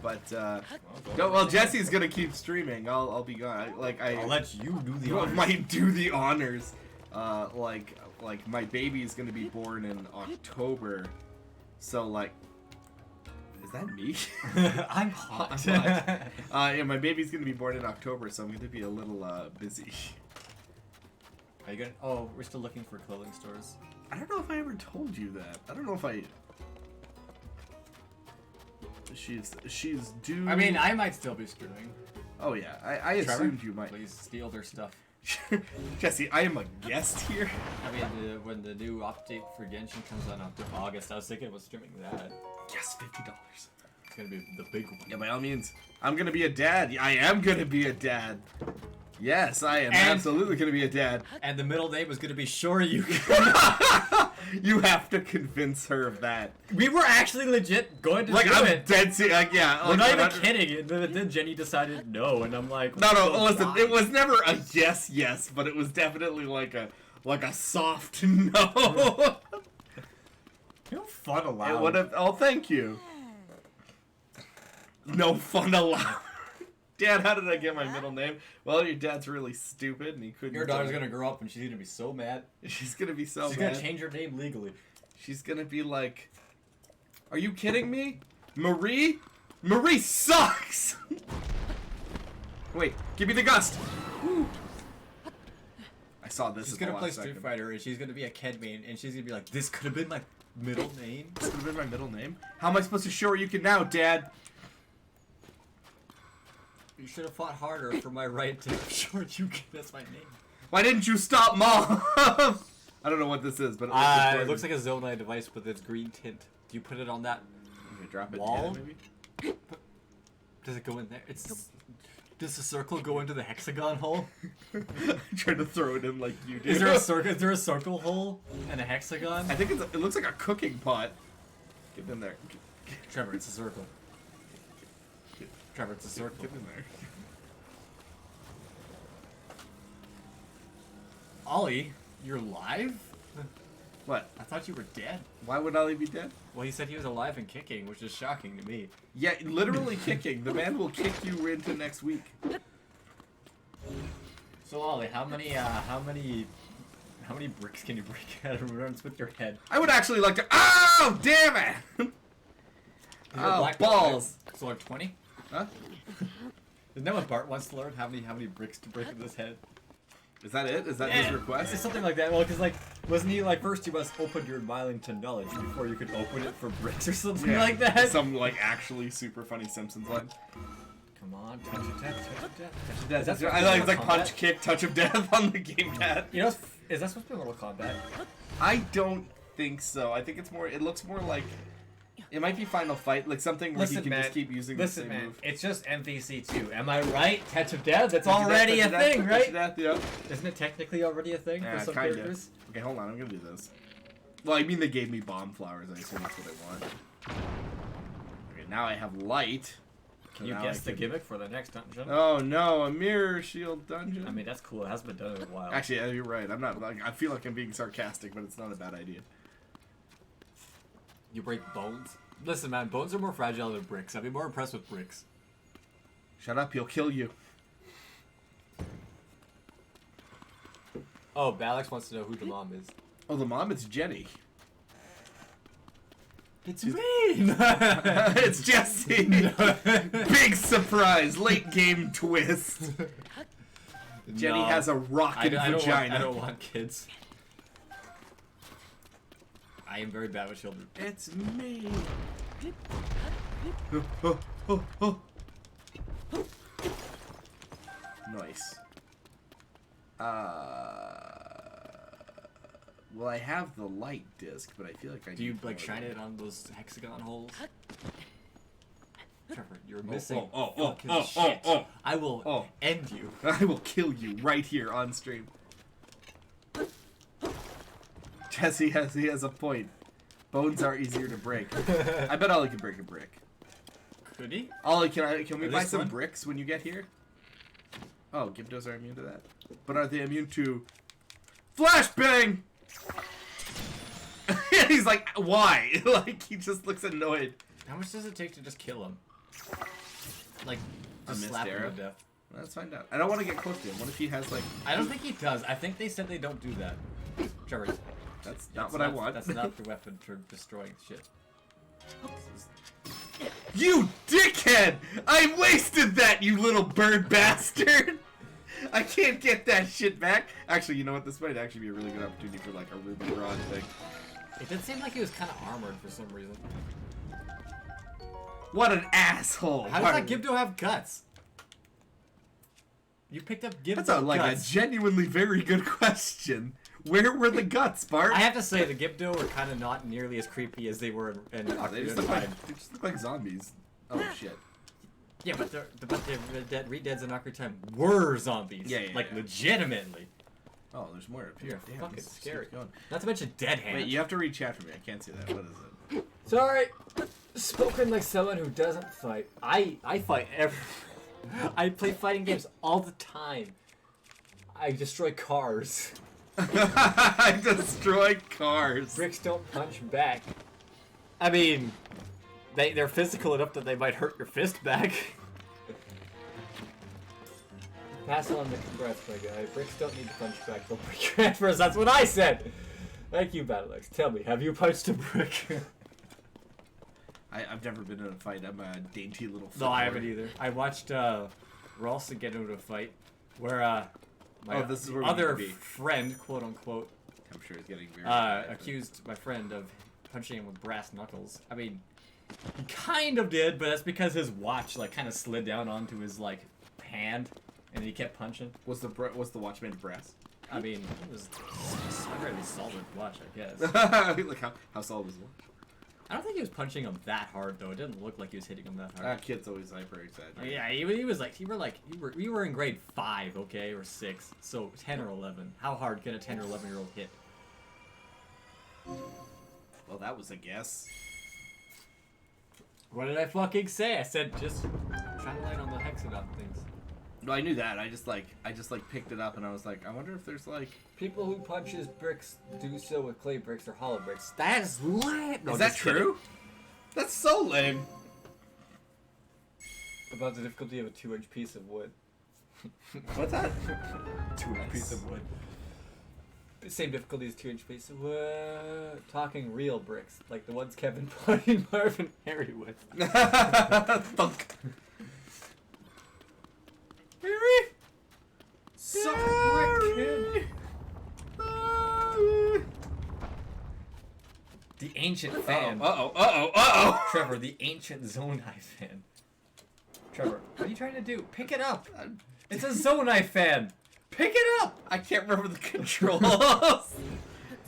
But well, Jesse's gonna keep streaming. I'll be gone. I'll let you do the You honors. might do the honors. Like my baby's gonna be born in October, so like, is that me? I'm hot. Yeah, my baby's gonna be born in October, so I'm gonna be a little busy. Are you gonna? Oh, we're still looking for clothing stores. I don't know if I ever told you that. I don't know if I. She's due. I mean, I might still be streaming. Oh yeah, I Trevor, assumed you might. Please steal their stuff. Jesse, I am a guest here. I mean, when the new update for Genshin comes on in August, I was thinking about streaming that. Yes, $50. It's gonna be the big one. Yeah, by all means, I'm gonna be a dad. I am gonna be a dad. Yes, I am And- absolutely gonna be a dad. And the middle name was gonna be Shoryuken. You have to convince her of that. We were actually legit going to Like, do I'm it. dead serious. Like, yeah. We're like, not even 100 kidding. And then Jenny decided no, and I'm like, No, "Oh, listen. why?" It was never a yes, but it was definitely like a soft no. No fun allowed. It would have. Oh, thank you. No fun allowed. Dad, how did I get my middle name? Well, your dad's really stupid, and he couldn't. Your daughter's gonna grow up and she's gonna be so mad. She's gonna be so She's mad. gonna change her name legally. She's gonna be like, "Are you kidding me, Marie? Marie sucks." Wait, give me the gust. Woo. I saw this. She's at the gonna play last Street second. Fighter and she's gonna be a Ked main and she's gonna be like, this could have been my middle name. This could have been my middle name. How am I supposed to show you can now, Dad? You should have fought harder for my right to Shoryuken as my name. Why didn't you stop, Mom? I don't know what this is, but It looks like a Zonai device with its green tint. Do you put it on that Okay, drop it. wall? Yeah, maybe. Does it go in there? Does the circle go into the hexagon hole? Trying to throw it in like you do. Is there a circle? Is there a circle hole and a hexagon? I think it looks like a cooking pot. Get in there. Trevor, it's a circle. Trevor, it's a circle. Get in there. Ollie, you're live? What? I thought you were dead. Why would Ollie be dead? Well, he said he was alive and kicking, which is shocking to me. Yeah, literally kicking. The man will kick you into next week. So Ollie, how many bricks can you break out of runs with your head? I would actually like to. Oh, damn it! You're a Oh, black belt, balls. right? So like 20? Huh? Isn't that what Bart wants to learn? How many bricks to break with his head? Is that it? Is that his It's request? something like that. Well, because like, wasn't he like first you must open your mind to knowledge before you could open it for bricks or something like that? Some like actually super funny Simpsons line. Come on, touch of death, touch of death, touch of That's death. I like it's like Mortal punch, Kombat? kick, touch of death on the gamepad. You know, is that supposed to be Mortal Kombat? I don't think so. I think it's more. It looks more like It might be Final Fight, like something where he Listen, can man. just keep using Listen, the same man. move. It's just MVC 2. Am I right? Touch of Death? That's Touch of already Death, a Touch of thing, Death, right? Touch of Death, yeah. Isn't it technically already a thing Yeah, for some kinda. characters? Okay, hold on. I'm gonna do this. Well, I mean, they gave me bomb flowers. I assume that's what I want. Okay, now I have light. Can you Now guess I the can- gimmick for the next dungeon? Oh no, a mirror shield dungeon. I mean, that's cool. It hasn't been done in a while. Actually, yeah, you're right. I'm not like I feel like I'm being sarcastic, but it's not a bad idea. You break bones? Listen, man, bones are more fragile than bricks. I'd be more impressed with bricks. Shut up, he'll kill you. Oh, Balix wants to know who the mom is. Oh, the mom, it's Jenny. It's me! It's Jesse. Big surprise, late game twist. Jenny No. has a rocket vagina. I don't want kids. I am very bad with children. It's me. Nice. Well, I have the light disc, but I feel like I Do you need like more shine than it on those hexagon holes? Trevor, you're Oh, missing. oh, fucking oh, shit. oh. I will Oh. end you. I will kill you right here on stream. Jesse has a point. Bones are easier to break. I bet Ollie can break a brick. Could he? Ollie, can we At buy least some one? bricks when you get here? Oh, Gibdos are immune to that. But are they immune to flashbang? He's like, why? Like, he just looks annoyed. How much does it take to just kill him? Like, A just missed slap him arrow? to death. Let's find out. I don't want to get close to him. What if he has, like... I don't think he does. I think they said they don't do that. Trevor, That's not what I want. That's not the weapon for destroying shit. You dickhead! I wasted that, you little bird bastard! I can't get that shit back. Actually, you know what? This might actually be a really good opportunity for like a Ruby Rod thing. It did seem like he was kind of armored for some reason. What an asshole! How does that Gibdo have guts? You picked up Gibdo That's a, like guts. a genuinely very good question. Where were the guts, Bart? I have to say, the Gibdo were kind of not nearly as creepy as they were in they Ocarina just of look Time. like they just look like zombies. Oh shit! Yeah, but the Redeads in Ocarina of Time were zombies. Yeah, like yeah. legitimately. Oh, there's more up You're here. Damn, fucking this keeps scary. going. Not to mention Dead Hand. Wait, you have to read chat for me. I can't see that. What is it? Sorry. Spoken like someone who doesn't fight. I fight every. I play fighting games all the time. I destroy cars. I destroy cars. Bricks don't punch back. I mean, they're physical enough that they might hurt your fist back. Pass on the congrats, my guy. Bricks don't need to punch back. They'll break your hand first. That's what I said. Thank you, Battlex. Tell me, have you punched a brick? I've never been in a fight. I'm a dainty little. No, I footboy. haven't either. I watched Ralston get into a fight where my this is where we other need to be. friend, quote unquote, I'm sure it's getting very. bad, but- accused my friend of punching him with brass knuckles. I mean, he kind of did, but that's because his watch like kind of slid down onto his like hand, and he kept punching. Was the watch made of brass? I mean, it was a really solid watch, I guess. Like how solid was the watch? I don't think he was punching him that hard though. It didn't look like he was hitting him that hard. Kids always hyper exaggerate. Yeah, he was like, we were in grade 5, okay, or 6, so 10 or 11. How hard can a 10 or 11-year-old hit? Well, that was a guess. What did I fucking say? I said just shine a light on the hexagon things. No, I knew that. I just picked it up and I was like, I wonder if there's like. People who punches bricks do so with clay bricks or hollow bricks. That is lame. No, Is that just kidding. true? That's so lame. About the difficulty of a 2-inch piece of wood. What's that? 2-inch piece of wood. Same difficulty as 2-inch piece of wood. Talking real bricks, like the ones Kevin put in Marvin Harry with. Thunk. Suck brick, kid. The ancient fan. Trevor, the ancient Zonai fan. Trevor, what are you trying to do? Pick it up. It's a Zonai fan. Pick it up. I can't remember the controls.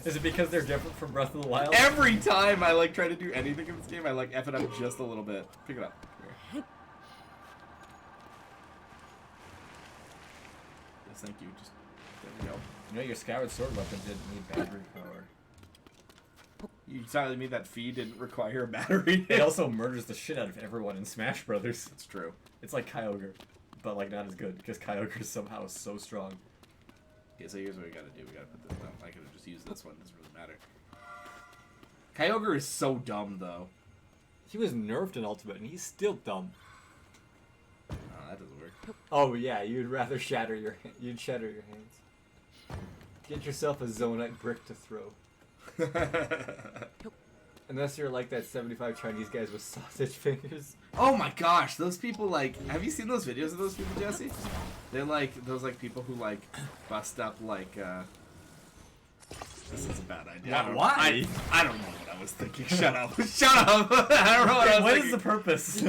Is it because they're different from Breath of the Wild? Every time I like try to do anything in this game, I like F it up just a little bit. Pick it up. Here. Yes, thank you. Just there we go. You know, your Skyward Sword weapon didn't need battery power. You telling me that Fee didn't require a battery? It also murders the shit out of everyone in Smash Brothers. It's true. It's like Kyogre, but like not as good because Kyogre is somehow so strong. Okay, so here's what we gotta do. We gotta put this down. I could have just used this one. It doesn't really matter. Kyogre is so dumb, though. He was nerfed in Ultimate, and he's still dumb. Oh, that doesn't work. Oh yeah, you'd rather shatter your hands. Get yourself a Zonite brick to throw. Unless you're like that 75 Chinese guys with sausage fingers. Oh my gosh, those people like. Have you seen those videos of those people, Jesse? They're like those like people who like bust up like. This is a bad idea. Why? I don't know what I was thinking. Shut up. Shut up. I don't know what I was What thinking. is the purpose?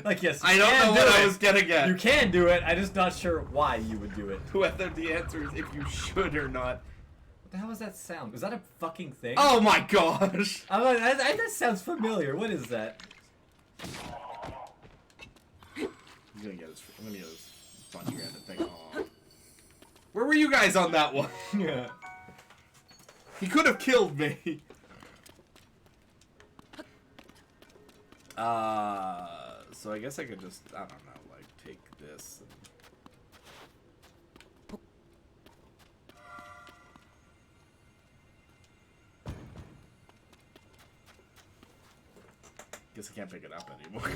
Like, yes, you I don't can know do what I it. was getting at. You can do it. I'm just not sure why you would do it. Whether the answer is if you should or not. What the hell was that sound? Was that a fucking thing? Oh my gosh. I'm like, that sounds familiar. What is that? I'm gonna get this bunch-handed thing. Aw. Where were you guys on that one? Yeah. He could have killed me. So I guess I could just, I don't know, like, take this and... Guess I can't pick it up anymore.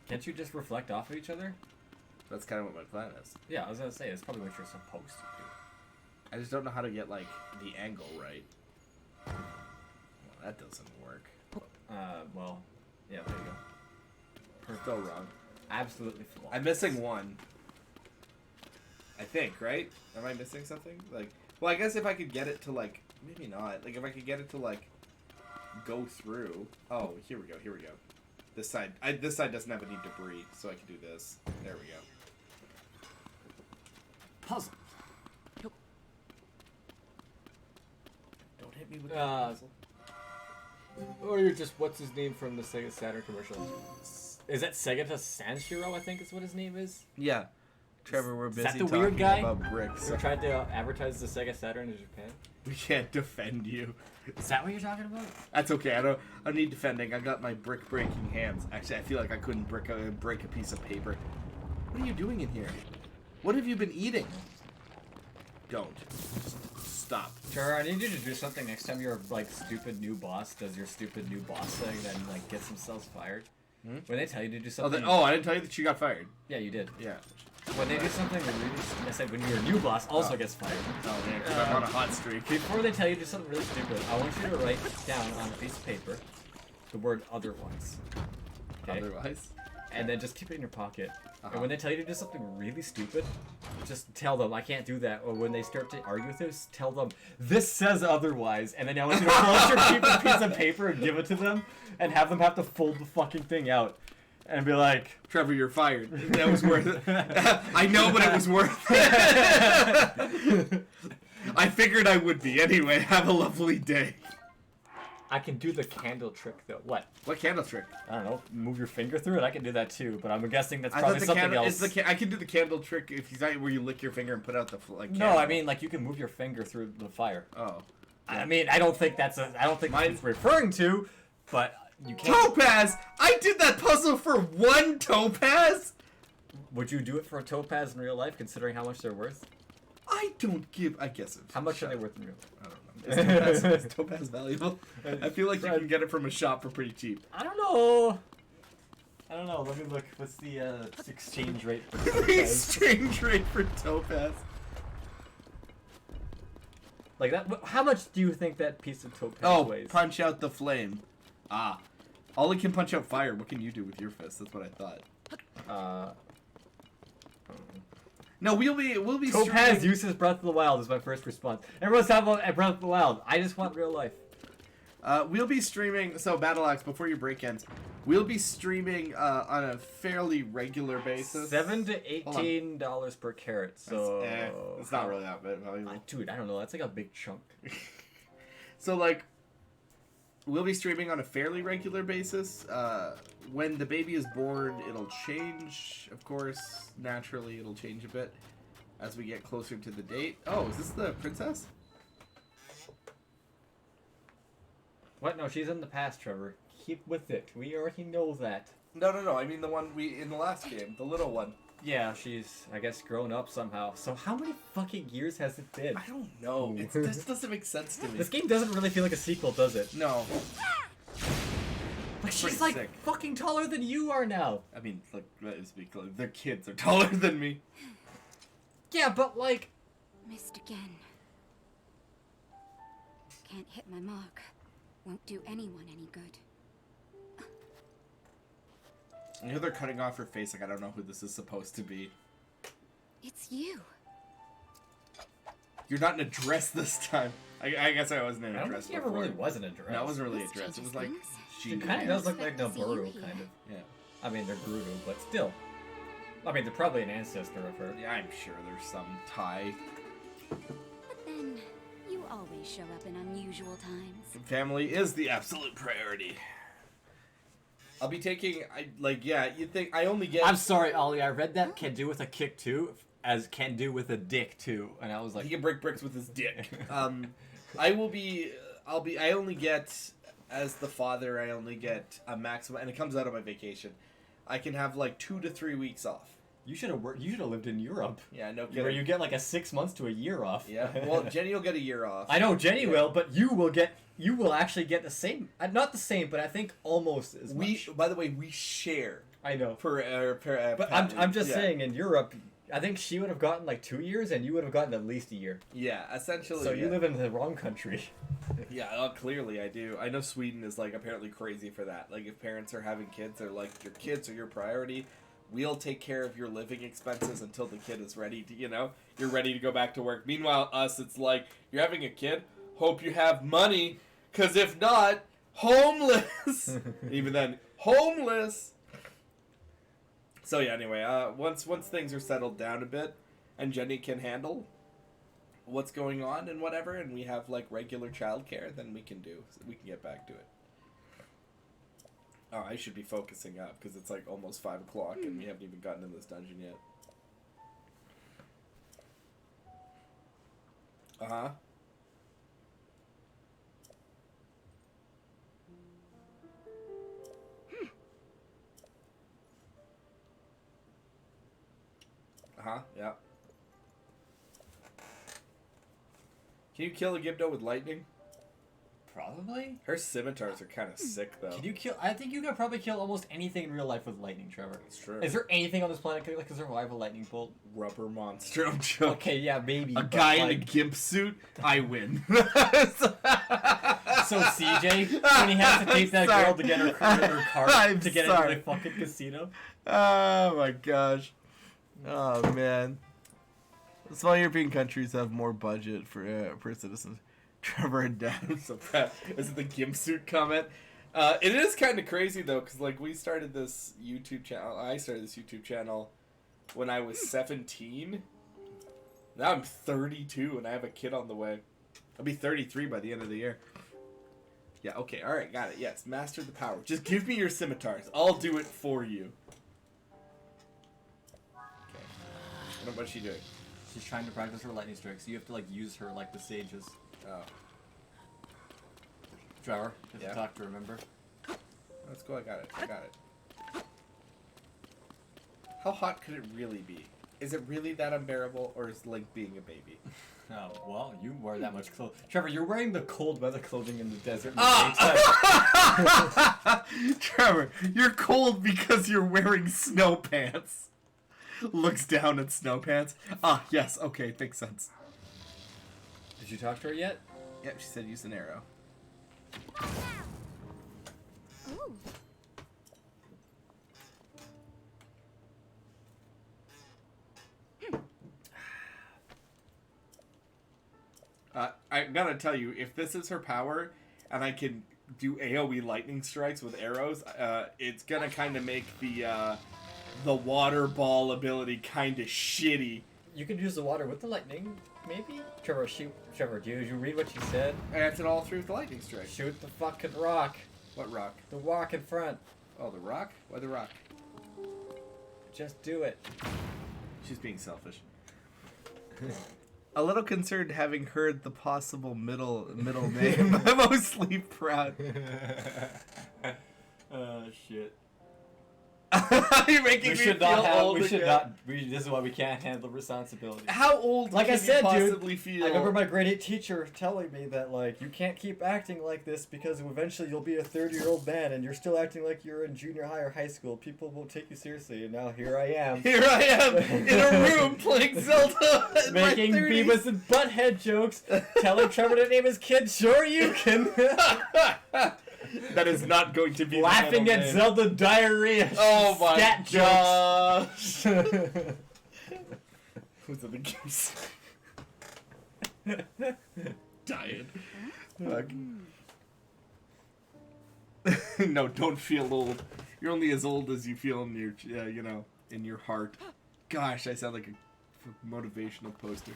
Can't you just reflect off of each other? That's kind of what my plan is. Yeah, I was gonna say, that's probably what you're supposed to do. I just don't know how to get, like, the angle right. Well, that doesn't work. Well, yeah, there you go. We're still wrong. Absolutely flawed. I'm missing one. I think, right? Am I missing something? Like, well, I guess if I could get it to, like, maybe not. Like, if I could get it to, like, go through. Oh, here we go, here we go. This side. This side doesn't have any debris, so I can do this. There we go. Puzzle. Don't hit me with Uh, puzzle. Or you're just, what's his name from the Sega Saturn commercial? Is that Segata Sanshiro, I think is what his name is? Yeah. Trevor, we're Is busy that the talking weird guy? about bricks. We tried to advertise the Sega Saturn in Japan. We can't defend you. Is that what you're talking about? That's okay. I don't need defending. I got my brick breaking hands. Actually, I feel like I couldn't break a piece of paper. What are you doing in here? What have you been eating? Don't. Stop. Trevor, I need you to do something next time your like stupid new boss does your stupid new boss thing and like gets themselves fired. Hmm? When they tell you to do Oh, something. I didn't tell you that you got fired. Yeah, you did. Yeah. When they do something really, I said when your new boss also gets fired. Oh man, 'cause I'm on a hot streak. Before they tell you to do something really stupid, I want you to write down on a piece of paper the word otherwise. Okay? Otherwise. And then just keep it in your pocket. And when they tell you to do something really stupid, just tell them, I can't do that. Or when they start to argue with us, tell them, this says otherwise. And then I want you to fold your stupid piece of paper and give it to them, and have them have to fold the fucking thing out. And be like, Trevor, you're fired. That was worth it. I know, but it was worth it. I figured I would be. Anyway, have a lovely day. I can do the candle trick, though. What? What candle trick? I don't know. Move your finger through it? I can do that, too. But I'm guessing that's I probably thought the something candle else. is I can do the candle trick if you where you lick your finger and put out the like. No, candle. I mean, like, you can move your finger through the fire. Oh. I mean, I don't think that's I don't think it's referring to, but you can't. Topaz! I did that puzzle for one topaz? Would you do it for a topaz in real life, considering how much they're worth? I don't give. I guess it's. How much are they worth in real life? I don't know. Is topaz valuable? I feel like you can get it from a shop for pretty cheap. I don't know. I don't know. Let me look. What's the exchange rate for The topaz? exchange rate for topaz. Like that. How much do you think that piece of topaz Oh, weighs? punch out the flame. Ah. Ollie can punch out fire. What can you do with your fist? That's what I thought. No, we'll be Topaz streaming- uses Breath of the Wild is my first response. Everyone's talking about Breath of the Wild. I just want real life. We'll be streaming. So Battle Axe, before your break ends, We'll be streaming on a fairly regular basis. $7 to $18 per carrot. So it's not really that valuable. Dude, I don't know. That's like a big chunk. So like, we'll be streaming on a fairly regular basis. When the baby is born, it'll change. Of course, naturally, it'll change a bit as we get closer to the date. Oh, is this the princess? What? No, she's in the past, Trevor. Keep with it. We already know that. No. I mean the one we in the last game, the little one. Yeah, she's, I guess, grown up somehow. So how many fucking years has it been? I don't know. This doesn't make sense to me. This game doesn't really feel like a sequel, does it? No. But she's Pretty like sick. fucking taller than you are now. I mean, like, let's be clear. Their kids are taller than me. Yeah, but like... Missed again. Can't hit my mark. Won't do anyone any good. You know they're cutting off her face. Like, I don't know who this is supposed to be. It's you. You're not in a dress this time. I guess I wasn't in I a don't dress think she ever before. really was in a dress. No, it wasn't really a This dress. It changes was like... things. She kind of does look like Expect to see you Naruto, here. kind of. Yeah. I mean, they're Gerudo, but still. I mean, they're probably an ancestor of her. Yeah, I'm sure there's some tie. But then, you always show up in unusual times. Family is the absolute priority. I'll be taking. You think I only get? I'm sorry, Ollie. I read that can do with a kick too, as can do with a dick too, and I was like, He can break bricks with his dick. I will be. I only get, as the father, I only get a maximum, and it comes out of my vacation. I can have like 2 to 3 weeks off. you should have worked. You should have lived in Europe, Yeah, no where kidding. you get like a 6 months to a year off. Yeah. Well, Jenny will get a year off. I know Jenny will, but you will get. You will actually get the same. Not the same, but I think almost as much. By the way, we share I know. But I'm just saying, in Europe, I think she would have gotten like 2 years, and you would have gotten at least a year. Yeah, essentially. So you live in the wrong country. Yeah, clearly I do. I know Sweden is like apparently crazy for that. Like if parents are having kids, they're like, your kids are your priority. We'll take care of your living expenses until the kid is ready to, you're ready to go back to work. Meanwhile, us, it's like, you're having a kid, hope you have money, because if not, homeless. Even then, homeless. So yeah, anyway, once things are settled down a bit, and Jenny can handle what's going on and whatever, and we have like regular childcare, then we can get back to it. Oh, I should be focusing up because it's like almost 5 o'clock and we haven't even gotten in this dungeon yet. Uh-huh. Uh-huh, yeah. Can you kill a Gibdo with lightning? Probably. Her scimitars are kind of sick, though. Can you kill? I think you can probably kill almost anything in real life with lightning, Trevor. It's true. Is there anything on this planet that can survive a lightning bolt? Rubber monster, I'm joking. Okay, yeah, maybe. A but, guy in a like, gimp suit, I win. So CJ, when he has to take that Sorry. girl to get her card I'm to get sorry. into the fucking casino. Oh my gosh. Oh man. Small European countries have more budget for per citizen. Trevor and Dan. So proud. Is it the gimp suit comment? It is kind of crazy though, because like we started this YouTube channel. I started this YouTube channel when I was 17. Now I'm 32 and I have a kid on the way. I'll be 33 by the end of the year. Yeah. Okay. All right. Got it. Yes. Master the power. Just give me your scimitars. I'll do it for you. Okay. What's she doing? She's trying to practice her lightning strikes. You have to like use her like the sages. Oh. Trevor, you have Yeah. to talk to her, remember? Let's go. I got it. I got it. How hot could it really be? Is it really that unbearable, or is Link being a baby? Oh, well, you wear that much clothes. Trevor, you're wearing the cold weather clothing in the desert in the Ah! daytime. Trevor, you're cold because you're wearing snow pants. Looks down at snow pants. Ah, yes, okay, makes sense. Did you talk to her yet? Yep, she said use an arrow. Ooh. I gotta tell you, if this is her power, and I can do AoE lightning strikes with arrows, it's gonna kind of make the water ball ability kind of shitty. You could use the water with the lightning, maybe? Trevor, do you read what you said? I answered all through with the lightning strike. Shoot the fucking rock. What rock? The rock in front. Oh, the rock? Why the rock? Just do it. She's being selfish. A little concerned having heard the possible middle name. I'm mostly proud. Oh, shit. You're making me feel old again. This is why we can't handle responsibility. How old Like can I said, you dude, possibly feel? I remember my grade 8 teacher telling me that, like, you can't keep acting like this because eventually you'll be a 30-year-old man and you're still acting like you're in junior high or high school. People won't take you seriously, and now here I am. Here I am in a room playing Zelda in my Making 30s. Beavis and Butthead jokes, telling Trevor to name his kid Sure You Can. That is not going to be Laughing the at name. Zelda diarrhea. Oh my scat gosh. jokes. Who's the goose? Dying. Fuck. No, don't feel old. You're only as old as you feel in your, in your heart. Gosh, I sound like a motivational poster.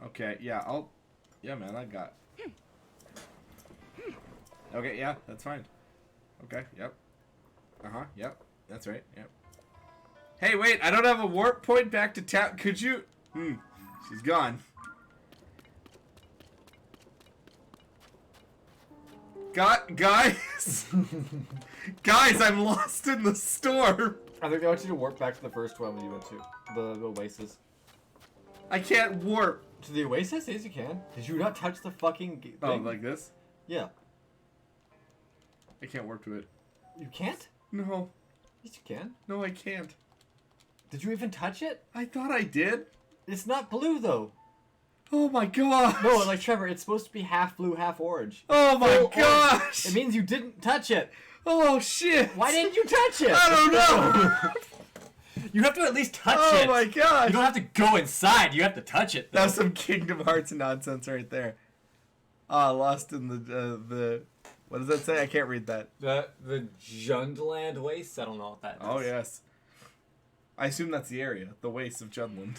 Okay, yeah, yeah, man, I got. Okay, yeah, that's fine. Okay, yep. Yep, that's right, yep. Hey, wait, I don't have a warp point back to town. Could you? She's gone. Guys! Guys, I'm lost in the storm! I think they want you to warp back to the first one when you went to the Oasis. I can't warp. To the Oasis? Yes, you can. Did you not touch the fucking thing? Oh, like this? Yeah. I can't warp to it. You can't? No. Yes, you can. No, I can't. Did you even touch it? I thought I did. It's not blue, though. Oh my gosh. No, like, Trevor, it's supposed to be half blue, half orange. Oh my Full gosh. orange. It means you didn't touch it. Oh shit. Why didn't you touch it? I don't know. You have to at least touch Oh it. my gosh. You don't have to go inside. You have to touch it, though. That's some Kingdom Hearts nonsense right there. Lost in the what does that say? I can't read that. The Jundland Waste? I don't know what that is. Oh yes. I assume that's the area, the wastes of Jundland.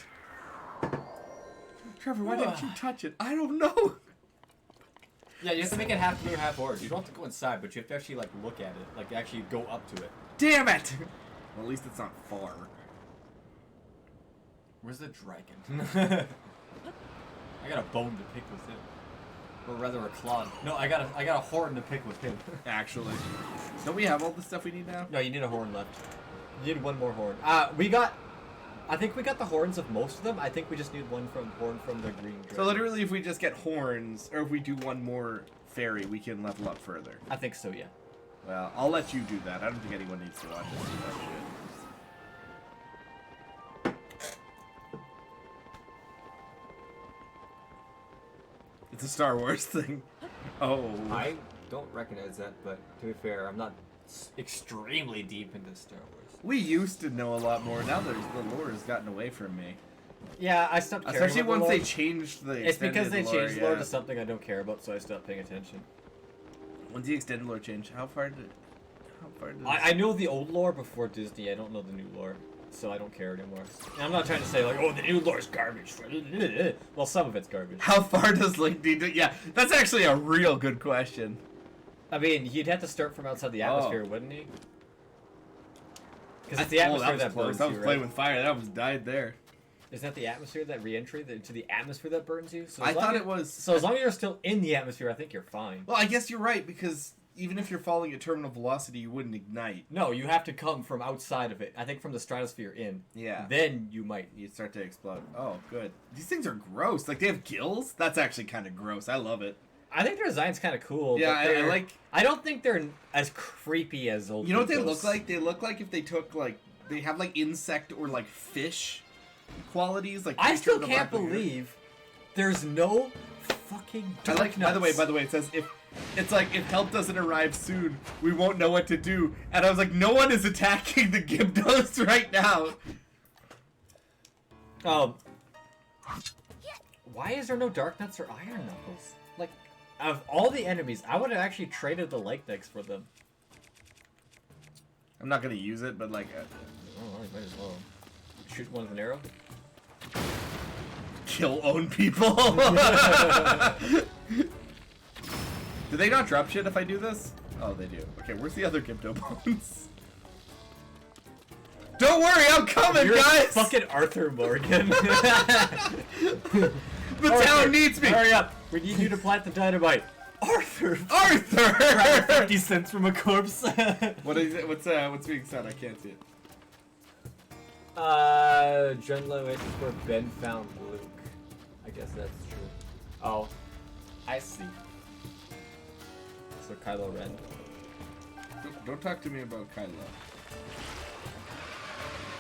Trevor, why didn't you touch it? I don't know. Yeah, you have to make it half blue, half orange. You don't have to go inside, but you have to actually, like, look at it. Like, actually go up to it. Damn it! Well, at least it's not far. Where's the dragon? I got a bone to pick with him. Or rather a claw. No, I got a horn to pick with him. Actually. Don't we have all the stuff we need now? No, you need a horn left. You need one more horn. I think we got the horns of most of them. I think we just need horn from the green dragon. So literally if we just get horns, or if we do one more fairy, we can level up further. I think so, yeah. Well, I'll let you do that. I don't think anyone needs to watch us do that shit. It's a Star Wars thing. Oh. I don't recognize that, but to be fair, I'm not extremely deep into Star Wars. We used to know a lot more. Now the lore has gotten away from me. Yeah, I stopped caring. Especially about the once lore. they changed the It's because they changed the lore yeah. to something I don't care about, so I stopped paying attention. When's the extended lore change? How far did I know the old lore before Disney. I don't know the new lore, so I don't care anymore. And I'm not trying to say like, oh, the new lore is garbage. Well, some of it's garbage. How far does Link need to... Yeah, that's actually a real good question. I mean, he'd have to start from outside the atmosphere, wouldn't he? Because it's the that atmosphere was that close. burns I was you, playing right? with fire. That almost died there. Isn't that the atmosphere, that re-entry to the atmosphere that burns you? So I thought it was... So as long as you're still in the atmosphere, I think you're fine. Well, I guess you're right, because even if you're falling at terminal velocity, you wouldn't ignite. No, you have to come from outside of it. I think from the stratosphere in. Yeah. Then you might. You'd start to explode. Oh, good. These things are gross. Like, they have gills? That's actually kind of gross. I love it. I think their design's kind of cool. Yeah, but I like... I don't think they're as creepy as old. You know what they Googles. look like? They look like if they took, like... They have, like, insect or, like, fish qualities. Like I still creature of can't the black lagoon. believe there's no fucking I like. dark nuts. By the way, it says if it's like if help doesn't arrive soon, we won't know what to do. And I was like, no one is attacking the Gibdos right now. Why is there no dark nuts or iron knuckles? Like, of all the enemies, I would have actually traded the light decks for them. I'm not gonna use it, but like, Oh, you might as well shoot one with an arrow. kill own people. Do they not drop shit if I do this? Oh, they do. Okay, where's the other Gibdo bones? Don't worry, I'm coming, You're guys. fucking Arthur Morgan. The Arthur, town needs me. Hurry up! We need you to plant the dynamite. Arthur. Arthur. Grab 50 cents from a corpse. What is it? What's being said? I can't see it. Junlo is where Ben found Luke. I guess that's true. Oh, I see. So Kylo Ren. Don't talk to me about Kylo.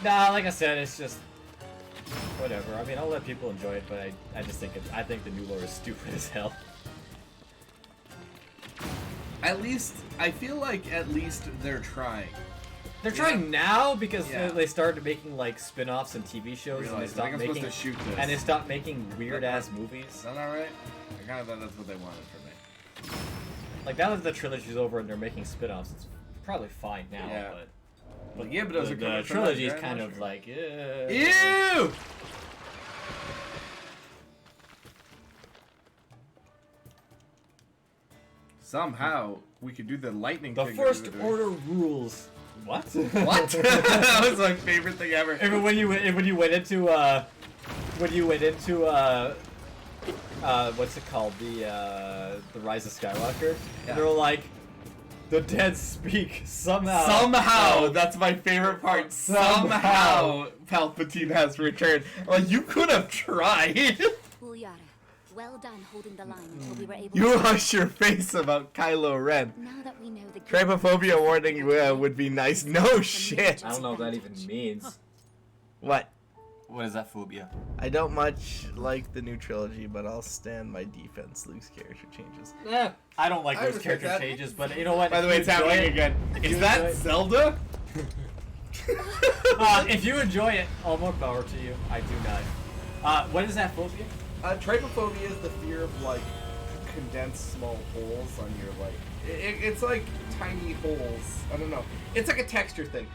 Nah, like I said, it's just whatever. I mean, I'll let people enjoy it, but I just think I think the new lore is stupid as hell. At least I feel like at least they're trying. They're trying now because Yeah. they started making like spin-offs and TV shows, and they Realize, I stopped think I'm supposed making to shoot this. and they stopped making weird ass movies. Is that alright? I kind of thought that's what they wanted from me. Like now that the trilogy's over and they're making spin-offs, it's probably fine now. Yeah. But Yeah, but those are the coming from trilogy is that kind Grand of Mushroom. like Ew! Somehow we could do the lightning the thing. that we First were doing. Order rules. What? What? That was my favorite thing ever. And when you went into what's it called, the Rise of Skywalker, and they were like, the dead speak somehow. Somehow, that's my favorite part. Somehow, Palpatine has returned. Well, you could have tried. Ulyara, well done holding the line until we were able You to... hush your face about Kylo Ren. Now that we know the... Trypophobia warning would be nice. No shit. I don't know what that even means. What? What is that phobia? I don't much like the new trilogy, but I'll stand my defense. Luke's character changes. Yeah, I don't like I those respect character that. changes, but you know what? By the way, If it's you enjoy happening it- again. if Is you that enjoy it- Zelda? if you enjoy it, all more power to you. I do not. What is that phobia? Trypophobia is the fear of like condensed small holes on your like. It's like tiny holes. I don't know. It's like a texture thing.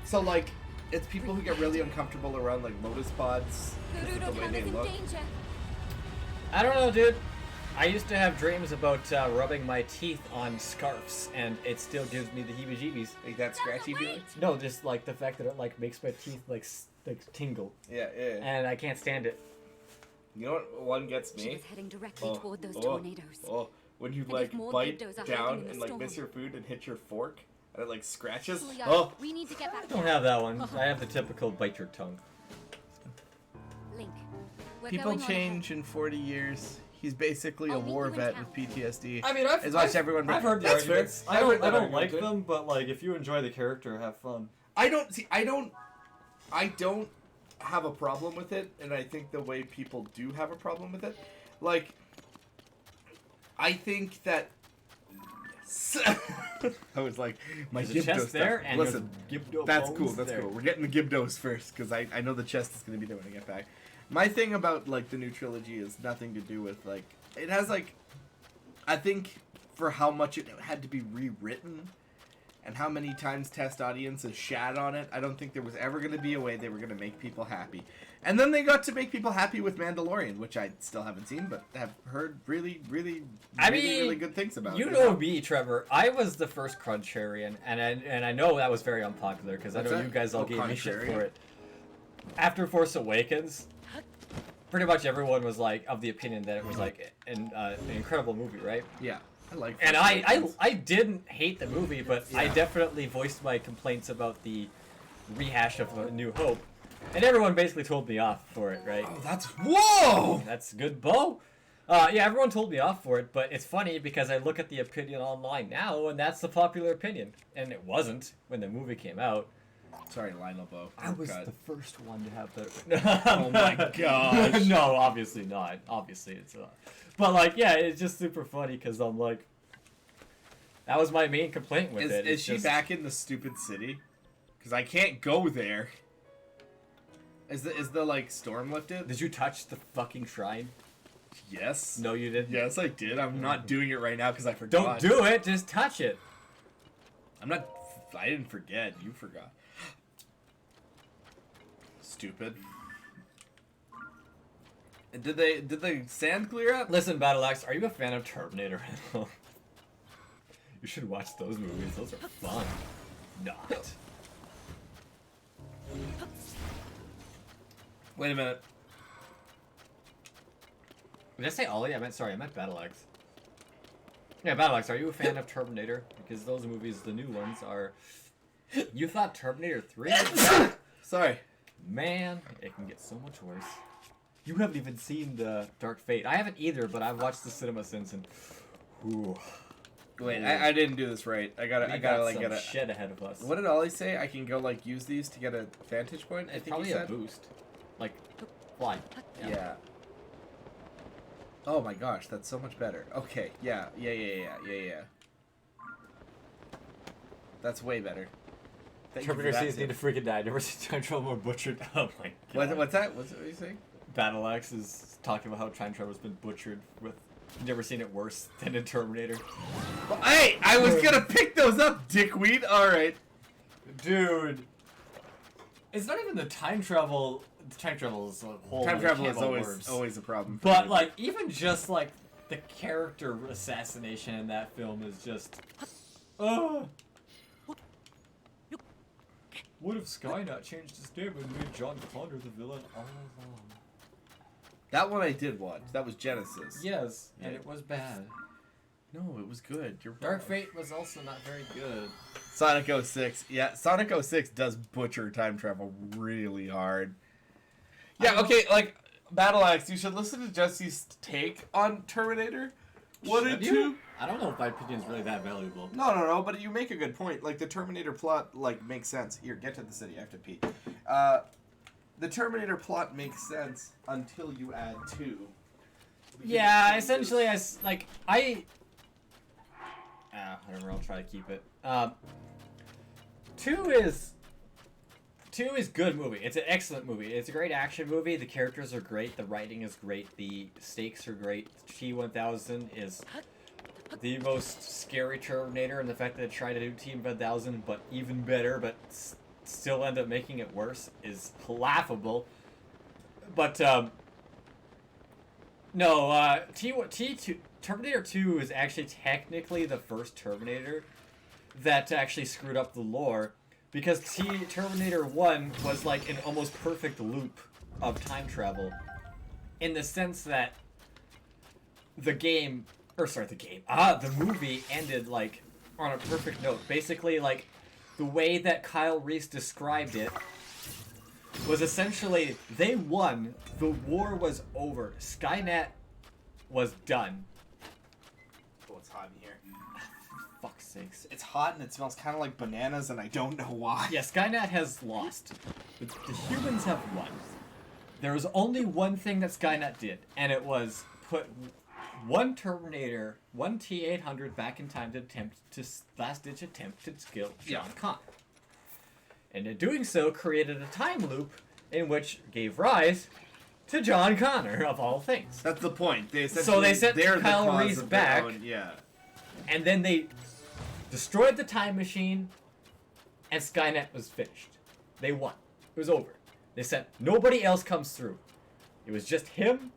So like, it's people who get really uncomfortable around like lotus pods because of the way they look. I don't know, dude. I used to have dreams about rubbing my teeth on scarves, and it still gives me the heebie-jeebies. Like that scratchy feeling. No, just like the fact that it like makes my teeth like tingle, Yeah, yeah. and I can't stand it. You know what one gets She me? was heading directly Oh, toward those oh, tornadoes. Oh, when you And like if more bite Gibdos are down hiding in and the like storm. miss your food and hit your fork, and it like scratches. Ulyara, Oh, we need to get back I don't down. have that one. I have the typical bite your tongue. Link, we're people going on change in 40 years. He's basically a I'll meet war you in vet town. with PTSD. I mean, Has watched everyone. I've heard the That's fair. arguments. I've heard that argument like too. them, but like if you enjoy the character, have fun. I don't see. I don't have a problem with it, and I think the way people do have a problem with it, like, I think that. I was like, my There's a Gibdo chest stuff. there, and Listen, there's Gibdo that's bones cool. That's there. cool. We're getting the Gibdos first because I know the chest is gonna be there when I get back. My thing about like the new trilogy is nothing to do with like it has like, I think for how much it had to be rewritten. And how many times test audiences shat on it, I don't think there was ever going to be a way they were going to make people happy. And then they got to make people happy with Mandalorian, which I still haven't seen, but have heard really good things about. You know me, Trevor. I was the first Cruncharian, and I know that was very unpopular because I What's know that? you guys all Oh, gave me shit Cruncharian? for it. After Force Awakens, pretty much everyone was like of the opinion that it was like an incredible movie, right? Yeah, I like. And Force I Awakens. didn't hate the movie, but I Yeah. definitely voiced my complaints about the rehash of A New Hope, and everyone basically told me off for it, right? Oh, that's whoa! That's good, Bo. Yeah, everyone told me off for it, but it's funny because I look at the opinion online now, and that's the popular opinion, and it wasn't when the movie came out. Sorry, Lionel Bo. I was God. the first one to have that. Oh my gosh. No, obviously not. Obviously it's not. But like, yeah, it's just super funny because I'm like, that was my main complaint with it. Is It's she just- back in the stupid city? Because I can't go there. Is the like storm lifted? Did you touch the fucking shrine? Yes. No, you didn't. Yes, I did. I'm not doing it right now because I forgot. Don't do it. Just touch it. I'm not. I didn't forget. You forgot. Stupid. Did the sand clear up? Listen, Battle Axe, are you a fan of Terminator? You should watch those movies. Those are fun. Not. Wait a minute. Did I say Ollie? I meant Battle Axe. Yeah, Battle Axe, are you a fan of Terminator? Because those movies, the new ones, are... You thought Terminator 3? Sorry. Man, it can get so much worse. You haven't even seen the Dark Fate. I haven't either, but I've watched the cinema since, and... Ooh. Wait, I didn't do this right. I gotta like some get a shit ahead of us. What did Ollie say? I can go like use these to get a vantage point. I It's think probably he a said. boost. Like, fly. Yeah. Oh my gosh, that's so much better. Okay, yeah. That's way better. Thank you for Terminator that C's need tip. to freaking die. Never seen time travel more butchered. Oh my god. What's that? What's what are you saying? Battle Axe is talking about how time travel's been butchered with. Never seen it worse than in Terminator. Well, hey, I was gonna pick those up, dickweed. All right, dude. It's not even the time travel. Time travel is a whole. Time other travel can is of worms. always a problem. For But me. like, even just like the character assassination in that film is just. What if Skynet changed his name and made John Connor the villain all along? That one I did watch. That was Genesis. Yes, and it was bad. No, it was good. You're Dark wrong. Fate was also not very good. Sonic 06. Yeah, Sonic 06 does butcher time travel really hard. Yeah, okay, like, Battle Axe, you should listen to Jesse's take on Terminator 1 and Should 2. you? I don't know if my opinion's really that valuable. No, but you make a good point. Like, the Terminator plot, like, makes sense. Here, get to the city. I have to pee. The Terminator plot makes sense until you add 2. Yeah, essentially, whatever, I'll try to keep it. 2 is good movie. It's an excellent movie. It's a great action movie. The characters are great. The writing is great. The stakes are great. T-1000 is the most scary Terminator, and the fact that it tried to do T-1000, but even better, but still end up making it worse is laughable. But, no, Terminator 2 is actually technically the first Terminator that actually screwed up the lore, because Terminator 1 was like an almost perfect loop of time travel, in the sense that the movie ended like on a perfect note. Basically, like, the way that Kyle Reese described it was essentially they won, the war was over, Skynet was done. Oh, it's hot in here. Fuck's sakes. It's hot and it smells kind of like bananas, and I don't know why. Yeah, Skynet has lost. The humans have won. There was only one thing that Skynet did, and it was put one Terminator, one T-800 back in time to last-ditch attempt to kill John Connor. And in doing so, created a time loop in which gave rise to John Connor, of all things. That's the point. They sent Kyle cause Reese of their back. own- yeah. And then they destroyed the time machine, and Skynet was finished. They won. It was over. They said nobody else comes through. It was just him,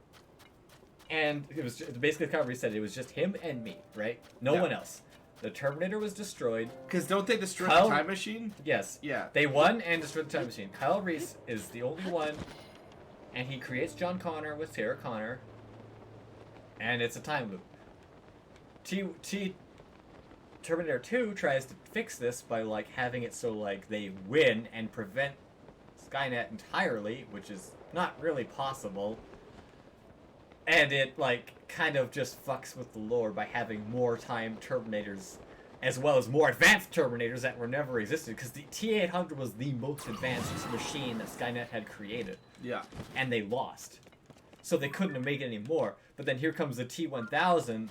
and it was basically Kyle Reese said it was just him and me, right? No one else. The Terminator was destroyed. Because don't they destroy Kyle- the time machine? Yes. Yeah. They won and destroyed the time machine. Kyle Reese is the only one, and he creates John Connor with Sarah Connor, and it's a time loop. Terminator 2 tries to fix this by like having it so like they win and prevent Skynet entirely, which is not really possible. And it like kind of just fucks with the lore by having more time Terminators, as well as more advanced Terminators that were never existed, because the T-800 was the most advanced machine that Skynet had created. Yeah. And they lost. So they couldn't have made any more. But then here comes the T-1000,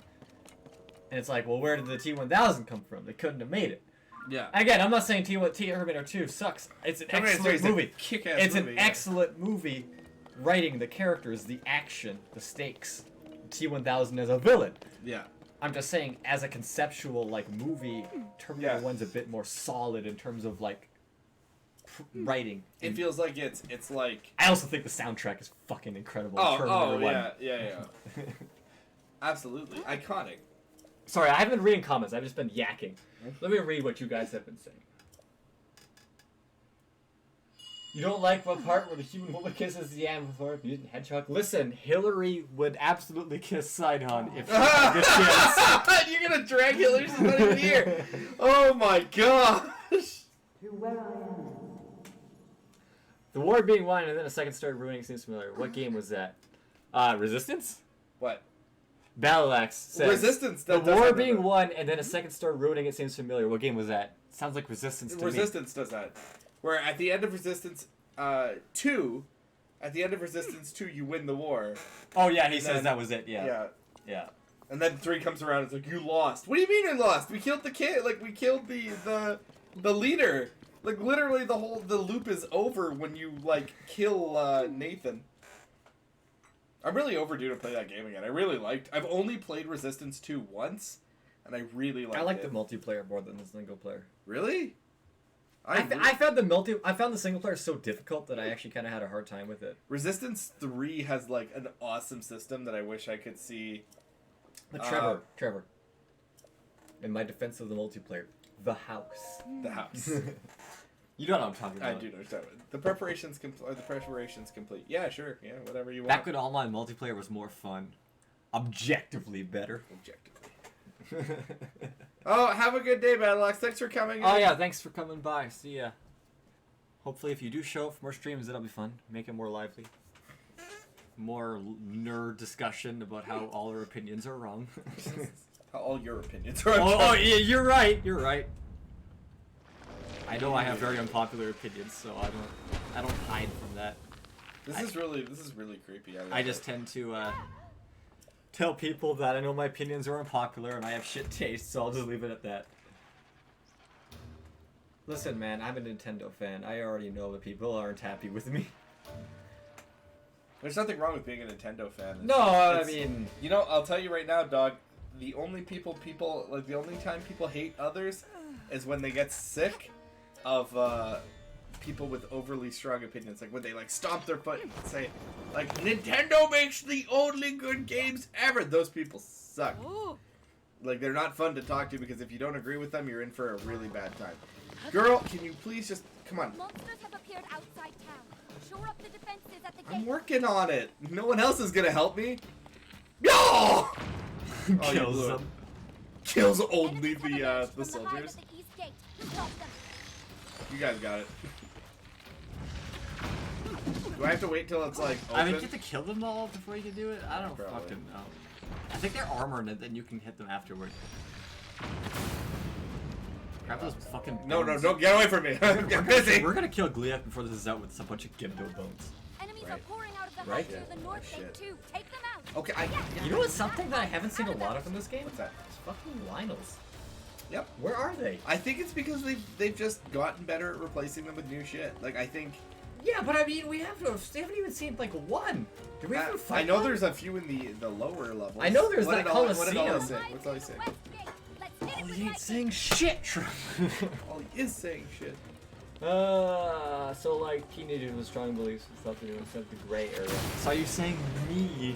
and it's like, well, where did the T-1000 come from? They couldn't have made it. Yeah. Again, I'm not saying Terminator 2 sucks. It's an Terminator 3 excellent is a movie. kick-ass It's movie, an yeah. excellent movie. Writing, the characters, the action, the stakes. T-1000 as a villain. Yeah. I'm just saying, as a conceptual like movie, Terminator Yeah. 1's a bit more solid in terms of like writing. It feels like it's like. I also think the soundtrack is fucking incredible. in Oh, Terminator 1. yeah. Absolutely iconic. Sorry, I haven't been reading comments. I've just been yakking. Let me read what you guys have been saying. You don't like what part where the human woman kisses the Amphitheater mutant hedgehog? Listen, Hillary would absolutely kiss Sidon if she had the chance. You're gonna drag Hillary? She's not even here. Oh my gosh. To where I am. The war being won and then a second started ruining seems familiar. What game was that? Resistance? What? Battleaxe says, Resistance. the That does war have being that. won and then a second started ruining it seems familiar. What game was that? Sounds like Resistance to me. Resistance does that. Where at the end of Resistance 2, at the end of Resistance 2, you win the war. Oh yeah, he And says then- that was it. Yeah. Yeah. And then 3 comes around. It's like you lost. What do you mean we lost? We killed the kid. Like we killed the leader. Like literally the loop is over when you like kill Nathan. I'm really overdue to play that game again. I've only played Resistance 2 once, and I really liked it. I like the multiplayer more than the single player. Really? I found the single player so difficult that I actually kind of had a hard time with it. Resistance 3 has like an awesome system that I wish I could see. But Trevor. In my defense of the multiplayer, the house. The house. You know what I'm talking about. I do know. The preparations complete. Yeah, sure. Yeah, whatever you want. Back when online multiplayer was more fun, objectively better. Objectively. Oh, have a good day, Battleaxe. Thanks for coming. Oh yeah, thanks for coming by. See ya. Hopefully, if you do show up for more streams, that'll be fun. Make it more lively. More nerd discussion about how all our opinions are wrong. How all your opinions are. Oh yeah, you're right. You're right. I know I have very unpopular opinions, so I don't hide from that. This is really creepy. I just tend to tell people that I know my opinions are unpopular and I have shit taste, so I'll just leave it at that. Listen, man, I'm a Nintendo fan. I already know that people aren't happy with me. There's nothing wrong with being a Nintendo fan. No, I mean, you know, I'll tell you right now, dog. The only time people hate others is when they get sick of people with overly strong opinions, like when they like stomp their foot and say, like, Nintendo makes the only good games ever. Those people suck. Ooh. Like they're not fun to talk to because if you don't agree with them, you're in for a really bad time. Girl, can you please just come on? Monsters have appeared outside town. Shore up the defenses at the I'm gate. working on it. No one else is gonna help me. No! Oh, you kills blew it. them. Kills only Enemies have emerged the from the hive soldiers. at the east gate. Stop them. You guys got it. Do I have to wait till it's like open? I mean, you have to kill them all before you can do it? I don't Probably. fucking know. I think they're armored and then you can hit them afterward. Grab those fucking No, bones. don't get away from me. I'm busy. We're gonna kill Gleeok before this is out with a bunch of Gimdo bones. Enemies Right. are pouring out of the Right? hive through the north shit. gate too. Take them out. Okay, You know what's something that I haven't seen a lot of in this game? What's that? It's fucking Lionels. Yep. Where are they? I think it's because they've just gotten better at replacing them with new shit. Like I think Yeah, but I mean, we haven't even seen like one. Did we ever fight I know one? there's a few in the lower levels. I know there's What that did all- What did all Colosseum. I say? What's all I say? West gate. Let's hit it Oh, with he ain't lightning. saying shit, Trump. Oh, he is saying shit. So like teenagers with strong beliefs and stuff to do instead of the gray area. So are you saying me?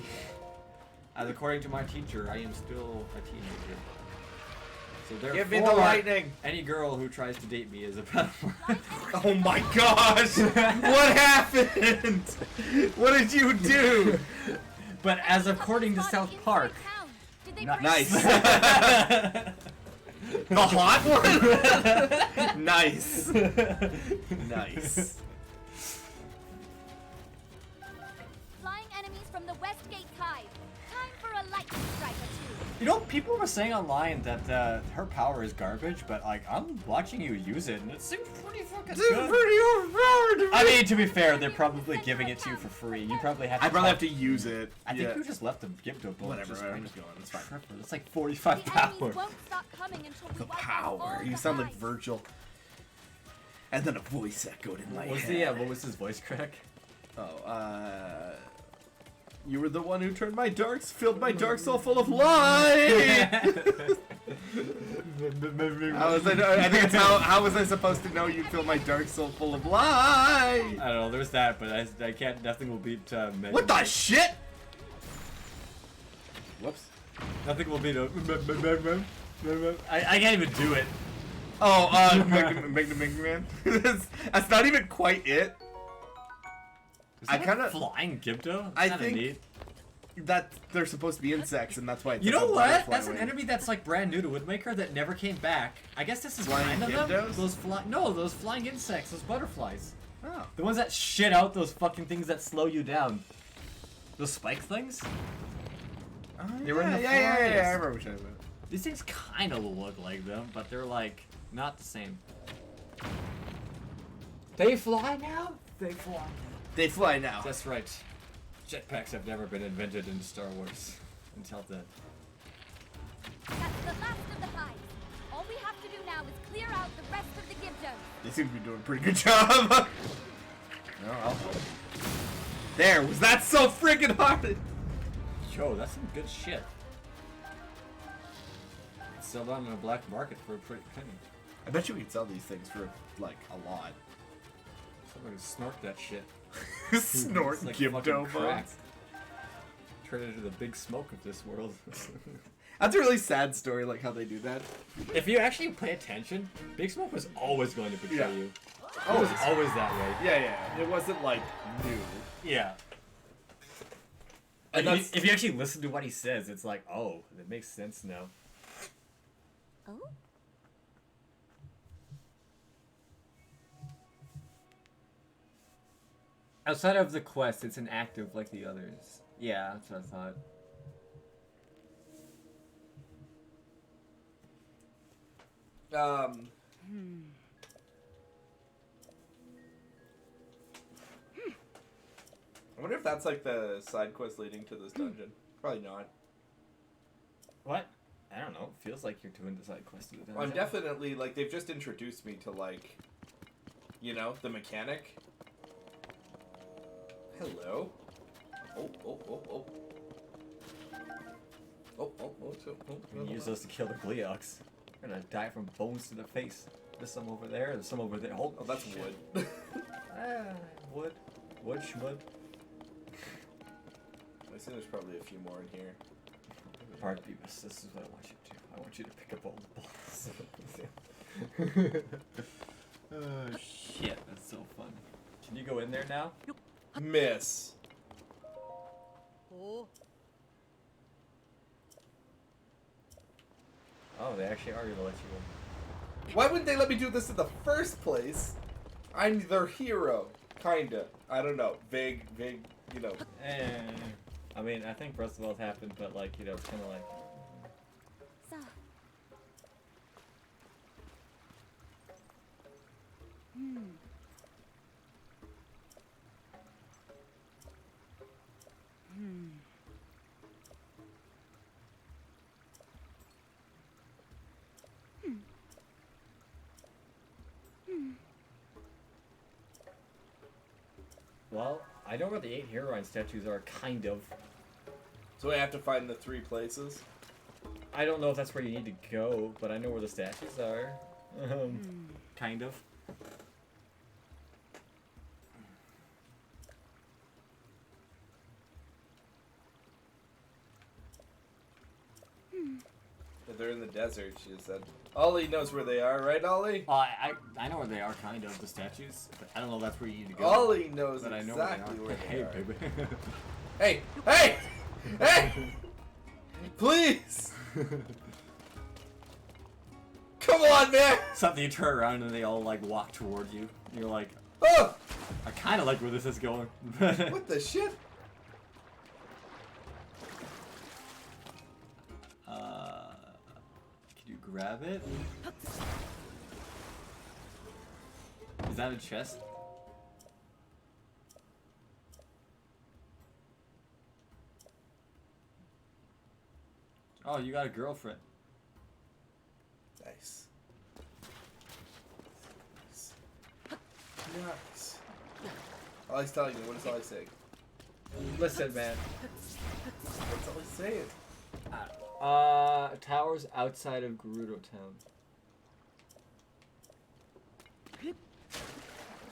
As according to my teacher, I am still a teenager. So therefore, Give me the lightning. any girl who tries to date me is a pedophile. Oh my gosh! What happened? What did you do? But as according to South Park, Did they nice. The hot one? Nice. Nice. Flying enemies from the west gate hive. Time for a lightning strike or two. You know, people were saying online that her power is garbage, but like I'm watching you use it, and it seems pretty fucking good. I mean, to be fair, they're probably giving it to you for free. You probably have to. I'd probably have to use it. I think you just left them give to a bullet. Whatever, I'm just going. It's fine. It's like 45 The power. enemies won't stop coming until we The wipe out all power. the You sound like hive. Virgil. And then a voice echoed in my What was head. what was his voice crack? Oh, You were the one who filled my dark soul full of light. How was I think it's how was I supposed to know you'd fill my dark soul full of light? I don't know. There's that, but I can't. Nothing will beat. What the shit? Whoops. Nothing will beat. I can't even do it. Oh, Man. That's not even quite it. I kind of flying Gibdo. I Kinda think neat. that they're supposed to be insects, and that's why. It's You like know a what? butterfly That's an wing. enemy that's like brand new to Woodmaker that never came back. I guess this is Flying kind of them. Gibdos? Those flying insects, those butterflies. Oh. The ones that shit out those fucking things that slow you down. Those spike things? They were in the yeah, I forest. remember what you're talking about. These things kind of look like them, but they're like not the same. They fly now? They fly now. They fly now. That's right. Jetpacks have never been invented in Star Wars until then. That's the last of the hives. All we have to do now is clear out the rest of the Gibdos. They seem to be doing a pretty good job. No, I'll help. There, was that so freaking hard? Yo, that's some good shit. Sell them on a black market for a pretty penny. I bet you we could sell these things for, like, a lot. Somebody snort that shit. Snort It's like Gibdo fucking crack. bugs. Turn it into the big smoke of this world. That's a really sad story, like how they do that. If you actually pay attention, Big Smoke was always going to betray Yeah. you. It was always that way. Yeah. It wasn't, like, new. Yeah. And Like, that's- if you actually listen to what he says, it's like, oh, that makes sense now. Oh? Outside of the quest, it's inactive like the others. Yeah, that's what I thought. I wonder if that's like the side quest leading to this dungeon. Probably not. What? I don't know. It feels like you're doing the side quest. Of the I'm dungeon. definitely like they've just introduced me to like, you know, the mechanic. Hello. Oh. You can use those to kill the Gleox. You're gonna die from bones to the face. There's some over there. There's some over there. Oh, that's shit. wood. Wood. Wood, schmud. I see there's probably a few more in here. Alright, Beavis, this is what I want you to do. I want you to pick up all the balls. Oh, shit. That's so fun. Can you go in there now? Miss. Oh. Oh, they actually are gonna let you in. Why wouldn't they let me do this in the first place? I'm their hero. Kinda. I don't know. Vague, you know. I mean, I think Breath of the Wild happened, but like, you know, it's kind of like... So. Well, I know where the 8 Heroine statues are, kind of. So I have to find the 3 places. I don't know if that's where you need to go, but I know where the statues are. Kind of. If they're in the desert, she said. Ollie knows where they are, right, Ollie? I know where they are, kind of, the statues. But I don't know if that's where you need to go. Ollie knows but exactly I know where they are. Hey, baby. Hey! Hey! Hey! Please! Come on, man! Something you turn around and they all like walk toward you. You're like, Oh! I kind of like where this is going. What the shit? Can you grab it? Is that a chest? Oh, you got a girlfriend. Nice. Nice. Ollie's telling me. What is Ollie saying? Listen, man. That's all he's saying. Towers outside of Gerudo Town.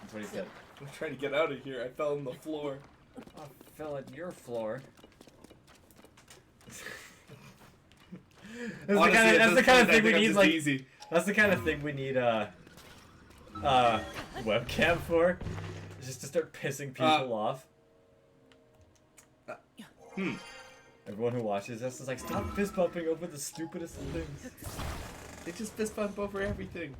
That's what he said. I'm trying to get out of here. I fell on the floor. I fell at your floor. That's the kind of thing we need, like, easy. that's the kind of thing we need, webcam for. Just to start pissing people off. Everyone who watches this is like, stop fist bumping over the stupidest of things. They just fist bump over everything.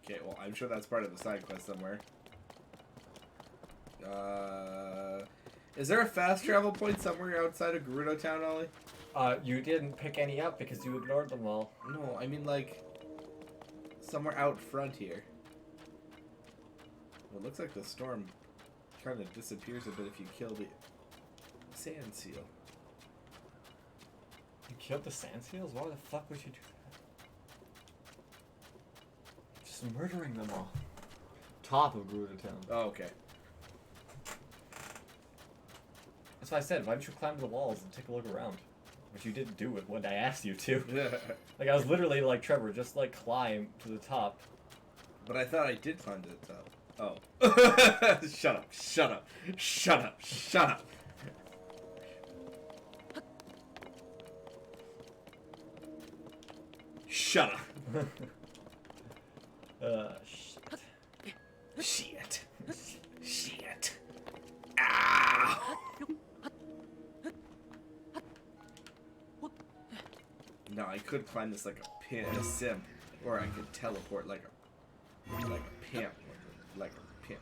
Okay, well, I'm sure that's part of the side quest somewhere. Is there a fast travel point somewhere outside of Gerudo Town, Ollie? You didn't pick any up because you ignored them all. No, I mean like somewhere out front here. Well, it looks like the storm kind of disappears a bit if you kill the sand seal. You killed the sand seals? Why the fuck would you do that? Just murdering them all. Top of Gerudo Town. Oh, okay. That's why I said, why don't you climb the walls and take a look around? Which you didn't do it when I asked you to. Like, I was literally like, Trevor, just like climb to the top. But I thought I did climb to the top. Oh. Shut up, shut up, shut up, shut up. Shut up. Shit. Shit. Shit. Ah. No, I could climb this like a simp, or I could teleport like a pimp, like a pimp.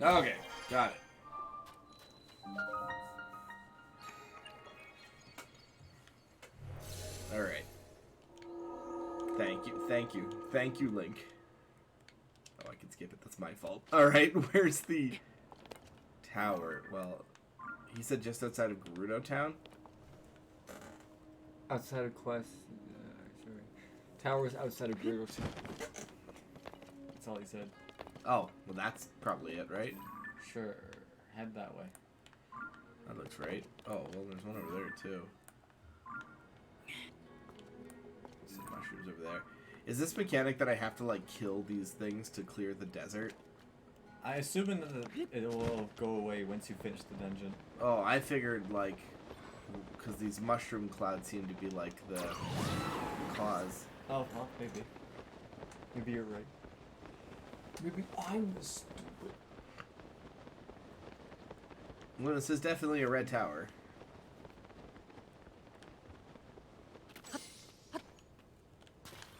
Okay, got it. All right. Thank you, Link. Oh, I can skip it. That's my fault. All right, where's the tower? Well, he said just outside of Gerudo Town. Outside of Quest, sorry. Towers outside of Gerudo Town. That's all he said. Oh, well, that's probably it, right? Sure, head that way. That looks right. Oh, well, there's one over there too. Some mushrooms over there. Is this mechanic that I have to like kill these things to clear the desert? I assume that it will go away once you finish the dungeon. Oh, I figured like, because these mushroom clouds seem to be like the cause. Oh, well, maybe. Maybe you're right. Maybe I was stupid. Well, this is definitely a red tower.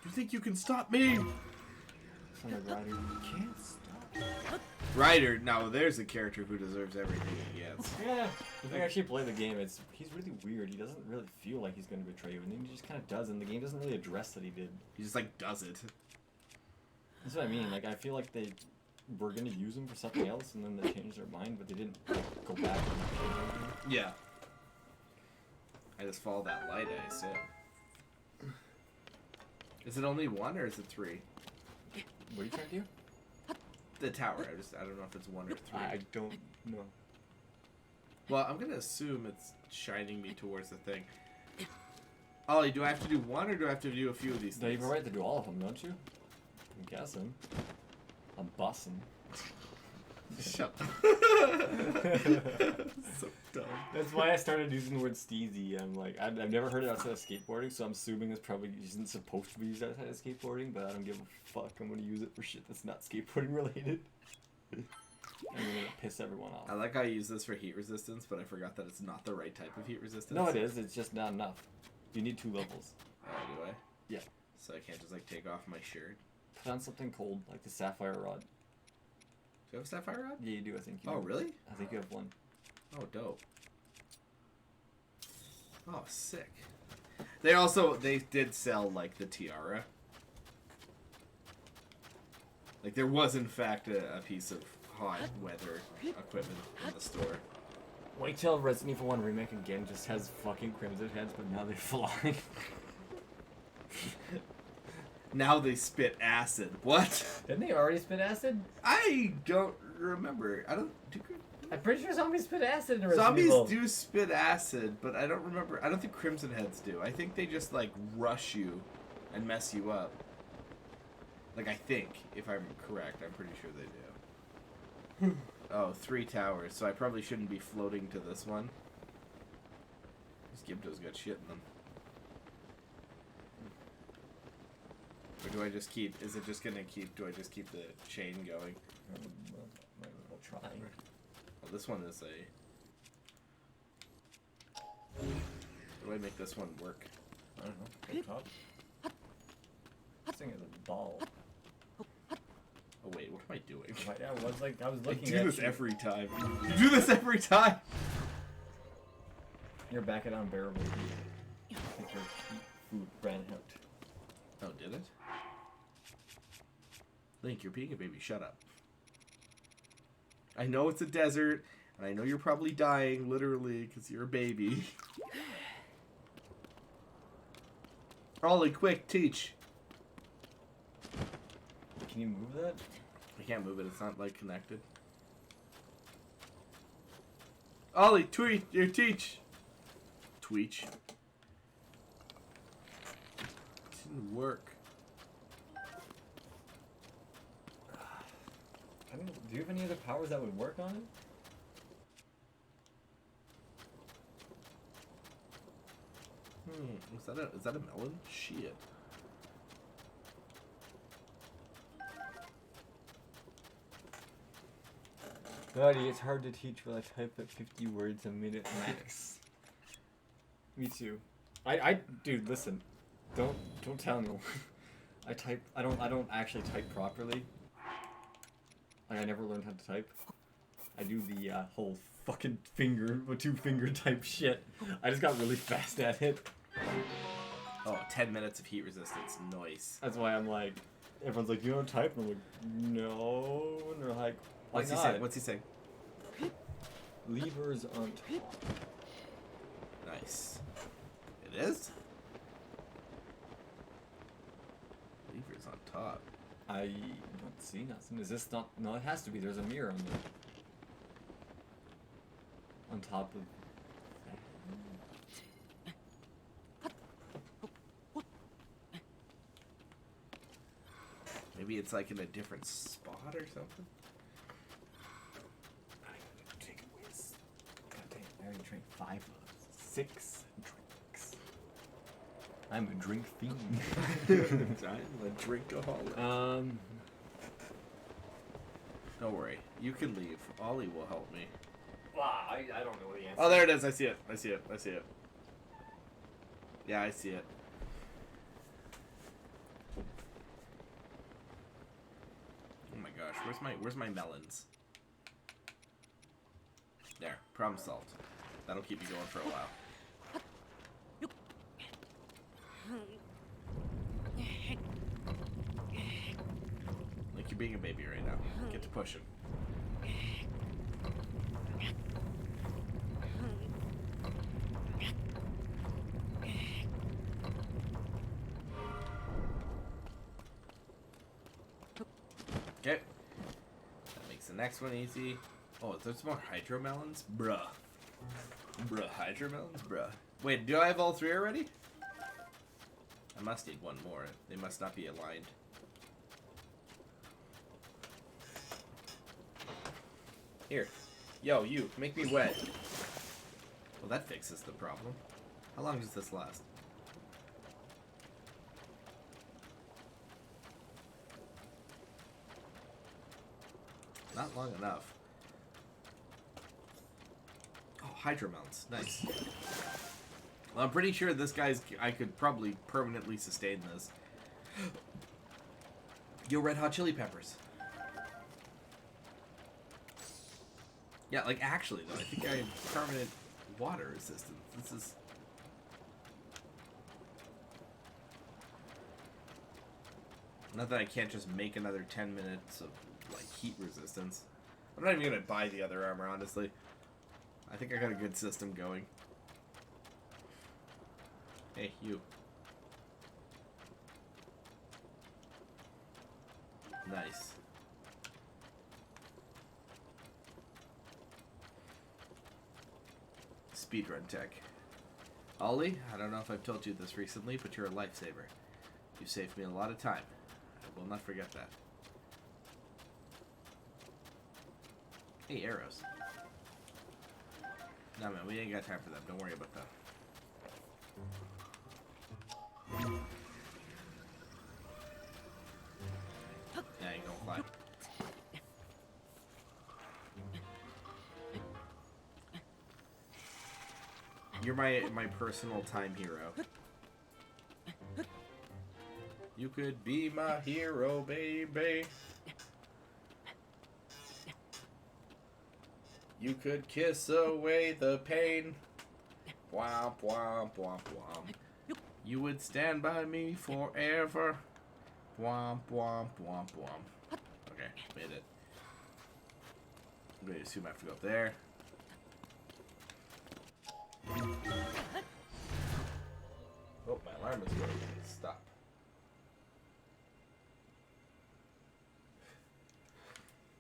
You think you can stop me? Son of Ryder, you can't stop. Ryder, now there's a character who deserves everything he gets. Yeah, if you actually play the game, he's really weird. He doesn't really feel like he's going to betray you, and then he just kind of does, and the game doesn't really address that he did. He just like does it. That's what I mean. Like, I feel like they were going to use him for something else, and then they changed their mind, but they didn't like, go back and change anything. Yeah. I just follow that light, I assume. Is it only one or is it three? What are you trying to do? The tower. I don't know if it's one or three. I don't know. Well, I'm gonna assume it's shining me towards the thing. Ollie, do I have to do one or do I have to do a few of these No, you things? have a right to do all of them, don't you? I'm guessing. I'm bussing. Shut up. So dumb. That's why I started using the word steezy. I'm like, I've never heard it outside of skateboarding, so I'm assuming this probably isn't supposed to be used outside of skateboarding, but I don't give a fuck. I'm gonna use it for shit that's not skateboarding related. I'm gonna piss everyone off. I like how I use this for heat resistance, but I forgot that it's not the right type of heat resistance. No, it is. It's just not enough. You need 2 levels. Oh, do I? Yeah. So I can't just like take off my shirt. Put on something cold, like the sapphire rod. Do you have a sapphire rod? Yeah, you do. I think. You Oh, do. really? I think you have one. Oh, dope. Oh, sick. They did sell like the tiara. Like there was in fact a piece of hot weather equipment in the store. Wait till Resident Evil 1 Remake again just has fucking Crimson Heads, but now they fly. Now they spit acid. What? Didn't they already spit acid? I don't remember. I don't. I'm pretty sure zombies spit acid in Resident Zombies Evil. do spit acid, but I don't remember. I don't think Crimson Heads do. I think they just like rush you and mess you up. Like I think, if I'm correct, I'm pretty sure they do. Oh, 3 towers. So I probably shouldn't be floating to this one. These Gibdos got shit in them. Or do I just keep? Is it just gonna keep? Do I just keep the chain going? We'll try. Well, this one is a. How do I make this one work? I don't know. Go top. This thing is a ball. Oh wait, what am I doing? Yeah, I was like, I was I looking do at this you. every time. You do this every time. You're back at unbearable heat. I think your heat food ran out. Oh, did it? Link, you're being a baby. Shut up. I know it's a desert, and I know you're probably dying, literally, because you're a baby. Ollie, quick, teach. Can you move that? I can't move it. It's not, like, connected. Ollie, tweet, your teach. Tweech. It didn't work. I don't know, do you have any other powers that would work on it? Is that a melon? Shit. Buddy, it's hard to teach when I type at 50 words a minute max. Me too. Dude, listen. Don't tell anyone. I don't actually type properly. Like, I never learned how to type. I do the whole fucking two-finger type shit. I just got really fast at it. Oh, 10 minutes of heat resistance. Nice. That's why I'm like, everyone's like, you don't type? And I'm like, no. And they're like, why What's he not? saying? What's he saying? Levers on top. Nice. It is? Levers on top. I don't see nothing. Is this not? No, it has to be. There's a mirror on the on top of. Maybe it's like in a different spot or something? I gotta take a whiz. God damn, I already drank 5 of 6 drinks. I'm a drink fiend. I'm a drinkaholic. Don't worry. You can leave. Ollie will help me. I don't know the answer. Oh, there it is. I see it. I see it. I see it. Yeah, I see it. Oh my gosh, where's my melons? There, problem solved. That'll keep me going for a while. Like you're being a baby right now. Get to pushing. Okay. That makes the next one easy. Oh, there's more hydromelons? Bruh. Bruh, hydromelons? Bruh. Wait, do I have all 3 already? I must need 1 more. They must not be aligned. Here. Yo, you, make me wet. Well, that fixes the problem. How long does this last? Not long enough. Oh, hydromelons. Nice. Well, I'm pretty sure this guy's... I could probably permanently sustain this. Yo, Red Hot Chili Peppers. Yeah, like, actually, though, I think I have permanent water resistance. This is... Not that I can't just make another 10 minutes of, like, heat resistance. I'm not even gonna buy the other armor, honestly. I think I got a good system going. Hey, you. Nice. Speedrun tech. Ollie, I don't know if I've told you this recently, but you're a lifesaver. You saved me a lot of time. I will not forget that. Hey, arrows. No, man, we ain't got time for them. Don't worry about that. Yeah, you don't fly. You're my personal time hero. You could be my hero, baby. You could kiss away the pain. Womp, womp, womp, womp. You would stand by me forever. Womp, womp, womp, womp. Okay, made it. I'm going to assume I have to go up there. Oh, my alarm is going. Stop.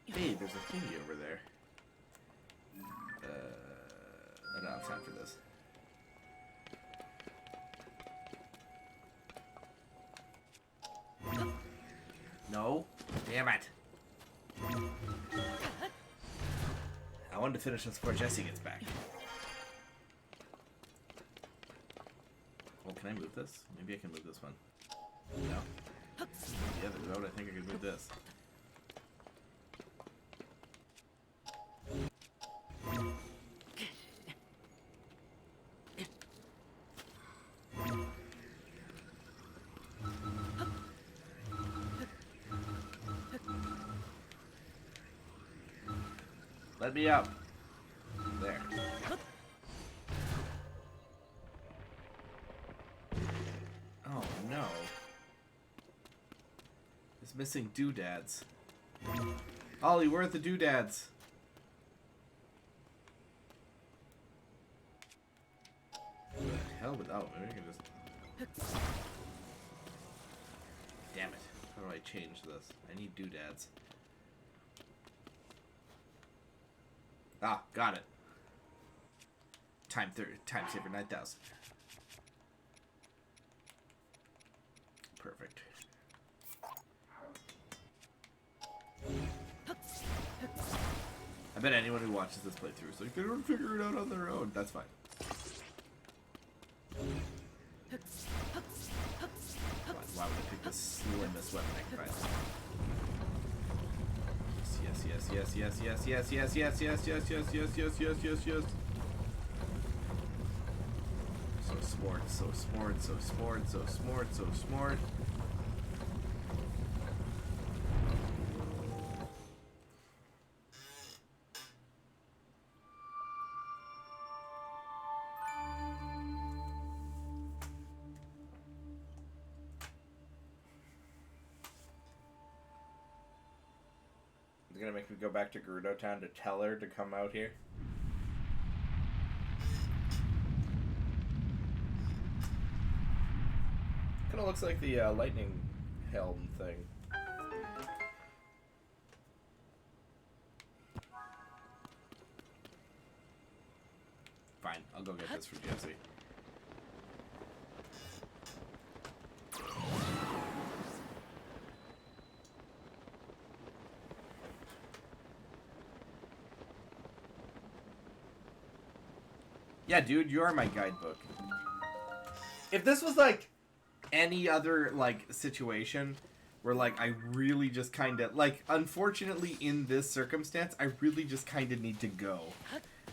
Hey, there's a thingy over there. I don't have time for this. No. Damn it. I wanted to finish this before Jesse gets back. Well, can I move this? Maybe I can move this one. No? The other road, I think I can move this. Let me up. There. Oh no. It's missing doodads. Ollie, where are the doodads? What the hell with oh, maybe I can just. Damn it. How do I change this? I need doodads. Ah, got it. Time saver 9,000. Perfect. I bet anyone who watches this playthrough is like, they don't figure it out on their own. That's fine. Why would I pick the slimmest weapon I can find? Yes. So smart. It's gonna make me go back to Gerudo Town to tell her to come out here. Kinda looks like the lightning helm thing. Fine, I'll go get this for Jesse. Yeah, dude, you are my guidebook. If this was like any other like situation where like I really just kind of like, unfortunately in this circumstance, I really just kind of need to go.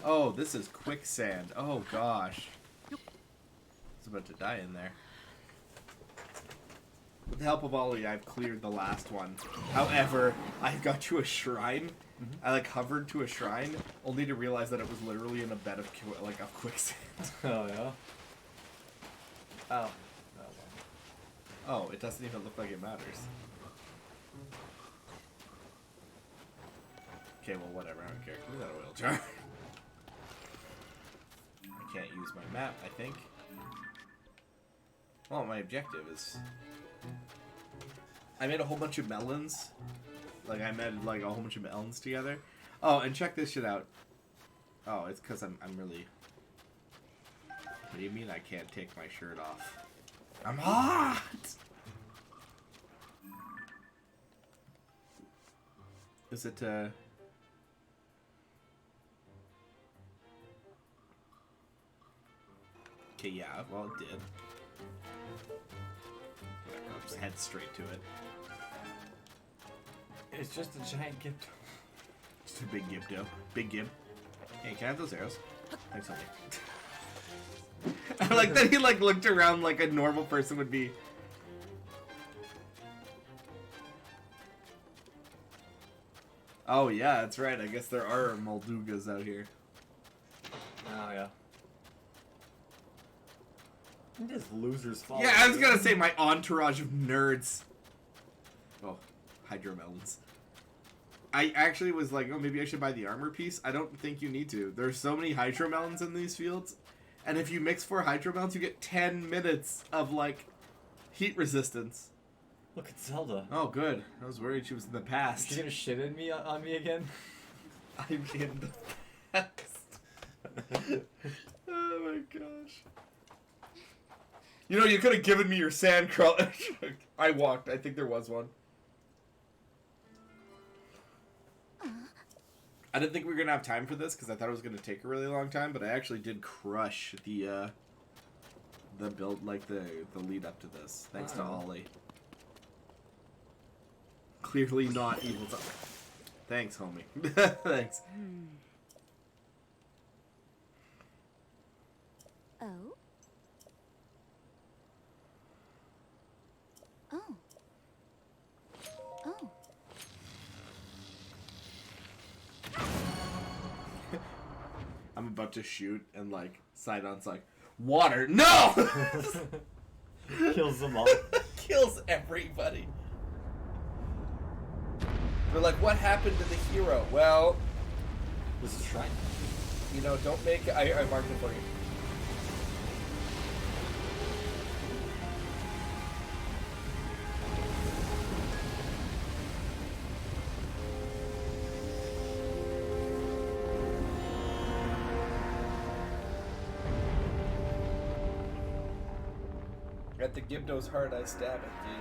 Oh, this is quicksand. Oh gosh, it's about to die in there. With the help of Ollie, I've cleared the last one. However, I got to a shrine. I like hovered to a shrine, only to realize that it was literally in a bed of quicksand. Oh yeah. Oh. Oh, it doesn't even look like it matters. Okay, well, whatever. I don't care. Give me that oil jar. I can't use my map, I think. Well, my objective is... I made a whole bunch of melons. Like, I made, like, a whole bunch of melons together. Oh, and check this shit out. Oh, it's because I'm really... What do you mean I can't take my shirt off? I'm hot! Is it, Okay, yeah, well, it did. Whatever, I'll just head straight to it. It's just a giant gift. Just a big Gibdo. Big Gib. Hey, can I have those arrows? Thanks, homie. I like that he, like, looked around like a normal person would be. Oh, yeah, that's right. I guess there are Moldugas out here. Oh, yeah. Just losers fall. Yeah, I was gonna say my entourage of nerds. Oh, hydromelons. I actually was like, oh, maybe I should buy the armor piece. I don't think you need to. There's so many hydromelons in these fields. And if you mix 4 hydromelons, you get 10 minutes of, like, heat resistance. Look at Zelda. Oh, good. I was worried she was in the past. She's gonna shit in me on me again? I'm in the past. Oh my gosh. You know, you could have given me your sand crawler. I walked. I think there was one. I didn't think we were going to have time for this because I thought it was going to take a really long time, but I actually did crush the build, like the lead up to this, thanks to Ollie. Clearly not evil. Thanks, homie. Thanks. Oh? Oh. Oh. I'm about to shoot and like Sidon's like, water, no! Kills them all. Kills everybody. They're like, what happened to the hero? Well, This is shrine. you know, don't make... I marked it for you. At the Gibdo's heart, I stab it, dude.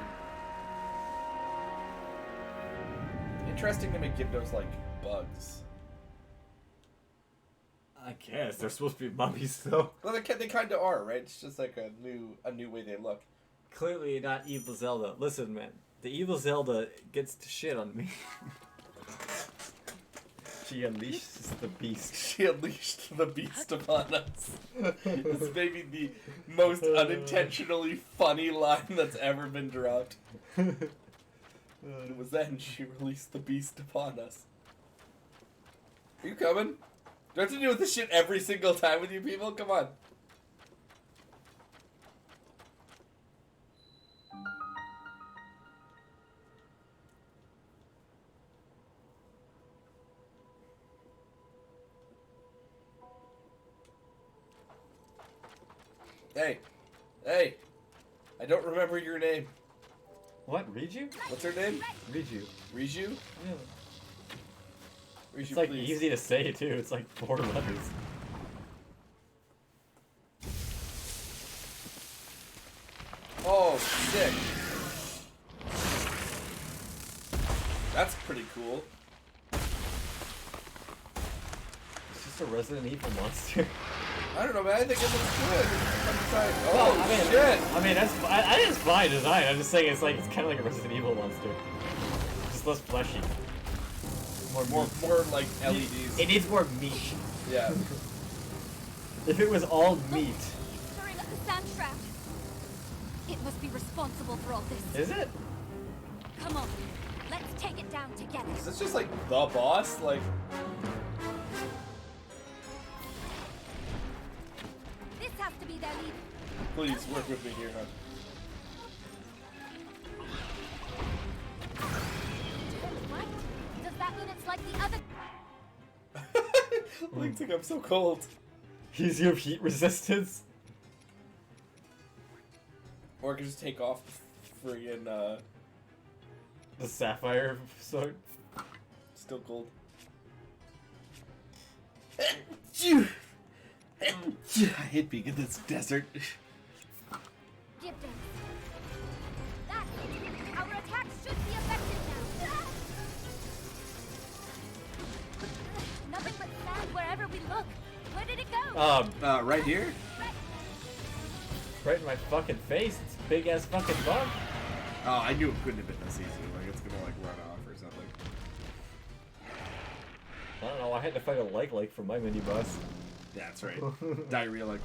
Interesting to make Gibdos like bugs. I guess they're supposed to be mummies, though. Well, they kind of are, right? It's just like a new way they look. Clearly not evil Zelda. Listen, man. The evil Zelda gets to shit on me. She unleashes the beast. She unleashed the beast upon us. It's maybe the most unintentionally funny line that's ever been dropped. It was then she released the beast upon us. Are you coming? Do I have to deal with this shit every single time with you people? Come on. Hey. Hey. I don't remember your name. What? Riju? What's her name? Riju. Riju? Yeah. Riju, It's like please. easy to say too. It's like 4 letters. Oh, sick. That's pretty cool. It's just a Resident Evil monster. I don't know, man. I think it looks good. Oh, Well, I mean, shit. I mean, that's I think it's fine design. I'm just saying it's kind of like a Resident Evil monster, just less fleshy. More like LEDs. It needs more meat. Yeah. If it was all meat, It's stirring up the sand trap. It must be responsible for all this. is it? Come on, let's take it down together. Is this just like the boss? Like, This has to be their leader. please work with me here, huh? Right. Does that mean it's like the other? Link's like, I'm so cold. He's your heat resistance. Or I could just take off the friggin' The sapphire sword. still cold. I hate being in this desert. Give them. That's it. Our attacks should be effective now. Nothing but sand wherever we look. Where did it go? Right here? Right in my fucking face. It's a big ass fucking bug. Oh, I knew it couldn't have been this easy. Like, it's gonna, like, run off or something. I don't know. I had to fight a like for my mini boss. That's right. Diarrhea like.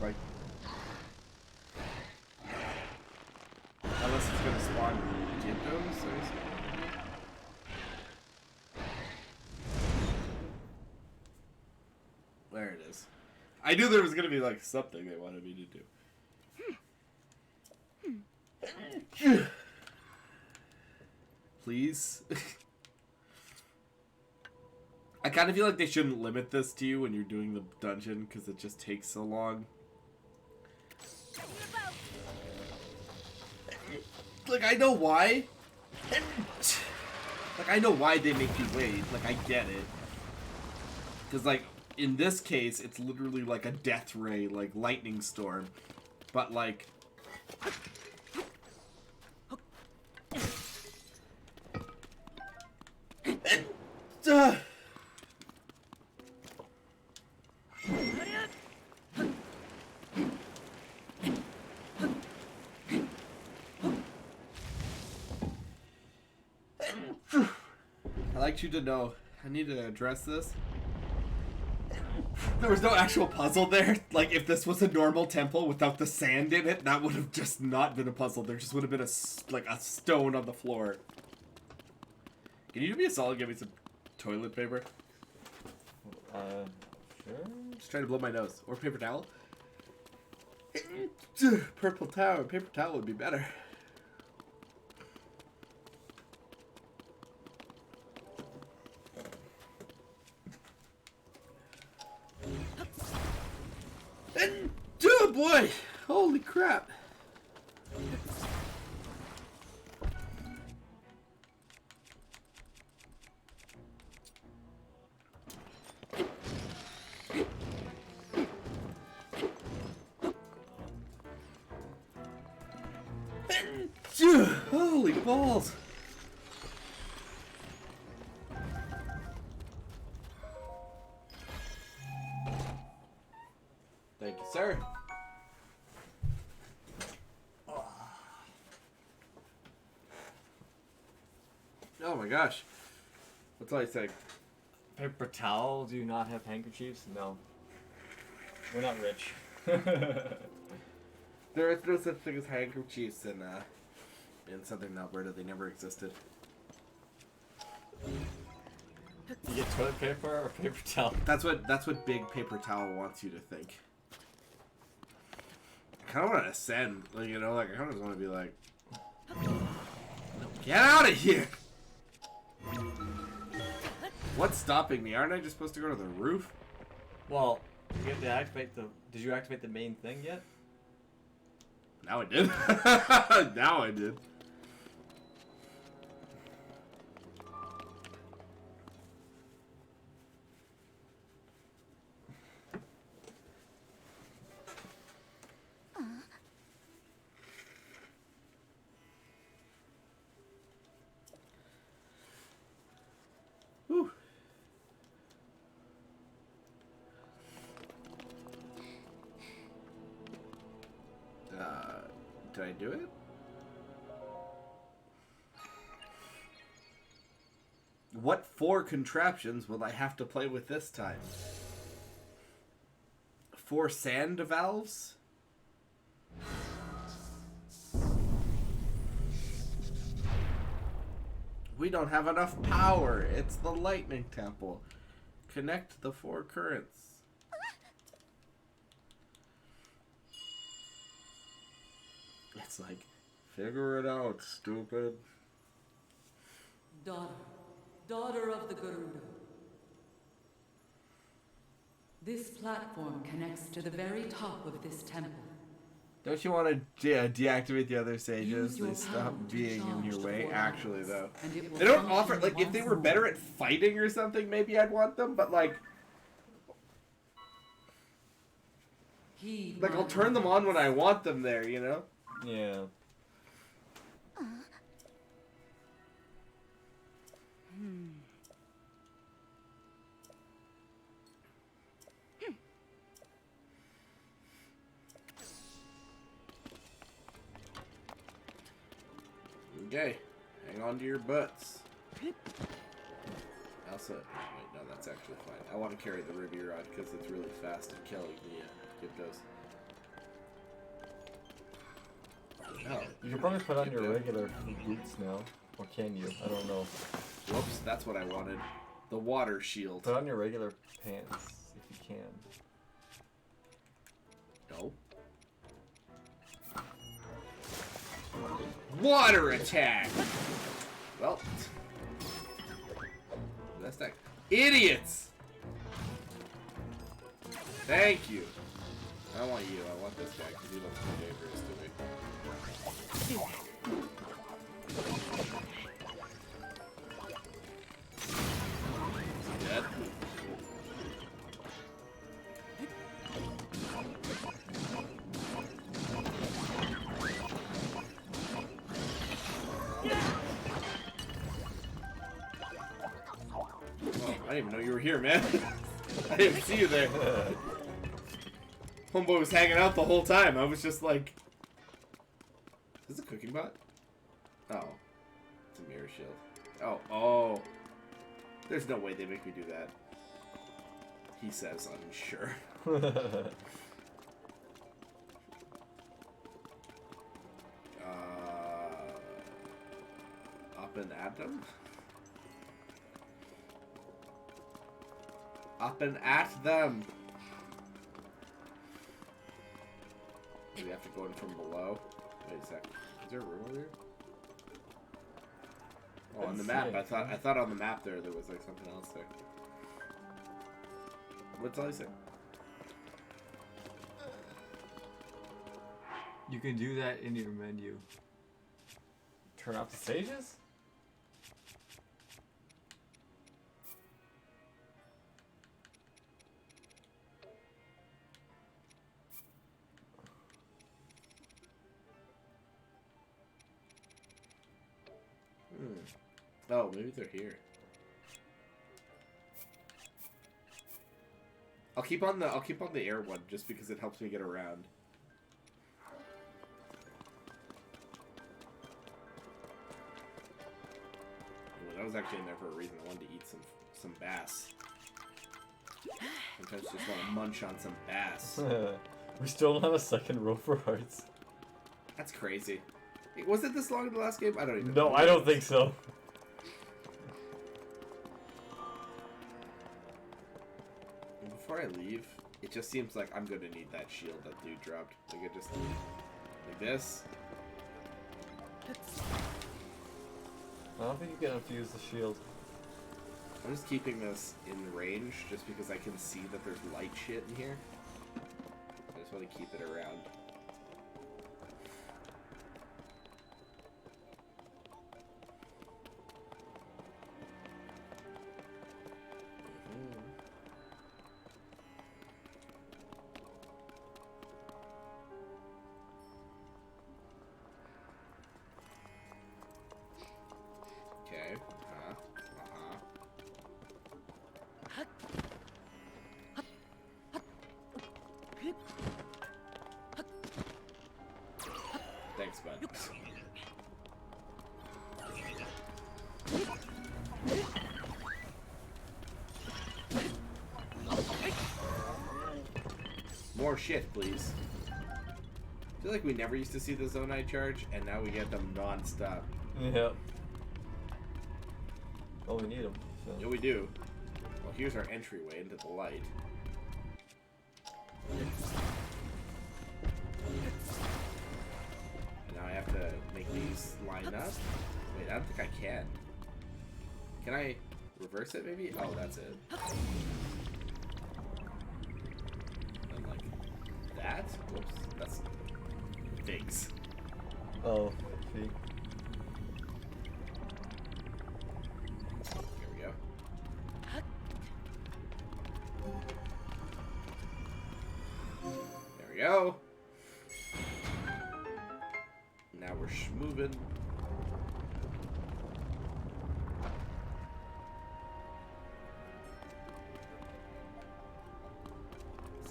Unless it's gonna spawn Gyptos, I assume. There it is. I knew there was gonna be like something they wanted me to do. Please. I kind of feel like they shouldn't limit this to you when you're doing the dungeon because it just takes so long. Like, I know why. Like, I know why they make you wait. Like, I get it. Because, like, in this case, it's literally like a death ray, like lightning storm. But, like... I'd like you to know, I need to address this. There was no actual puzzle there. Like, if this was a normal temple without the sand in it, that would have just not been a puzzle. There just would have been a stone on the floor. Can you do me a solid, give me some toilet paper? Sure. Just trying to blow my nose. Or paper towel. Purple towel. Paper towel would be better. Oh boy! Holy crap! Holy balls! Thank you, sir. Oh my gosh. What's all I saying? Paper towel? Do you not have handkerchiefs? No. We're not rich. There is no such thing as handkerchiefs in Southern Alberta. They never existed. You get toilet paper or paper towel? That's what Big Paper Towel wants you to think. I kind of want to ascend, like, you know, like I kind of just want to be like, get out of here! What's stopping me? Aren't I just supposed to go to the roof? Well, you have to activate the. Did you activate the main thing yet? Now I did. Now I did. Whew. Did I do it? What 4 contraptions will I have to play with this time? 4 sand valves? We don't have enough power. It's the lightning temple. Connect the 4 currents. It's like, figure it out, stupid. Daughter of the Gerudo. This platform connects to the very top of this temple. Don't you want to deactivate the other sages? Use your They stop power to being in charge your the way. four Actually, lights, though, and it will they don't function offer like if they once were more. better at fighting or something, maybe I'd want them. But like Heed I'll my turn them on when I want them there. You know. Yeah. Okay, hang on to your butts. Also, wait, no, that's actually fine. I want to carry the Ruby Rod because it's really fast at killing the Gyptos. Oh, You can probably put on your Gypto. regular boots now. Or can you? I don't know. Whoops, that's what I wanted. The water shield. Put on your regular pants if you can. No. Water attack! Well. That's that. Idiots! Thank you. I don't want you. I want this guy because he looks too dangerous to me. Is he dead? Oh, I didn't even know you were here, man. I didn't see you there. Homeboy was hanging out the whole time. I was just like... Is this a cooking bot? Oh. It's a mirror shield. Oh. There's no way they make me do that. He says, unsure. Up and at them? Up and at them! Do we have to go in from below? Wait a sec. Is there a room over here? Oh, on the map. I thought on the map there was like something else there. What's all he say? You can do that in your menu. Turn off the sages? Oh, maybe they're here. I'll keep on the air one just because it helps me get around. Well, that was actually in there for a reason. I wanted to eat some bass. Sometimes just want to munch on some bass. We still don't have a second row for hearts. That's crazy. Was it this long in the last game? I don't even know. No, I don't think so. Before I leave, it just seems like I'm gonna need that shield that dude dropped. Like it just like this. I don't think you can infuse the shield. I'm just keeping this in range just because I can see that there's light shit in here. I just want to keep it around. Okay. Thanks, bud. More shit, please. I feel like we never used to see the Zonai charge, and now we get them non-stop. Yeah. Well, we need them. So. Yeah, we do. Well, here's our entryway into the light. Now I have to make these line up. Wait, I don't think I can. Can I reverse it, maybe? Oh, that's it. that? Whoops. That's figs. Oh, see. Here we go. There we go. Now we're schmoving.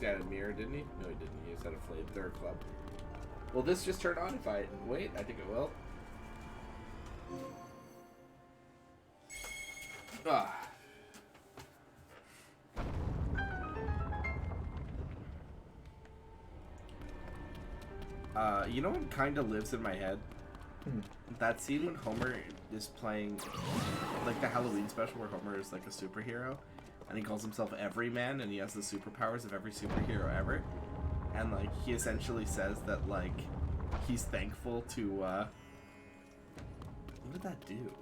He had a mirror, didn't he? No, he didn't. He just had a flamethrower club. Will this just turn on if I wait? I think it will. Ah. You know what kind of lives in my head? That scene when Homer is playing, like the Halloween special where Homer is like a superhero, and he calls himself Everyman, and he has the superpowers of every superhero ever, and like he essentially says that like he's thankful to. What did that do?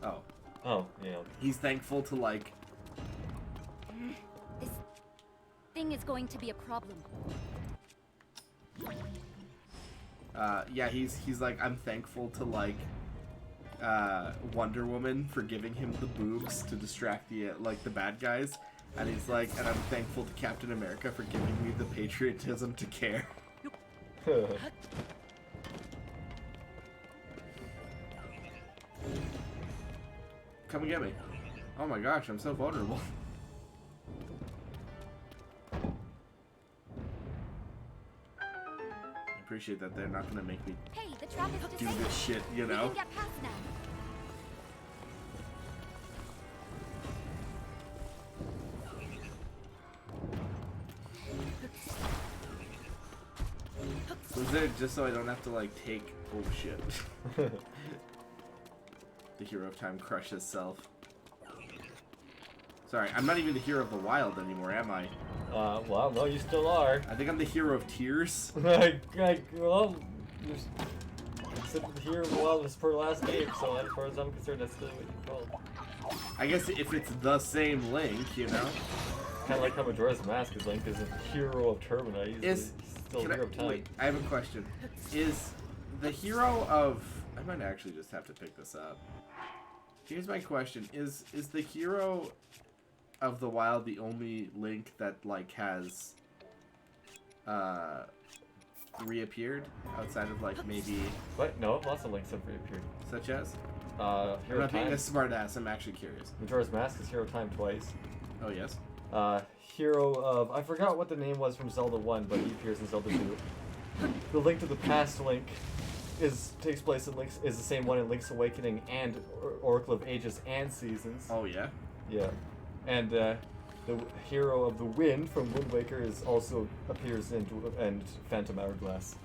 Oh. Oh, yeah. He's thankful to like. This thing is going to be a problem. Yeah, he's like, I'm thankful to like Wonder Woman for giving him the boobs to distract the like the bad guys, and he's like, and I'm thankful to Captain America for giving me the patriotism to care. Come and get me. Oh my gosh, I'm so vulnerable. I appreciate that they're not gonna make me Hey, the trap is do disabled. this shit, you We know? can get past now. Was it just so I don't have to like take oh shit. The hero of time crushes self. Sorry, I'm not even the hero of the wild anymore, am I? Well, no, you still are. I think I'm the hero of tears. Well, except the hero of the wild was per last game, so as far as I'm concerned, that's still what you call it. I guess if it's the same Link, you know? Kind of like how Majora's Mask is Link is a hero of Termina. He's still a hero of time. Wait, I have a question. Is the hero of... I might actually just have to pick this up. Here's my question. Is the hero of the wild the only Link that, like, has... reappeared? Outside of, like, maybe... What? No, lots of Links have reappeared. Such as? Hero I'm not being Time. a smartass, I'm actually curious. Majora's Mask is Hero Time twice. Oh, yes? Hero of... I forgot what the name was from Zelda 1, but he appears in Zelda 2. The Link to the Past Link takes place in Link's... is the same one in Link's Awakening and Oracle of Ages and Seasons. Oh, yeah? Yeah. And, the Hero of the Wind from Wind Waker is also appears in Phantom Hourglass.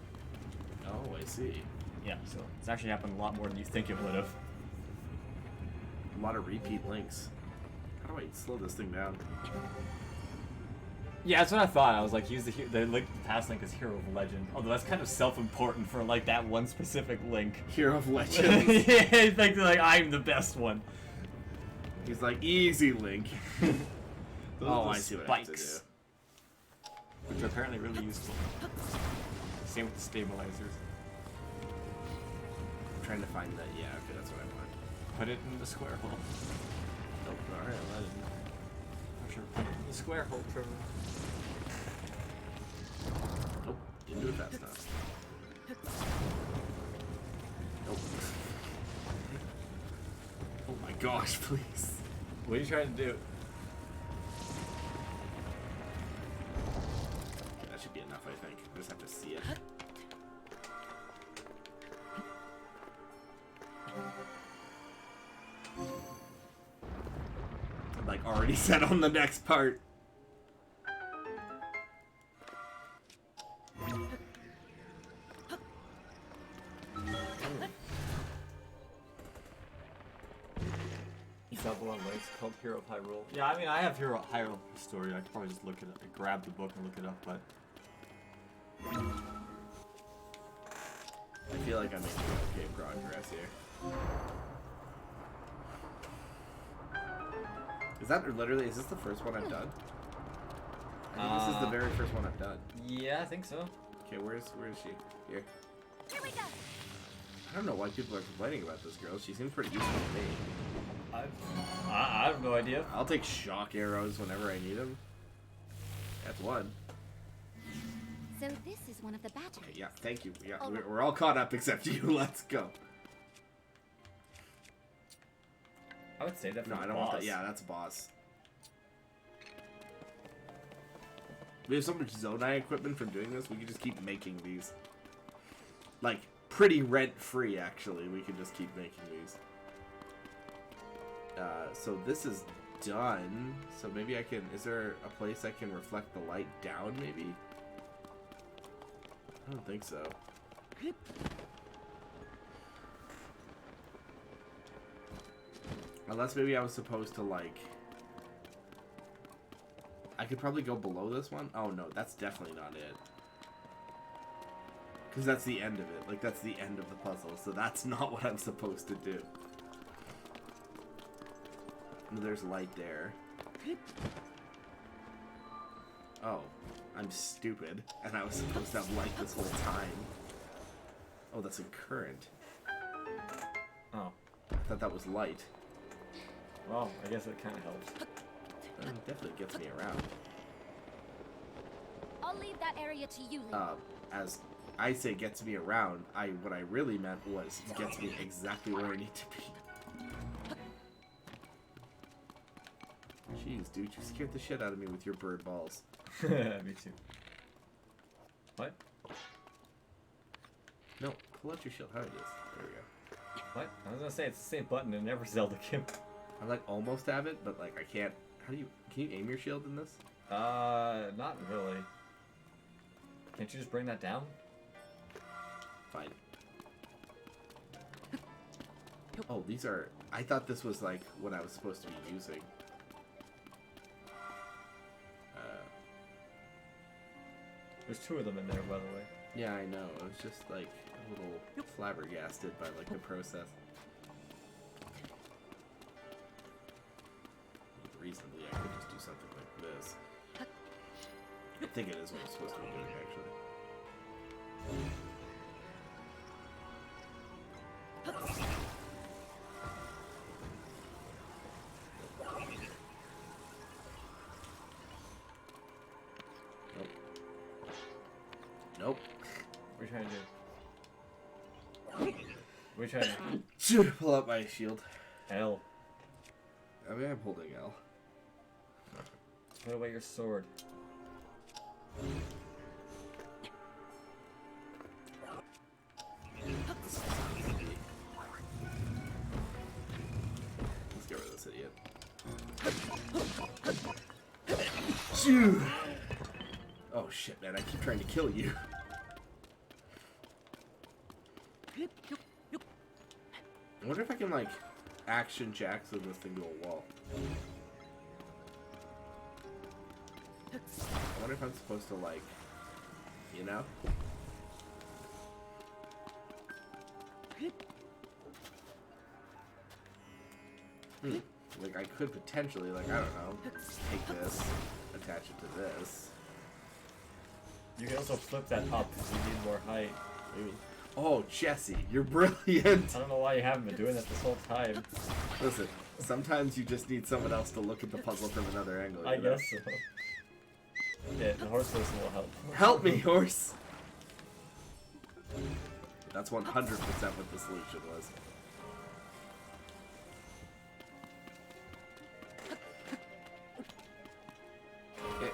Oh, I see. Yeah, so it's actually happened a lot more than you think it would have. A lot of repeat Links. How do I slow this thing down? Yeah, that's what I thought. I was like, use the Link to the Past Link as Hero of Legend. Although that's kind of self-important for like that one specific Link. Hero of Legend. Yeah, he thinks like I'm the best one. He's like, easy Link. Those Oh, are the I see what I have to do. spikes, which are apparently really useful. Same with the stabilizers. I'm trying to find that. Yeah, okay, that's what I want. Put it in the square hole. Nope, alright, I'll let it. I'm sure put it in the square hole, Trevor. Nope, didn't do it fast enough. Nope. Oh my gosh, please. What are you trying to do? Okay, that should be enough, I think. I just have to see it. I'm like already set on the next part. Double on links called Hero of Hyrule. Yeah, I mean, I have Hero of Hyrule story. I could probably just look it up, grab the book and look it up, but I feel like I'm making okay progress here. Is this the first one I've done? I think this is the very first one I've done. Yeah, I think so. Okay, where is she? Here. Here we go. I don't know why people are complaining about this girl. She seems pretty useful to me. I have no idea. I'll take shock arrows whenever I need them. That's one. So this is one of the batteries. Okay, yeah, thank you. Yeah, Oh. we're all caught up except you. Let's go. I would say that for No, the I don't boss. want that. Yeah, that's boss. We have so much Zonai equipment from doing this, we could just keep making these. Like, pretty rent-free, actually. We could just keep making these. So this is done. So maybe I can... Is there a place I can reflect the light down, maybe? I don't think so. Unless maybe I was supposed to, like... I could probably go below this one. Oh, no, that's definitely not it. Because that's the end of it. Like, that's the end of the puzzle. So that's not what I'm supposed to do. And there's light there. Oh, I'm stupid. And I was supposed to have light this whole time. Oh, that's a current. Oh. I thought that was light. Well, I guess it kind of helps. It definitely gets me around. I'll leave that area to you, Link. As I say gets me around, what I really meant was gets me exactly where I need to be. Jeez, dude, you scared the shit out of me with your bird balls. Me too. What? No, pull out your shield. How it is. There we go. What? I was gonna say it's the same button in every Zelda game. I like almost have it, but like I can't. How do you? Can you aim your shield in this? Not really. Can't you just bring that down? Fine. Oh, these are... I thought this was, like, what I was supposed to be using. There's two of them in there, by the way. Yeah, I know. I was just, like, a little flabbergasted by, like, the process. Reasonably, I could just do something like this. I think it is what I'm supposed to be doing, actually. Nope. What are you trying to do? What are you trying to do? Pull out my shield. L. I mean, I'm holding L. Put away your sword. Let's get rid of this idiot. Shoo! Oh shit, man, I keep trying to kill you. I wonder if I can, like, action jack so this thing to a wall. I wonder if I'm supposed to, like, you know? Like, I could potentially, like, I don't know, take this, attach it to this. You can also flip that up if you need more height. Maybe. Oh, Jesse, you're brilliant! I don't know why you haven't been doing that this whole time. Listen, sometimes you just need someone else to look at the puzzle from another angle. I you know? guess so. Yeah, the horse person will help. Help me, horse! That's 100% what the solution was. Okay.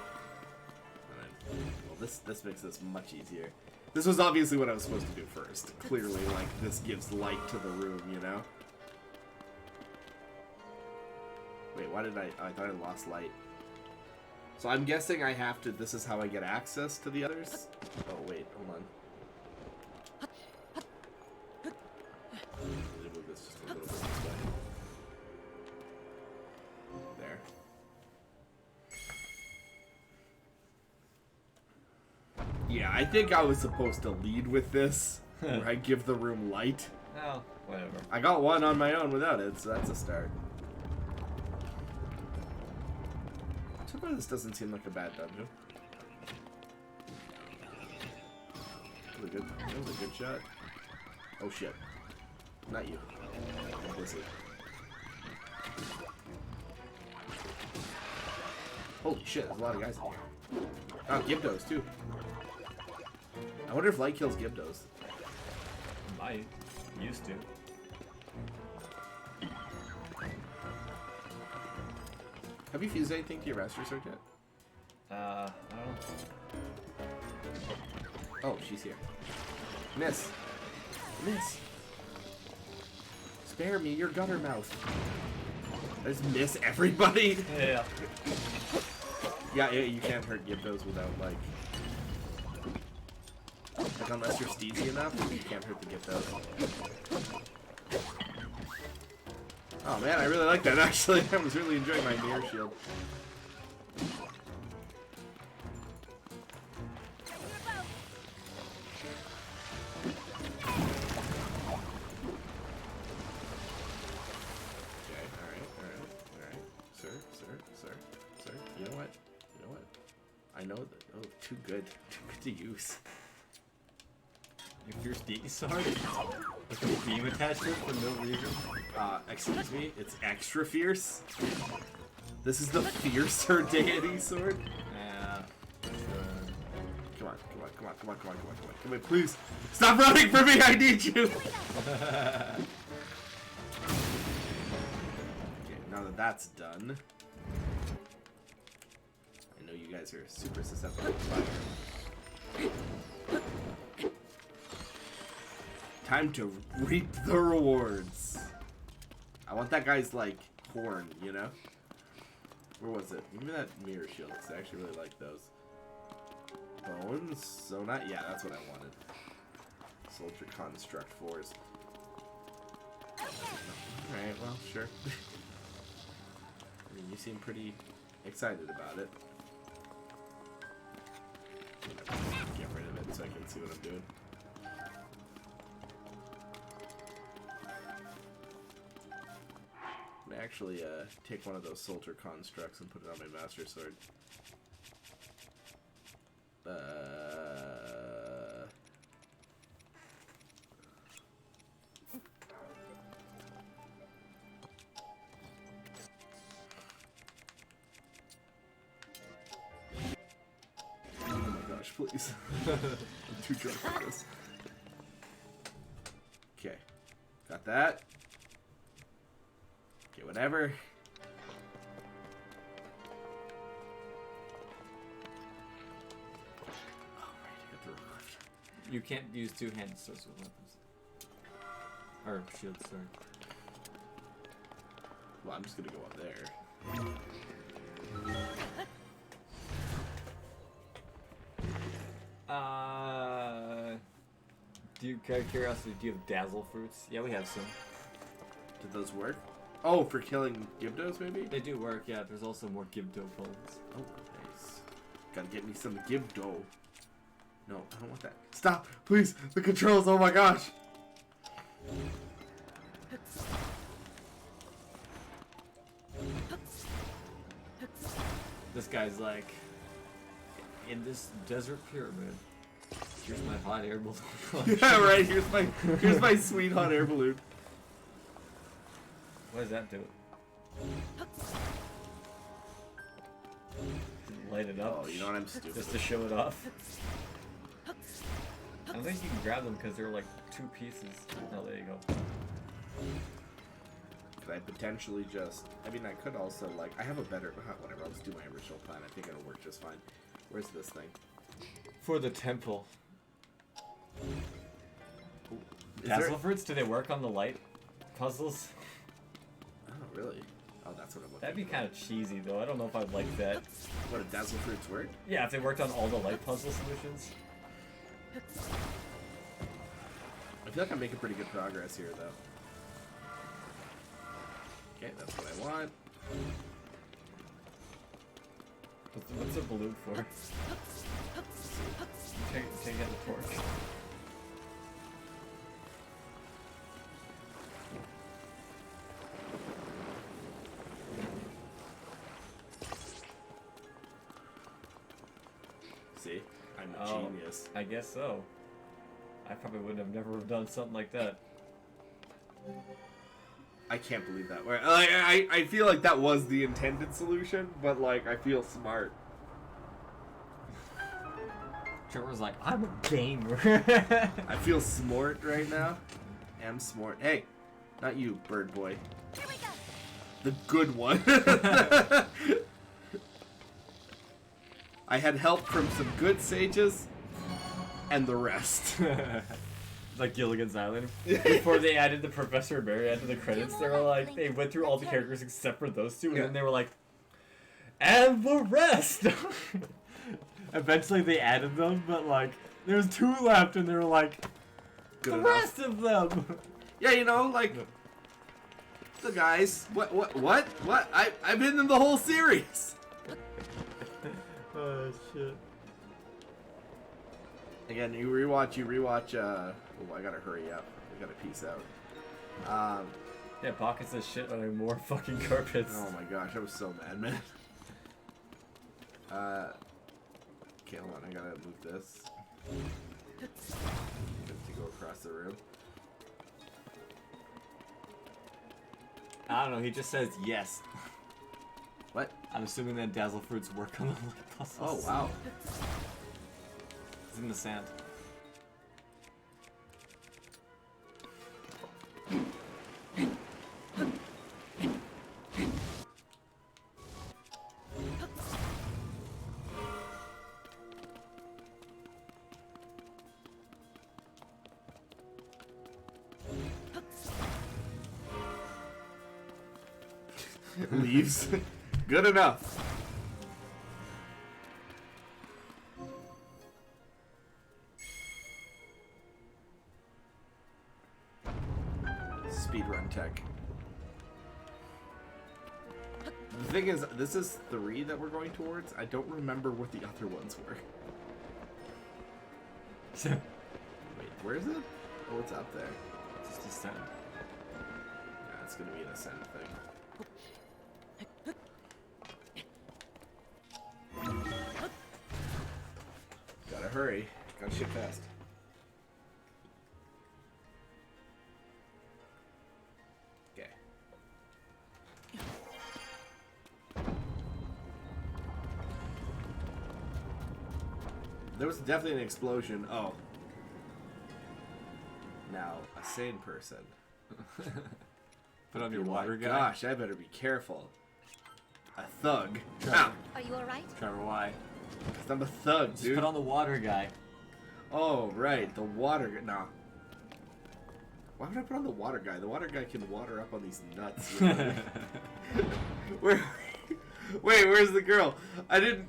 Well, this makes this much easier. This was obviously what I was supposed to do first. Clearly, like, this gives light to the room, you know? Wait, why did I thought I lost light. So I'm guessing I have to, this is how I get access to the others? Oh, wait, hold on. Let me move this just a little bit this way. There. Yeah, I think I was supposed to lead with this, where I give the room light. Oh, whatever. I got one on my own without it, so that's a start. So far, this doesn't seem like a bad dungeon. a good shot. Oh shit. Not you. I'm busy. Holy shit, there's a lot of guys in here. Oh, Gibdos too. I wonder if light kills Gibdos. Might. Used to. Have you fused anything to your Master Sword yet? I don't know. Oh, she's here. Miss. Miss. Spare me your gutter mouth. I just miss everybody. Yeah. Yeah, you can't hurt Gibdos without, like unless you're steezy enough, you can't hurt the Gibdos. Oh man, I really like that actually. I was really enjoying my mirror shield. Too good to use. Your Fierce Deity sword? With a beam attached to it for no reason? Excuse me, it's extra fierce? This is the fiercer deity sword? Yeah. Come on, please! Stop running for me, I need you! Okay, now that that's done, I know you guys are super susceptible to fire. Time to reap the rewards. I want that guy's, like, horn, you know? Where was it? Give me that mirror shield, because I actually really like those. Bones? So not... Yeah, that's what I wanted. Soldier Construct 4s. Alright, well, sure. I mean, you seem pretty excited about it. Get rid of it so I can see what I'm doing. I'm gonna actually take one of those soldier constructs and put it on my Master Sword. Oh my gosh, please. I'm too drunk for this. Okay. Got that. Okay, whatever. Oh, right, I got the removed. You can't use two-handed swords with weapons. Or shield sword. Well, I'm just gonna go up there. Do you, out of curiosity, do you have dazzle fruits? Yeah, we have some. Did those work? Oh, for killing Gibdos, maybe? They do work, yeah. There's also more Gibdo bones. Oh, nice. Gotta get me some Gibdo. No, I don't want that. Stop! Please! The controls! Oh my gosh! This guy's like, in this desert pyramid, here's my hot air balloon. Yeah, right. Here's my sweet hot air balloon. What does that do? Light it up. Oh, you know what? I'm stupid. Just to show it off. I don't think you can grab them because they're like 2 pieces. Oh, there you go. Could I potentially just... I mean, I could also, like... I have a better... Whatever, I'll just do my original plan. I think it'll work just fine. Where's this thing? For the temple. Is Dazzle fruits, do they work on the light puzzles? Oh, really? Oh, that's what I'm looking That'd be for. kind of cheesy, though. I don't know if I'd like that. What, a Dazzle fruits work? Yeah, if they worked on all the light puzzle solutions. I feel like I'm making pretty good progress here, though. Okay, that's what I want. What's a balloon for? Take out the torch. See? I'm a genius. I guess so. I probably would have never have done something like that. I can't believe that. Like, I feel like that was the intended solution, but like I feel smart. Trevor's like, I'm a gamer. I feel smart right now. I'm smart. Hey, not you, bird boy. Here we go. The good one. I had help from some good sages, and the rest. Like Gilligan's Island. Before they added the Professor Mary into the credits, they were like, they went through all the characters except for those two, and then they were like, and the rest! Eventually they added them, but like, there's 2 left, and they were like, Good the enough. rest of them! Yeah, you know, like the guys. What? I've been in the whole series. Oh shit. Again, you rewatch. Oh, I gotta hurry up. I gotta peace out. Yeah, pockets of shit on more fucking carpets. Oh my gosh, I was so mad, man. Okay, hold on. I gotta move this. To go across the room. I don't know, he just says yes. What? I'm assuming that Dazzle Fruits work on the light puzzles. Oh wow. It's in the sand. Leaves. Good enough. Speedrun tech. The thing is, this is 3 that we're going towards. I don't remember what the other ones were. Wait, where is it? Oh, it's up there. Just descend. Yeah, it's gonna be an ascent thing. Gotta hurry. Gotta shit fast. Okay. There was definitely an explosion. Oh. Now, a sane person. Put on your water guy. Gosh, I better be careful. A thug. Trevor. Ow. Are you alright? Trevor, why? 'Cause I'm a thug, Just dude. put on the water guy. Oh, right. The water guy. Nah. Why would I put on the water guy? The water guy can water up on these nuts. Where? Wait, where's the girl? I didn't...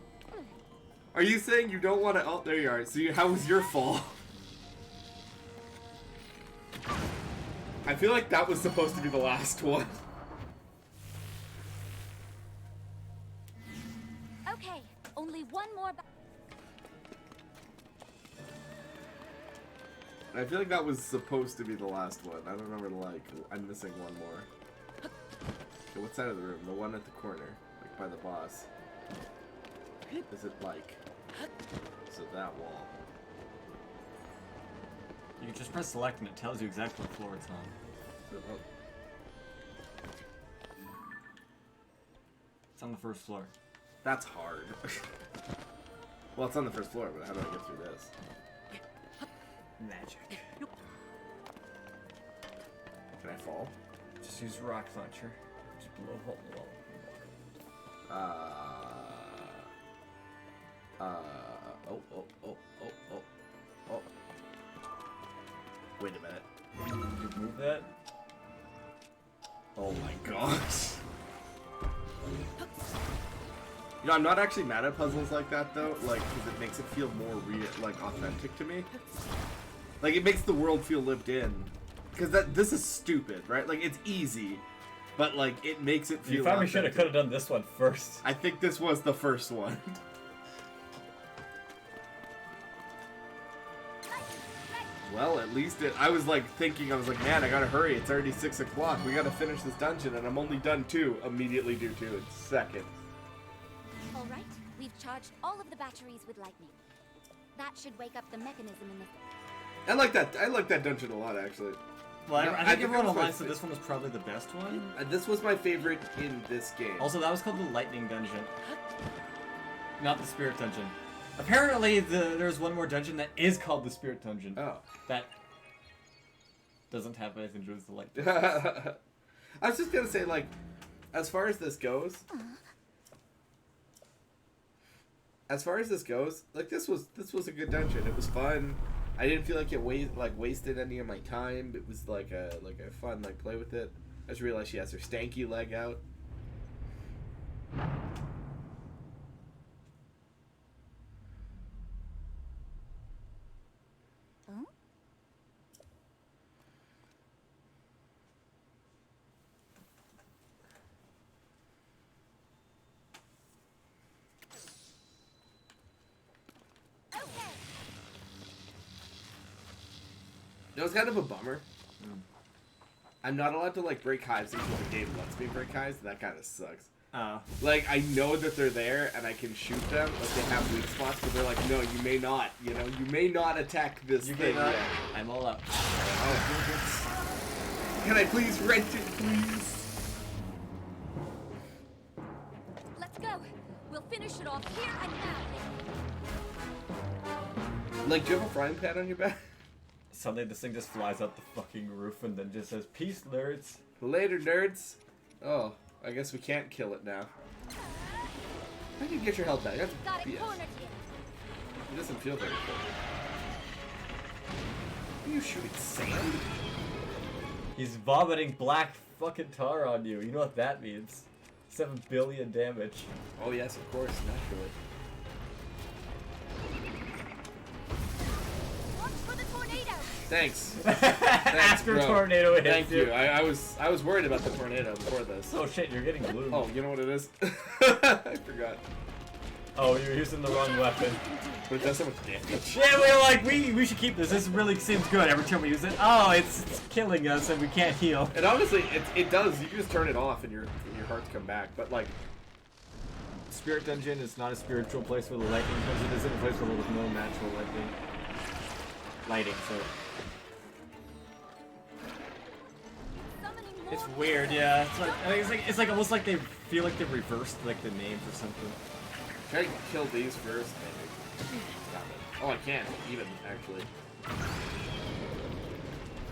Are you saying you don't want to... Oh, there you are. So how was your fall? I feel like that was supposed to be the last one. Okay, only one more. I feel like that was supposed to be the last one. I don't remember, like, I'm missing one more. Okay, what side of the room? The one at the corner, like by the boss. Is it like... So that wall. You can just press select and it tells you exactly what floor it's on. It's on the first floor. That's hard. Well, it's on the first floor, but how do I get through this? Magic. Can I fall? Just use rock launcher. Just blow a hole in the wall. Oh. Wait a minute. You move that? Oh my gosh. You know, I'm not actually mad at puzzles like that though, like, because it makes it feel more real, like, authentic to me. Like, it makes the world feel lived in. Because this is stupid, right? Like, it's easy, but, like, it makes it feel You probably should have authentic. could have done this one first. I think this was the first one. Well, at least I was like thinking, I was like, man, I gotta hurry. It's already 6 o'clock. We gotta finish this dungeon, and I'm only done 2. Immediately do 2 in seconds. Alright, we've charged all of the batteries with lightning. That should wake up the mechanism in the... I like that dungeon a lot, actually. Well, No, I I think think everyone that was my online said this one was probably the best one. This was my favorite in this game. Also, that was called the Lightning Dungeon. Not the Spirit Dungeon. Apparently, there's one more dungeon that is called the Spirit Dungeon. Oh. That doesn't have anything to do with the light. I was just gonna say, like, as far as this goes, like this was a good dungeon. It was fun. I didn't feel like it wasted any of my time. It was like a fun play with it. I just realized she has her stanky leg out. It was kind of a bummer. I'm not allowed to break hives until the game lets me break hives, and that kind of sucks. Oh. Like, I know that they're there and I can shoot them, like they have weak spots, but they're like, no, you may not, you may not attack this thing. Yet. I'm all up. Oh, can I please rent it, please? Let's go. We'll finish it off here and now. Like, do you have a frying pan on your back? Suddenly this thing just flies out the fucking roof and then just says, "Peace, nerds." Later, nerds. Oh, I guess we can't kill it now. How do you get your health back? That's Got it BS. cornered here. It doesn't feel very good. Are you shooting sand? He's vomiting black fucking tar on you. You know what that means? 7 billion damage. Oh yes, of course, naturally. Watch for the tornado. Thanks. After bro. tornado hits Thank you. I was worried about the tornado before this. Oh shit, you're getting blue. Oh, you know what it is? I forgot. Oh, you're using the wrong weapon. But it does so much damage. Yeah, we were like, we should keep this. This really seems good. Every time we use it, oh, it's killing us and we can't heal. And honestly, it does. You can just turn it off and your hearts come back. But like, Spirit Dungeon is not a spiritual place for the lightning dungeon. It isn't a place where there's no natural lighting. So Summoning more it's weird, yeah. It's like almost like they feel like they reversed like the names or something. try to kill these first, maybe. Stop it. Oh, I can't even actually.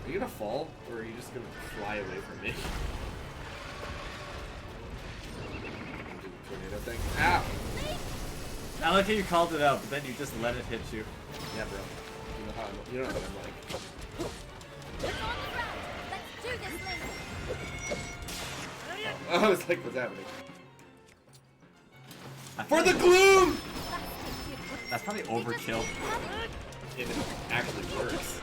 Are you gonna fall, or are you just gonna fly away from me? Do the tornado thing. Ow! I like how you called it out, but then you just let it hit you. Yeah, bro. You know what I'm like. It's on the ground. Let's do this, Link. Oh, I was like, what's happening? For the gloom! That's probably overkill. It actually works.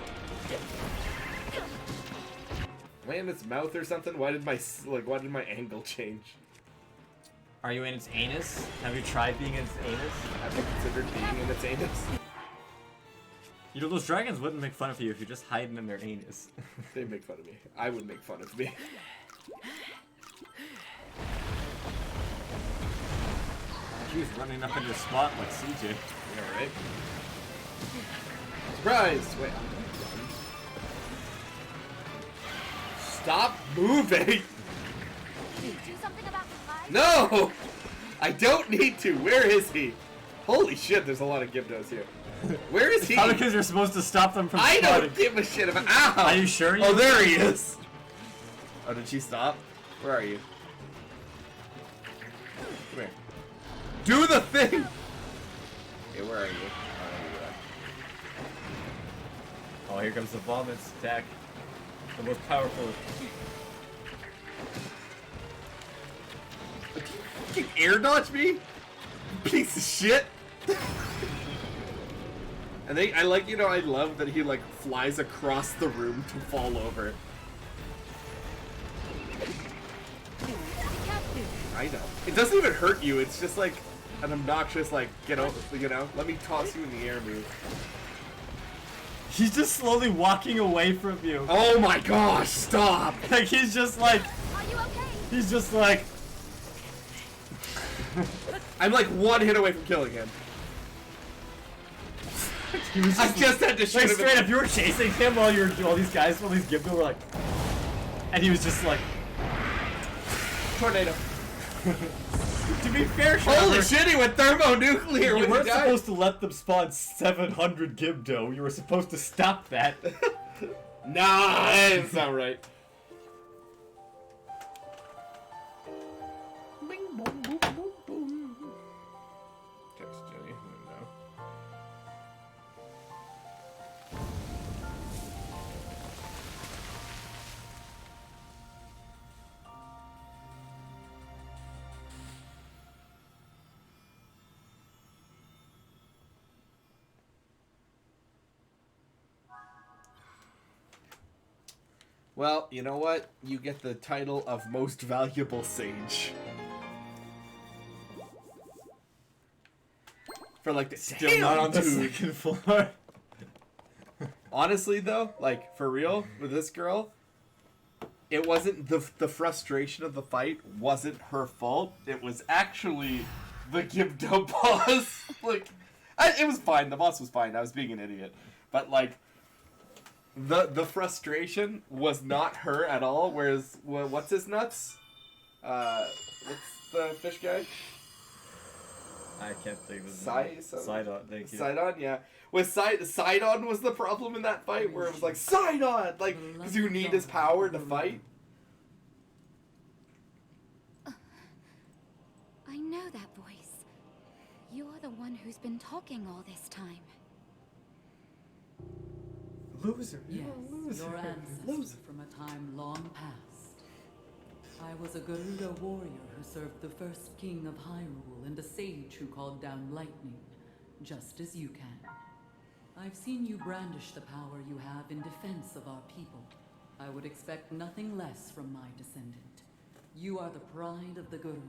Am I in its mouth or something? Why did my angle change? Are you in its anus? Have you tried being in its anus? Have you considered being in its anus? You know, those dragons wouldn't make fun of you if you're just hiding in their anus. They make fun of me. I would make fun of me. He's running up in your spot like CJ. Yeah, right? Surprise! Wait. Stop moving! Do something about the hive? No! I don't need to. Where is he? Holy shit, there's a lot of Gibdos here. Where is he? Probably because you're supposed to stop them from I spawning. don't give a shit about. Ow! Are you sure? Oh, there he is! Oh, did she stop? Where are you? Come here. Do the thing! Okay, where are you? Oh, here comes the vomits attack. The most powerful. Did you fucking air dodge me? Piece of shit! And I like, I love that he flies across the room to fall over. I know. It doesn't even hurt you, it's just like an obnoxious get over, let me toss you in the air move. He's just slowly walking away from you. Oh my gosh, stop! Like he's just like. Are you okay? He's just like. I'm like one hit away from killing him. He was I just had to shoot like him. straight up. You were chasing him while you were all these Gibdo were like, and he was just like, Tornado. to be fair, Trevor, Holy shit, he went thermonuclear you when weren't he died. supposed to let them spawn 700 Gibdo. You were supposed to stop that. Nah, that didn't sound right. Bing, boom, boom, boom, boom. Text Jenny. No. Well, you know what? You get the title of Most Valuable Sage. For like the Still not on the second floor. Honestly though, like for real, with this girl, it wasn't the frustration of the fight wasn't her fault. It was actually the Gibdo boss. Like, it was fine. The boss was fine. I was being an idiot, but like, the frustration was not her at all. Whereas, what's his nuts? What's the fish guy? I can't think of his Sidon, thank you. Sidon, yeah. Sidon was the problem in that fight, where it was like, Sidon! Like, because you need his power to fight. I know that voice. You are the one who's been talking all this time. Loser. Yes, loser. your ancestor from a time long past. I was a Gerudo warrior who served the first king of Hyrule and a sage who called down lightning, just as you can. I've seen you brandish the power you have in defense of our people. I would expect nothing less from my descendant. You are the pride of the Gerudo.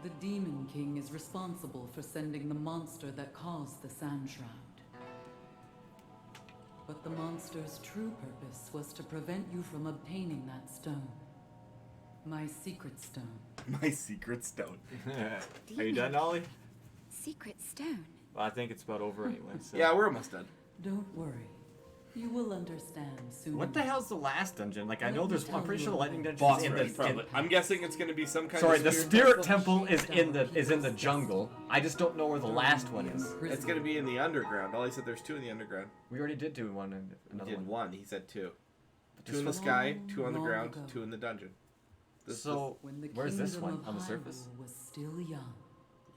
The Demon King is responsible for sending the monster that caused the Sand Shroud. But the monster's true purpose was to prevent you from obtaining that stone. My secret stone. My secret stone. Are you done, Ollie? Secret stone. Well, I think it's about over anyway. So. Yeah, we're almost done. Don't worry. You will understand soon. What the hell's the last dungeon? Like, I know there's. I'm pretty sure the lightning dungeon Boss is in rush, probably. I'm guessing it's gonna be some kind Sorry, of the spirit temple is in the jungle. I just don't know where the last one is. It's gonna be in the underground. Ollie said there's two in the underground. We already did do one. And We another did one. one. He said two. But Two in the sky, two on the ground, two in the dungeon. So where's this one on the surface? Was still young.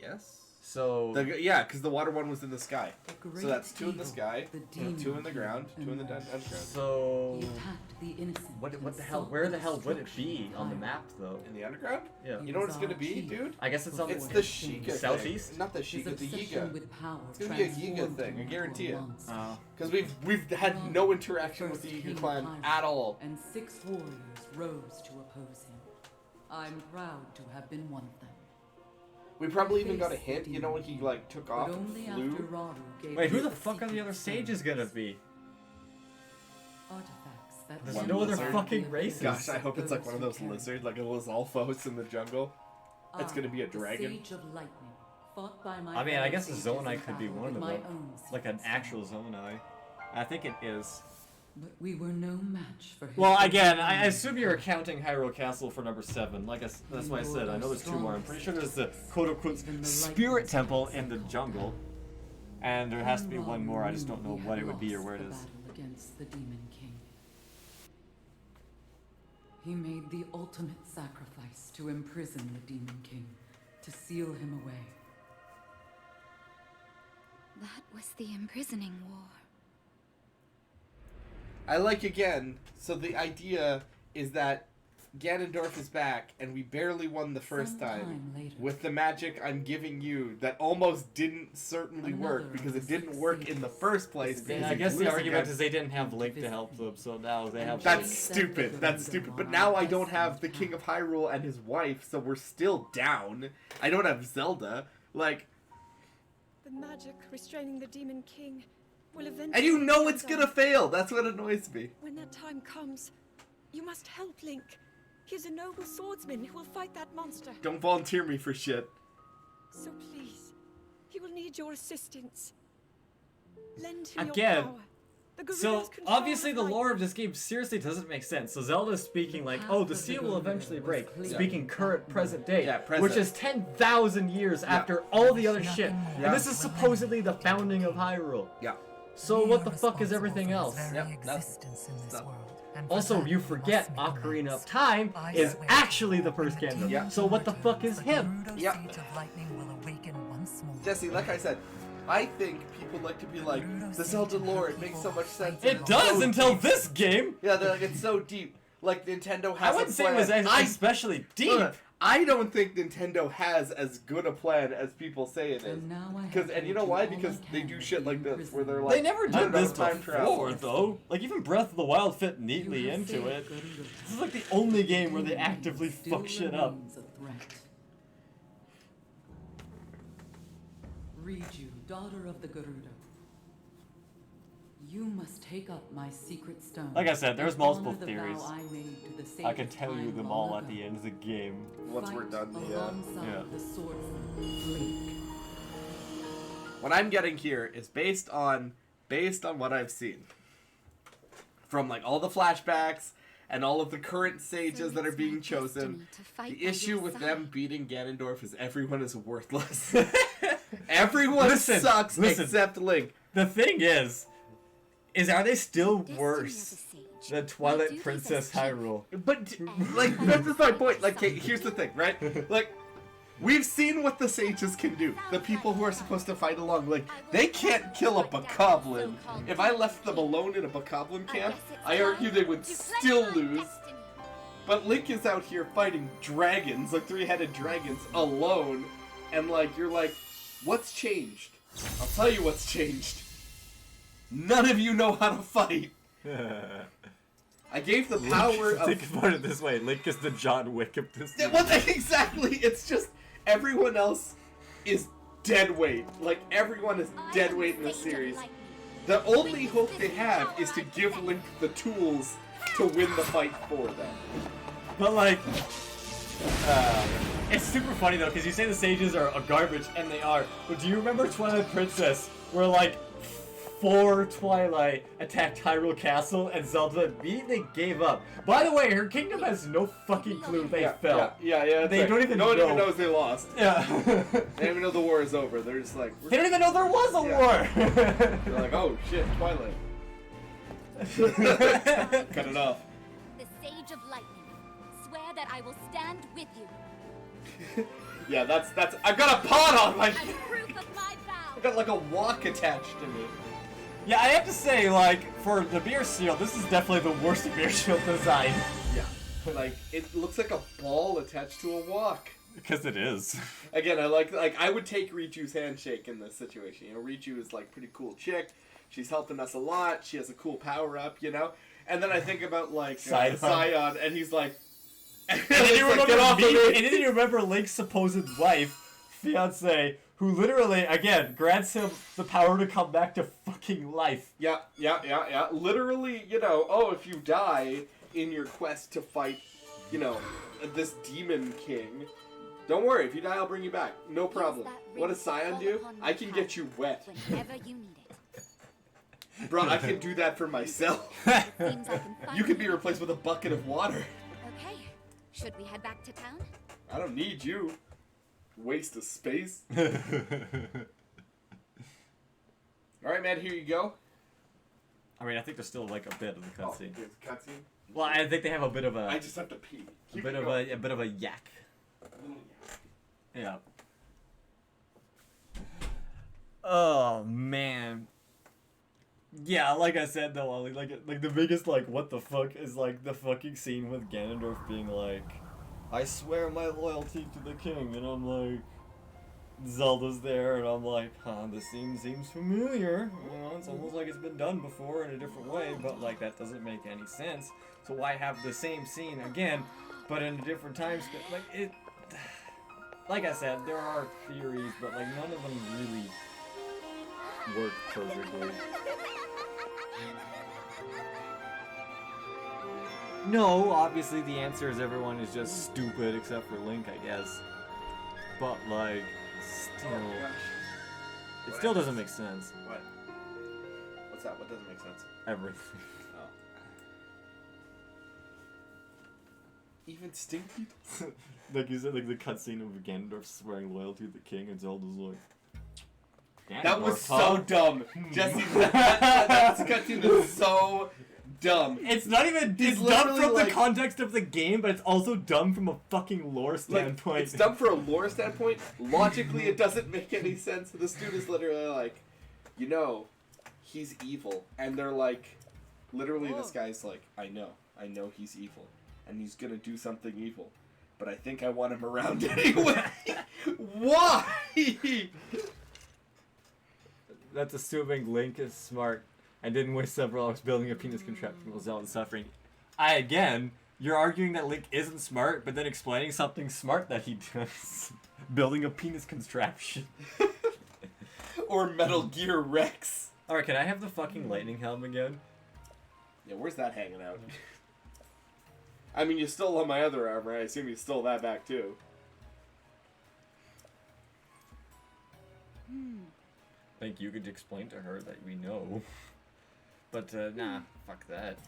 Yes. So Yeah, because the water one was in the sky. The So that's two in the great sky, evil, the two in the demon ground, two in the emerged. underground. So He attacked the innocent. what and the hell? sought Where the hell would it destruction be of on the Hyrule. map though? In the underground? Yeah. You know what it's gonna be, dude? I guess it's on It's the the Sheikah thing. Southeast? Not the His Sheikah, the obsession Yiga. with power It's gonna be a Yiga transformed thing, I him guarantee into a it. monster. Because we've had no interaction with the Yiga clan at all. And 6 warriors rose to oppose him. I'm proud to have been one of them. We probably even got a hint, you know, when he like took off But and only flew. after Rauru gave Wait, who me the fuck are the other secret sages gonna be? artifacts that There's One no other lizard. fucking races. Gosh, I hope it's like one of those lizards, like a Lizalfos in the jungle. It's gonna be a dragon. The Sage of Lightning, fought by my I mean, I fellow guess the sages in Zonai could be battle one of with my them. own Like an secret actual stone. Zonai. I think it is. But we were no match for his Well, again, I determination. assume you're counting Hyrule Castle for number 7. Like that's why I said. I know there's 2 more. I'm pretty sure there's the quote-unquote spirit temple in the jungle, and there has to be one more. I just don't know what it would be or where it is. Against the Demon King. He made the ultimate sacrifice to imprison the Demon King, to seal him away. That was the imprisoning war. I like again. So the idea is that Ganondorf is back, and we barely won the first time Sometime later, with the magic I'm giving you that almost didn't certainly work Another because of it the didn't 6 work in the sages first place. was because I he guess the blew argument again. is they didn't have Link to help them, so now they have. That's Link. stupid. That's stupid. But now I don't have the King of Hyrule and his wife, so we're still down. I don't have Zelda. Like, The magic restraining the Demon King will eventually. and you know be it's undone. gonna fail. That's what annoys me. When that time comes, you must help Link. He is a noble swordsman who will fight that monster. Don't volunteer me for shit. So please, He will need your assistance. Lend him Again, your power. The So Garuda's control obviously the lore of lightning. this game seriously doesn't make sense. So Zelda's speaking like, oh, the seal will eventually break. Yeah. Speaking current present day, Yeah, present. which is 10,000 years after all the other shit. Yeah. And this is supposedly the founding of Hyrule. Yeah. So what the fuck is everything else? Yep, that's existence in this stuff. world. And for Also, that you we forget must make Ocarina amends. of Time I is swear actually the first in the Gandalf. Yeah. So what the fuck is the him? Gerudo Yep. Siege of Lightning will awaken once more. Jesse, like I said, I think people like to be like, the Zelda lore, it makes so much sense. It does until this game. Yeah, they're like, it's so deep. Like, Nintendo I has wouldn't a say it plan. was especially deep. I don't think Nintendo has as good a plan as people say it is. And now I have Because, and you know told why? all I Because they can do of shit the like this, where they're imprisonment. like, They never I did don't know, this time travel. before, though. Like, even Breath of the Wild fit You neatly have into saved it. Gerudo. This is like the only game where they actively Still fuck shit up. remains a threat. Riju, daughter of the Garuda. You must take up my secret stone. Like I said, there's and multiple honor the theories. vow I made to the sage I can of tell you time them long all at ago. the end of the game. Once we're Fight done, alongside Yeah. the swordsman Link. What I'm getting here is based on what I've seen. From like all the flashbacks and all of the current sages that are being chosen. The issue with them beating Ganondorf is everyone is worthless. Everyone Listen, sucks listen. except Link. The thing is are they still Destiny worse of a sage. than Why Twilight do these Princess as chief? Hyrule? But like that's my point. Like okay, here's the thing, right? Like we've seen what the sages can do. The people who are supposed to fight along, like they can't kill a bokoblin. If I left them alone in a bokoblin camp, I argue they would still lose. But Link is out here fighting dragons, like three-headed dragons, alone, and like you're like, what's changed? I'll tell you what's changed. None of you know how to fight. I gave the power of. Think about it this way: Link is the John Wick of this. Yeah, well, exactly. It's just everyone else is dead weight. Like everyone is dead weight in this series. The only hope they have is to give Link the tools to win the fight for them. But like, it's super funny though, because you say the sages are a garbage, and they are. But do you remember Twilight Princess, where like 4 Twilight attacked Hyrule Castle, and Zelda immediately gave up? By the way, her kingdom has no fucking clue they fell. Yeah. They that's right. don't even No one know. even knows they lost. Yeah. They don't even know the war is over. They're just like, They don't even know there was a Yeah. war. they're like, oh shit, Twilight. Cut it off. The Sage of Lightning. Swear that I will stand with you. Yeah, that's. I've got a pot on my. As proof of my I've vow. got like a walk attached to me. Yeah, I have to say, like, for the beer seal, this is definitely the worst beer shield design. Yeah. Like it looks like a ball attached to a walk. Because it is. Again, I would take Riju's handshake in this situation. You know, Riju is like pretty cool chick. She's helping us a lot. She has a cool power up, you know. And then I think about like Scion. Scion, and he's like, And then, he's you like, remember "Get off of me." and then you remember Link's supposed wife, fiance, who literally, again, grants him the power to come back to fucking life. Yeah. Literally, you know, oh, if you die in your quest to fight, you know, this demon king, don't worry. If you die, I'll bring you back. No problem. What does Scion do? I can get you wet. Whenever you need it. Bro, I can do that for myself. Seems I can find You could be replaced with a bucket of water. Okay. Should we head back to town? I don't need you. Waste of space. Alright, man, here you go. I mean, I think there's still like a bit of the cutscene. there's a cutscene. Well, I think they have a bit of a, I just have to pee. a bit of a yak. Yeah. Oh man. Yeah, like I said though, Ollie, like the biggest like what the fuck is like the fucking scene with Ganondorf being like, I swear my loyalty to the king, and I'm like, Zelda's there, and I'm like, huh, this seems familiar. You know, it's almost like it's been done before in a different way, but like that doesn't make any sense. So why have the same scene again, but in a different time? Like it. Like I said, there are theories, but like none of them really work perfectly. No, obviously the answer is everyone is just stupid except for Link, I guess. But like, still. It What still happens? doesn't make sense. What? What's that? What doesn't make sense? Everything. Oh. Even Stinky? Like you said, like the cutscene of Ganondorf swearing loyalty to the king, and Zelda's like. That was Ganondorf, huh? so dumb. Jesse, that cutscene is so dumb. It's not even. It's dumb literally from like- the context of the game, but it's also dumb from a fucking lore standpoint. It's dumb for a lore standpoint. Logically, it doesn't make any sense. This dude is literally like, you know, he's evil. And they're like, literally, this guy's like, I know he's evil. And he's gonna do something evil. But I think I want him around anyway. Why? That's assuming Link is smart and didn't waste several hours building a penis contraption while Zelda's suffering. You're arguing that Link isn't smart, but then explaining something smart that he does. Building a penis contraption. Or Metal Gear Rex. Alright, can I have the fucking lightning helm again? Yeah, where's that hanging out? I mean, you stole all my other armor. I assume you stole that back too. I think you could explain to her that we know. But, nah, fuck that.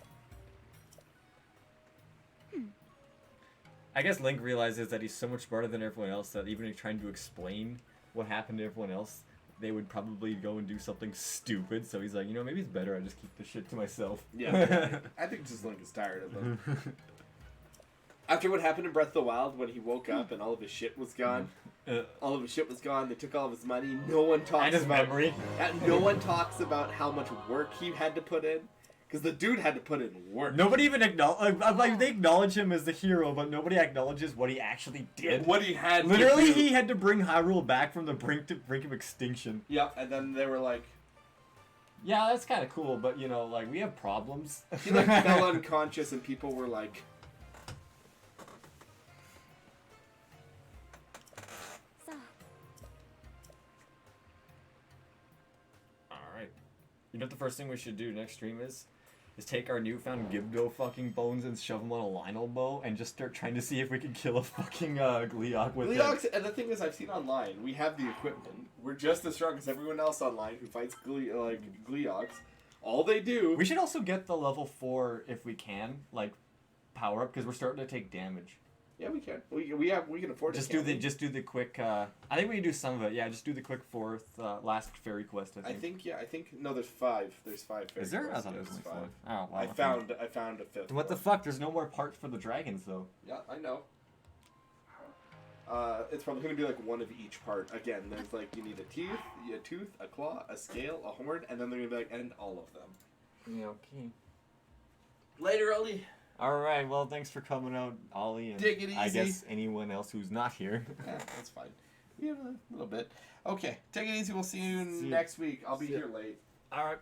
I guess Link realizes that he's so much smarter than everyone else that even if trying to explain what happened to everyone else, they would probably go and do something stupid. So he's like, you know, maybe it's better I just keep this shit to myself. Yeah, I think just Link is tired of them. After what happened in Breath of the Wild when he woke up and all of his shit was gone. All of his shit was gone. They took all of his money. No one talks And his about memory. No one talks about how much work he had to put in, because the dude had to put in work. Nobody even acknowledge. Like they acknowledge him as the hero, but nobody acknowledges what he actually did. What he had. Literally, to do. he had to bring Hyrule back from the brink of extinction. Yep, and then they were like, Yeah, that's kind of cool, but you know, like we have problems. he like fell unconscious, and people were like, So, Alright. You know what the first thing we should do next stream is? Is take our newfound Gibdo fucking bones and shove them on a Lionel bow and just start trying to see if we can kill a fucking Gleeok with it. Gleeoks, and the thing is, I've seen online, we have the equipment. We're just as strong as everyone else online who fights Gleeoks. All they do... We should also get the level 4 if we can, like, power up, because we're starting to take damage. Yeah, we can. We can afford Just it. do the quick. I think we can do some of it. Yeah, just do the quick fourth last fairy quest. I think. No, there's 5. There's 5 fairy Is there? I quests. thought it was There's only 5. 5. Oh wow. I found a 5th. What the one. fuck? There's no more parts for the dragons though. Yeah, I know. It's probably gonna be like one of each part. Again, there's like you need a tooth, a claw, a scale, a horn, and then they're gonna be like, and all of them. Yeah. Okay. Later, Ollie. All right. Well, thanks for coming out, Ollie, and Take it I easy. guess anyone else who's not here. Yeah, that's fine. We have a little bit. Okay, take it easy. We'll see you See you. next week. I'll be See ya. here late. All right.